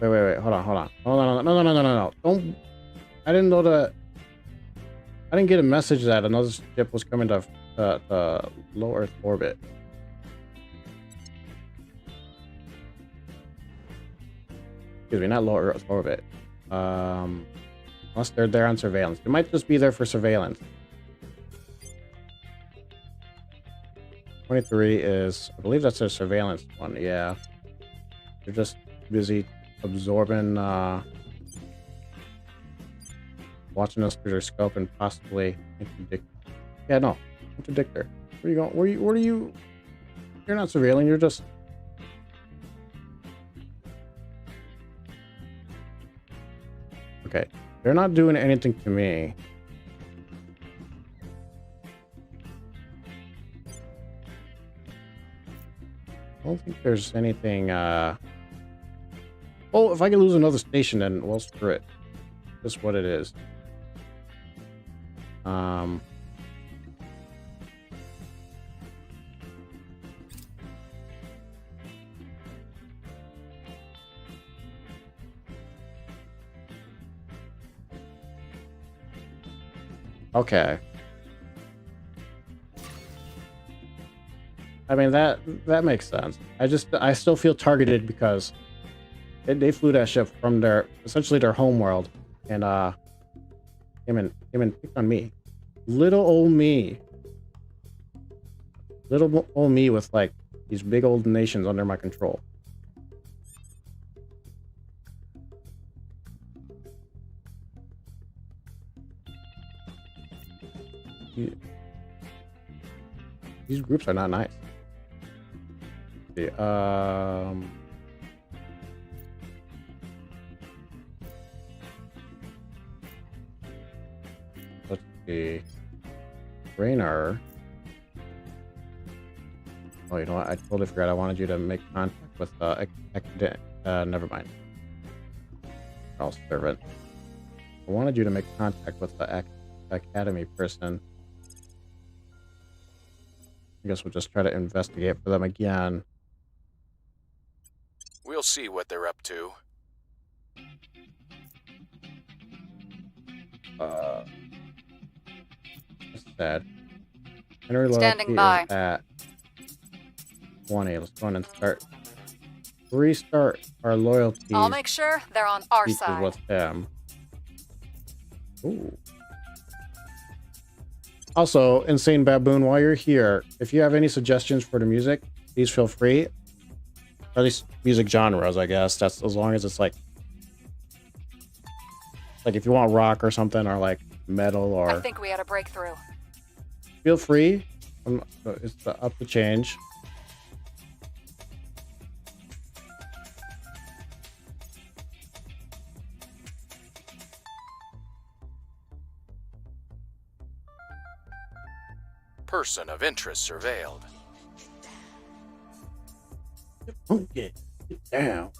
Wait. Hold on. No. Don't. I didn't know that. I didn't get a message that another ship was coming to low Earth orbit. Excuse me, not low Earth orbit. Unless they're there on surveillance. They might just be there for surveillance. 23 is, I believe that's a surveillance one. Yeah, they're just busy absorbing, watching us through their scope and possibly interdict. Yeah, no, interdictor. Where are you going? Where are you? You're not surveilling. You're just. Okay, they're not doing anything to me. I don't think there's anything, oh, if I can lose another station, then, well, screw it. Just what it is. Okay. I mean, that makes sense. I still feel targeted because they flew that ship from essentially their home world, and came and picked on me. Little old me with like these big old nations under my control. These groups are not nice. Let's see. Rainer. Oh, you know what? I totally forgot. I wanted you to make contact with never mind. I'll servant. I wanted you to make contact with the academy person. I guess we'll just try to investigate for them again. We'll see what they're up to. That's sad. Henry Standing loyalty by. is at 20. Let's go on and restart our loyalties. I'll make sure they're on our features side. with them. Ooh. Also, Insane Baboon, while you're here, if you have any suggestions for the music, please feel free. Or at least music genres, I guess. That's as long as it's like if you want rock or something, or like metal, or I think we had a breakthrough. feel free. It's up to change. Person of interest surveilled. Get down.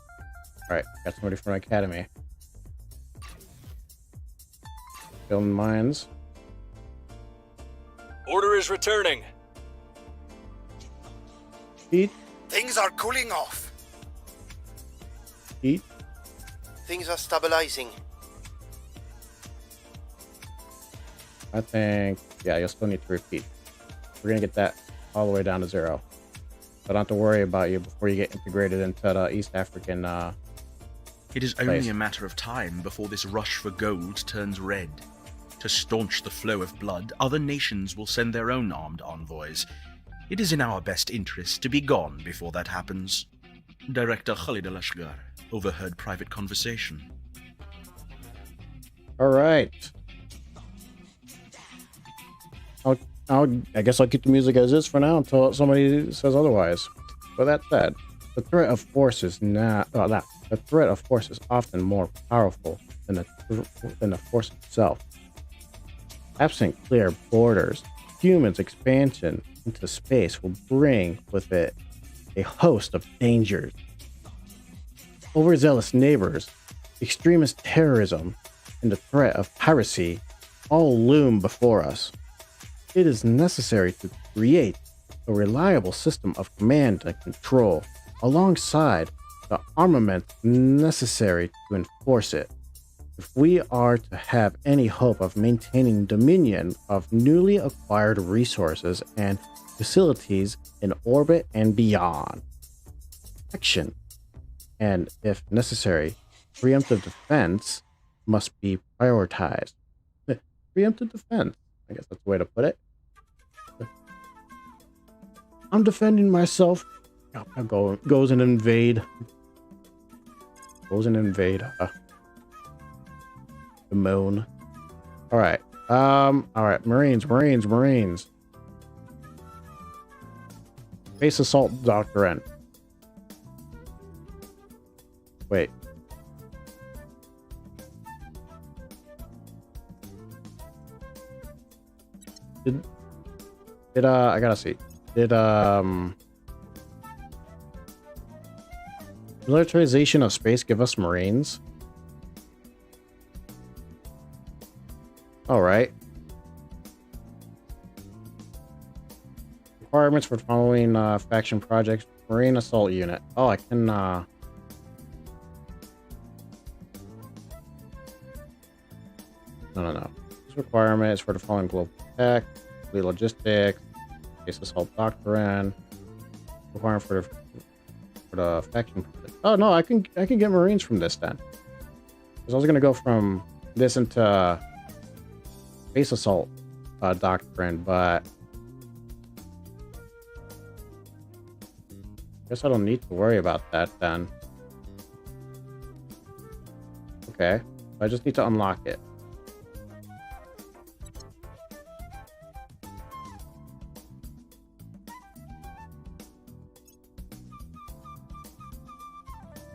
Alright, got somebody from Academy. Building mines. Order is returning. Heat. Things are cooling off. Heat. Things are stabilizing. I think, yeah, you'll still need to repeat. We're gonna get that all the way down to 0. So I don't have to worry about you before you get integrated into the East African It is place. only a matter of time before this rush for gold turns red. To staunch the flow of blood, other nations will send their own armed envoys. It is in our best interest to be gone before that happens. Director Khalid al-Ashgar overheard private conversation. Alright. I guess I'll keep the music as is for now until somebody says otherwise. But that said, the threat of force is the threat of force is often more powerful than the force itself. Absent clear borders, humans' expansion into space will bring with it a host of dangers. Overzealous neighbors, extremist terrorism, and the threat of piracy all loom before us. It is necessary to create a reliable system of command and control alongside the armament necessary to enforce it. If we are to have any hope of maintaining dominion of newly acquired resources and facilities in orbit and beyond, action, and if necessary, preemptive defense must be prioritized. Preemptive defense, I guess that's the way to put it. I'm defending myself. Goes and invade. Goes and invade the moon. All right. Marines. Base assault doctrine. Wait. Did I gotta see. Did militarization of space give us Marines? All right. Requirements for following faction projects. Marine assault unit. Oh, I can no. This requirement is for the following global tech, logistics, base assault doctrine. Requirement for the faction project. Oh no, I can get Marines from this then. Because I was gonna go from this into base assault doctrine, but I guess I don't need to worry about that then. Okay, I just need to unlock it.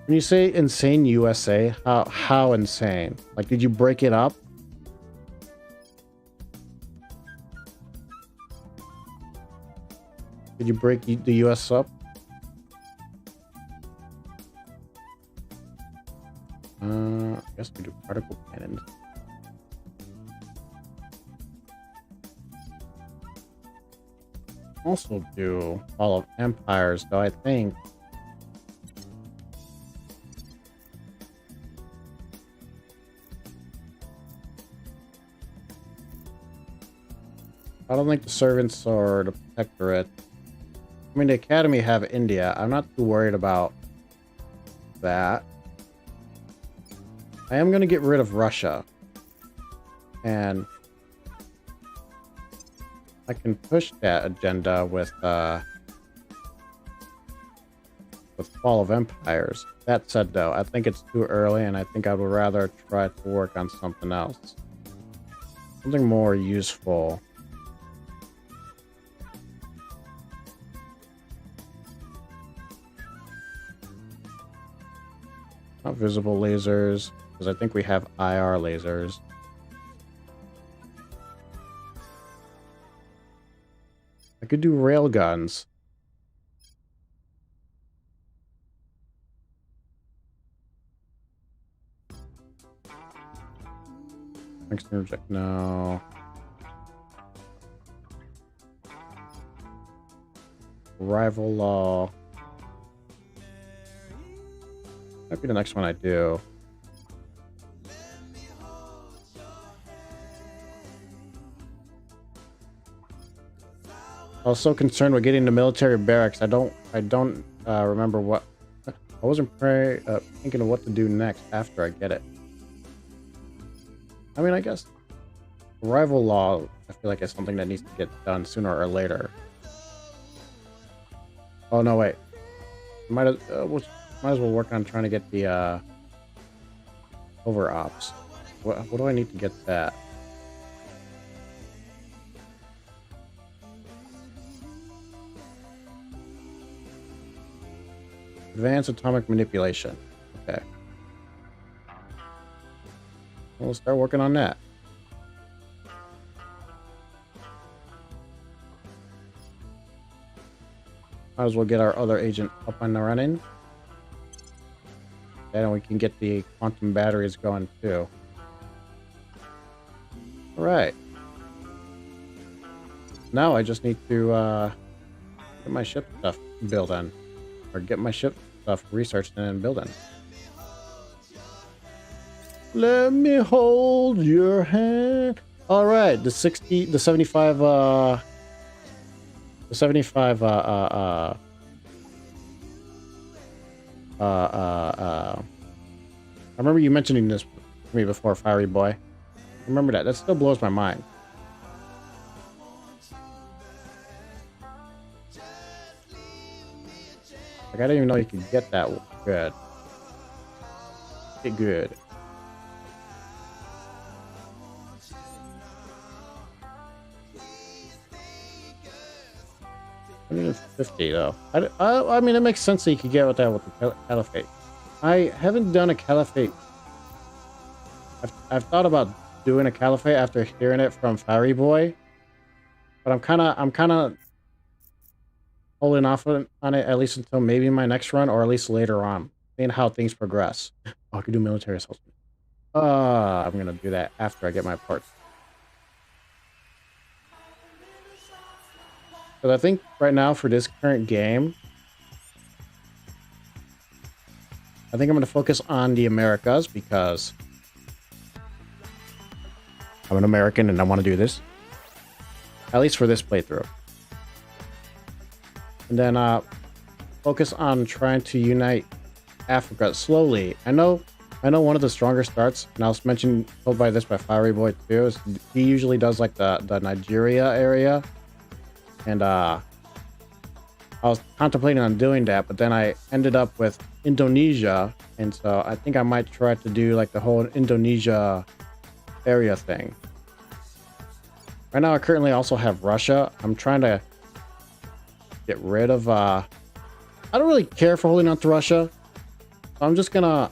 When you say insane USA, how insane? Like, did you break it up? Did you break the US up? I guess we do particle cannons. Also do Fall of Empires, though I think I don't think the servants or the protectorate. I mean, the academy have India. I'm not too worried about that. I am going to get rid of Russia. And I can push that agenda with Fall of Empires. That said, though, I think it's too early, and I think I would rather try to work on something else. Something more useful. Not visible lasers, because I think we have IR lasers. I could do railguns. No. Rival law. Might be the next one I do. I was so concerned with getting the military barracks. I don't remember what. I wasn't thinking of what to do next after I get it. I mean, I guess rival law, I feel like it's something that needs to get done sooner or later. Oh no, wait. Might as well work on trying to get the over ops. What do I need to get that? Advanced atomic manipulation. Okay. We'll start working on that. Might as well get our other agent up and running. Then we can get the quantum batteries going too. Alright. Now I just need to get my ship stuff building. Or get my ship stuff researched and building. Let me hold your hand. Alright, the 75 I remember you mentioning this to me before, Fiery Boy. I remember that. That still blows my mind. Like, I didn't even know you could get that good. Get good. 150 though. I mean, it makes sense that you could get with that with the Caliphate. I haven't done a Caliphate. I've thought about doing a Caliphate after hearing it from Fiery Boy, but I'm kind of holding off on it at least until maybe my next run, or at least later on, seeing how things progress. Oh, I could do military assault. I'm gonna do that after I get my parts. But I think right now for this current game, I think I'm going to focus on the Americas because I'm an American and I want to do this. At least for this playthrough. And then focus on trying to unite Africa slowly. I know one of the stronger starts, and I was told by Fiery Boy too, is he usually does like the Nigeria area. And I was contemplating on doing that, but then I ended up with Indonesia, and so I think I might try to do like the whole Indonesia area thing. Right now I currently also have Russia. I'm trying to get rid of I don't really care for holding on to Russia. I'm just gonna,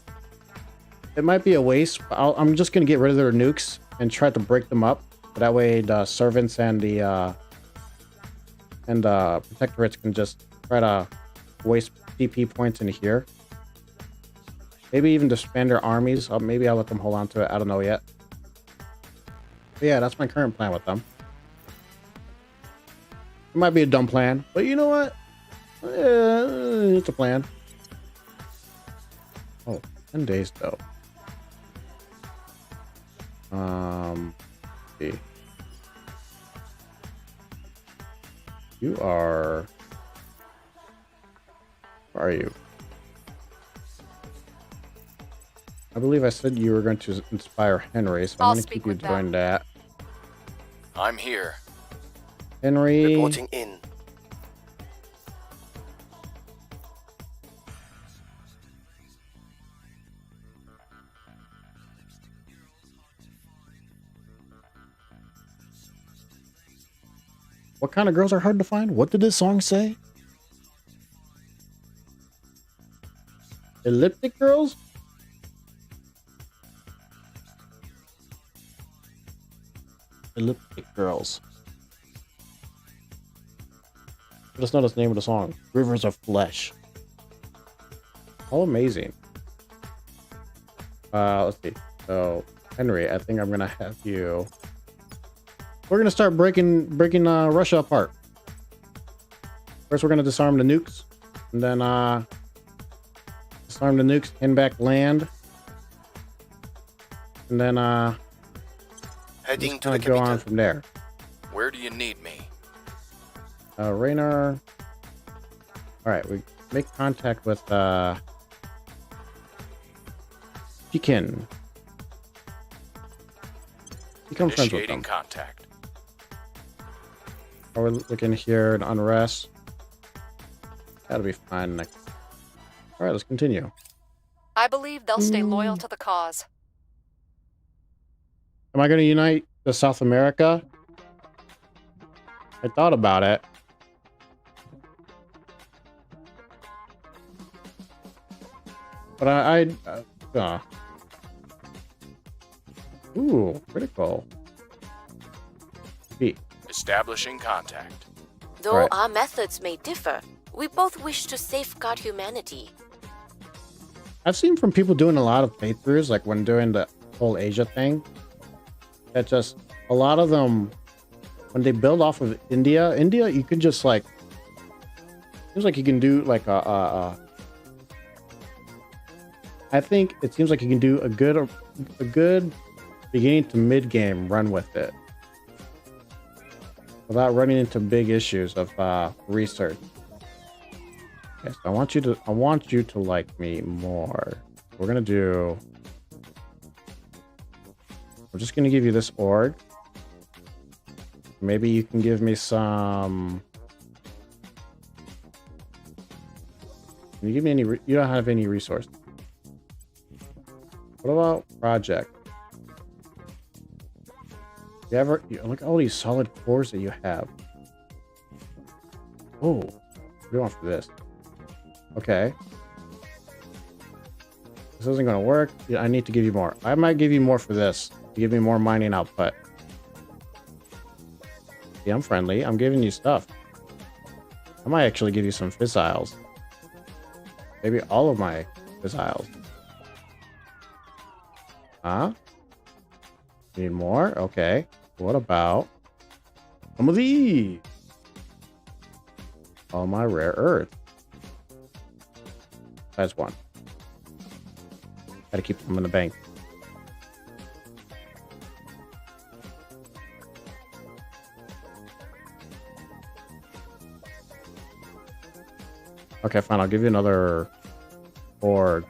it might be a waste, but I'm just gonna get rid of their nukes and try to break them up. That way the servants and the protectorates can just try to waste DP points in here. Maybe even disband their armies. Maybe I'll let them hold on to it. I don't know yet. But yeah, that's my current plan with them. It might be a dumb plan, but you know what? It's a plan. Oh, 10 days though. See. You are... Where are you? I believe I said you were going to inspire Henry, so I'm going to keep you doing that. I'm here. Henry... Reporting in. What kind of girls are hard to find? What did this song say? Elliptic girls? Elliptic girls. That's not the name of the song. Rivers of Flesh. Oh, amazing. Let's see. So, Henry, I think I'm gonna have you... We're gonna start breaking Russia apart. First, we're gonna disarm the nukes, and then disarm the nukes, hand back land, and then heading to the go on from there. Where do you need me? Raynor. All right, we make contact with Pekin. Become friends with them. Initiating contact. We're looking here at unrest. That'll be fine. All right, let's continue. I believe they'll stay loyal to the cause. Am I going to unite the South America? I thought about it. But ooh, critical. B. Establishing contact. Though our methods may differ, We both wish to safeguard humanity. I've seen from people doing a lot of playthroughs, like when doing the whole Asia thing, that just a lot of them, when they build off of India, you could just like, seems like you can do like I think it seems like you can do a good beginning to mid game run with it without running into big issues of research. Okay, so I want you to like me more. We're just gonna give you this org. Maybe you can give me some. Can you give me any? You don't have any resources. What about project? You ever look at all these solid cores that you have? Oh, what do you want for this? Okay. This isn't going to work. I need to give you more. I might give you more for this. Give me more mining output. Yeah, I'm friendly. I'm giving you stuff. I might actually give you some fissiles. Maybe all of my fissiles. Huh? Need more? Okay. What about some of these? All my rare earth. That's one. Gotta keep them in the bank. Okay, fine. I'll give you another org.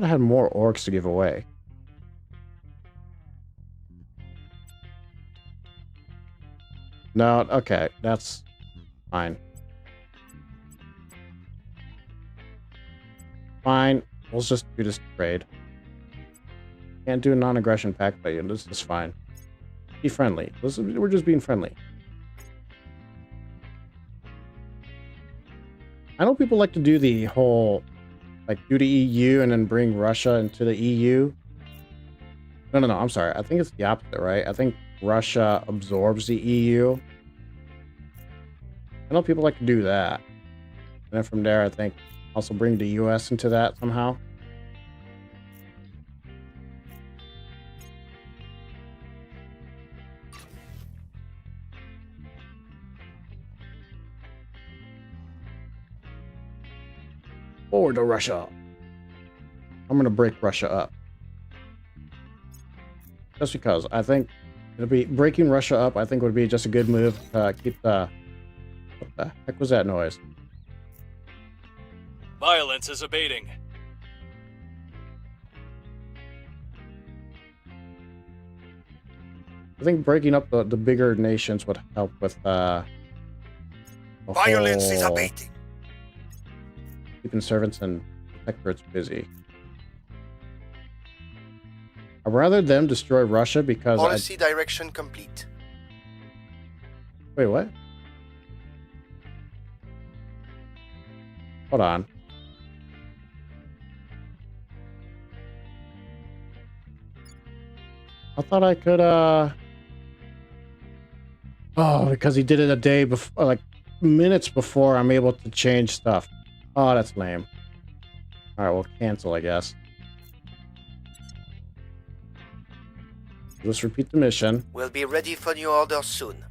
I had more orcs to give away. No, okay, that's fine. Fine, we'll just do this trade. Can't do a non-aggression pact, but this is fine. Be friendly. We're just being friendly. I know people like to do the whole, like, do the EU and then bring Russia into the EU. No, I'm sorry. I think it's the opposite, right? I think Russia absorbs the EU. I know people like to do that. And then from there, I think also bring the US into that somehow. Forward to Russia. I'm gonna break Russia up. Just because I think it'll be breaking Russia up, I think would be just a good move to keep the. What the heck was that noise? Violence is abating. I think breaking up the bigger nations would help with violence is abating. Keeping servants and protectorates busy. I'd rather them destroy Russia because policy direction complete. Wait, what? Hold on. I thought I could oh, because he did it a day before, like minutes before I'm able to change stuff. Oh, that's lame. Alright, we'll cancel, I guess. Let's repeat the mission. We'll be ready for new orders soon.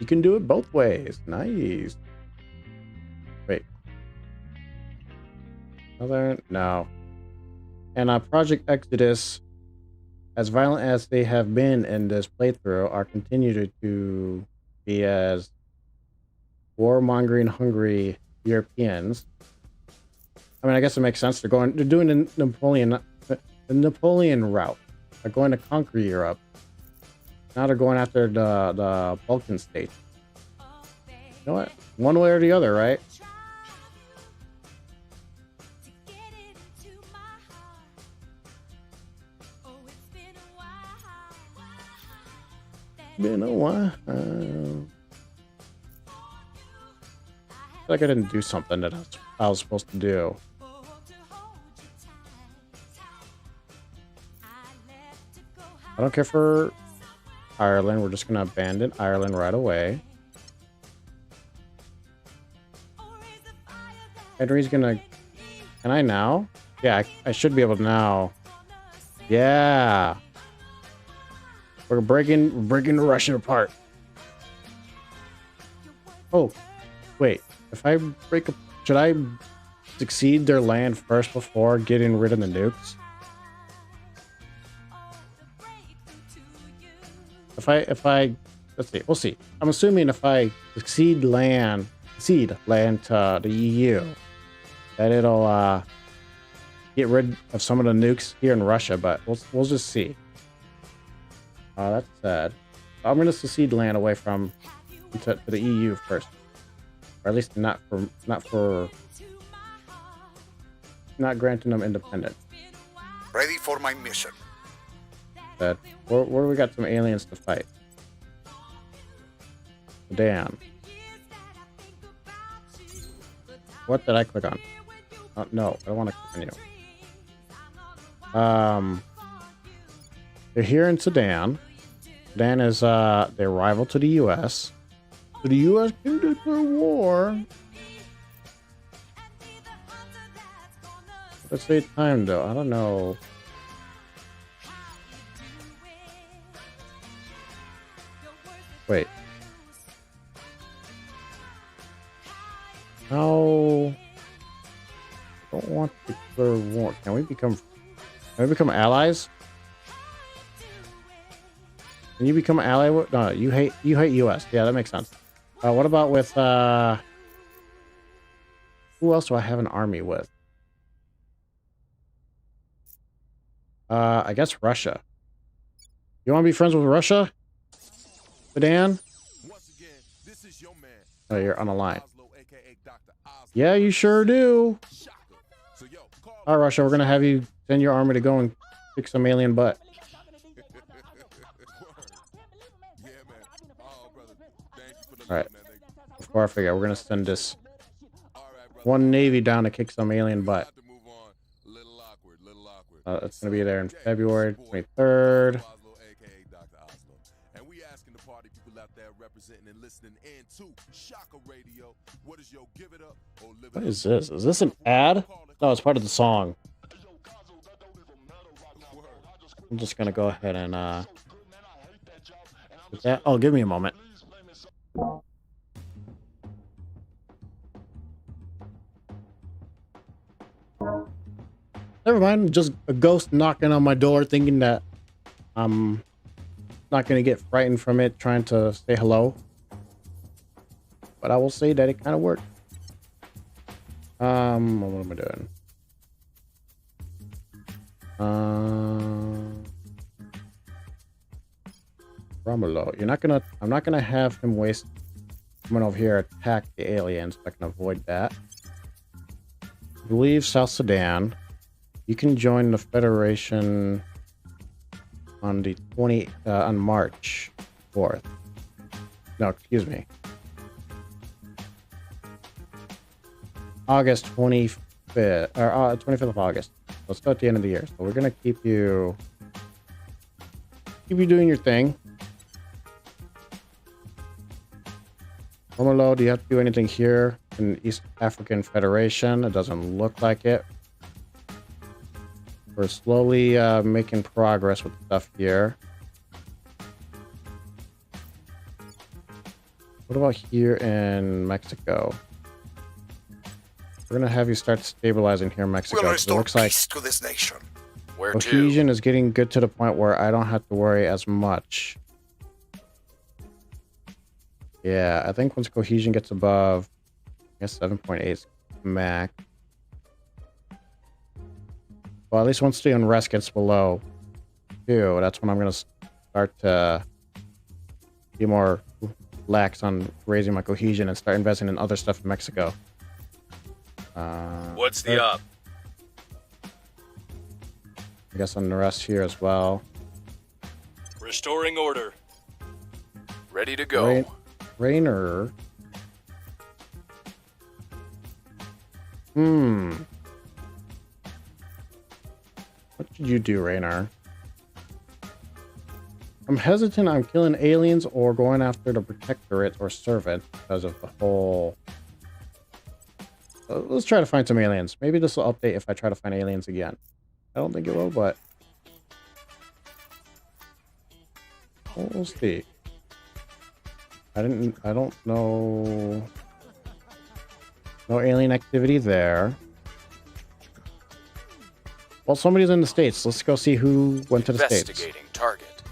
You can do it both ways. Nice. Wait. Other? No. And Project Exodus, as violent as they have been in this playthrough, are continued to be as warmongering, hungry Europeans. I mean, I guess it makes sense. They're doing the Napoleon route. They're going to conquer Europe. Now they're going after the Balkan states. You know what? One way or the other, right? Been a while. like I didn't do something that I was supposed to do. I don't care for Ireland. We're just gonna abandon Ireland right away. Henry's gonna... Can I now? Yeah, I should be able to now. Yeah. We're breaking Russia apart. Oh, wait. If I break up... Should I succeed their land first before getting rid of the nukes? If I... Let's see. We'll see. I'm assuming if I cede land to the EU, that it'll get rid of some of the nukes here in Russia, but we'll just see. That's sad. I'm gonna secede land away from to the EU first, or at least not granting them independence. Ready for my mission. That where we got some aliens to fight. Damn. What did I click on? No, I don't want to click on you. They're here in Sudan. Sudan is their rival to the U.S. So the U.S. can declare war. Let's say time though. I don't know. Wait. How? I don't want to declare war. Can we become allies? Can you become ally with? No, you hate U.S. Yeah, that makes sense. What about with who else do I have an army with? I guess Russia. You want to be friends with Russia? Sudan? Oh, you're on a line. Yeah, you sure do. All right, Russia, we're gonna have you send your army to go and kick some alien butt. All right. Before I forget, we're gonna send this one navy down to kick some alien butt. It's gonna be there in February 23rd. What is this? Is this an ad? No, it's part of the song. I'm just gonna go ahead and with that. Oh, give me a moment. Never mind, just a ghost knocking on my door thinking that I'm not gonna get frightened from it trying to say hello. But I will say that it kind of worked. What am I doing? Romulo, I'm not gonna have him waste coming over here attack the aliens if I can avoid that. I believe South Sudan. You can join the Federation on the on March 4th. No, excuse me. August 25th, or 25th of August. Let's go at the end of the year. So we're gonna keep you doing your thing. Romolo, do you have to do anything here in East African Federation? It doesn't look like it. We're slowly making progress with stuff here. What about here in Mexico? We're gonna have you start stabilizing here in Mexico. We'll It looks like peace to this nation. Where cohesion is getting good to the point where I don't have to worry as much. Yeah, I think once cohesion gets above, I guess 7.8 is max. Well, at least once the unrest gets below 2, that's when I'm gonna start to be more lax on raising my cohesion and start investing in other stuff in Mexico. What's the up? I guess unrest here as well. Restoring order. Ready to go. Rainer. What did you do, Raynar? I'm hesitant on killing aliens or going after the protectorate or servant because of the whole... Let's try to find some aliens. Maybe this will update if I try to find aliens again. I don't think it will, but... we'll see. I don't know... No alien activity there. Well, somebody's in the States. Let's go see who went to the States. Investigating target.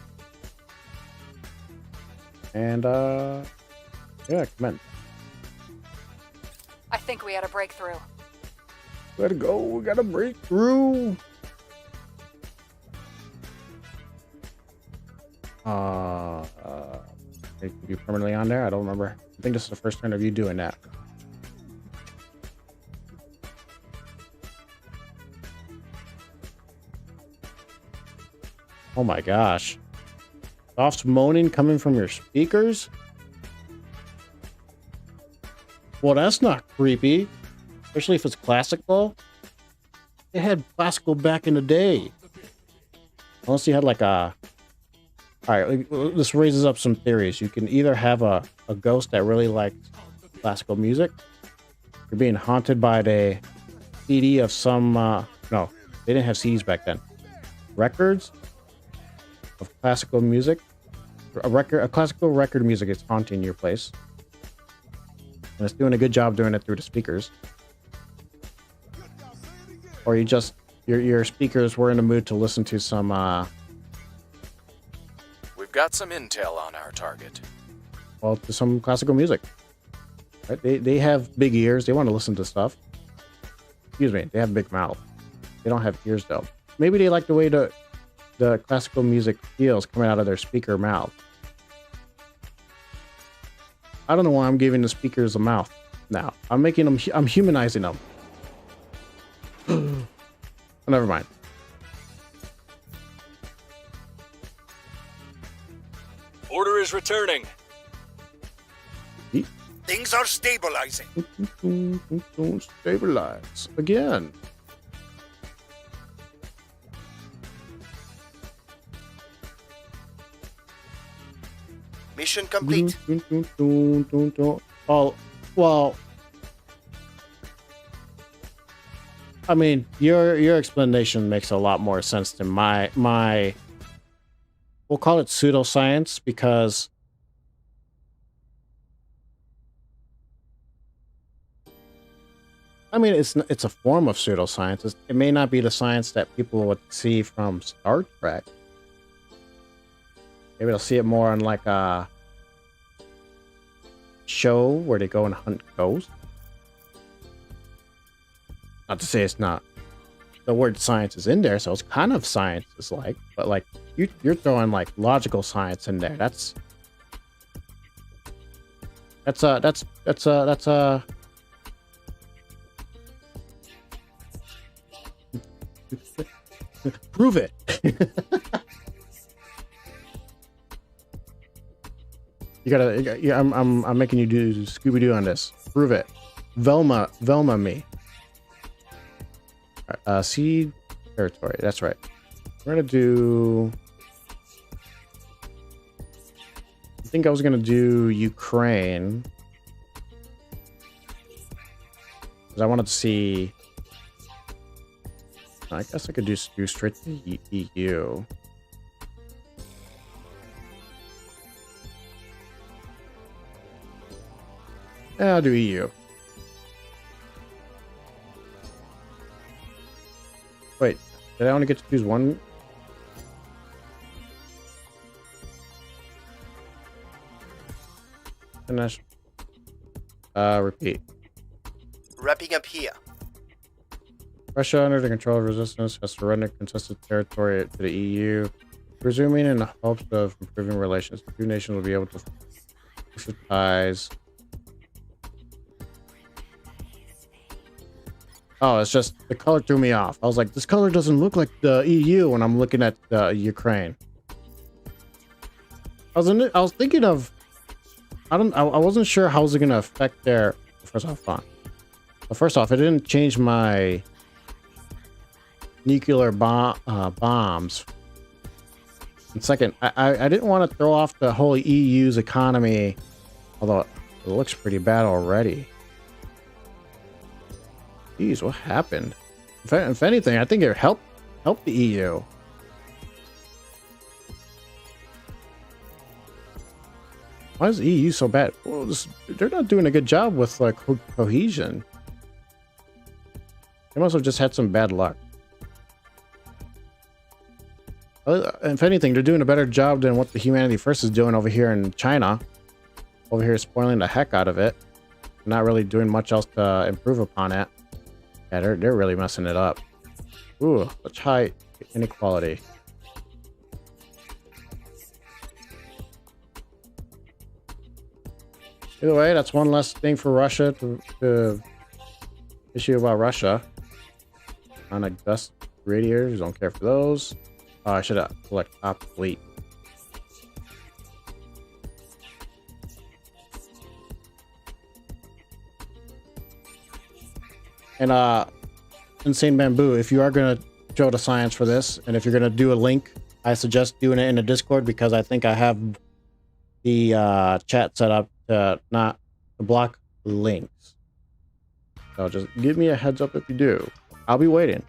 And, yeah, come in. I think we had a breakthrough. Gotta go. We gotta break through. It could be permanently on there. I don't remember. I think this is the first turn of you doing that. Oh my gosh. Soft moaning coming from your speakers? Well, that's not creepy. Especially if it's classical. They had classical back in the day. Unless you had like a... Alright, this raises up some theories. You can either have a ghost that really likes classical music. You're being haunted by the CD of some... no, they didn't have CDs back then. Records of classical music. A classical record music is haunting your place. And it's doing a good job doing it through the speakers. Or you just... Your speakers were in the mood to listen to some... We've got some intel on our target. Well, to some classical music. Right? They have big ears. They want to listen to stuff. Excuse me. They have big mouth. They don't have ears, though. Maybe they like the way the classical music feels coming out of their speaker mouth. I don't know why I'm giving the speakers a mouth now. I'm humanizing them. Oh, never mind. Order is returning. Things are stabilizing. Don't stabilize again. Mission complete. Oh, well. I mean, your explanation makes a lot more sense than my we'll call it pseudoscience, because I mean it's a form of pseudoscience. It may not be the science that people would see from Star Trek. Maybe they'll see it more on like a show where they go and hunt ghosts. Not to say it's not. The word science is in there, so it's kind of science is like, but like you're throwing like logical science in there. That's prove it. Yeah, I'm making you do Scooby-Doo on this. Prove it. Velma me. Seed territory. That's right. We're gonna do... I think I was gonna do Ukraine. Because I wanted to see... I guess I could do straight to EU. Yeah, I'll do EU. Wait, did I only get to choose one? Finish. Repeat. Wrapping up here. Russia, under the control of resistance, has surrendered contested territory to the EU. Presuming in the hopes of improving relations, the two nations will be able to push the ties. Oh, it's just the color threw me off. I was like, this color doesn't look like the EU when I'm looking at Ukraine. I was thinking of, I wasn't sure how was it gonna affect their. First off, fun. So first off, it didn't change my nuclear bombs. And second, I didn't want to throw off the whole EU's economy, although it looks pretty bad already. Jeez, what happened? If anything, I think it helped the EU. Why is the EU so bad? Well, they're not doing a good job with cohesion. They must have just had some bad luck. If anything, they're doing a better job than what the Humanity First is doing over here in China. Over here, spoiling the heck out of it. Not really doing much else to improve upon it. Yeah, they're really messing it up. Ooh, such high inequality. Either way, that's one less thing for Russia to issue about Russia. Ionic dust radiators, don't care for those. Oh, I should have select top fleet. And Insane Bamboo, if you are gonna show the science for this, and if you're gonna do a link, I suggest doing it in the Discord, because I think I have the chat set up to not to block links. So just give me a heads up if you do. I'll be waiting.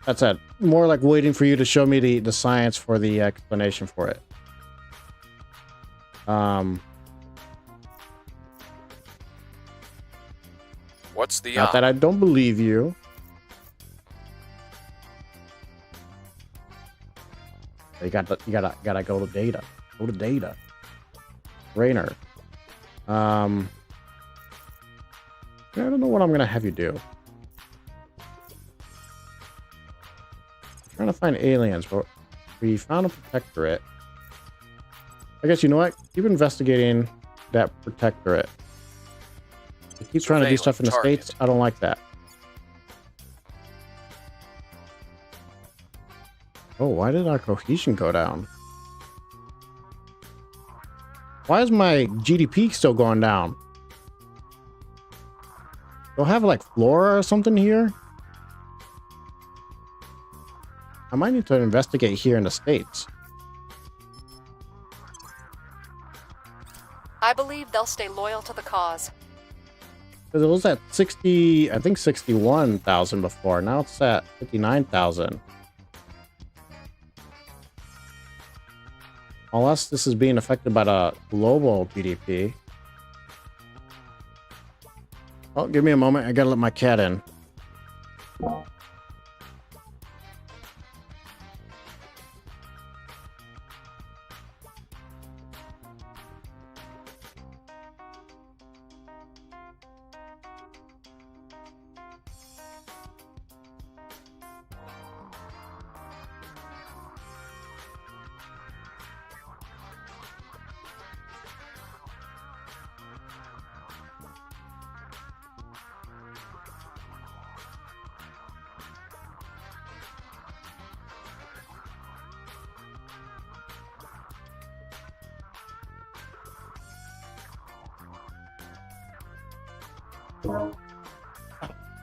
That's it. More like waiting for you to show me the science for the explanation for it. What's the Not that I don't believe you. You gotta go to data. Go to data. Rainer. I don't know what I'm gonna have you do. Trying to find aliens, but we found a protectorate. I guess you know what? Keep investigating that protectorate. You keep trying to do stuff in the States. I don't like that. Oh, why did our cohesion go down? Why is my GDP still going down? Do I have like flora or something here? I might need to investigate here in the States. I believe they'll stay loyal to the cause. Because it was at 60, I think 61,000 before. Now it's at 59,000. Unless this is being affected by the global GDP. Oh, give me a moment. I gotta let my cat in.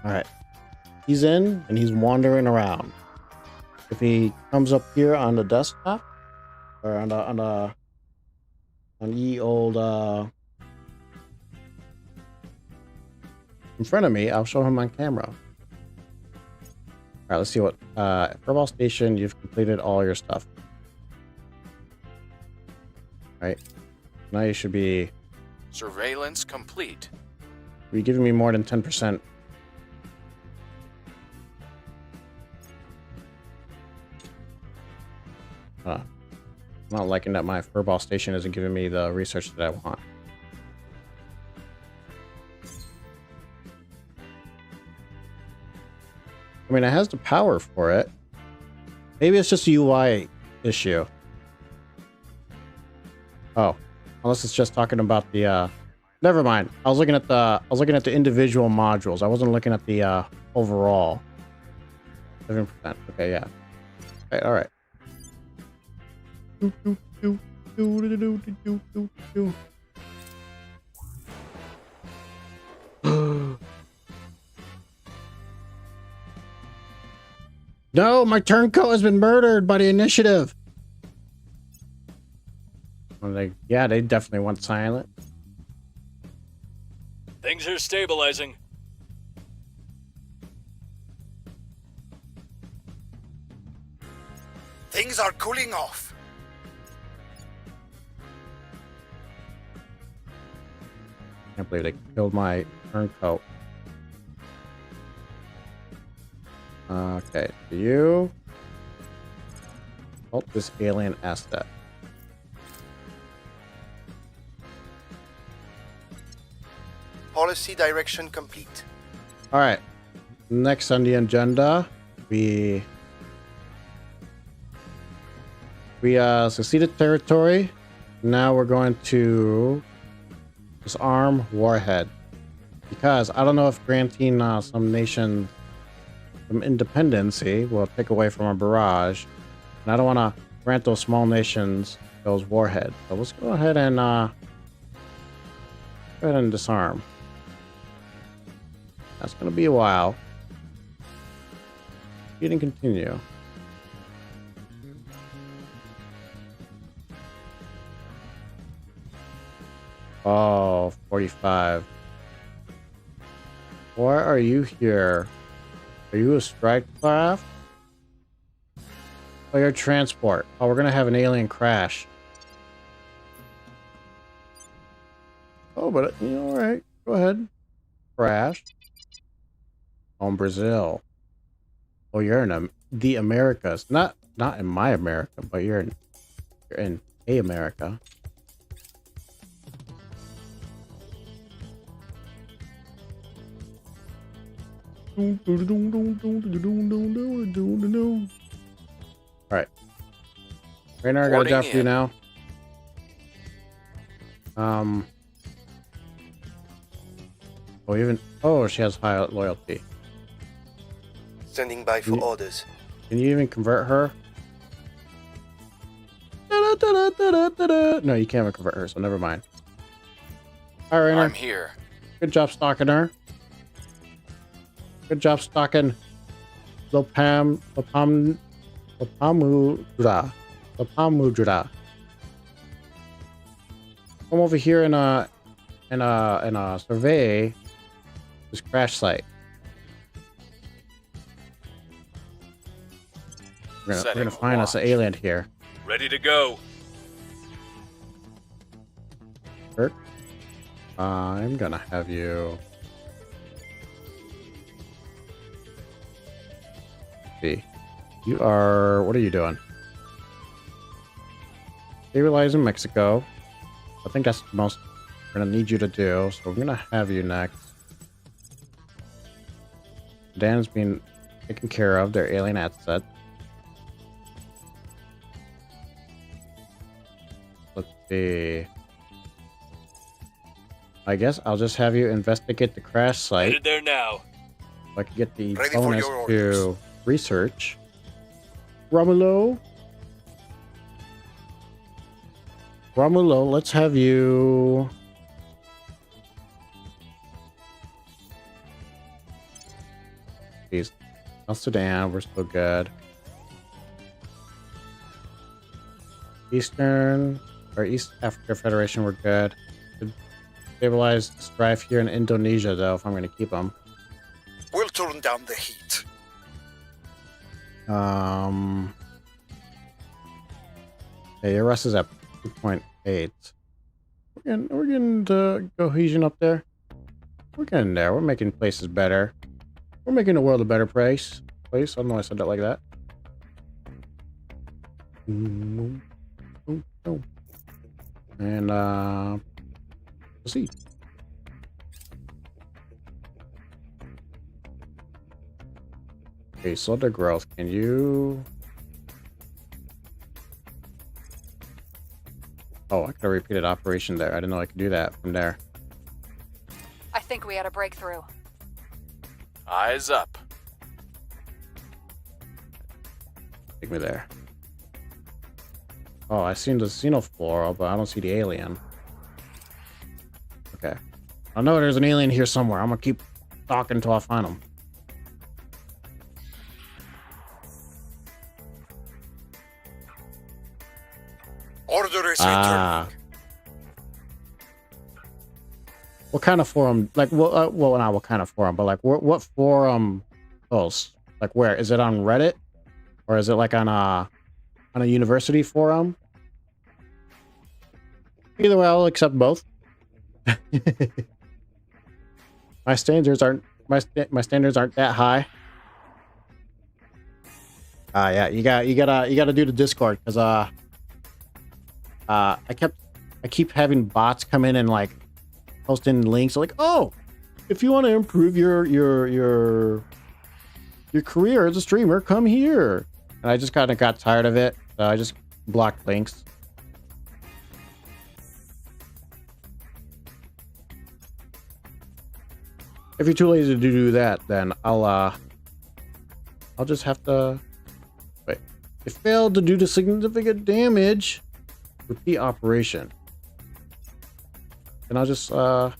Alright. He's in and he's wandering around. If he comes up here on the desktop or on the old in front of me, I'll show him on camera. Alright, let's see what Furball Station, you've completed all your stuff. Alright. Now you should be surveillance complete. You're giving me more than 10%. I'm not liking that my Furball Station isn't giving me the research that I want. I mean, it has the power for it. Maybe it's just a UI issue. Oh, unless it's just talking about the never mind. I was looking at the individual modules. I wasn't looking at the overall. 7%. Okay, yeah. Okay, all right. No, my turncoat has been murdered by the initiative. Yeah, they definitely want silent. Things are stabilizing. Things are cooling off. Can't believe they killed my turncoat. Okay, so you halt this alien asset. Policy direction complete. All right. Next on the agenda, we succeeded territory. Now we're going to disarm warhead, because I don't know if granting some nation some independency will take away from our barrage, and I don't want to grant those small nations those warheads. So let's go ahead and disarm. That's going to be a while. You didn't continue. Oh, 45. Why are you here? Are you a strike craft? Oh, you're transport. Oh, we're gonna have an alien crash. Oh, but you know, all right. Go ahead. Crash. On Brazil. Oh, you're in the Americas. Not in my America, but you're in a America. Alright. Raynor, I got a job for you now. Oh, she has high loyalty. Standing by for orders. Can you even convert her? No, you can't even convert her, so never mind. Alright, Raynor. I'm here. Good job stalking her. Good job stalking Lopamudra. Come over here and survey this crash site. We're gonna find us an alien here. Ready to go. Kirk, I'm gonna have you. See, you are. What are you doing? Stabilizing Mexico. I think that's the most we're gonna need you to do. So I'm gonna have you next. Dan's been taken care of. Their alien asset. Let's see. I guess I'll just have you investigate the crash site. Headed there now. So I can get the Ready bonus for your orders. to research. Romulo, let's have you. Jeez, South Sudan, we're still good. East Africa Federation, we're good. Stabilize strife here in Indonesia, though, if I'm going to keep them. We'll turn down the heat. Yeah, your rest is at 2.8. We're getting the cohesion up there. We're getting there. We're making places better. We're making the world a better place. I don't know why I said that like that. And proceed. Okay, slaughter growth. Can you? Oh, I could have repeated operation there. I didn't know I could do that from there. I think we had a breakthrough. Eyes up. Take me there. Oh, I seen the xenoflora, but I don't see the alien. Okay. I know there's an alien here somewhere. I'm gonna keep talking until I find him. Order is returning. What kind of forum? Like, well, not what kind of forum, but like, what forum host? Like, where is it on Reddit, or is it like on a university forum? Either way, I'll accept both. My standards aren't that high. Yeah, you gotta do the Discord, because I keep having bots come in and like posting links like, oh, if you want to improve your career as a streamer, come here. And I just kind of got tired of it, so I just blocked links. If you're too lazy to do that, then I'll just have to wait. It failed to do the significant damage. Repeat operation. And I just won't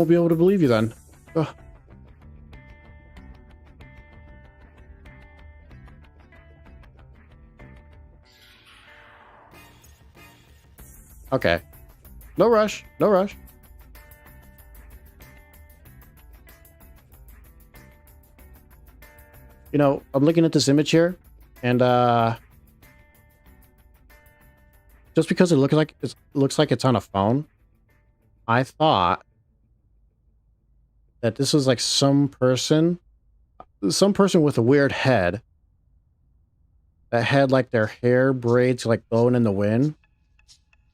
be able to believe you then. Ugh. Okay. No rush. No rush. You know, I'm looking at this image here, and just because it looks like it's on a phone, I thought that this was like some person with a weird head that had like their hair braids like blowing in the wind.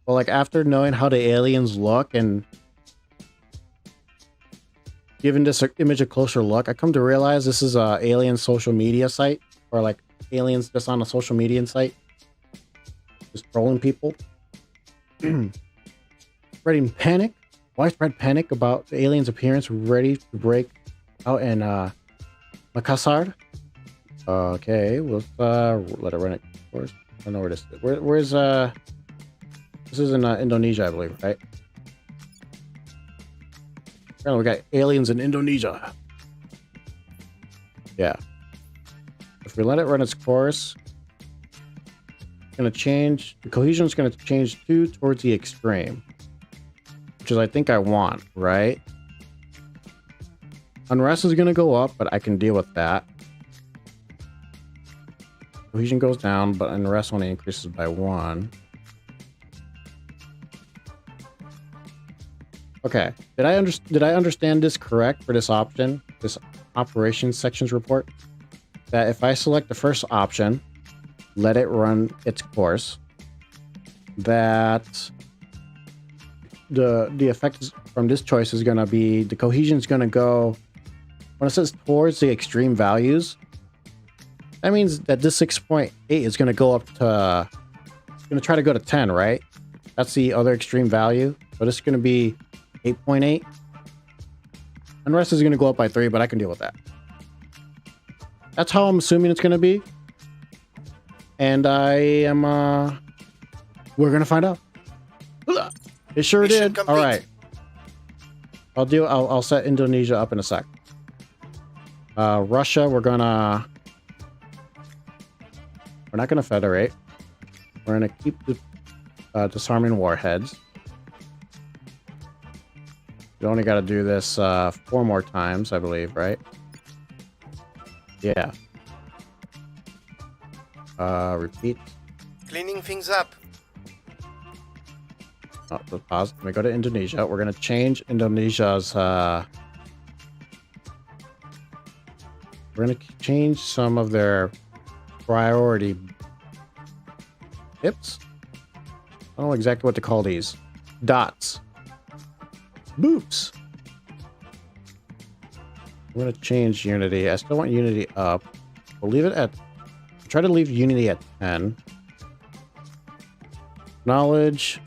But like after knowing how the aliens look and giving this image a closer look, I come to realize this is a alien social media site, or like aliens just on a social media site, just trolling people. Spreading panic, widespread panic about the aliens' appearance, ready to break out in Makassar. Okay, we'll let it run it. I don't know where this is. Where's this is in Indonesia, I believe, right? We got aliens in Indonesia. Yeah. If we let it run its course, it's going to change. The cohesion is going to change 2 towards the extreme, which is I think I want, right? Unrest is going to go up, but I can deal with that. Cohesion goes down, but unrest only increases by 1. Okay, did I understand this correct for this option, this operations sections report? That if I select the first option, let it run its course, that the effect from this choice is going to be the cohesion is going to go, when it says towards the extreme values, that means that this 6.8 is going to go up to, it's going to try to go to 10, right? That's the other extreme value. So this is going to be 8.8. Unrest is going to go up by 3, but I can deal with that. That's how I'm assuming it's going to be. And I am, we're going to find out. It sure Mission did. complete. All right. I'll set Indonesia up in a sec. Russia, we're not going to federate. We're going to keep the disarming warheads. You only got to do this 4 more times, I believe, right? Yeah. Repeat. Cleaning things up. Oh, let's pause. Let me go to Indonesia. We're going to change Indonesia's... we're going to change some of their priority hips. I don't know exactly what to call these. Dots. Boops. I'm going to change Unity. I still want Unity up. We'll leave it at... Try to leave Unity at 10. Knowledge.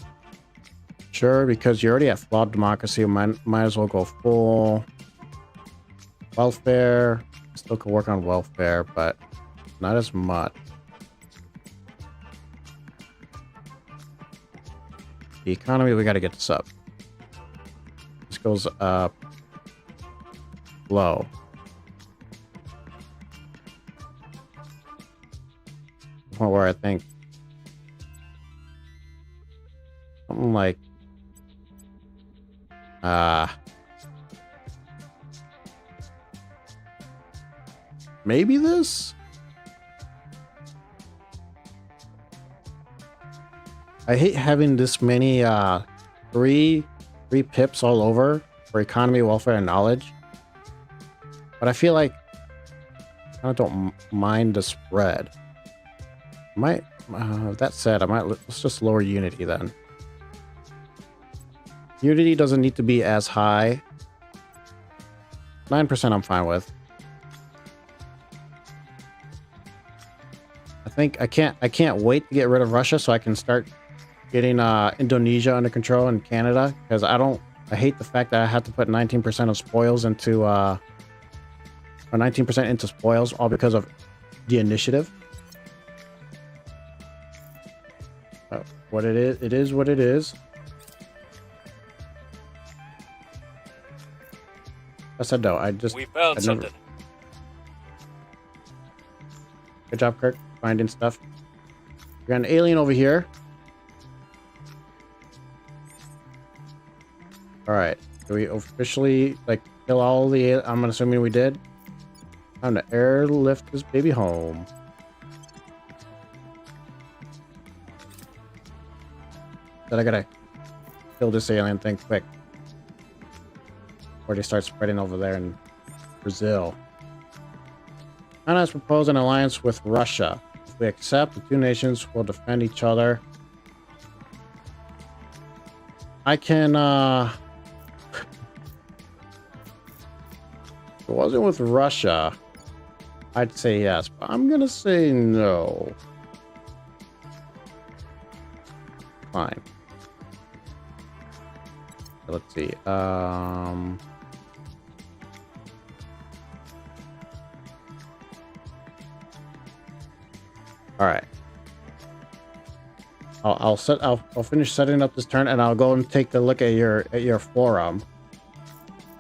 Sure, because you're already at flawed democracy. Might as well go full. Welfare. Still can work on welfare, but not as much. The economy, we got to get this up. This goes up low. The point where I think something like maybe this? I hate having this many three pips all over for economy, welfare, and knowledge. But I feel like I don't mind the spread. That said, let's just lower Unity then. Unity doesn't need to be as high. 9% I'm fine with. I think I can't wait to get rid of Russia so I can start getting Indonesia under control and Canada, because I hate the fact that I have to put 19% of spoils into or 19% into spoils, all because of the initiative. What it is what it is. I said no. We found something. Good job, Kirk, finding stuff. We got an alien over here. All right. Do we officially kill all the? I'm assuming we did. Time to airlift this baby home. Then I gotta kill this alien thing quick before they start spreading over there in Brazil. China has proposed an alliance with Russia. If we accept, the two nations will defend each other. I can if it wasn't with Russia, I'd say yes, but I'm gonna say no. Fine. Let's see. All right. I'll finish setting up this turn, and I'll go and take a look at your forum.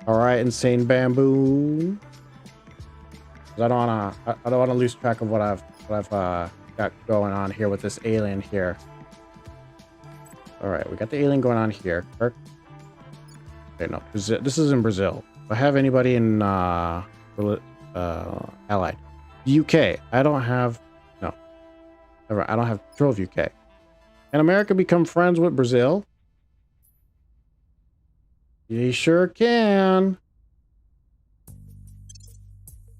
All right, insane bamboo. 'Cause I don't wanna lose track of what I've got going on here with this alien here. All right, we got the alien going on here. Kirk. Okay, no, Brazil. This is in Brazil. Do I have anybody in Allied? UK. I don't have. No. Never. I don't have control of UK. Can America become friends with Brazil? You sure can.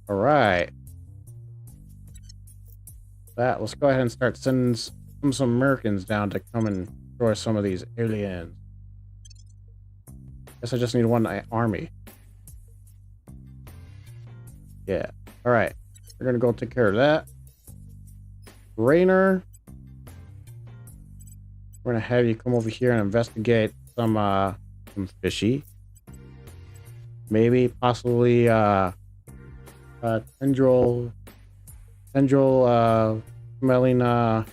All right. Let's go ahead and start sending some Americans down to come and destroy some of these aliens. Guess I just need one army. Yeah. All right. We're gonna go take care of that. Rainer, we're gonna have you come over here and investigate some fishy. Maybe possibly tendril smelling I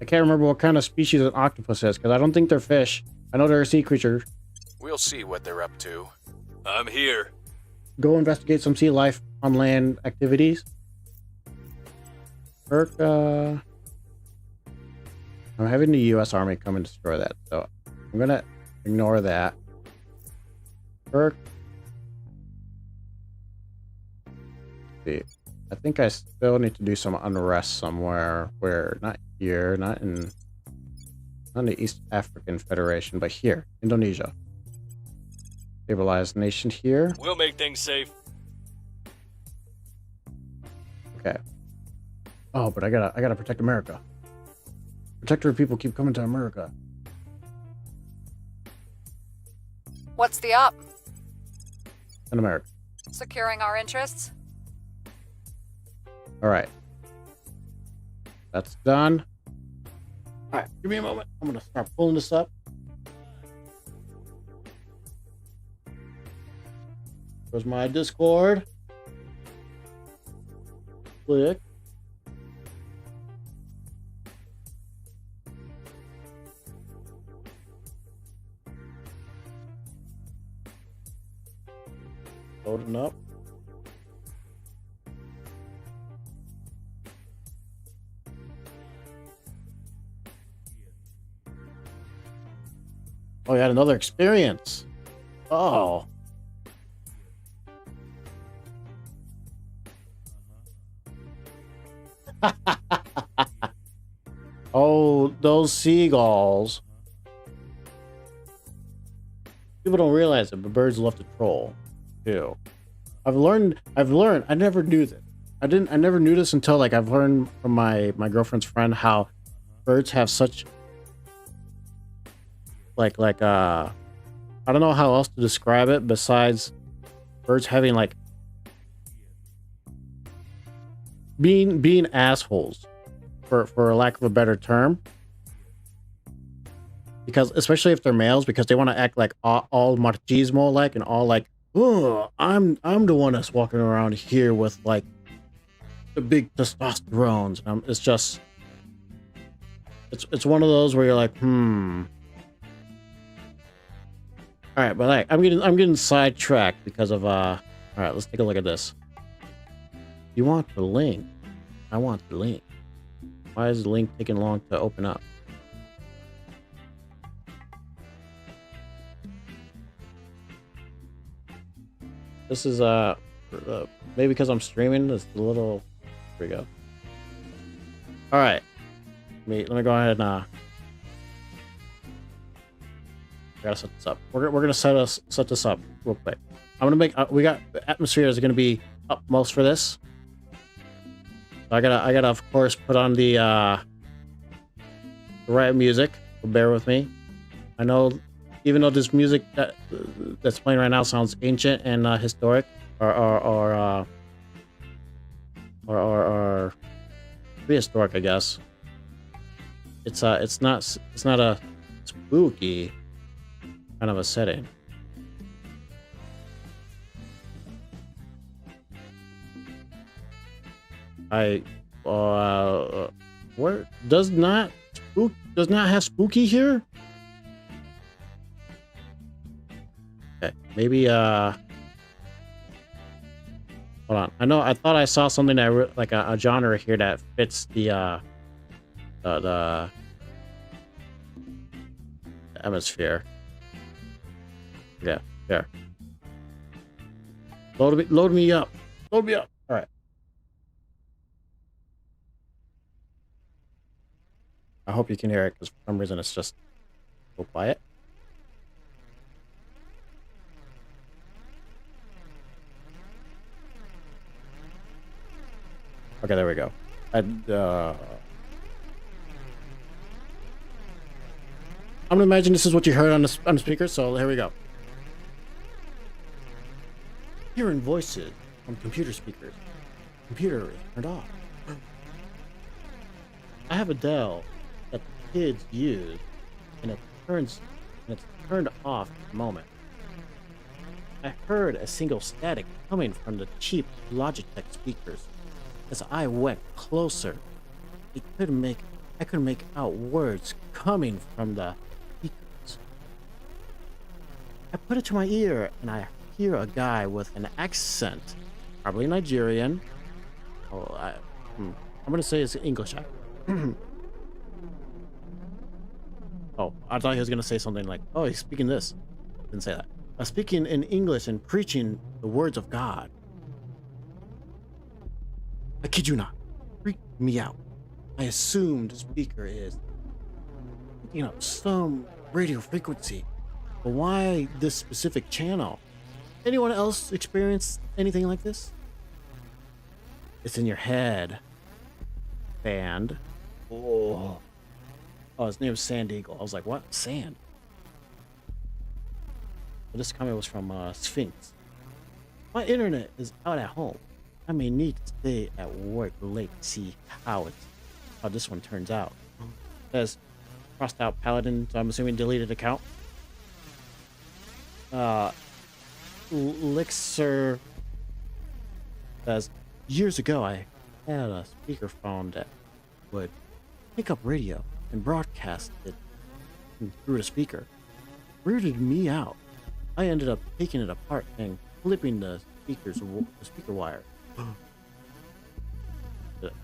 can't remember what kind of species an octopus is, because I don't think they're fish. I know they're a sea creature. We'll see what they're up to. I'm here. Go investigate some sea life on land activities. Kirk, I'm having the U.S. Army come and destroy that, so I'm gonna ignore that. Kirk, let's see. I think I still need to do some unrest somewhere where, not here, not in the East African Federation, but here, Indonesia. Stabilized nation here. We'll make things safe. Okay. Oh, but I gotta protect America. Protector people keep coming to America. What's the op? In America. Securing our interests? All right. That's done. All right, give me a moment. I'm gonna start pulling this up. There's my Discord. Click. Loading up. Oh, you had another experience. Oh. Oh, those seagulls. People don't realize it, but birds love to troll too. I've learned, I never knew this. I never knew this until like I've learned from my girlfriend's friend how birds have such I don't know how else to describe it besides birds having like being assholes for lack of a better term, because especially if they're males, because they want to act like all machismo like and all like, oh, I'm the one that's walking around here with like the big testosterones. It's just it's one of those where you're like, all right, but like I'm getting sidetracked because of all right, let's take a look at this. You want the link? I want the link. Why is the link taking long to open up? This is maybe because I'm streaming. It's a little. Here we go. All right, let me go ahead and gotta set this up. We're gonna set this up real quick. I'm gonna make we got the atmosphere is gonna be upmost for this. I gotta of course put on the right music. So bear with me. I know, even though this music that's playing right now sounds ancient and historic or prehistoric, I guess. It's not a spooky kind of a setting. Where does not have spooky here? Okay, maybe hold on. I thought I saw something that like a genre here that fits the atmosphere. Yeah, there. Load me up. Load me up. All right. I hope you can hear it because for some reason it's just so quiet. Okay, there we go. I'm gonna imagine this is what you heard on the speaker, so here we go. Hearing voices from computer speakers. Computer is turned off. I have a Dell that the kids use, and it's turned off at the moment. I heard a single static coming from the cheap Logitech speakers. As I went closer, I could make out words coming from the speakers. I put it to my ear, and I hear a guy with an accent, probably Nigerian. Oh, I'm gonna say it's English. Oh, I thought he was gonna say something like, "Oh, he's speaking this." Didn't say that. Speaking in English and preaching the words of God. I kid you not. Freaked me out. I assumed the speaker is picking up some radio frequency. But why this specific channel? Anyone else experience anything like this? It's in your head. Band. Oh, his name is Sand Eagle. I was like, what? Sand? But this comment was from Sphinx. My internet is out at home. I may need to stay at work late to see how this one turns out. Says crossed out Paladin, so I'm assuming deleted account. Lixer says, years ago I had a speakerphone that would pick up radio and broadcast it through the speaker. Weirded me out. I ended up taking it apart and flipping the speaker wire.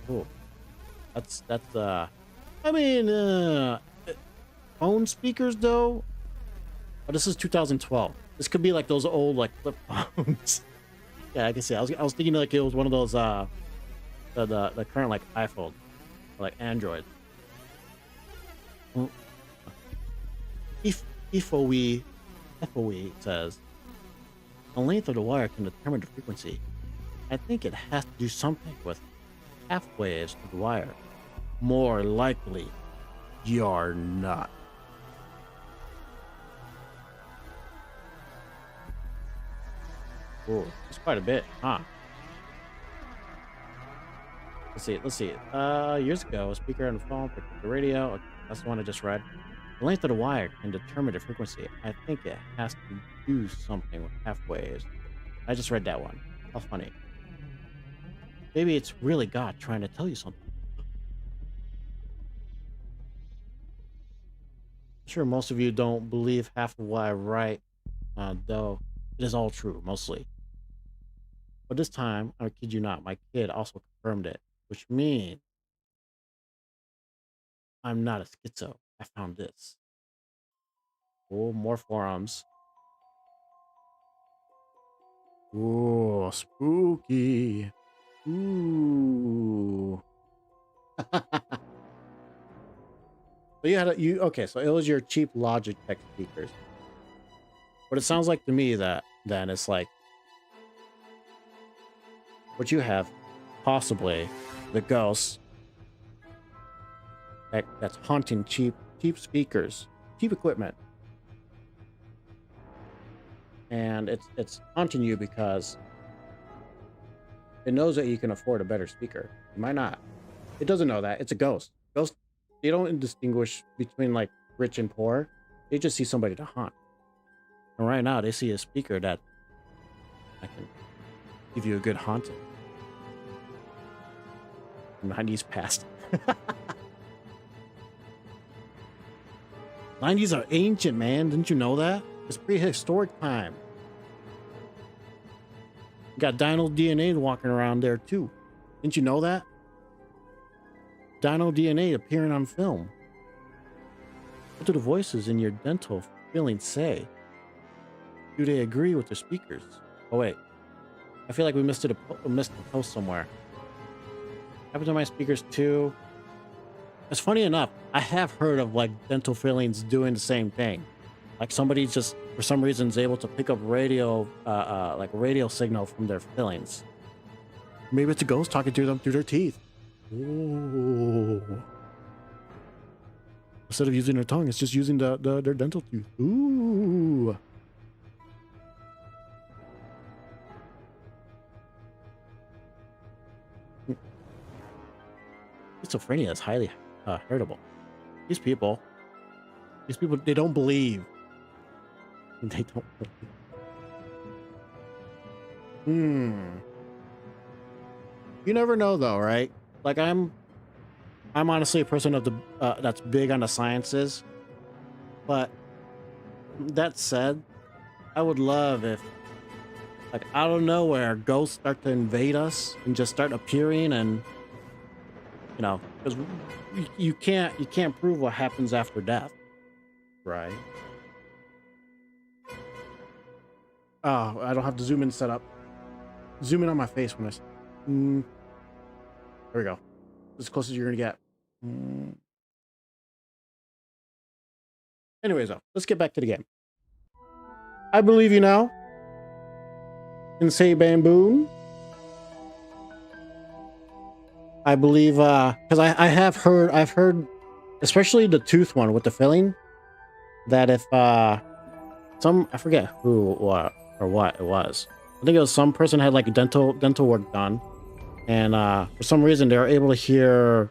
Oh, that's I mean, phone speakers though. Oh, this is 2012. This could be like those old like flip phones. Yeah, I can see. I was thinking like it was one of those the current like iPhone, or like Android. FOE says the length of the wire can determine the frequency. I think it has to do something with half waves to the wire. More likely, you're not. Oh, that's quite a bit, huh? Let's see. Years ago, a speaker on the phone picked up the radio. Okay, that's the one I just read. The length of the wire can determine the frequency. I think it has to do something with half waves. I just read that one. How funny. Maybe it's really God trying to tell you something. I'm sure most of you don't believe half of what I write, though it is all true, mostly. But this time, I kid you not, my kid also confirmed it, which means I'm not a schizo. I found this. Oh, more forums. Ooh, spooky. Ooh. So okay, so it was your cheap Logitech speakers. What it sounds like to me that then it's like what you have, possibly the ghost that's haunting cheap speakers, cheap equipment. And it's haunting you because it knows that you can afford a better speaker. It might not. It doesn't know that. It's a ghost. Ghosts, they don't distinguish between like rich and poor. They just see somebody to haunt. And right now they see a speaker that I can give you a good haunting. 90s past. 90s are ancient, man. Didn't you know that? It's prehistoric time. You got dino DNA walking around there too. Didn't you know that? Dino DNA appearing on film. What do the voices in your dental feelings say? Do they agree with the speakers? Oh wait, I feel like we missed a post somewhere. Happened to my speakers too. It's funny enough, I have heard of like dental fillings doing the same thing. Like somebody just for some reason is able to pick up radio, like a radio signal from their fillings. Maybe it's a ghost talking to them through their teeth. Ooh. Instead of using their tongue, it's just using their dental tooth. Ooh. Schizophrenia is highly heritable. These people, they don't believe. They don't believe. You never know though, right? Like I'm honestly a person of the that's big on the sciences. But that said, I would love if like out of nowhere ghosts start to invade us and just start appearing, and you know, because you can't prove what happens after death, right? Oh, I don't have the zoom in set up. Zoom in on my face when I. There we go. As close as you're gonna get. Anyways, though, let's get back to the game. I believe you now. And say bamboo. I believe, because I've heard, especially the tooth one with the filling, that if I forget who or what it was. I think it was some person had like dental work done, and for some reason they were able to hear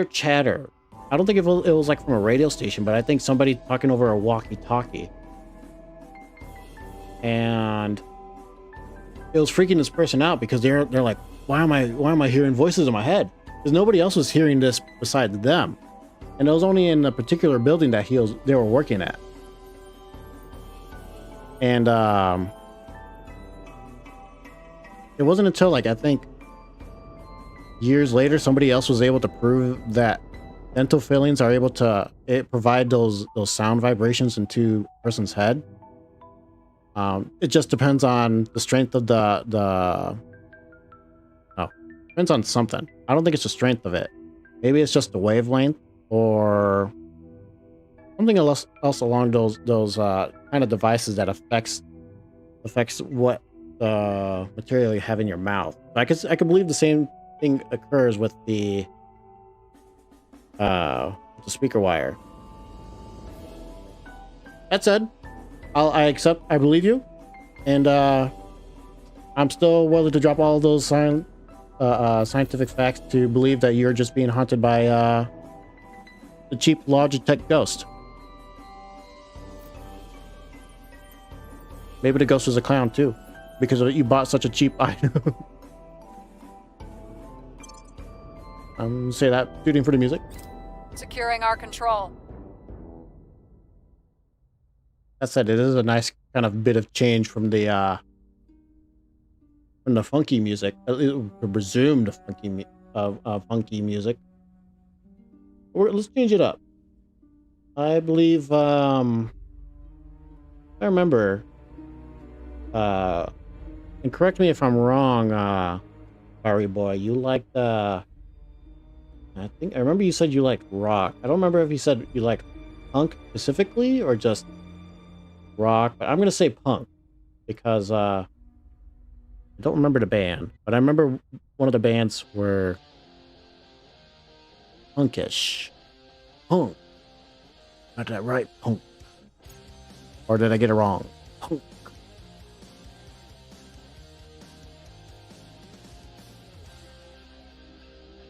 chatter. I don't think it was like from a radio station, but I think somebody talking over a walkie-talkie, and it was freaking this person out because they're like, why am I hearing voices in my head? Because nobody else was hearing this besides them, and it was only in a particular building that they were working at. And it wasn't until like I think years later somebody else was able to prove that dental fillings are able to provide those sound vibrations into a person's head. It just depends on the strength of depends on something. I don't think it's the strength of it. Maybe it's just the wavelength or something else along those kind of devices that affects what material you have in your mouth. I could believe the same thing occurs with the speaker wire. That said, I believe you, and I'm still willing to drop all of those scientific facts to believe that you're just being haunted by the cheap Logitech ghost. Maybe the ghost was a clown too, because you bought such a cheap item. Say that, shooting for the music. Securing our control. That said, it is a nice kind of bit of change from the funky music, the presumed funky music. Let's change it up. I believe I remember. And correct me if I'm wrong, Barry boy. You like I remember you said you like rock. I don't remember if you said you like punk specifically or just rock, but I'm gonna say punk because I don't remember the band, but I remember one of the bands were punkish. Punk. Got that right, punk. Or did I get it wrong? Punk.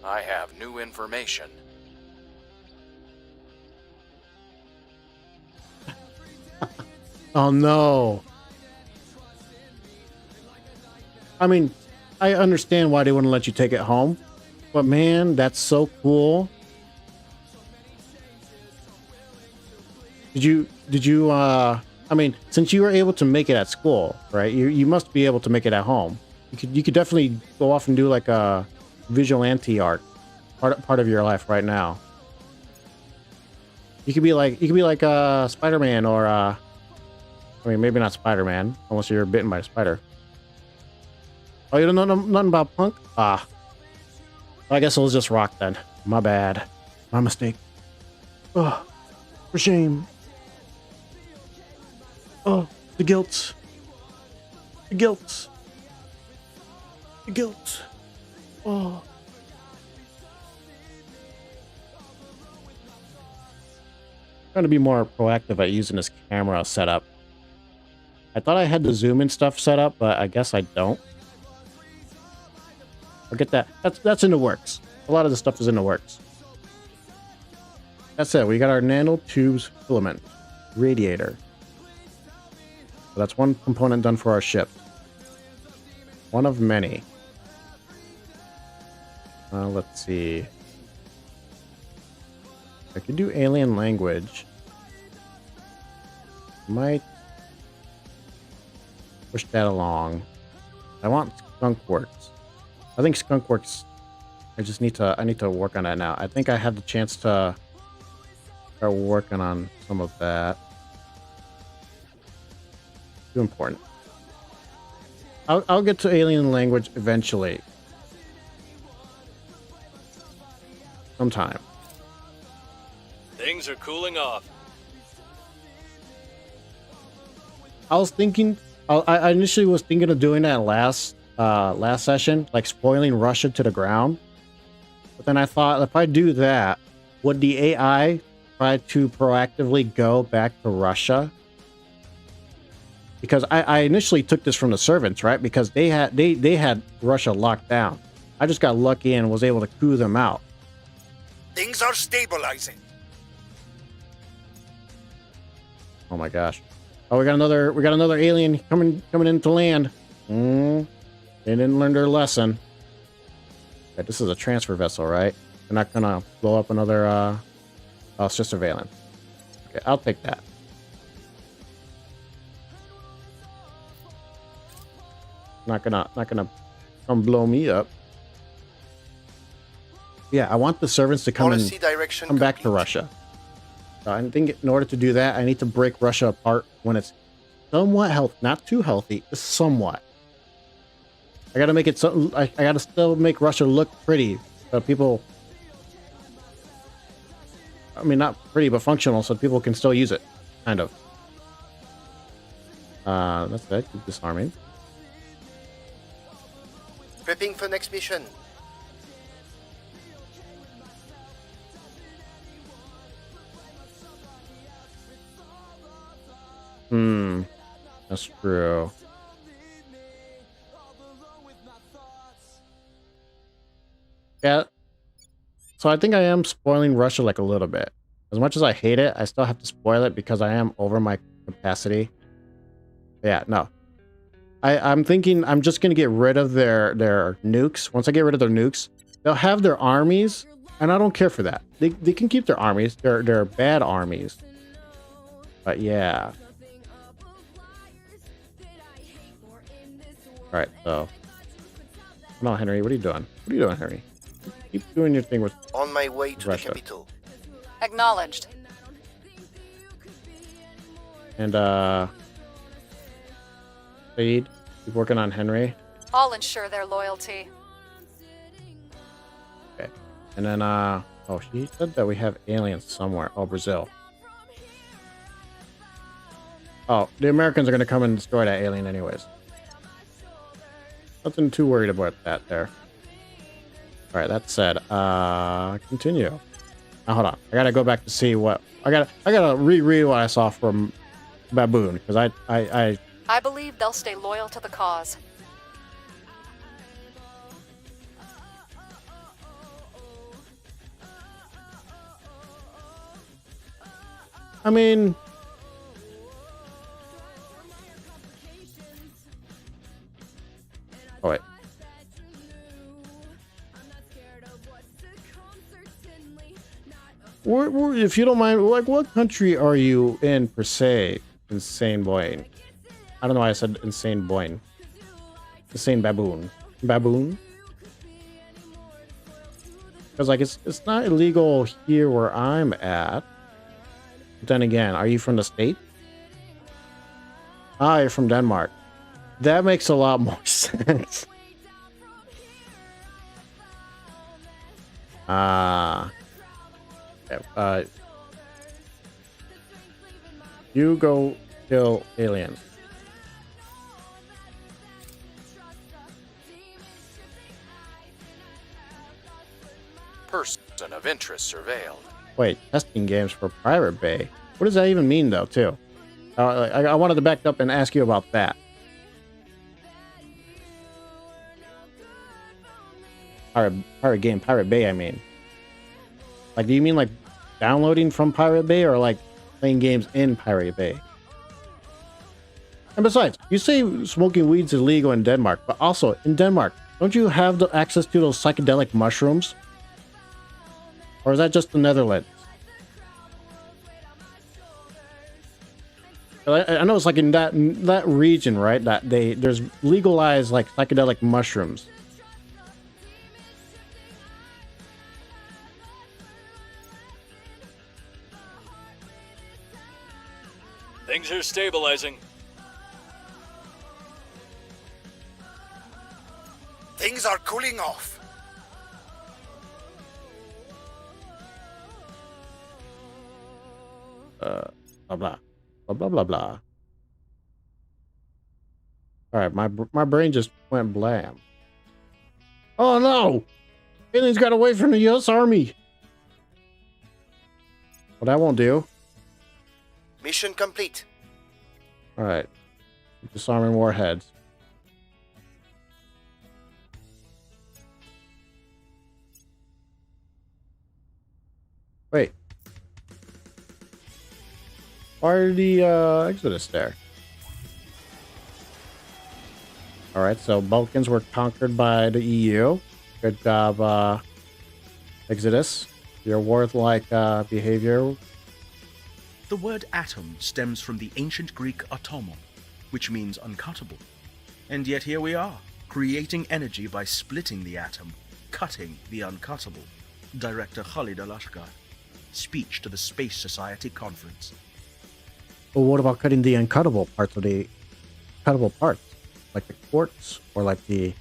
I have new information. Oh no. I mean, I understand why they wouldn't let you take it home, but man, that's so cool. Did you I mean, since you were able to make it at school, right? You must be able to make it at home. You could definitely go off and do like a vigilante art part of your life right now. You could be like Spider-Man or I mean, maybe not Spider-Man unless you're bitten by a spider. Oh, you don't know nothing about punk? I guess it was just rock then. My bad. My mistake. Oh, for shame. Oh, the guilt. The guilt. The guilt. Oh. Trying to be more proactive at using this camera setup. I thought I had the zoom in stuff set up, but I guess I don't. I'll get that. That's in the works. A lot of the stuff is in the works. That's it. We got our nanotubes filament radiator. So that's one component done for our ship. One of many. Let's see. I could do alien language. Might push that along. I want skunkworks. I think skunkworks. I need to work on that now. I think I had the chance to start working on some of that. Too important. I'll get to alien language eventually. Sometime. Things are cooling off. I was thinking. I initially was thinking of doing that last session, like spoiling Russia to the ground. But then I thought, if I do that, would the AI try to proactively go back to Russia? Because I initially took this from the servants, right? Because they had Russia locked down. I just got lucky and was able to coup them out. Things are stabilizing. Oh my gosh! Oh, we got another alien coming into land. They didn't learn their lesson. Okay, this is a transfer vessel, right? They're not gonna blow up another. Oh, it's just surveillance. Okay, I'll take that. not gonna come blow me up. Yeah, I want the servants to come back to Russia. I think in order to do that, I need to break Russia apart when it's somewhat healthy, not too healthy, somewhat. I gotta make it so I gotta still make Russia look pretty, so people. I mean, not pretty, but functional, so people can still use it, kind of. That's it. Keep disarming. Prepping for next mission. That's true. Yeah. So I think I am spoiling Russia like a little bit. As much as I hate it, I still have to spoil it because I am over my capacity. Yeah, no. I'm thinking I'm just gonna get rid of their nukes. Once I get rid of their nukes, they'll have their armies, and I don't care for that. They can keep their armies. They're bad armies. But yeah. Alright, so. No, Henry, what are you doing? What are you doing, Henry? Keep doing your thing with on my way to Russia. the capital. Acknowledged. And Speed, keep working on Henry. I'll ensure their loyalty. Okay. And then oh, she said that we have aliens somewhere. Oh, Brazil. Oh, the Americans are gonna come and destroy that alien anyways. Nothing too worried about that there. All right, that said, continue. Now, hold on. I gotta go back to see what I gotta reread what I saw from Baboon because I believe they'll stay loyal to the cause. I mean, oh wait. If you don't mind, like, what country are you in per se? Insane Boyne. I don't know why I said Insane Boyne. Insane Baboon. Baboon? Because, like, it's not illegal here where I'm at. But then again, are you from the state? Ah, you're from Denmark. That makes a lot more sense. You go kill aliens. Person of interest surveilled. Wait, testing games for Pirate Bay. What does that even mean, though, too? I wanted to back up and ask you about that. Pirate Bay, I mean. Like, do you mean, like, downloading from Pirate Bay or, like, playing games in Pirate Bay? And besides, you say smoking weed's illegal in Denmark, but also, in Denmark, don't you have the access to those psychedelic mushrooms? Or is that just the Netherlands? I know it's like in that region, right? That there's legalized, like, psychedelic mushrooms. Things are stabilizing. Things are cooling off. Blah blah blah blah blah blah. All right, my brain just went blam. Oh no! Aliens got away from the U.S. Army. Well, that won't do. Mission complete. All right, disarming warheads. Wait. Why are the Exodus there? Alright, so Balkans were conquered by the EU. Good job, Exodus. Your warlike behavior. The word atom stems from the ancient Greek atomon, which means uncuttable. And yet here we are, creating energy by splitting the atom, cutting the uncuttable. Director Khalid Alashkar. Speech to the Space Society Conference. Well, what about cutting the uncuttable parts of the cuttable parts? Like the quartz or like the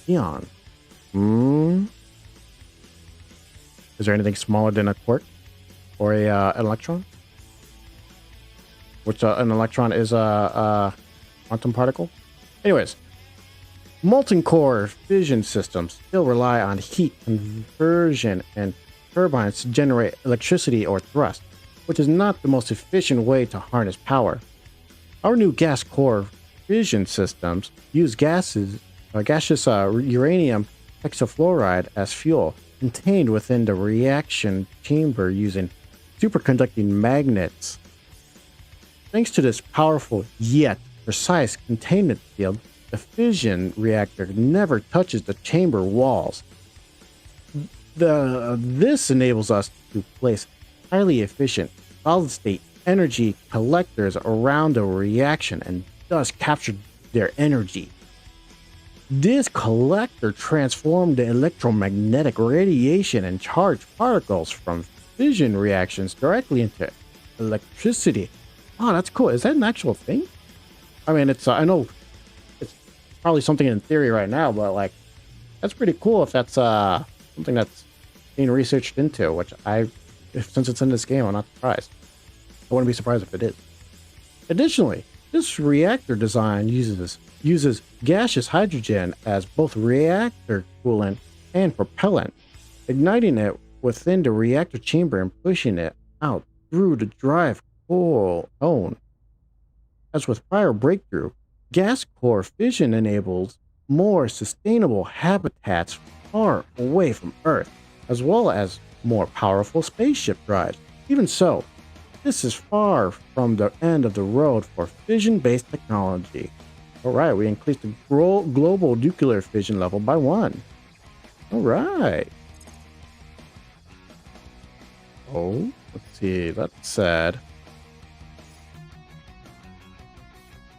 ion? Is there anything smaller than a quark or an electron? Which an electron is a quantum particle. Anyways, molten core fission systems still rely on heat conversion and turbines to generate electricity or thrust, which is not the most efficient way to harness power. Our new gas core fission systems use gaseous uranium hexafluoride as fuel contained within the reaction chamber using superconducting magnets. Thanks to this powerful yet precise containment field, the fission reactor never touches the chamber walls. This enables us to place highly efficient solid-state energy collectors around the reaction and thus capture their energy. This collector transformed the electromagnetic radiation and charged particles from fission reactions directly into electricity. Oh, that's cool. Is that an actual thing? I mean, it's I know it's probably something in theory right now, but like that's pretty cool if that's something that's being researched into, which since it's in this game, I'm not surprised. I wouldn't be surprised if it is. Additionally, this reactor design uses gaseous hydrogen as both reactor coolant and propellant, igniting it within the reactor chamber and pushing it out through the drive cone. As with prior breakthrough, gas core fission enables more sustainable habitats far away from Earth, as well as more powerful spaceship drives. Even so, this is far from the end of the road for fission-based technology. Alright, we increased the global nuclear fission level by 1. Alright. Oh, let's see, that said,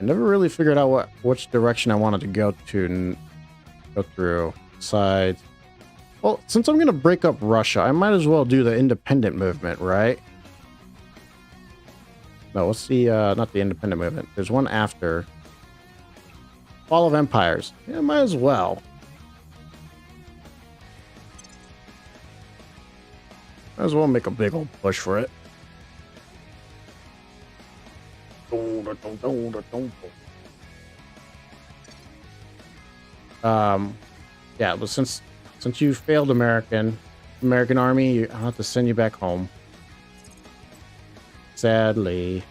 I never really figured out which direction I wanted to go through. Sides. Well, since I'm going to break up Russia, I might as well do the independent movement, right? No, let's see, not the independent movement. There's one after. Fall of Empires. Yeah, might as well. Might as well make a big old push for it. Yeah, but since you failed American Army, I'll have to send you back home. Sadly.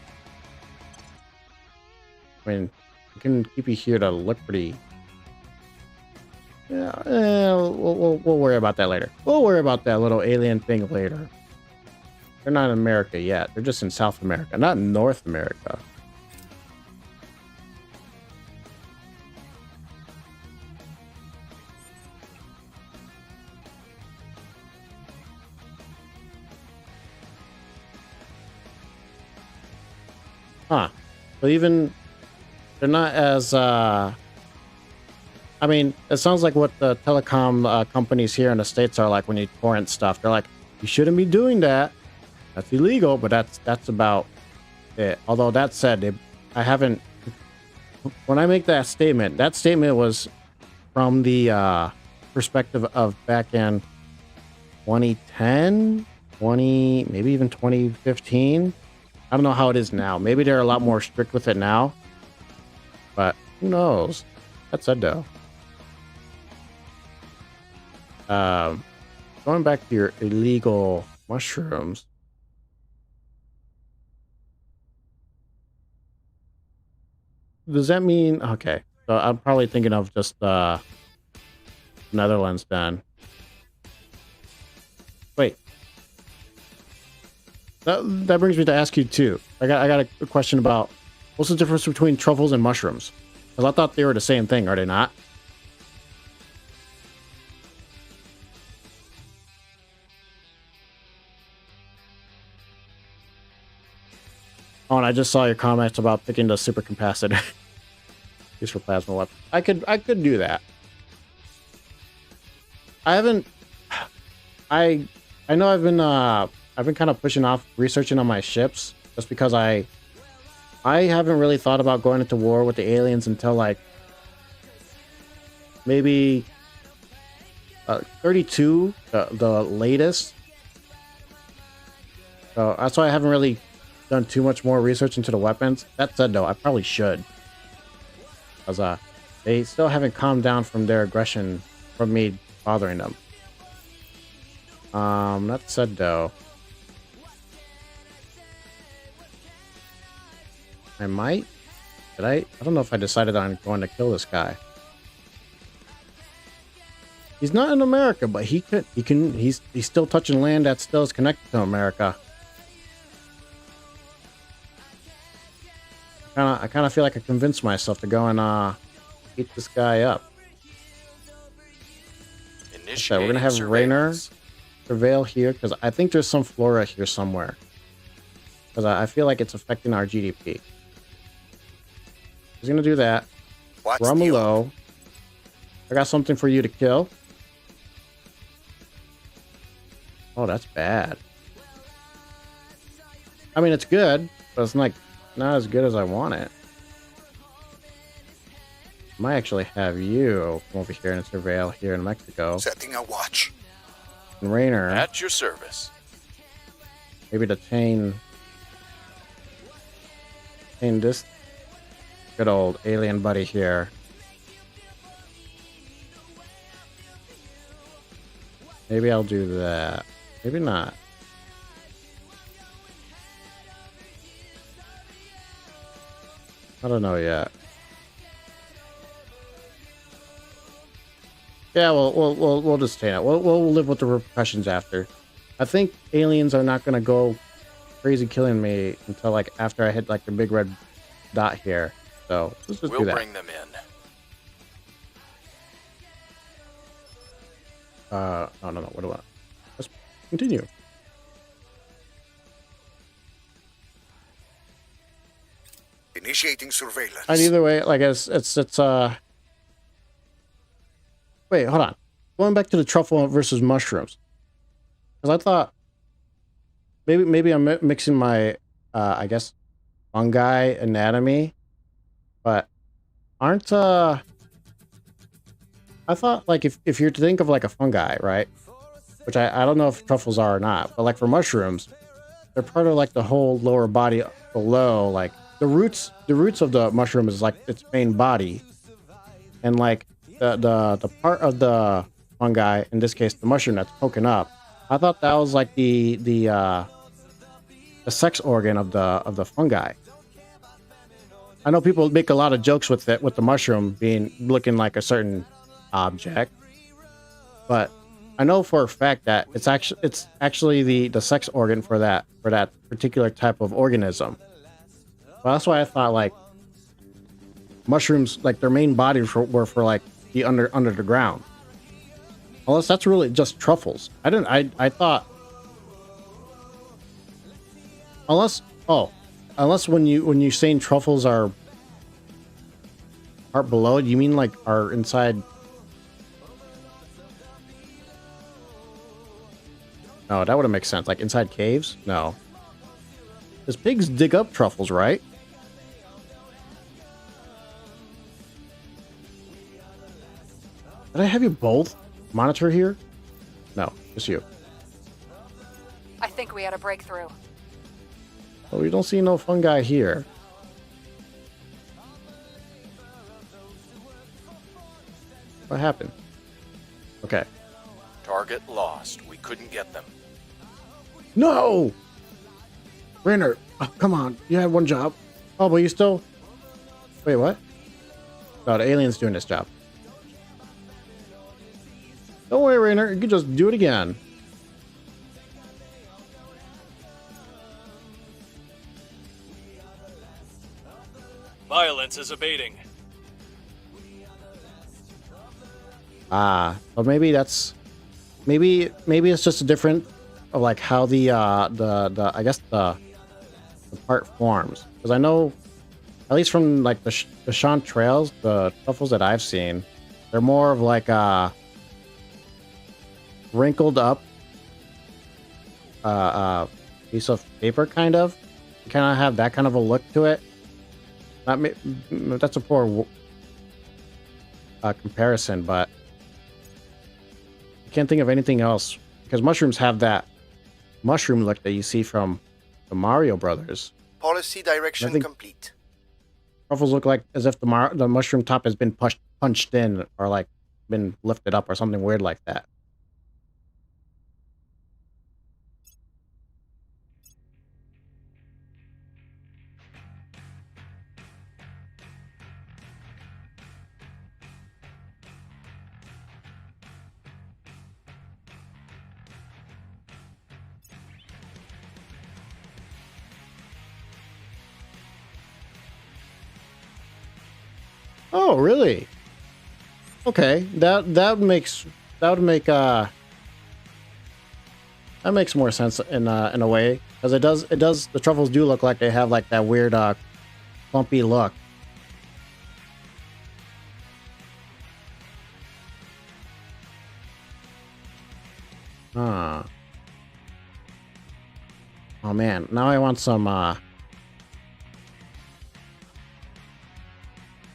I mean, we can keep you here to Liberty. Yeah, we'll worry about that later. We'll worry about that little alien thing later. They're not in America yet. They're just in South America, not in North America. Huh. So even they're not as I mean, it sounds like what the telecom companies here in the States are like when you torrent stuff. They're like, you shouldn't be doing that. That's illegal, but that's about it. Although that said, I haven't. When I make that statement was from the perspective of back in 2010, maybe even 2015. I don't know how it is now. Maybe they're a lot more strict with it now. But who knows? That said, though. Going back to your illegal mushrooms. Does that mean... Okay. So I'm probably thinking of just Netherlands then. Wait. That brings me to ask you too. I got a question about what's the difference between truffles and mushrooms? Because I thought they were the same thing. Are they not? Oh, and I just saw your comments about picking the supercapacitor. Use for plasma weapons. I could do that. I haven't. I know I've been kind of pushing off researching on my ships just because I haven't really thought about going into war with the aliens until like maybe 32, the latest. So that's why I haven't really done too much more research into the weapons. That said, though, I probably should, because they still haven't calmed down from their aggression from me bothering them. That said, though, I might. Did I don't know if I decided on going to kill this guy. He's not in America, but he's still touching land that still is connected to America. I kind of feel like I convinced myself to go and beat this guy up. So we're gonna have Raynor surveil here because I think there's some flora here somewhere. Because I feel like it's affecting our GDP. He's gonna do that. Romulo, I got something for you to kill. Oh, that's bad. I mean, it's good, but it's like not as good as I want it. Might actually have you come over here and surveil here in Mexico. Setting a watch. And Raynor. At your service. Maybe to tame this good old alien buddy here. Maybe I'll do that. Maybe not. I don't know yet. Yeah, we'll just stay out. We'll live with the repercussions after. I think aliens are not gonna go crazy killing me until like after I hit like the big red dot here. So let's just do that. We'll bring them in. No. What do I? Let's continue. Initiating surveillance. And either way, like it's Wait, hold on. Going back to the truffle versus mushrooms, because I thought maybe I'm mixing my I guess fungi anatomy, but aren't I thought like if you're to think of like a fungi, right? Which I don't know if truffles are or not, but like for mushrooms, they're part of like the whole lower body below. Like the roots of the mushroom is like its main body, and like the part of the fungi, in this case the mushroom that's poking up, I thought that was like the sex organ of the fungi. I know people make a lot of jokes with it, with the mushroom looking like a certain object, but I know for a fact that it's actually the sex organ for that particular type of organism. Well, that's why I thought like mushrooms, like their main bodies were for like the under the ground. Unless that's really just truffles. I thought unless when you saying truffles are below, you mean like are inside? No, that wouldn't make sense. Like inside caves? No. Because pigs dig up truffles, right? Did I have you both monitor here? No, just you. I think we had a breakthrough. Well, we don't see no fungi here. What happened? Okay. Target lost. We couldn't get them. No! Raynor, oh, come on. You had one job. Oh, but you still... Wait, what? No, the alien's doing this job. Don't worry, Raynor. You can just do it again. Violence is abating. But maybe that's... Maybe it's just a different of like how the I guess the part forms, because I know at least from like the chanterelles, the truffles that I've seen, they're more of like a wrinkled up piece of paper, kind of. You kind of have that kind of a look to it. That's a poor comparison, but I can't think of anything else because mushrooms have that mushroom look that you see from the Mario Brothers. Policy direction complete. Truffles look like as if the mushroom top has been punched in or like been lifted up or something weird like that. Oh, really? Okay, that makes more sense in a way, because it does the truffles do look like they have like that weird clumpy look. Huh. Oh man, now I want some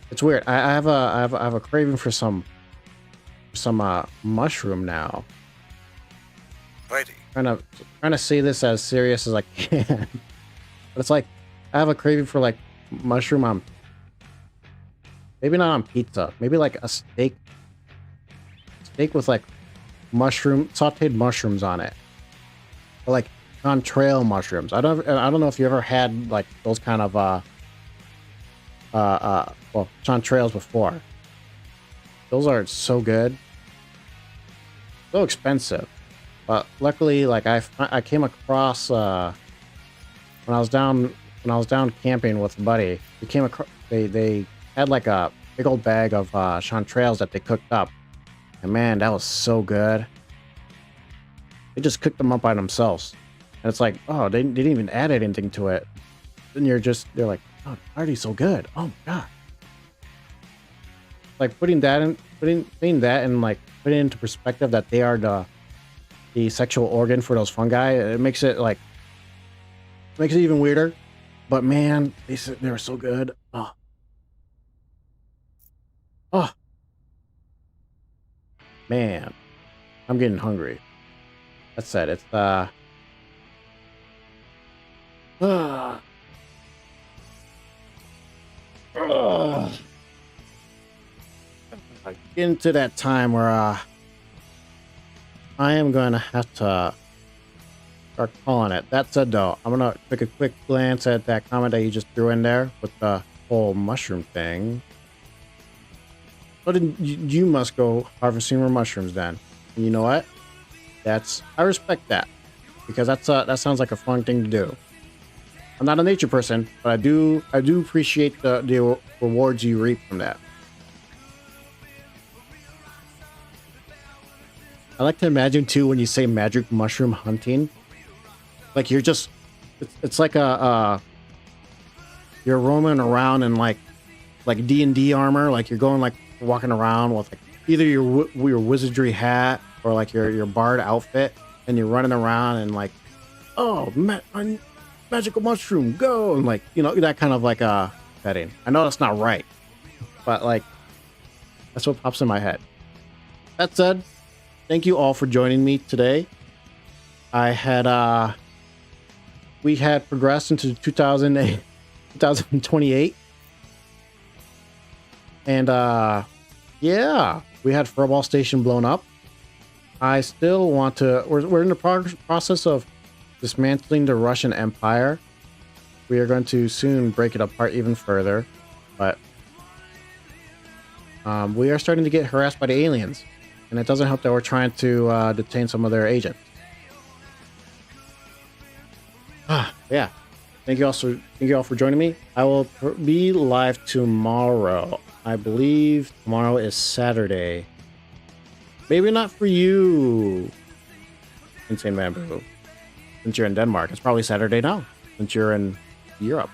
it's weird. I have a craving for some mushroom now. Ready. Trying to say this as serious as I can, but it's like I have a craving for like mushroom on, maybe not on pizza, maybe like a steak with like sauteed mushrooms on it, or like on trail mushrooms. I don't know if you ever had like those kind of well, chanterelles before. Those are so good, so expensive, but luckily, like I came across when I was down camping with a buddy. We came across they had like a big old bag of chanterelles that they cooked up, and man, that was so good. They just cooked them up by themselves, and it's like, oh, they didn't even add anything to it. Then they're like, oh, they're already so good. Oh my god. Like putting that and like putting it into perspective that they are the sexual organ for those fungi, it makes it even weirder. But man, they were so good. Oh. Oh. Man. I'm getting hungry. That said, it's into that time where I am going to have to start calling it. That said, though, I'm going to take a quick glance at that comment that you just threw in there with the whole mushroom thing. But you must go harvesting more mushrooms then. And you know what? I respect that, because that sounds like a fun thing to do. I'm not a nature person, but I do appreciate the rewards you reap from that. I like to imagine too when you say magic mushroom hunting, like you're just it's like you're roaming around in like D&D armor, like you're going like walking around with like either your wizardry hat or like your bard outfit, and you're running around and like, oh, magical mushroom, go, and like, you know, that kind of like a setting. I know that's not right, but like that's what pops in my head. That said, thank you all for joining me today. We had progressed into 2028, and yeah, we had Furball Station blown up. I still want to. We're in the process of dismantling the Russian Empire. We are going to soon break it apart even further, but we are starting to get harassed by the aliens, and it doesn't help that we're trying to detain some of their agents. Yeah. Thank you all for joining me. I will be live tomorrow. I believe tomorrow is Saturday. Maybe not for you, Insane Bamboo. Since you're in Denmark, it's probably Saturday now. Since you're in Europe.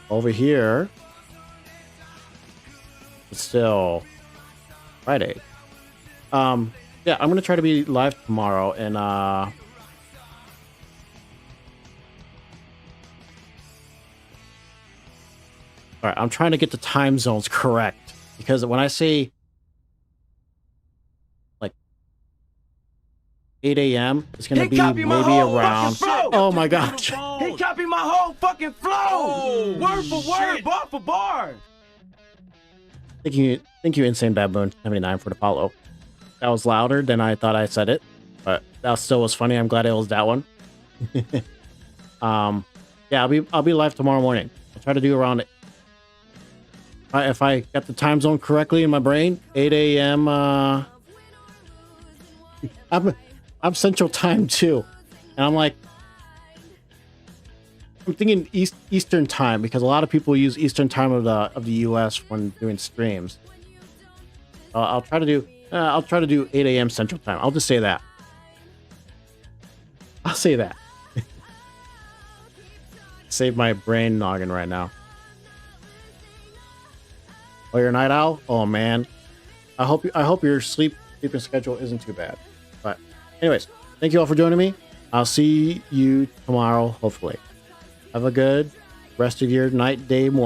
Over here, It's still Friday. Yeah, I'm gonna try to be live tomorrow, and all right, I'm trying to get the time zones correct, because when I say like 8 a.m., it's gonna be maybe around. Oh my gosh! He copied my whole fucking flow. Word for word, bar for bar. Thank you, Insane Baboon 79 for the follow. That was louder than I thought I said it, but that still was funny. I'm glad it was that one. Yeah, I'll be live tomorrow morning. I'll try to do around it. If I got the time zone correctly in my brain, 8 a.m. I'm Central Time too, and I'm thinking Eastern Time, because a lot of people use Eastern Time of the U.S. when doing streams. I'll try to do 8 a.m. Central Time. I'll just say that. I'll say that. Save my brain noggin right now. Oh, you're a night owl? Oh man. I hope your sleeping schedule isn't too bad. But anyways, thank you all for joining me. I'll see you tomorrow, hopefully. Have a good rest of your night, day, morning.